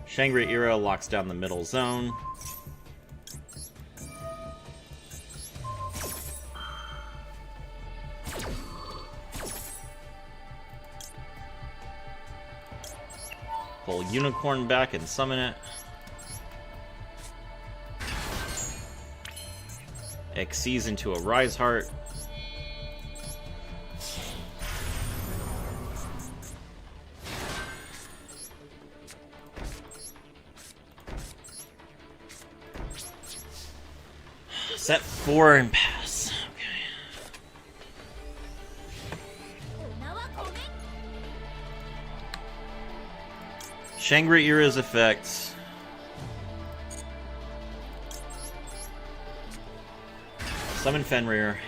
Shangri-Ira locks down the middle zone. Pull Unicorn back and summon it. Xyz into a Rise Heart. Set 4 and pass. Okay. Shangri-Ira's effects. Summon Fenrir.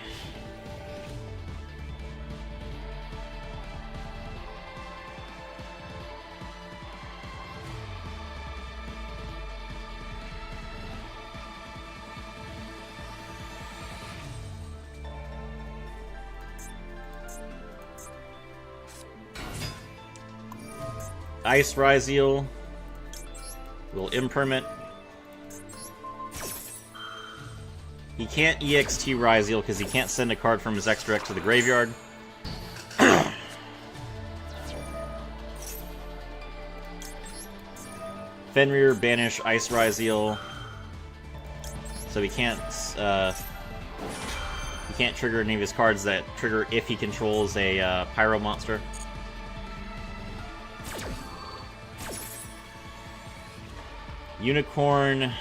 Ice Ryzeal will impermit. He can't EXT Ryzeal because he can't send a card from his extra deck to the graveyard. Fenrir banish Ice Ryzeal, so he can't trigger any of his cards that trigger if he controls a Pyro monster. Unicorn.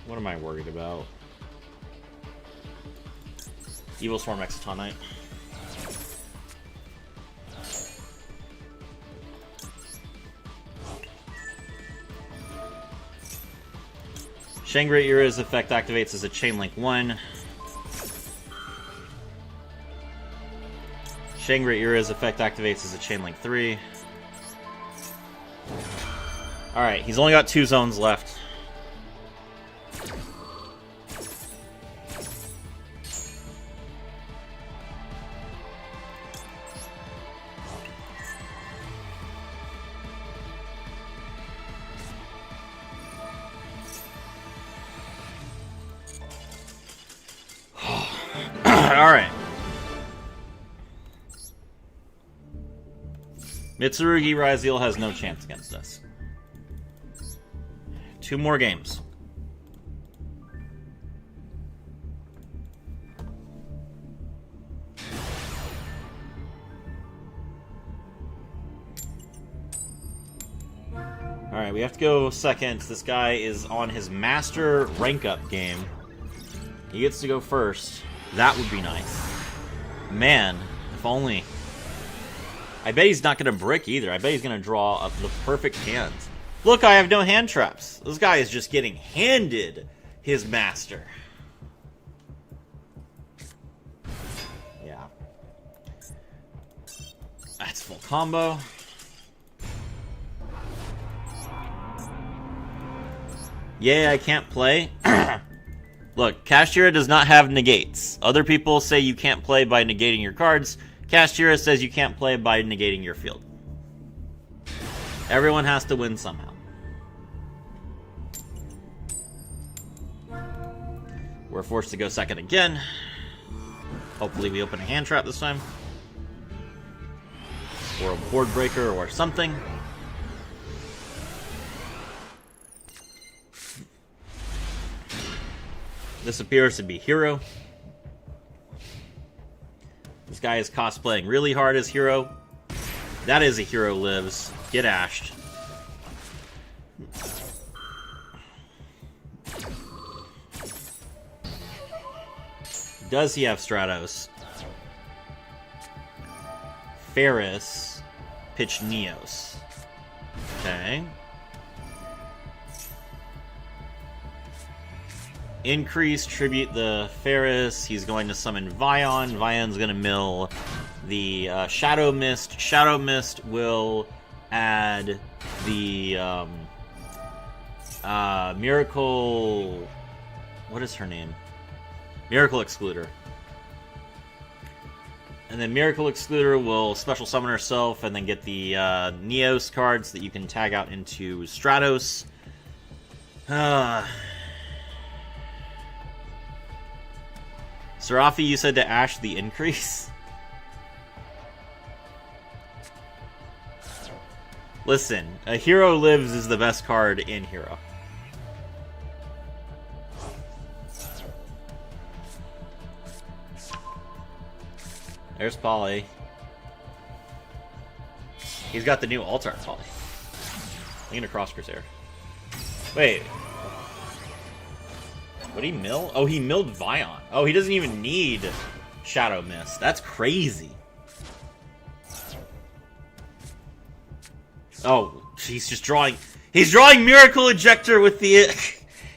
What am I worried about? Evil Swarm Exotonite. Shangri-Ira's effect activates as a Chain Link 1. Shangri-Ira's effect activates as a Chain Link 3. Alright, he's only got 2 zones left. Mitsurugi Raziel has no chance against us. 2 more games. Alright, we have to go second. This guy is on his master rank-up game. He gets to go first. That would be nice. Man, if only. I bet he's not going to brick either. I bet he's going to draw up the perfect hands. Look, I have no hand traps. This guy is just getting handed his master. Yeah. That's full combo. Yeah, I can't play. Look, Kashtira does not have negates. Other people say you can't play by negating your cards. Kashtira says you can't play by negating your field. Everyone has to win somehow. We're forced to go second again. Hopefully we open a hand trap this time. Or a board breaker or something. This appears to be Hero. This guy is cosplaying really hard as Hero. That is a Hero lives. Get ashed. Does he have Stratos? Ferris. Pitch Neos. Okay. Increase, tribute the Ferris. He's going to summon Vion. Vion's going to mill the Shadow Mist. Shadow Mist will add the Miracle... What is her name? Miracle Excluder. And then Miracle Excluder will special summon herself and then get the Neos cards that you can tag out into Stratos. Serafi, you said to Ash the increase? Listen, a Hero Lives is the best card in Hero. There's Polly. He's got the new Altar Polly. I need a Cross Crusader. Wait. What did he mill? Oh, he milled Vion. Oh, he doesn't even need Shadow Mist. That's crazy. Oh, he's just drawing... He's drawing Miracle Ejector with the...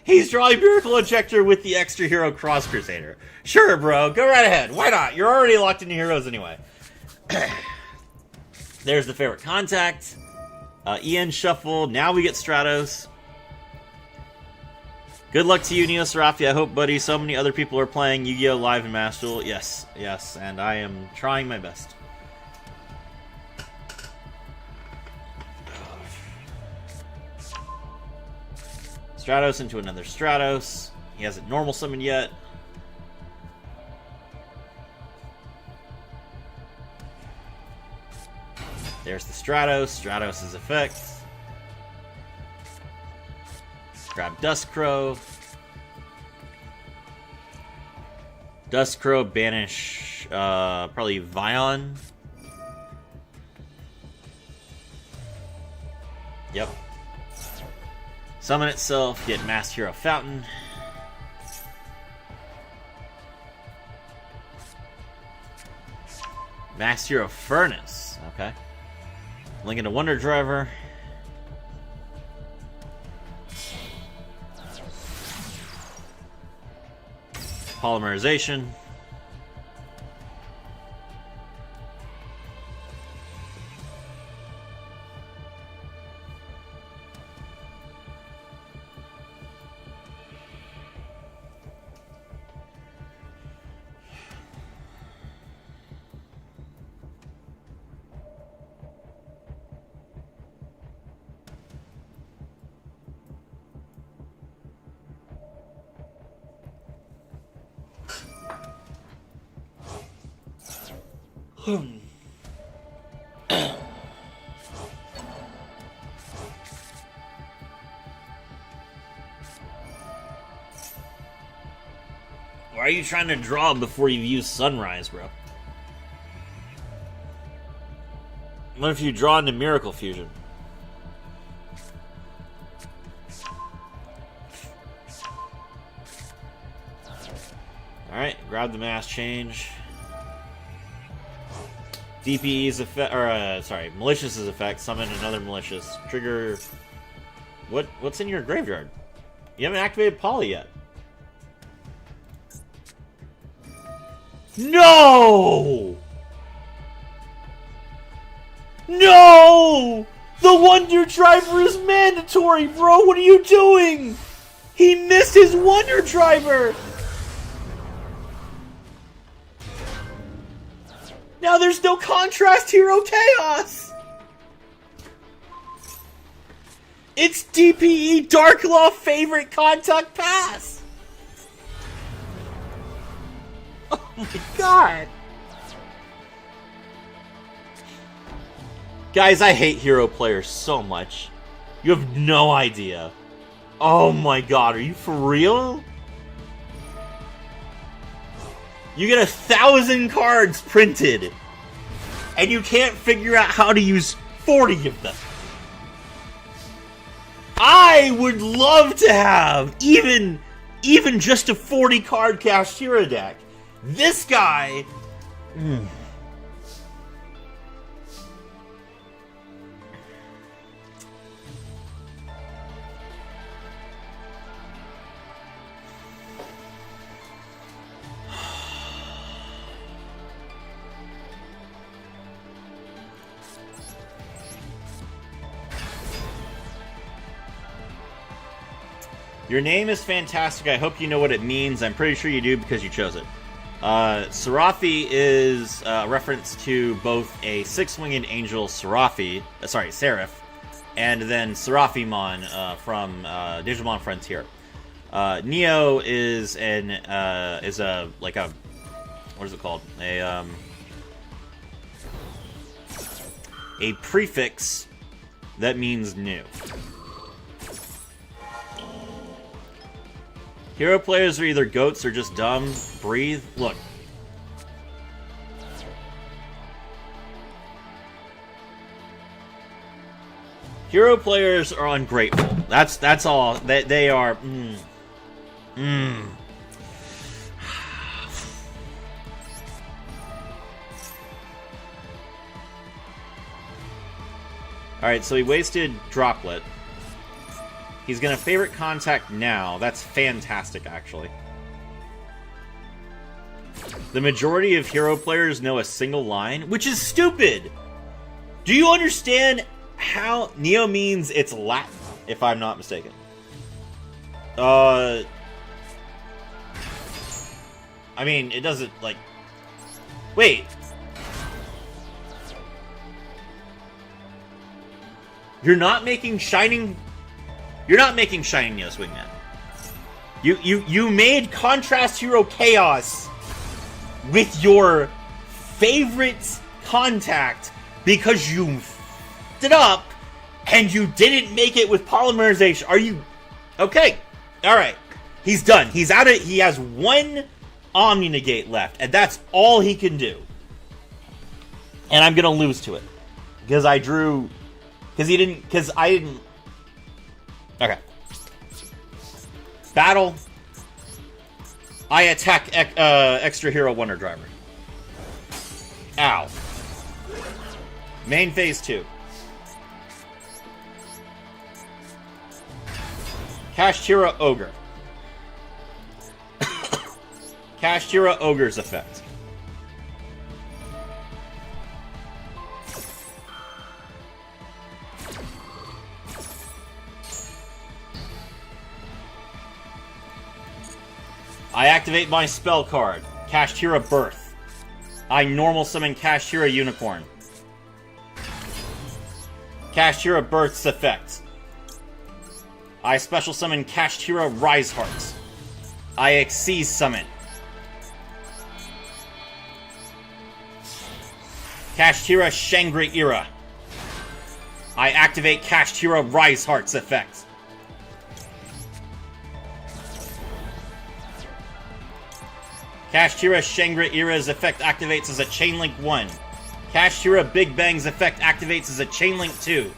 He's drawing Miracle Ejector with the extra hero Cross Crusader. Sure, bro. Go right ahead. Why not? You're already locked into heroes anyway. There's the favorite contact. EN Shuffle. Now we get Stratos. Good luck to you, Neo Serafi. I hope, buddy, so many other people are playing Yu-Gi-Oh! Live in Master Duel. Yes, yes, and I am trying my best. Stratos into another Stratos. He hasn't normal summoned yet. There's the Stratos. Stratos' effect. Grab Dustcrow. Dustcrow, banish probably Vion. Yep. Summon itself, get Master Hero Fountain. Master Hero Furnace, okay. Link into Wonder Driver. Polymerization. Why are you trying to draw before you've used Sunrise, bro? What if you draw into Miracle Fusion? Alright, grab the mass change. DPE's effect, or sorry, Malicious's effect, summon another Malicious. Trigger... What's in your graveyard? You haven't activated Poly yet. No! No! The Wonder Driver is mandatory, bro! What are you doing? He missed his Wonder Driver! Now there's no Contrast Hero Chaos! It's DPE Dark Law favorite Contact Pass! Oh my god! Guys, I hate hero players so much. You have no idea. Oh my god, are you for real? You get 1,000 cards printed, and you can't figure out how to use 40 of them. I would love to have even just a 40 card Kashtira deck. This guy... Your name is fantastic. I hope you know what it means. I'm pretty sure you do because you chose it. Serafi is a reference to both a six-winged angel, Seraph, and then Seraphimon from Digimon Frontier. Neo is a what is it called? A prefix that means new. Hero players are either goats or just dumb. Breathe. Look. Hero players are ungrateful. That's all. They are. Alright, so he wasted Droplet. He's gonna favorite Contact now. That's fantastic, actually. The majority of hero players know a single line, which is stupid! Do you understand how Neo means it's Latin, if I'm not mistaken? I mean, it doesn't, like... Wait! You're not making Shining... You're not making Shining Neo Wingman. You made Contrast Hero Chaos with your favorite Contact because you f***ed it up and you didn't make it with Polymerization. Are you... Okay. Alright. He's done. He's out of... He has one Omni Negate left, and that's all he can do. And I'm gonna lose to it. Because I drew... Because I didn't... Okay. Battle. I attack Extra Hero Wonder Driver. Ow. Main phase 2. Kashtira Ogre. Kashtira Ogre's effect. I activate my spell card, Kashtira Birth. I normal summon Kashtira Unicorn. Kashtira Birth's effect. I special summon Kashtira Rise Hearts. I Xyz summon. Kashtira Shangri-Ira. I activate Kashtira Rise Hearts effect. Kashtira Shangri-Ira's effect activates as a Chain Link 1. Kashtira Big Bang's effect activates as a Chain Link 2.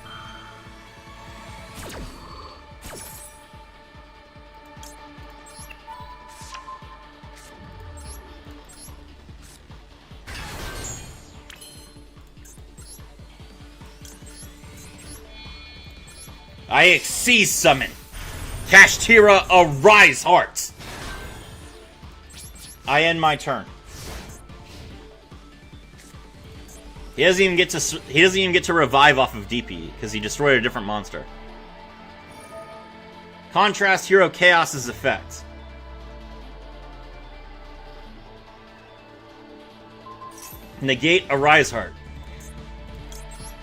I Exceed Summon. Kashtira Arise Hearts. I end my turn. He doesn't even get to revive off of DP because he destroyed a different monster. Contrast Hero Chaos's effect. Negate Arise Heart.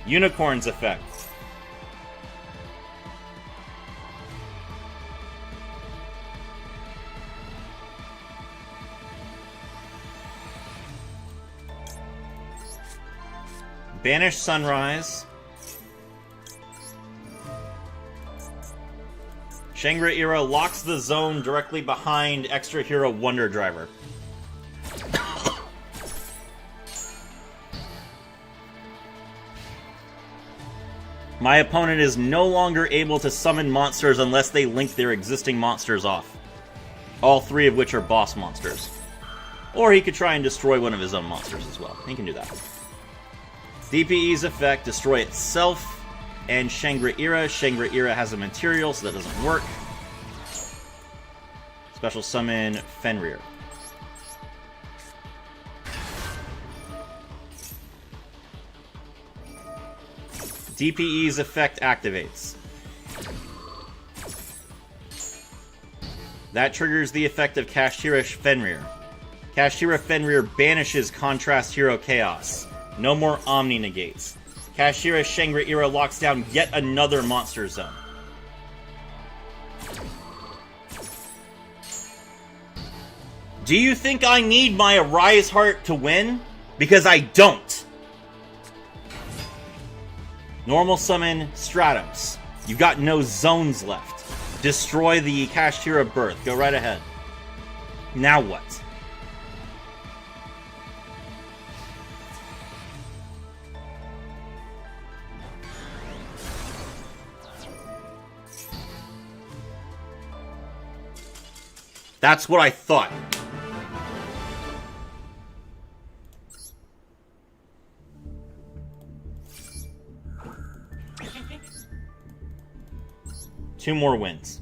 Unicorn's effect. Banish Sunrise. Shangri-Ira locks the zone directly behind Extra Hero Wonder Driver. My opponent is no longer able to summon monsters unless they link their existing monsters off. All three of which are boss monsters. Or he could try and destroy one of his own monsters as well. He can do that. DPE's effect, destroy itself, and Shangri-Ira. Shangri-Ira has a material, so that doesn't work. Special summon Fenrir. DPE's effect activates. That triggers the effect of Kashtira Fenrir. Kashtira Fenrir banishes Contrast Hero Chaos. No more Omni negates. Kashtira Shangri-Ira locks down yet another monster zone. Do you think I need my Arise Heart to win? Because I don't. Normal summon Stratos. You've got no zones left. Destroy the Kashtira Birth. Go right ahead. Now what? That's what I thought. Two more wins.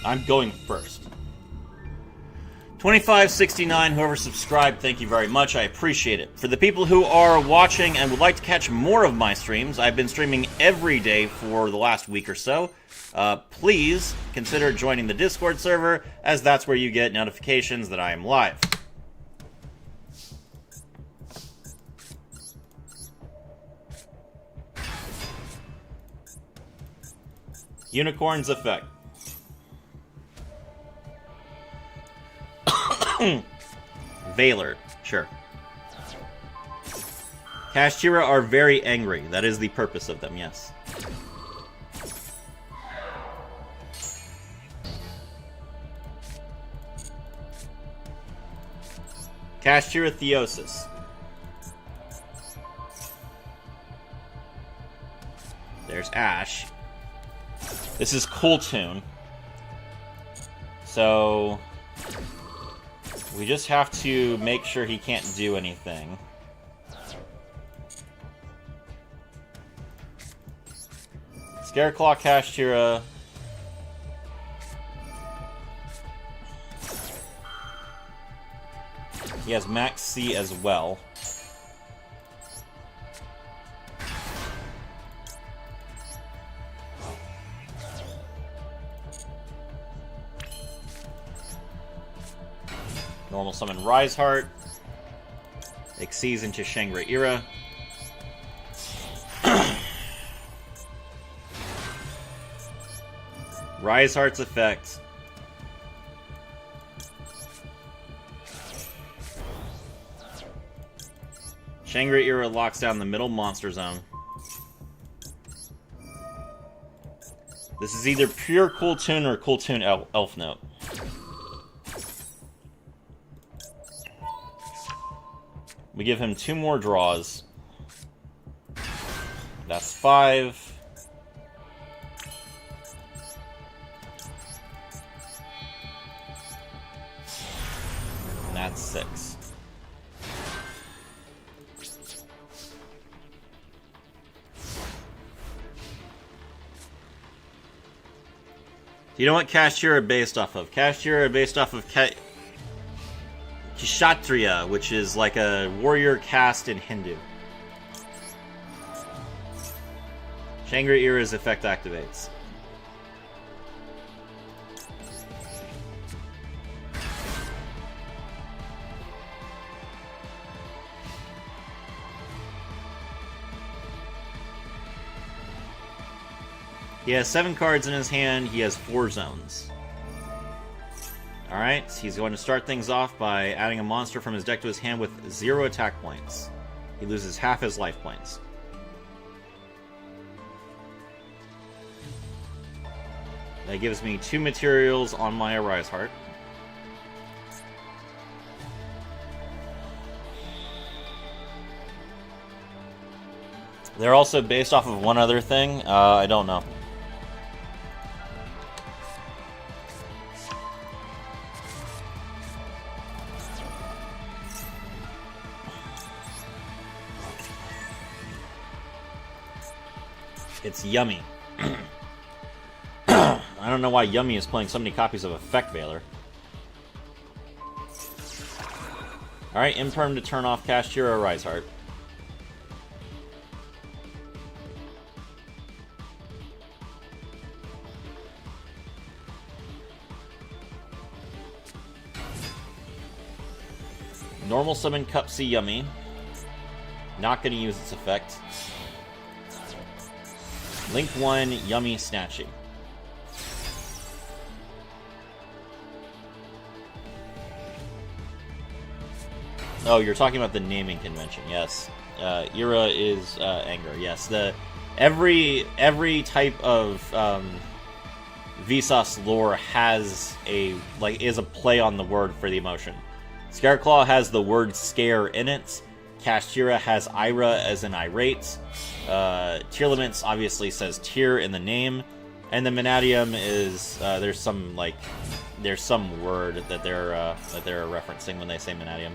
I'm going first. 2569, whoever subscribed, thank you very much. I appreciate it. For the people who are watching and would like to catch more of my streams, I've been streaming every day for the last week or so. Please consider joining the Discord server, as that's where you get notifications that I am live. Unicorn's effect. Valor, sure. Kashtira are very angry. That is the purpose of them, yes. Kashtira Theosis. There's Ash. This is Cool Tune. So we just have to make sure he can't do anything. Scareclaw Kashtira. He has Max C as well. Normal summon Rise Heart. Exceeds into Shangri-Ira. Rise Heart's effect. Shangri-Ira locks down the middle monster zone. This is either pure Cool Tune or Cool Tune Elf Note. We give him 2 more draws. That's 5. And that's 6. You know what Kashtira based off of? Kashtira based off of Kshatriya, which is like a warrior caste in Hindu. Shangri-Ira's effect activates. He has 7 cards in his hand. He has 4 zones. Alright, he's going to start things off by adding a monster from his deck to his hand with 0 attack points. He loses half his life points. That gives me 2 materials on my Arise Heart. They're also based off of one other thing. I don't know. It's Yummy. I don't know why Yummy is playing so many copies of Effect Veiler. Alright, Imperm to turn off Kashtira Rise Heart. Normal summon Cupsy Yummy. Not going to use its effect. Link 1, Yummy Snatchy. Oh, you're talking about the naming convention, yes. Ira is anger, yes. Every type of Vsauce lore has is a play on the word for the emotion. Scareclaw has the word scare in it. Kashtira has Ira as an irate. Tearlaments obviously says tear in the name. And the Manatium is there's some word that they're referencing when they say Manatium.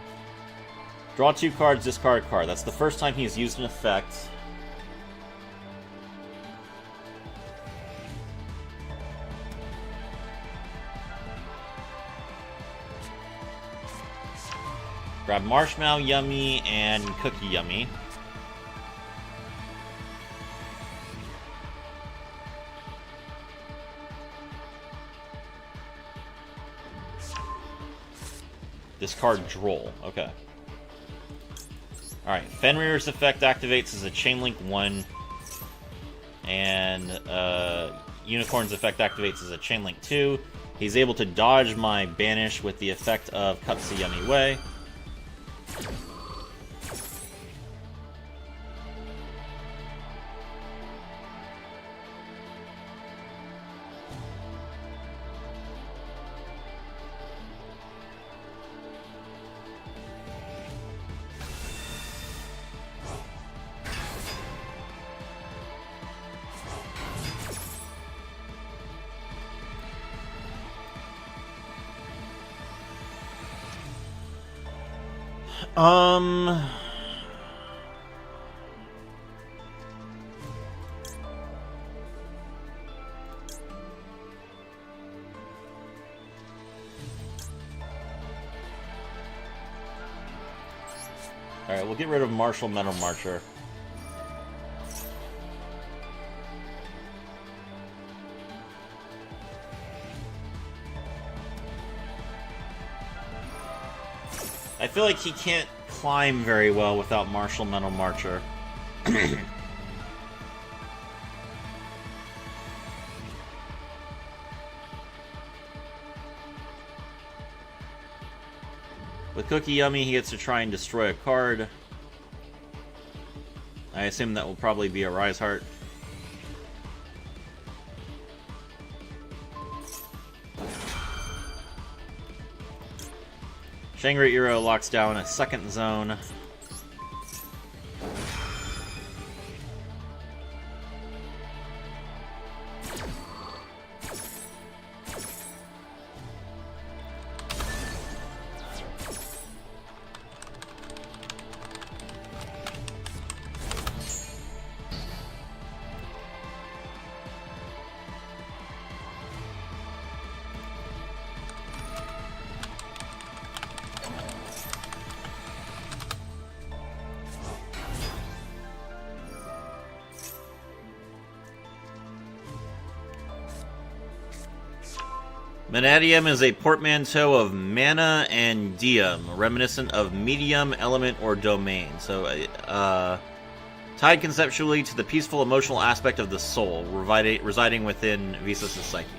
Draw 2 cards, discard a card. That's the first time he's used an effect. Grab Marshmallow Yummy and Cookie Yummy. Discard Droll. Okay. Alright, Fenrir's effect activates as a Chainlink 1. And Unicorn's effect activates as a Chainlink 2. He's able to dodge my Banish with the effect of Cupsy Yummy Way. Alright, we'll get rid of Martial Metal Marcher. I feel like he can't climb very well without Martial Metal Marcher. With Cookie Yummy, he gets to try and destroy a card. I assume that will probably be a Rise Heart. Shangri-Iro locks down a second zone. Vanadium is a portmanteau of mana and diem, reminiscent of medium, element, or domain. So, tied conceptually to the peaceful emotional aspect of the soul, residing within Visas' psyche.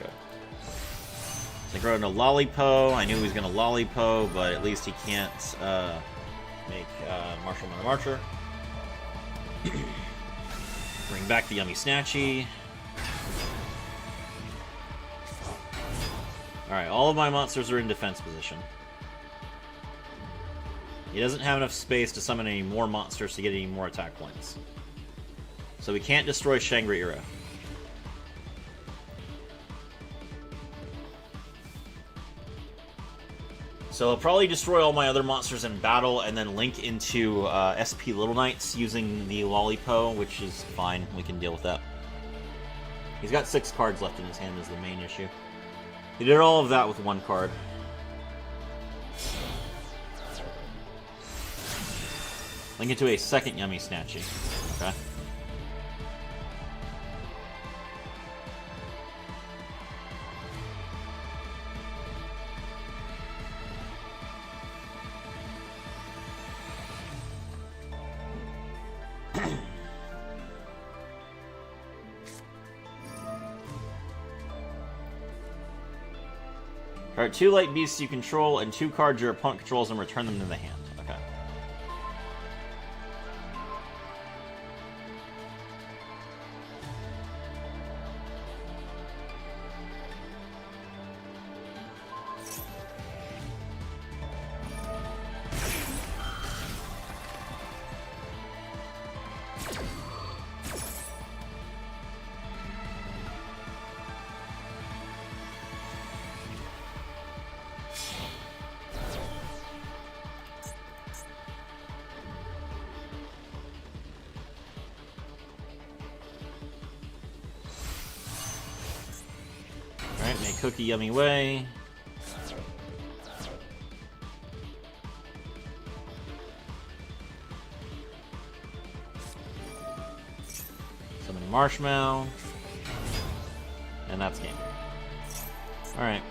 Okay. They grow into Lollipo. I knew he was going to Lollipo, but at least he can't make Marshall Mana Marcher. Bring back the Yummy Snatchy. Alright, all of my monsters are in defense position. He doesn't have enough space to summon any more monsters to get any more attack points. So we can't destroy Shangri-Iro. So I'll probably destroy all my other monsters in battle and then link into SP Little Knights using the Lollipo, which is fine. We can deal with that. He's got 6 cards left in his hand is the main issue. He did all of that with 1 card. Link into a second Yummy Snatchy. Okay. Alright, 2 light beasts you control and 2 cards your opponent controls and return them to the hand. Okay. Alright, make Cookie Yummy Way. Summon Marshmallow. And that's game. Alright.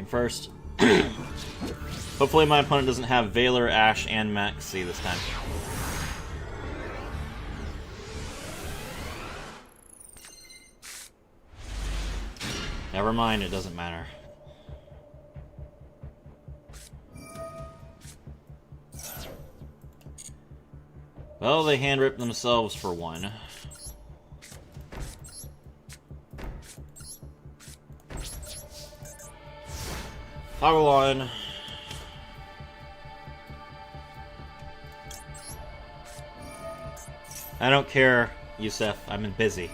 First. Hopefully my opponent doesn't have Valor, Ash, and Maxi this time. Never mind, it doesn't matter. Well, they hand-ripped themselves for 1. Toggle on. I don't care, Yusef. I'm busy.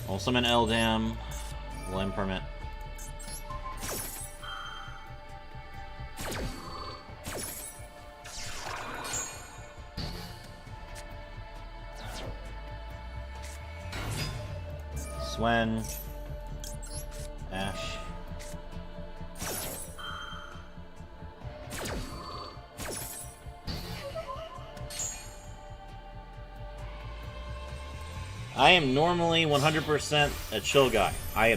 I'll summon Eldam. Limb Permit. Swen. Ash. I am normally 100% a chill guy. I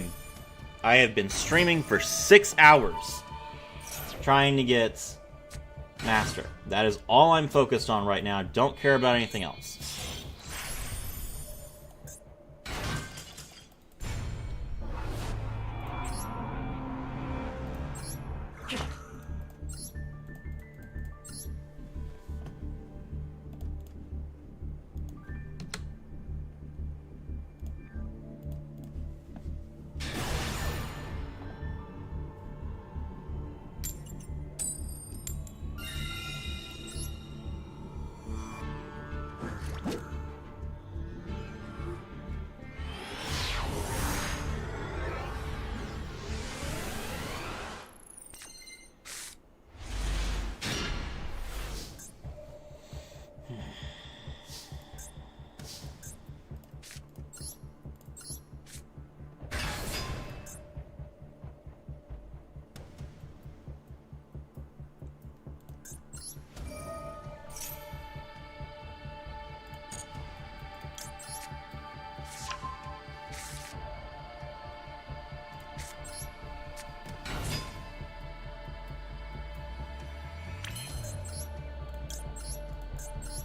have been streaming for 6 hours trying to get Master. That is all I'm focused on right now. Don't care about anything else.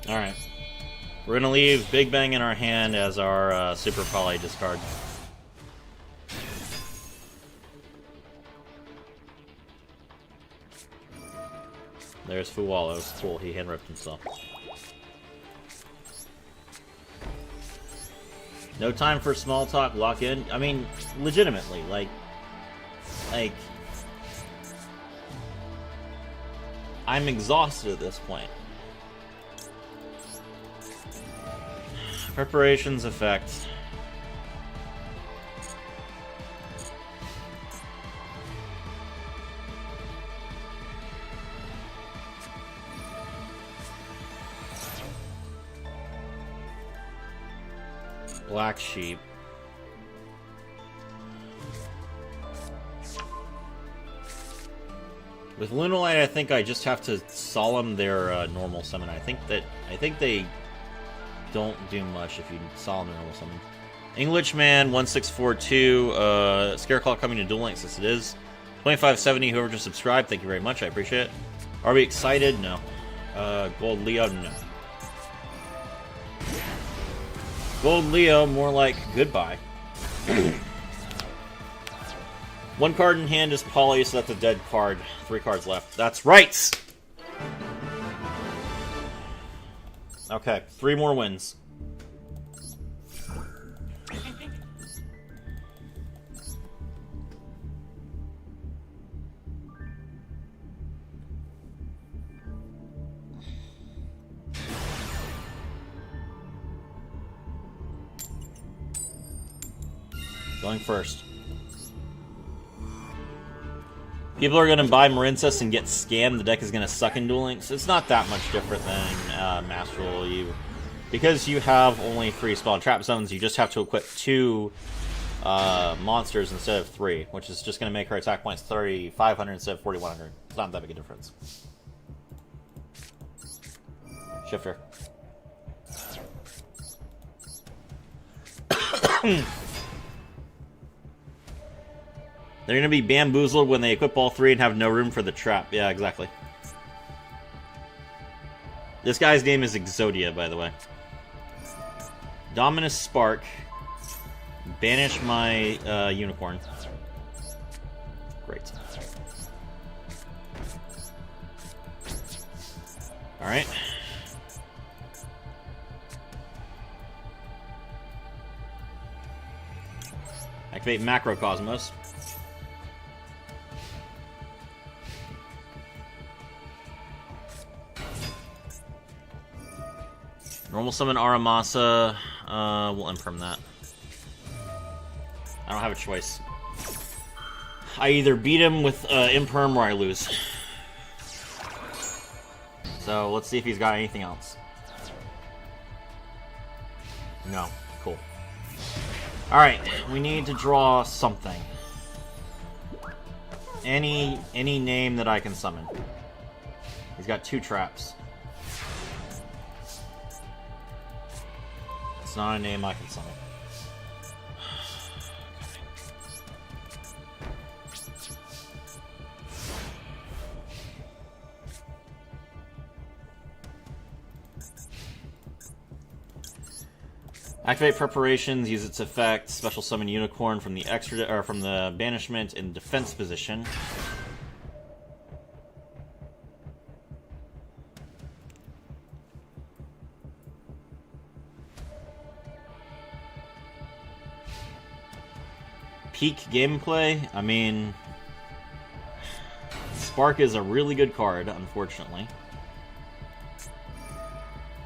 Alright. We're gonna leave Big Bang in our hand as our Super Poly discard. There's Fuwalos. Cool, he hand-ripped himself. No time for small talk, lock in. I mean, legitimately, like... I'm exhausted at this point. Preparations effect. Black Sheep. With Lunalight, I think I just have to solemn their normal summon. I think they don't do much if you solemn their normal summon. Englishman 1642. Scareclaw coming to Duel Links. Yes, it is. 2570. Whoever just subscribed, thank you very much. I appreciate it. Are we excited? No. Gold Leo, no. Gold Leo, more like goodbye. One card in hand is Poly, so that's a dead card. 3 cards left. That's right! Okay, 3 more wins. Going first. People are going to buy Marincess and get scammed. The deck is going to suck in Duel Links. It's not that much different than Master Duel. Because you have only 3 spawn trap zones, you just have to equip 2 monsters instead of 3, which is just going to make her attack points 3,500 instead of 4,100. It's not that big a difference. Shifter. They're going to be bamboozled when they equip all 3 and have no room for the trap. Yeah, exactly. This guy's name is Exodia, by the way. Dominus Spark. Banish my unicorn. Great. Alright. Activate Macrocosmos. Normal summon Aramasa. We'll imperm that. I don't have a choice. I either beat him with imperm or I lose. So let's see if he's got anything else. No. Cool. Alright, we need to draw something. Any name that I can summon. He's got 2 traps. It's not a name I can summon. Activate preparations, use its effect, special summon unicorn from the from the banishment in defense position. Peak gameplay, I mean, Spark is a really good card, unfortunately.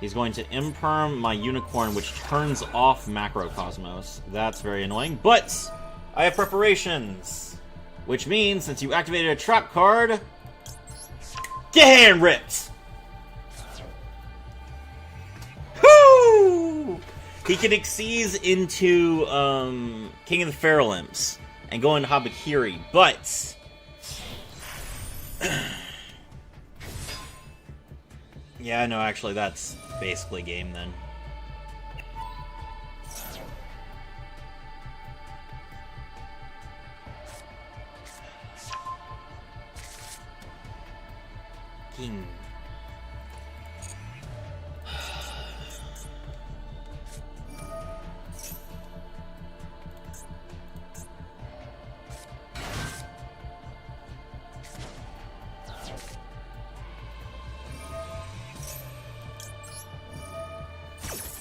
He's going to imperm my unicorn, which turns off Macrocosmos. That's very annoying, but I have preparations, which means since you activated a trap card, get hand ripped. Whoo! He can Xyz into King of the Feral Imps and go into Habakiri, but yeah, no, actually, that's basically game then. King.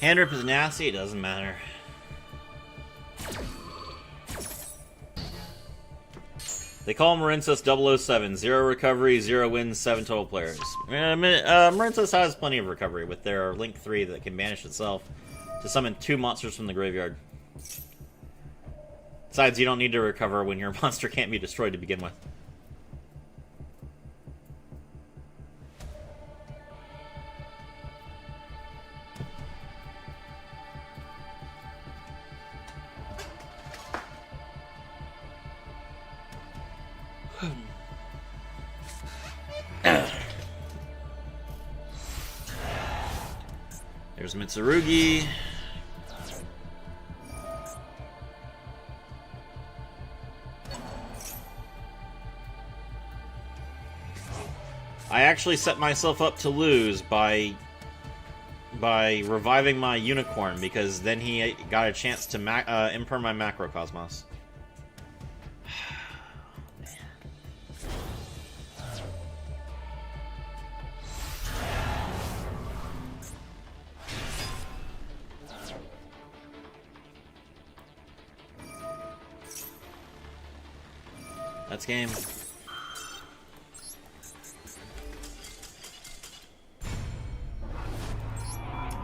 Hand rip is nasty, it doesn't matter. They call Marincus 007. 0 recovery, 0 wins, 7 total players. Marincus has plenty of recovery with their Link 3 that can banish itself to summon 2 monsters from the graveyard. Besides, you don't need to recover when your monster can't be destroyed to begin with. There's Mitsurugi. I actually set myself up to lose by reviving my unicorn, because then he got a chance to imperm my Macrocosmos. That's game.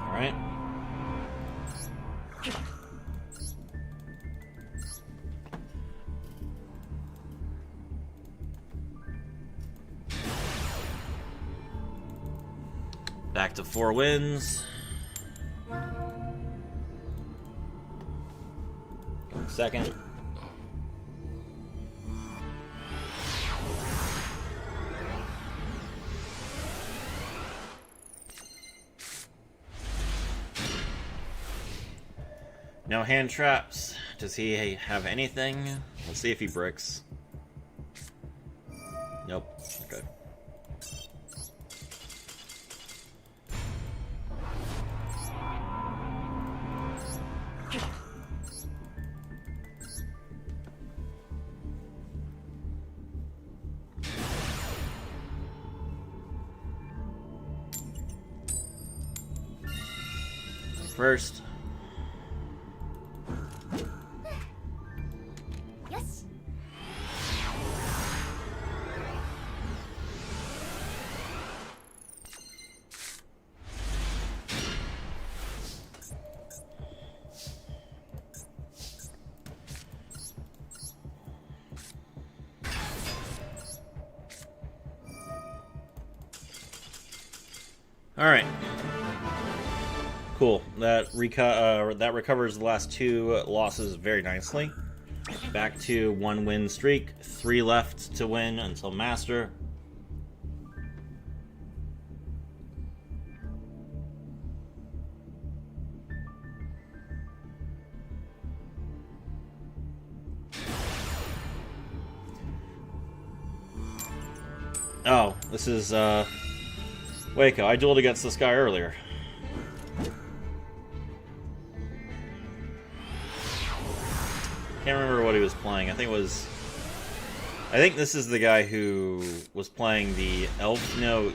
Alright. Back to 4 wins. Second. No hand traps. Does he have anything? Let's see if he bricks. Nope. Okay. First. Yes. All right. Cool. That recovers the last 2 losses very nicely. Back to 1 win streak. 3 left to win until Master. Oh, this is, Waco. I dueled against this guy earlier. Can't remember what he was playing. I think this is the guy who was playing the Elf Note,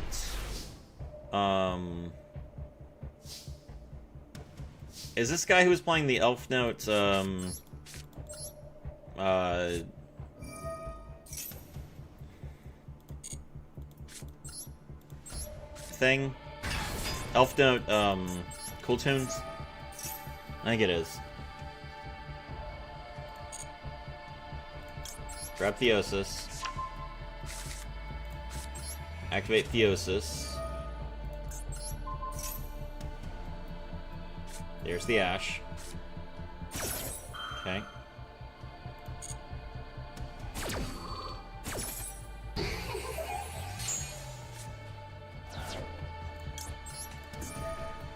is this guy who was playing the Elf Note, thing? Elf Note, Cool Tunes? I think it is. Grab Theosis. Activate Theosis. There's the Ash. Okay.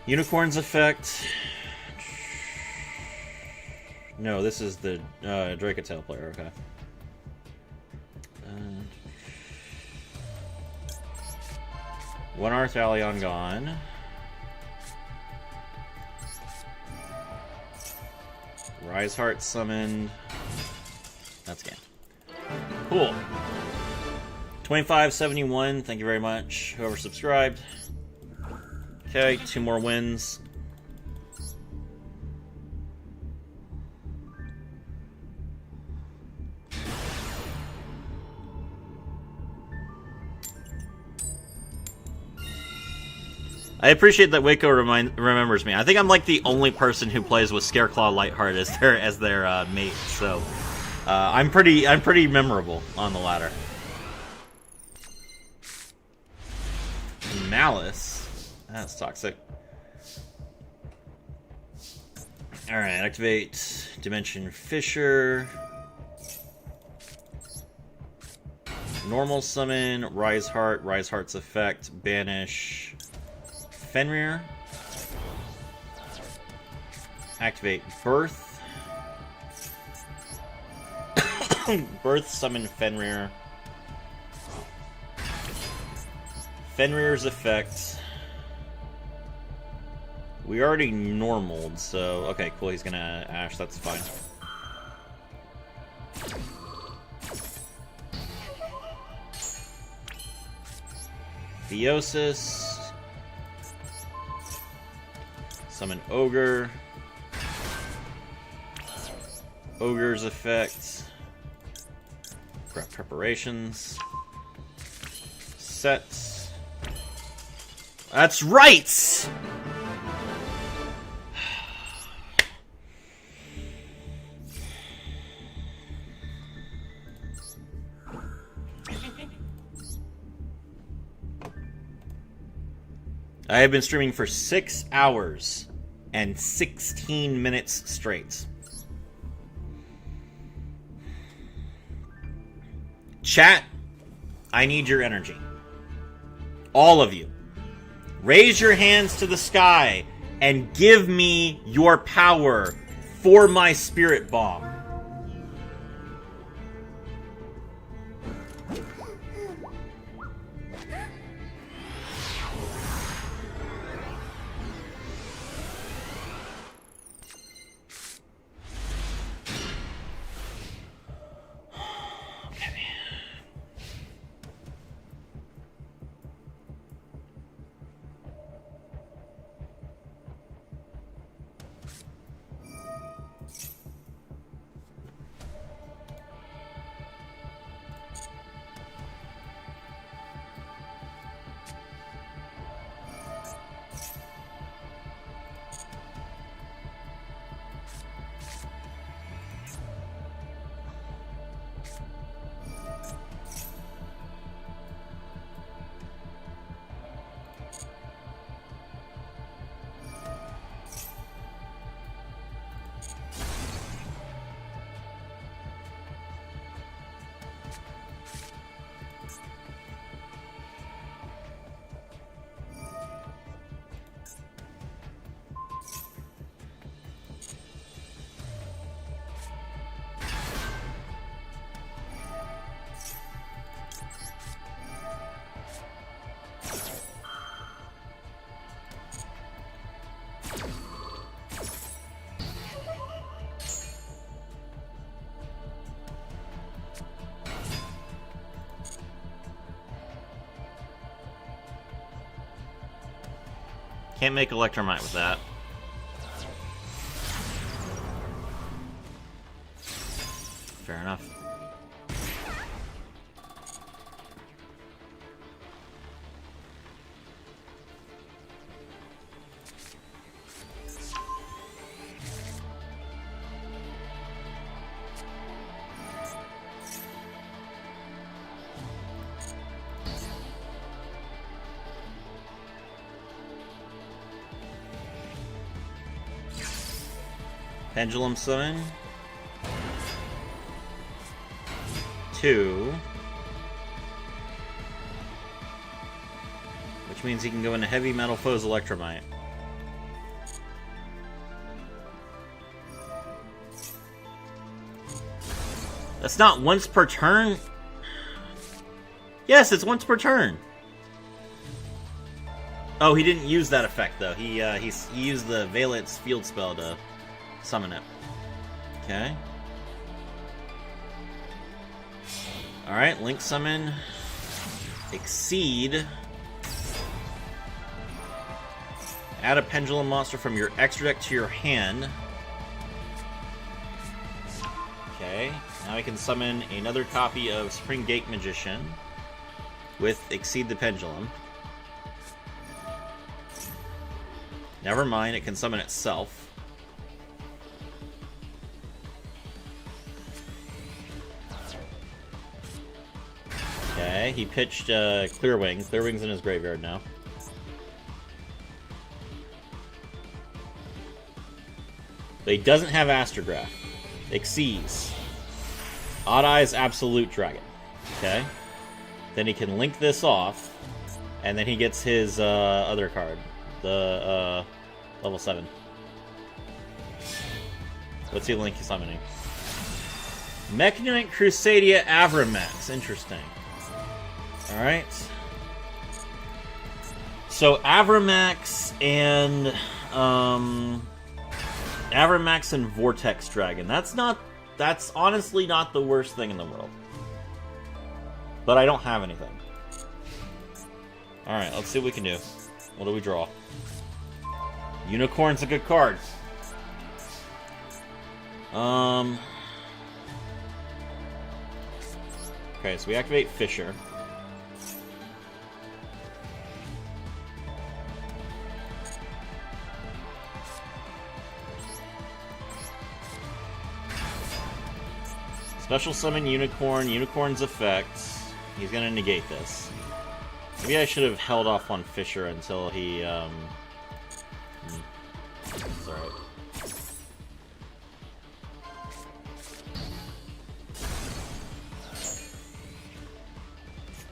Unicorn's effect. No, this is the Dracatail player, okay. One Arthalion gone. Rise Heart summoned. That's game. Cool. 2571, thank you very much. Whoever subscribed. Okay, 2 more wins. I appreciate that Waco remembers me. I think I'm like the only person who plays with Scareclaw Lightheart as their mate, so I'm pretty memorable on the ladder. Malice, that's toxic. All right, activate Dimension Fisher. Normal summon Rise Heart's effect, banish Fenrir. Activate Birth. Birth summon Fenrir. Fenrir's effect. We already normaled, so okay, cool. He's gonna Ash. That's fine. Theosis. Summon Ogre. Ogre's effect. Grab preparations. Sets. That's right! I have been streaming for 6 hours and 16 minutes straight. Chat, I need your energy. All of you. Raise your hands to the sky and give me your power for my spirit bomb. Can't make Electromite with that. Fair enough. Pendulum Summon. 2. Which means he can go into Heavy Metal Foe's Electromite. That's not once per turn? Yes, it's once per turn. Oh, he didn't use that effect, though. He used the Valence field spell to summon it. Okay. Alright, Link Summon. Exceed. Add a Pendulum monster from your extra deck to your hand. Okay. Now we can summon another copy of Spring Gate Magician with Exceed the Pendulum. Never mind, it can summon itself. Okay, he pitched Clearwing. Clearwing's in his graveyard now. But he doesn't have Astrograph. Exceeds. Odd Eyes Absolute Dragon. Okay. Then he can link this off, and then he gets his other card. The level 7. What's he link summoning? Mechanite Crusadia Avramax. Interesting. Alright. So Avramax and Vortex Dragon. That's honestly not the worst thing in the world. But I don't have anything. Alright, let's see what we can do. What do we draw? Unicorn's a good card. Okay, so we activate Fisher. Special Summon Unicorn. Unicorn's effect. He's gonna negate this. Maybe I should have held off on Fisher until he, It's alright.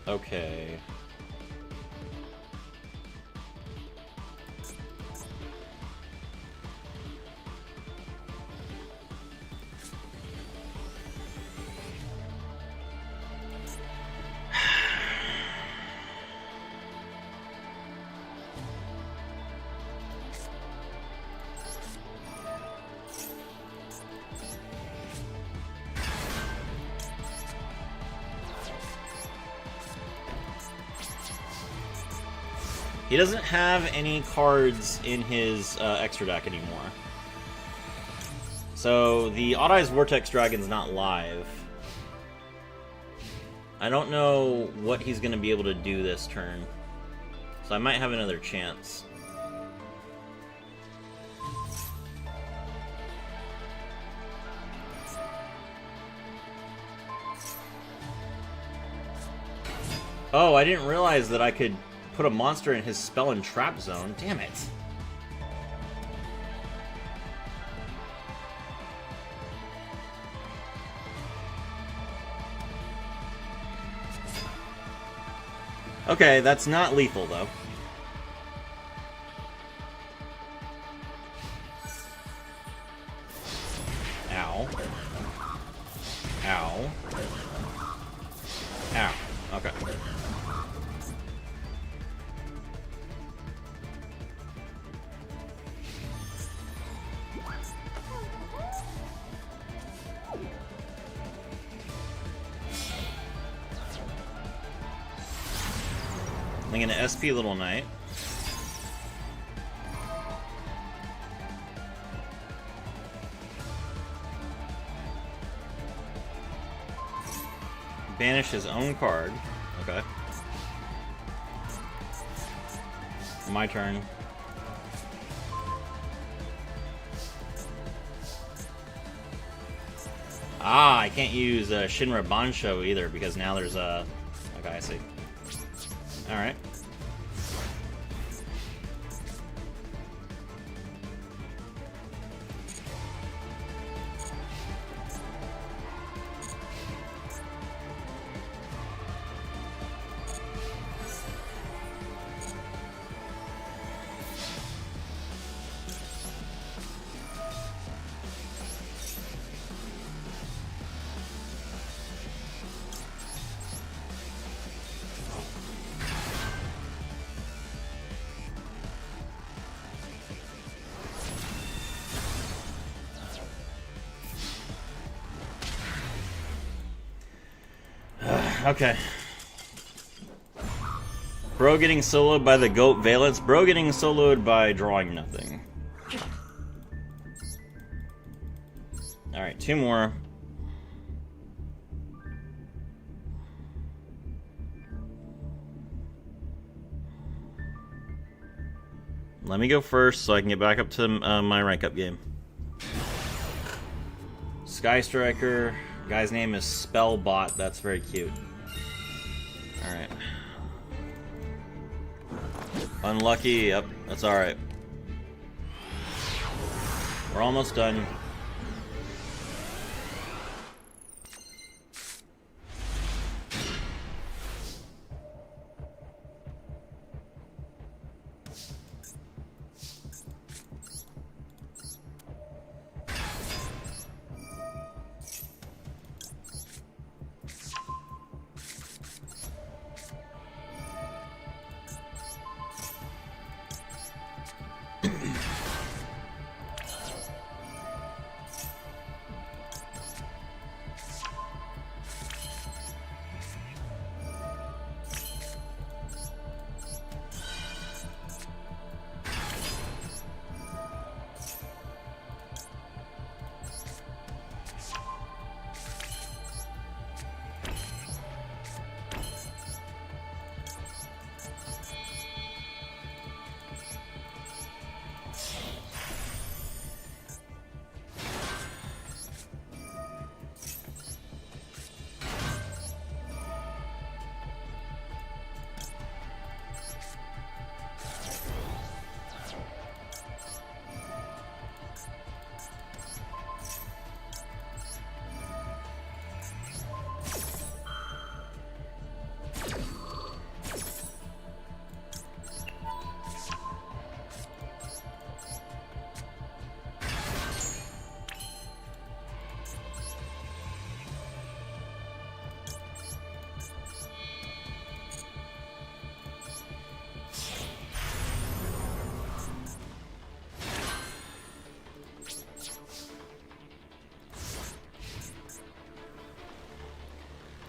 Okay. He doesn't have any cards in his extra deck anymore. So the Odd Eyes Vortex Dragon's not live. I don't know what he's going to be able to do this turn. So I might have another chance. Oh, I didn't realize that I could put a monster in his spell and trap zone. Damn it. Okay, that's not lethal, though. Ow. Ow. Ow. Okay. I'm gonna SP Little Knight. Banish his own card. Okay. My turn. Ah, I can't use Shinra Bansho either because now there's a... Okay, I see. Alright. Okay. Bro getting soloed by the Goat Valence. Bro getting soloed by drawing nothing. Alright, 2 more. Let me go first so I can get back up to my rank up game. Sky Striker. Guy's name is Spellbot. That's very cute. Alright. Unlucky. Yep, that's alright. We're almost done.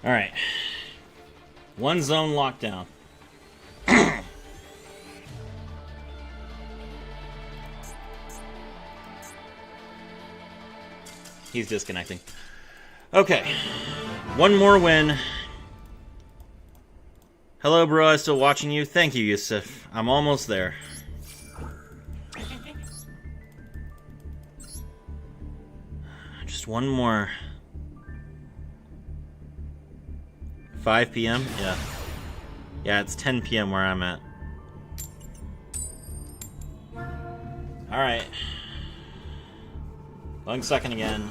Alright. 1 zone lockdown. He's disconnecting. Okay. 1 more win. Hello, bro. I'm still watching you. Thank you, Yusuf. I'm almost there. Just 1 more. 5 p.m.? Yeah. Yeah, it's 10 p.m. where I'm at. Alright. Long second again.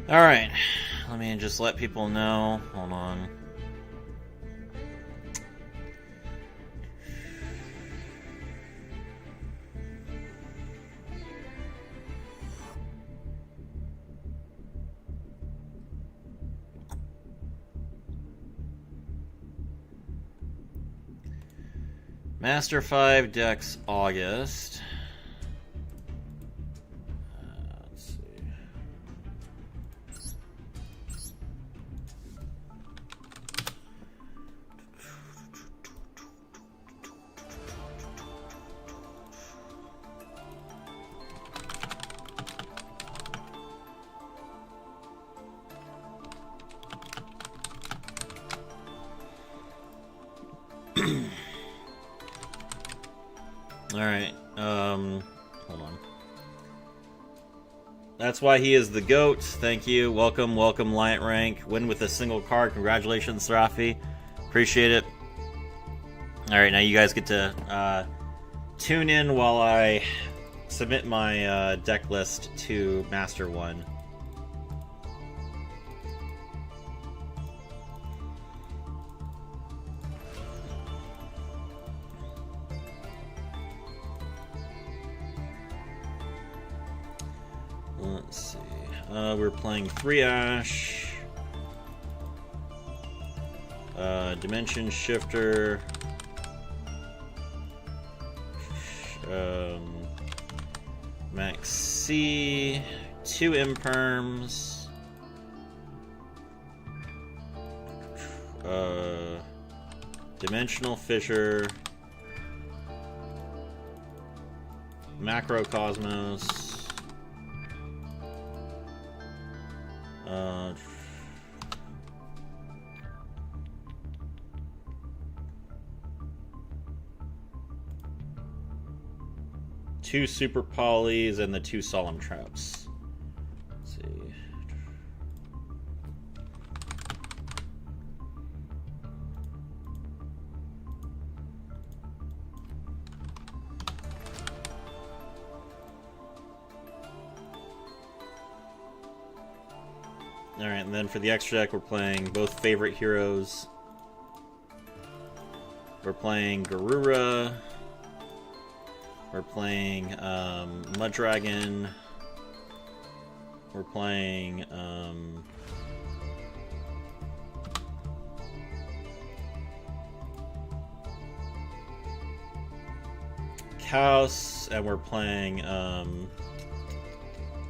Alright, let me just let people know. Hold on. Master 5 decks August. Let's see. Alright, hold on. That's why he is the GOAT. Thank you. Welcome, welcome, Lion Rank. Win with a single card. Congratulations, Rafi. Appreciate it. Alright, now you guys get to tune in while I submit my deck list to Master 1. Let's see. We're playing 3 Ash, Dimension Shifter, Max C, 2 Imperms, Dimensional Fissure, Macrocosmos. Two Super Polys and the 2 Solemn Traps. Let's see. Alright, and then for the extra deck, we're playing both favorite heroes. We're playing Garura. We're playing Muddragon. We're playing Chaos, and we're playing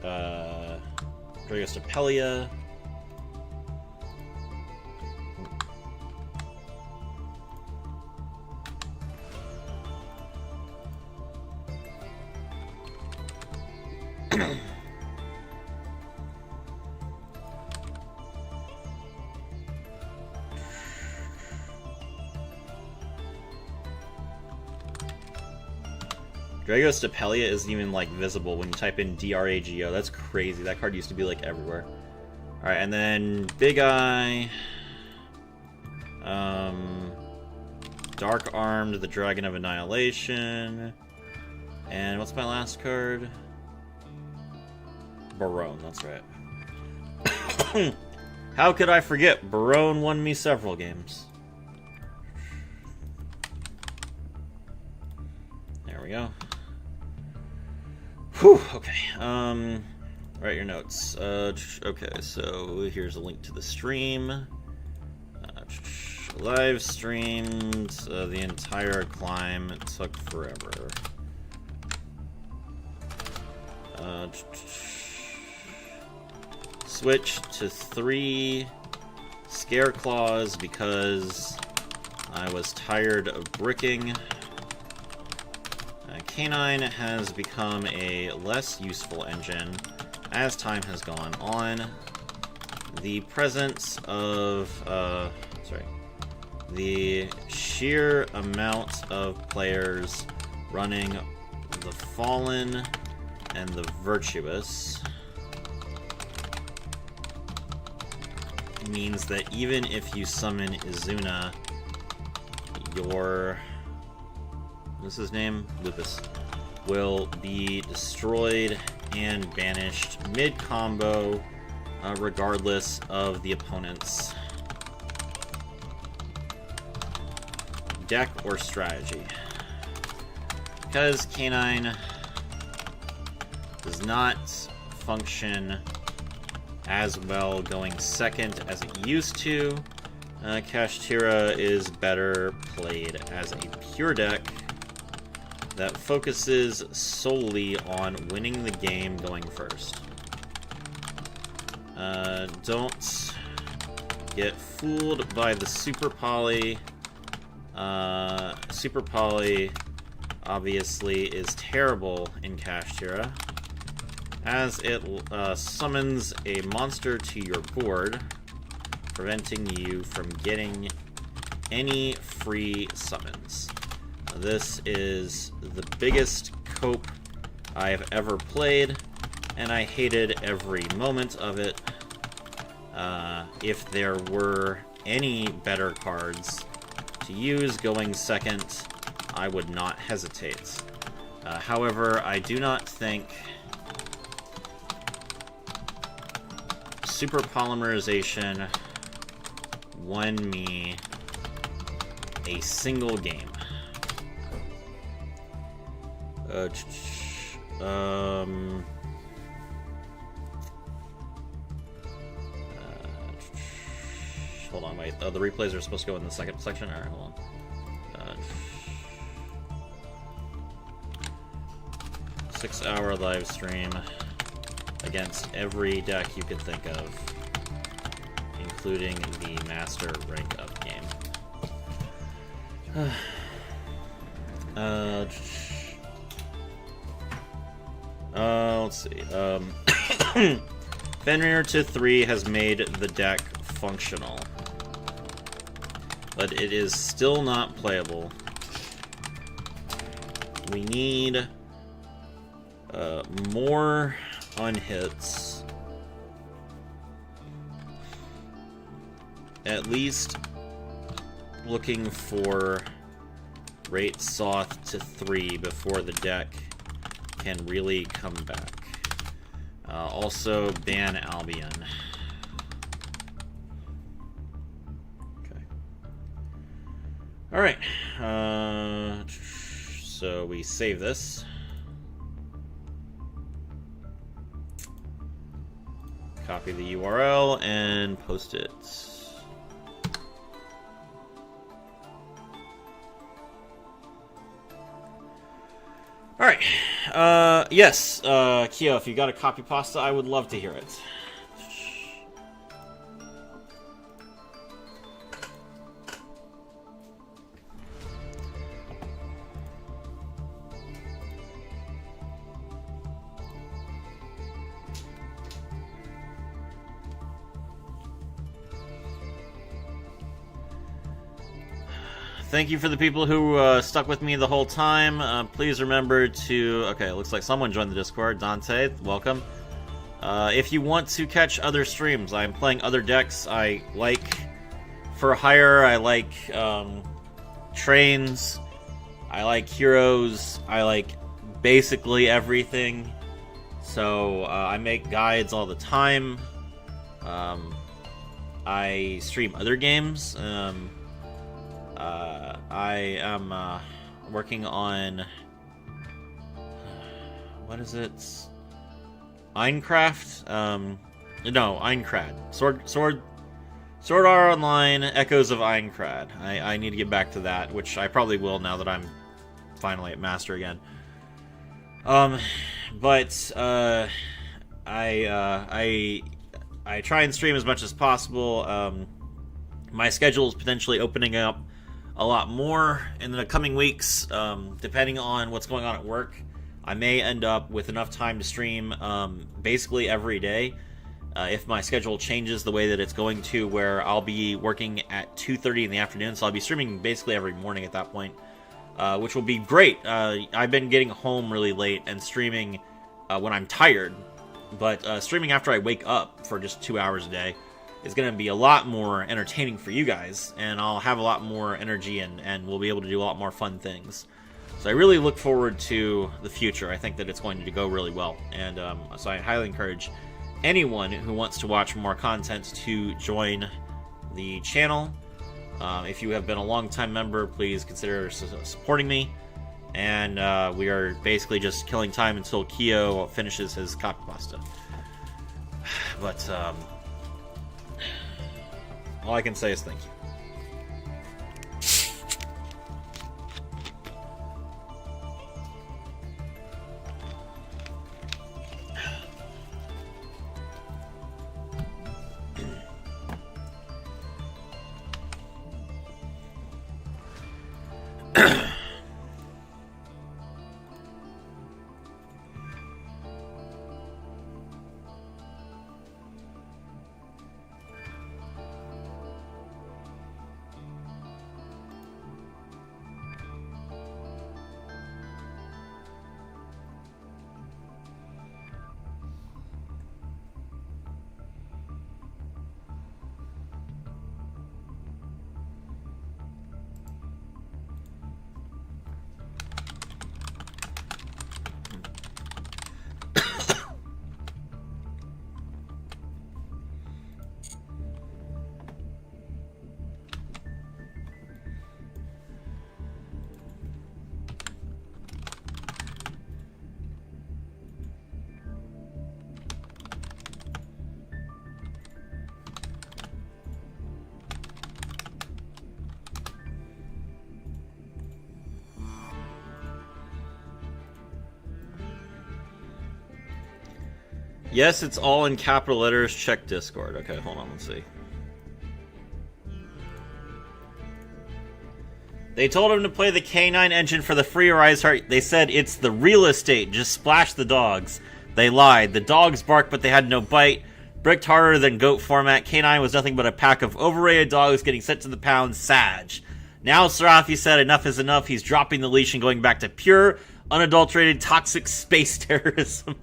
Dragostapelia. Dragostapelia isn't even like visible when you type in DRAGO. That's crazy. That card used to be like everywhere. Alright, and then Big Eye. Dark Armed, the Dragon of Annihilation. And what's my last card? Barone, that's right. How could I forget? Barone won me several games. There we go. Whew, okay. Write your notes. Okay, so here's a link to the stream. Live streamed the entire climb. It took forever. Switch to 3 Scare Claws because I was tired of bricking. Canine has become a less useful engine as time has gone on. The presence of, the sheer amount of players running the Fallen and the Virtuous means that even if you summon Izuna, your... what's his name? Lupus. Will be destroyed and banished mid-combo regardless of the opponent's deck or strategy. Because Canine does not function as well going second as it used to, Kashtira is better played as a pure deck that focuses solely on winning the game going first. Don't get fooled by the Super Poly. Super Poly obviously is terrible in Kashtira, as it summons a monster to your board, preventing you from getting any free summons. This is the biggest cope I have ever played, and I hated every moment of it. If there were any better cards to use going second, I would not hesitate. However, I do not think Super Polymerization won me a single game. Hold on, wait. The replays are supposed to go in the second section? Alright, hold on. 6-hour live stream against every deck you could think of, including the Master Rank Up game. Let's see. Fenrir to 3 has made the deck functional, but it is still not playable. We need more unhits. At least looking for rate Soth to 3 before the deck can really come back. Also, ban Albion. Okay. Alright. So we save this. Copy the URL and post it. Alright. Yes, Kyo, if you got a copy pasta, I would love to hear it. Thank you for the people who stuck with me the whole time. Please remember to... Okay, it looks like someone joined the Discord. Dante, welcome. If you want to catch other streams, I'm playing other decks. I like For Hire, I like Trains, I like Heroes, I like basically everything. So I make guides all the time. I stream other games. I am working on... what is it? Einkraft? No, Einkrad. Sword Art Online, Echoes of Einkrad. I need to get back to that, which I probably will now that I'm finally at Master again. But I try and stream as much as possible. My schedule is potentially opening up a lot more in the coming weeks, depending on what's going on at work. I may end up with enough time to stream basically every day. If my schedule changes the way that it's going to, where I'll be working at 2:30 in the afternoon, so I'll be streaming basically every morning at that point, which will be great. I've been getting home really late and streaming when I'm tired, but streaming after I wake up for just 2 hours a day is going to be a lot more entertaining for you guys, and I'll have a lot more energy, and we'll be able to do a lot more fun things. So I really look forward to the future. I think that it's going to go really well, and so I highly encourage anyone who wants to watch more content to join the channel. If you have been a long-time member, please consider supporting me. And we are basically just killing time until Kyo finishes his copy pasta. But all I can say is thank you. Yes, it's all in capital letters. Check Discord. Okay, hold on, let's see. They told him to play the K9 engine for the free Rise Heart. They said it's the real estate. Just splash the dogs. They lied. The dogs barked, but they had no bite. Bricked harder than goat format. K9 was nothing but a pack of overrated dogs getting sent to the pound. Sag. Now Sarafi said enough is enough. He's dropping the leash and going back to pure, unadulterated, toxic space terrorism.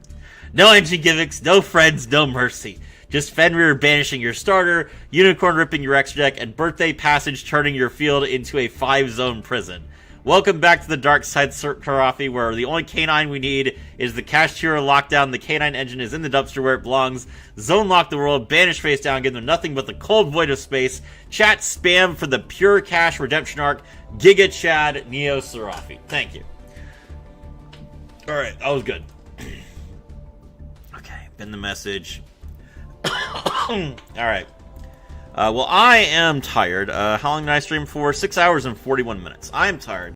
No engine gimmicks, no friends, no mercy. Just Fenrir banishing your starter, Unicorn ripping your extra deck, and Birthday Passage turning your field into a 5-zone prison. Welcome back to the dark side, Sir Karafi, where the only K9 we need is the Kashtira lockdown. The K9 engine is in the dumpster where it belongs. Zone lock the world, banish face down, give them nothing but the cold void of space. Chat spam for the pure cash redemption arc. Giga Chad, Neo Sarafi. Thank you. Alright, that was good. In the message. Alright. Well, I am tired. How long did I stream for? 6 hours and 41 minutes. I am tired.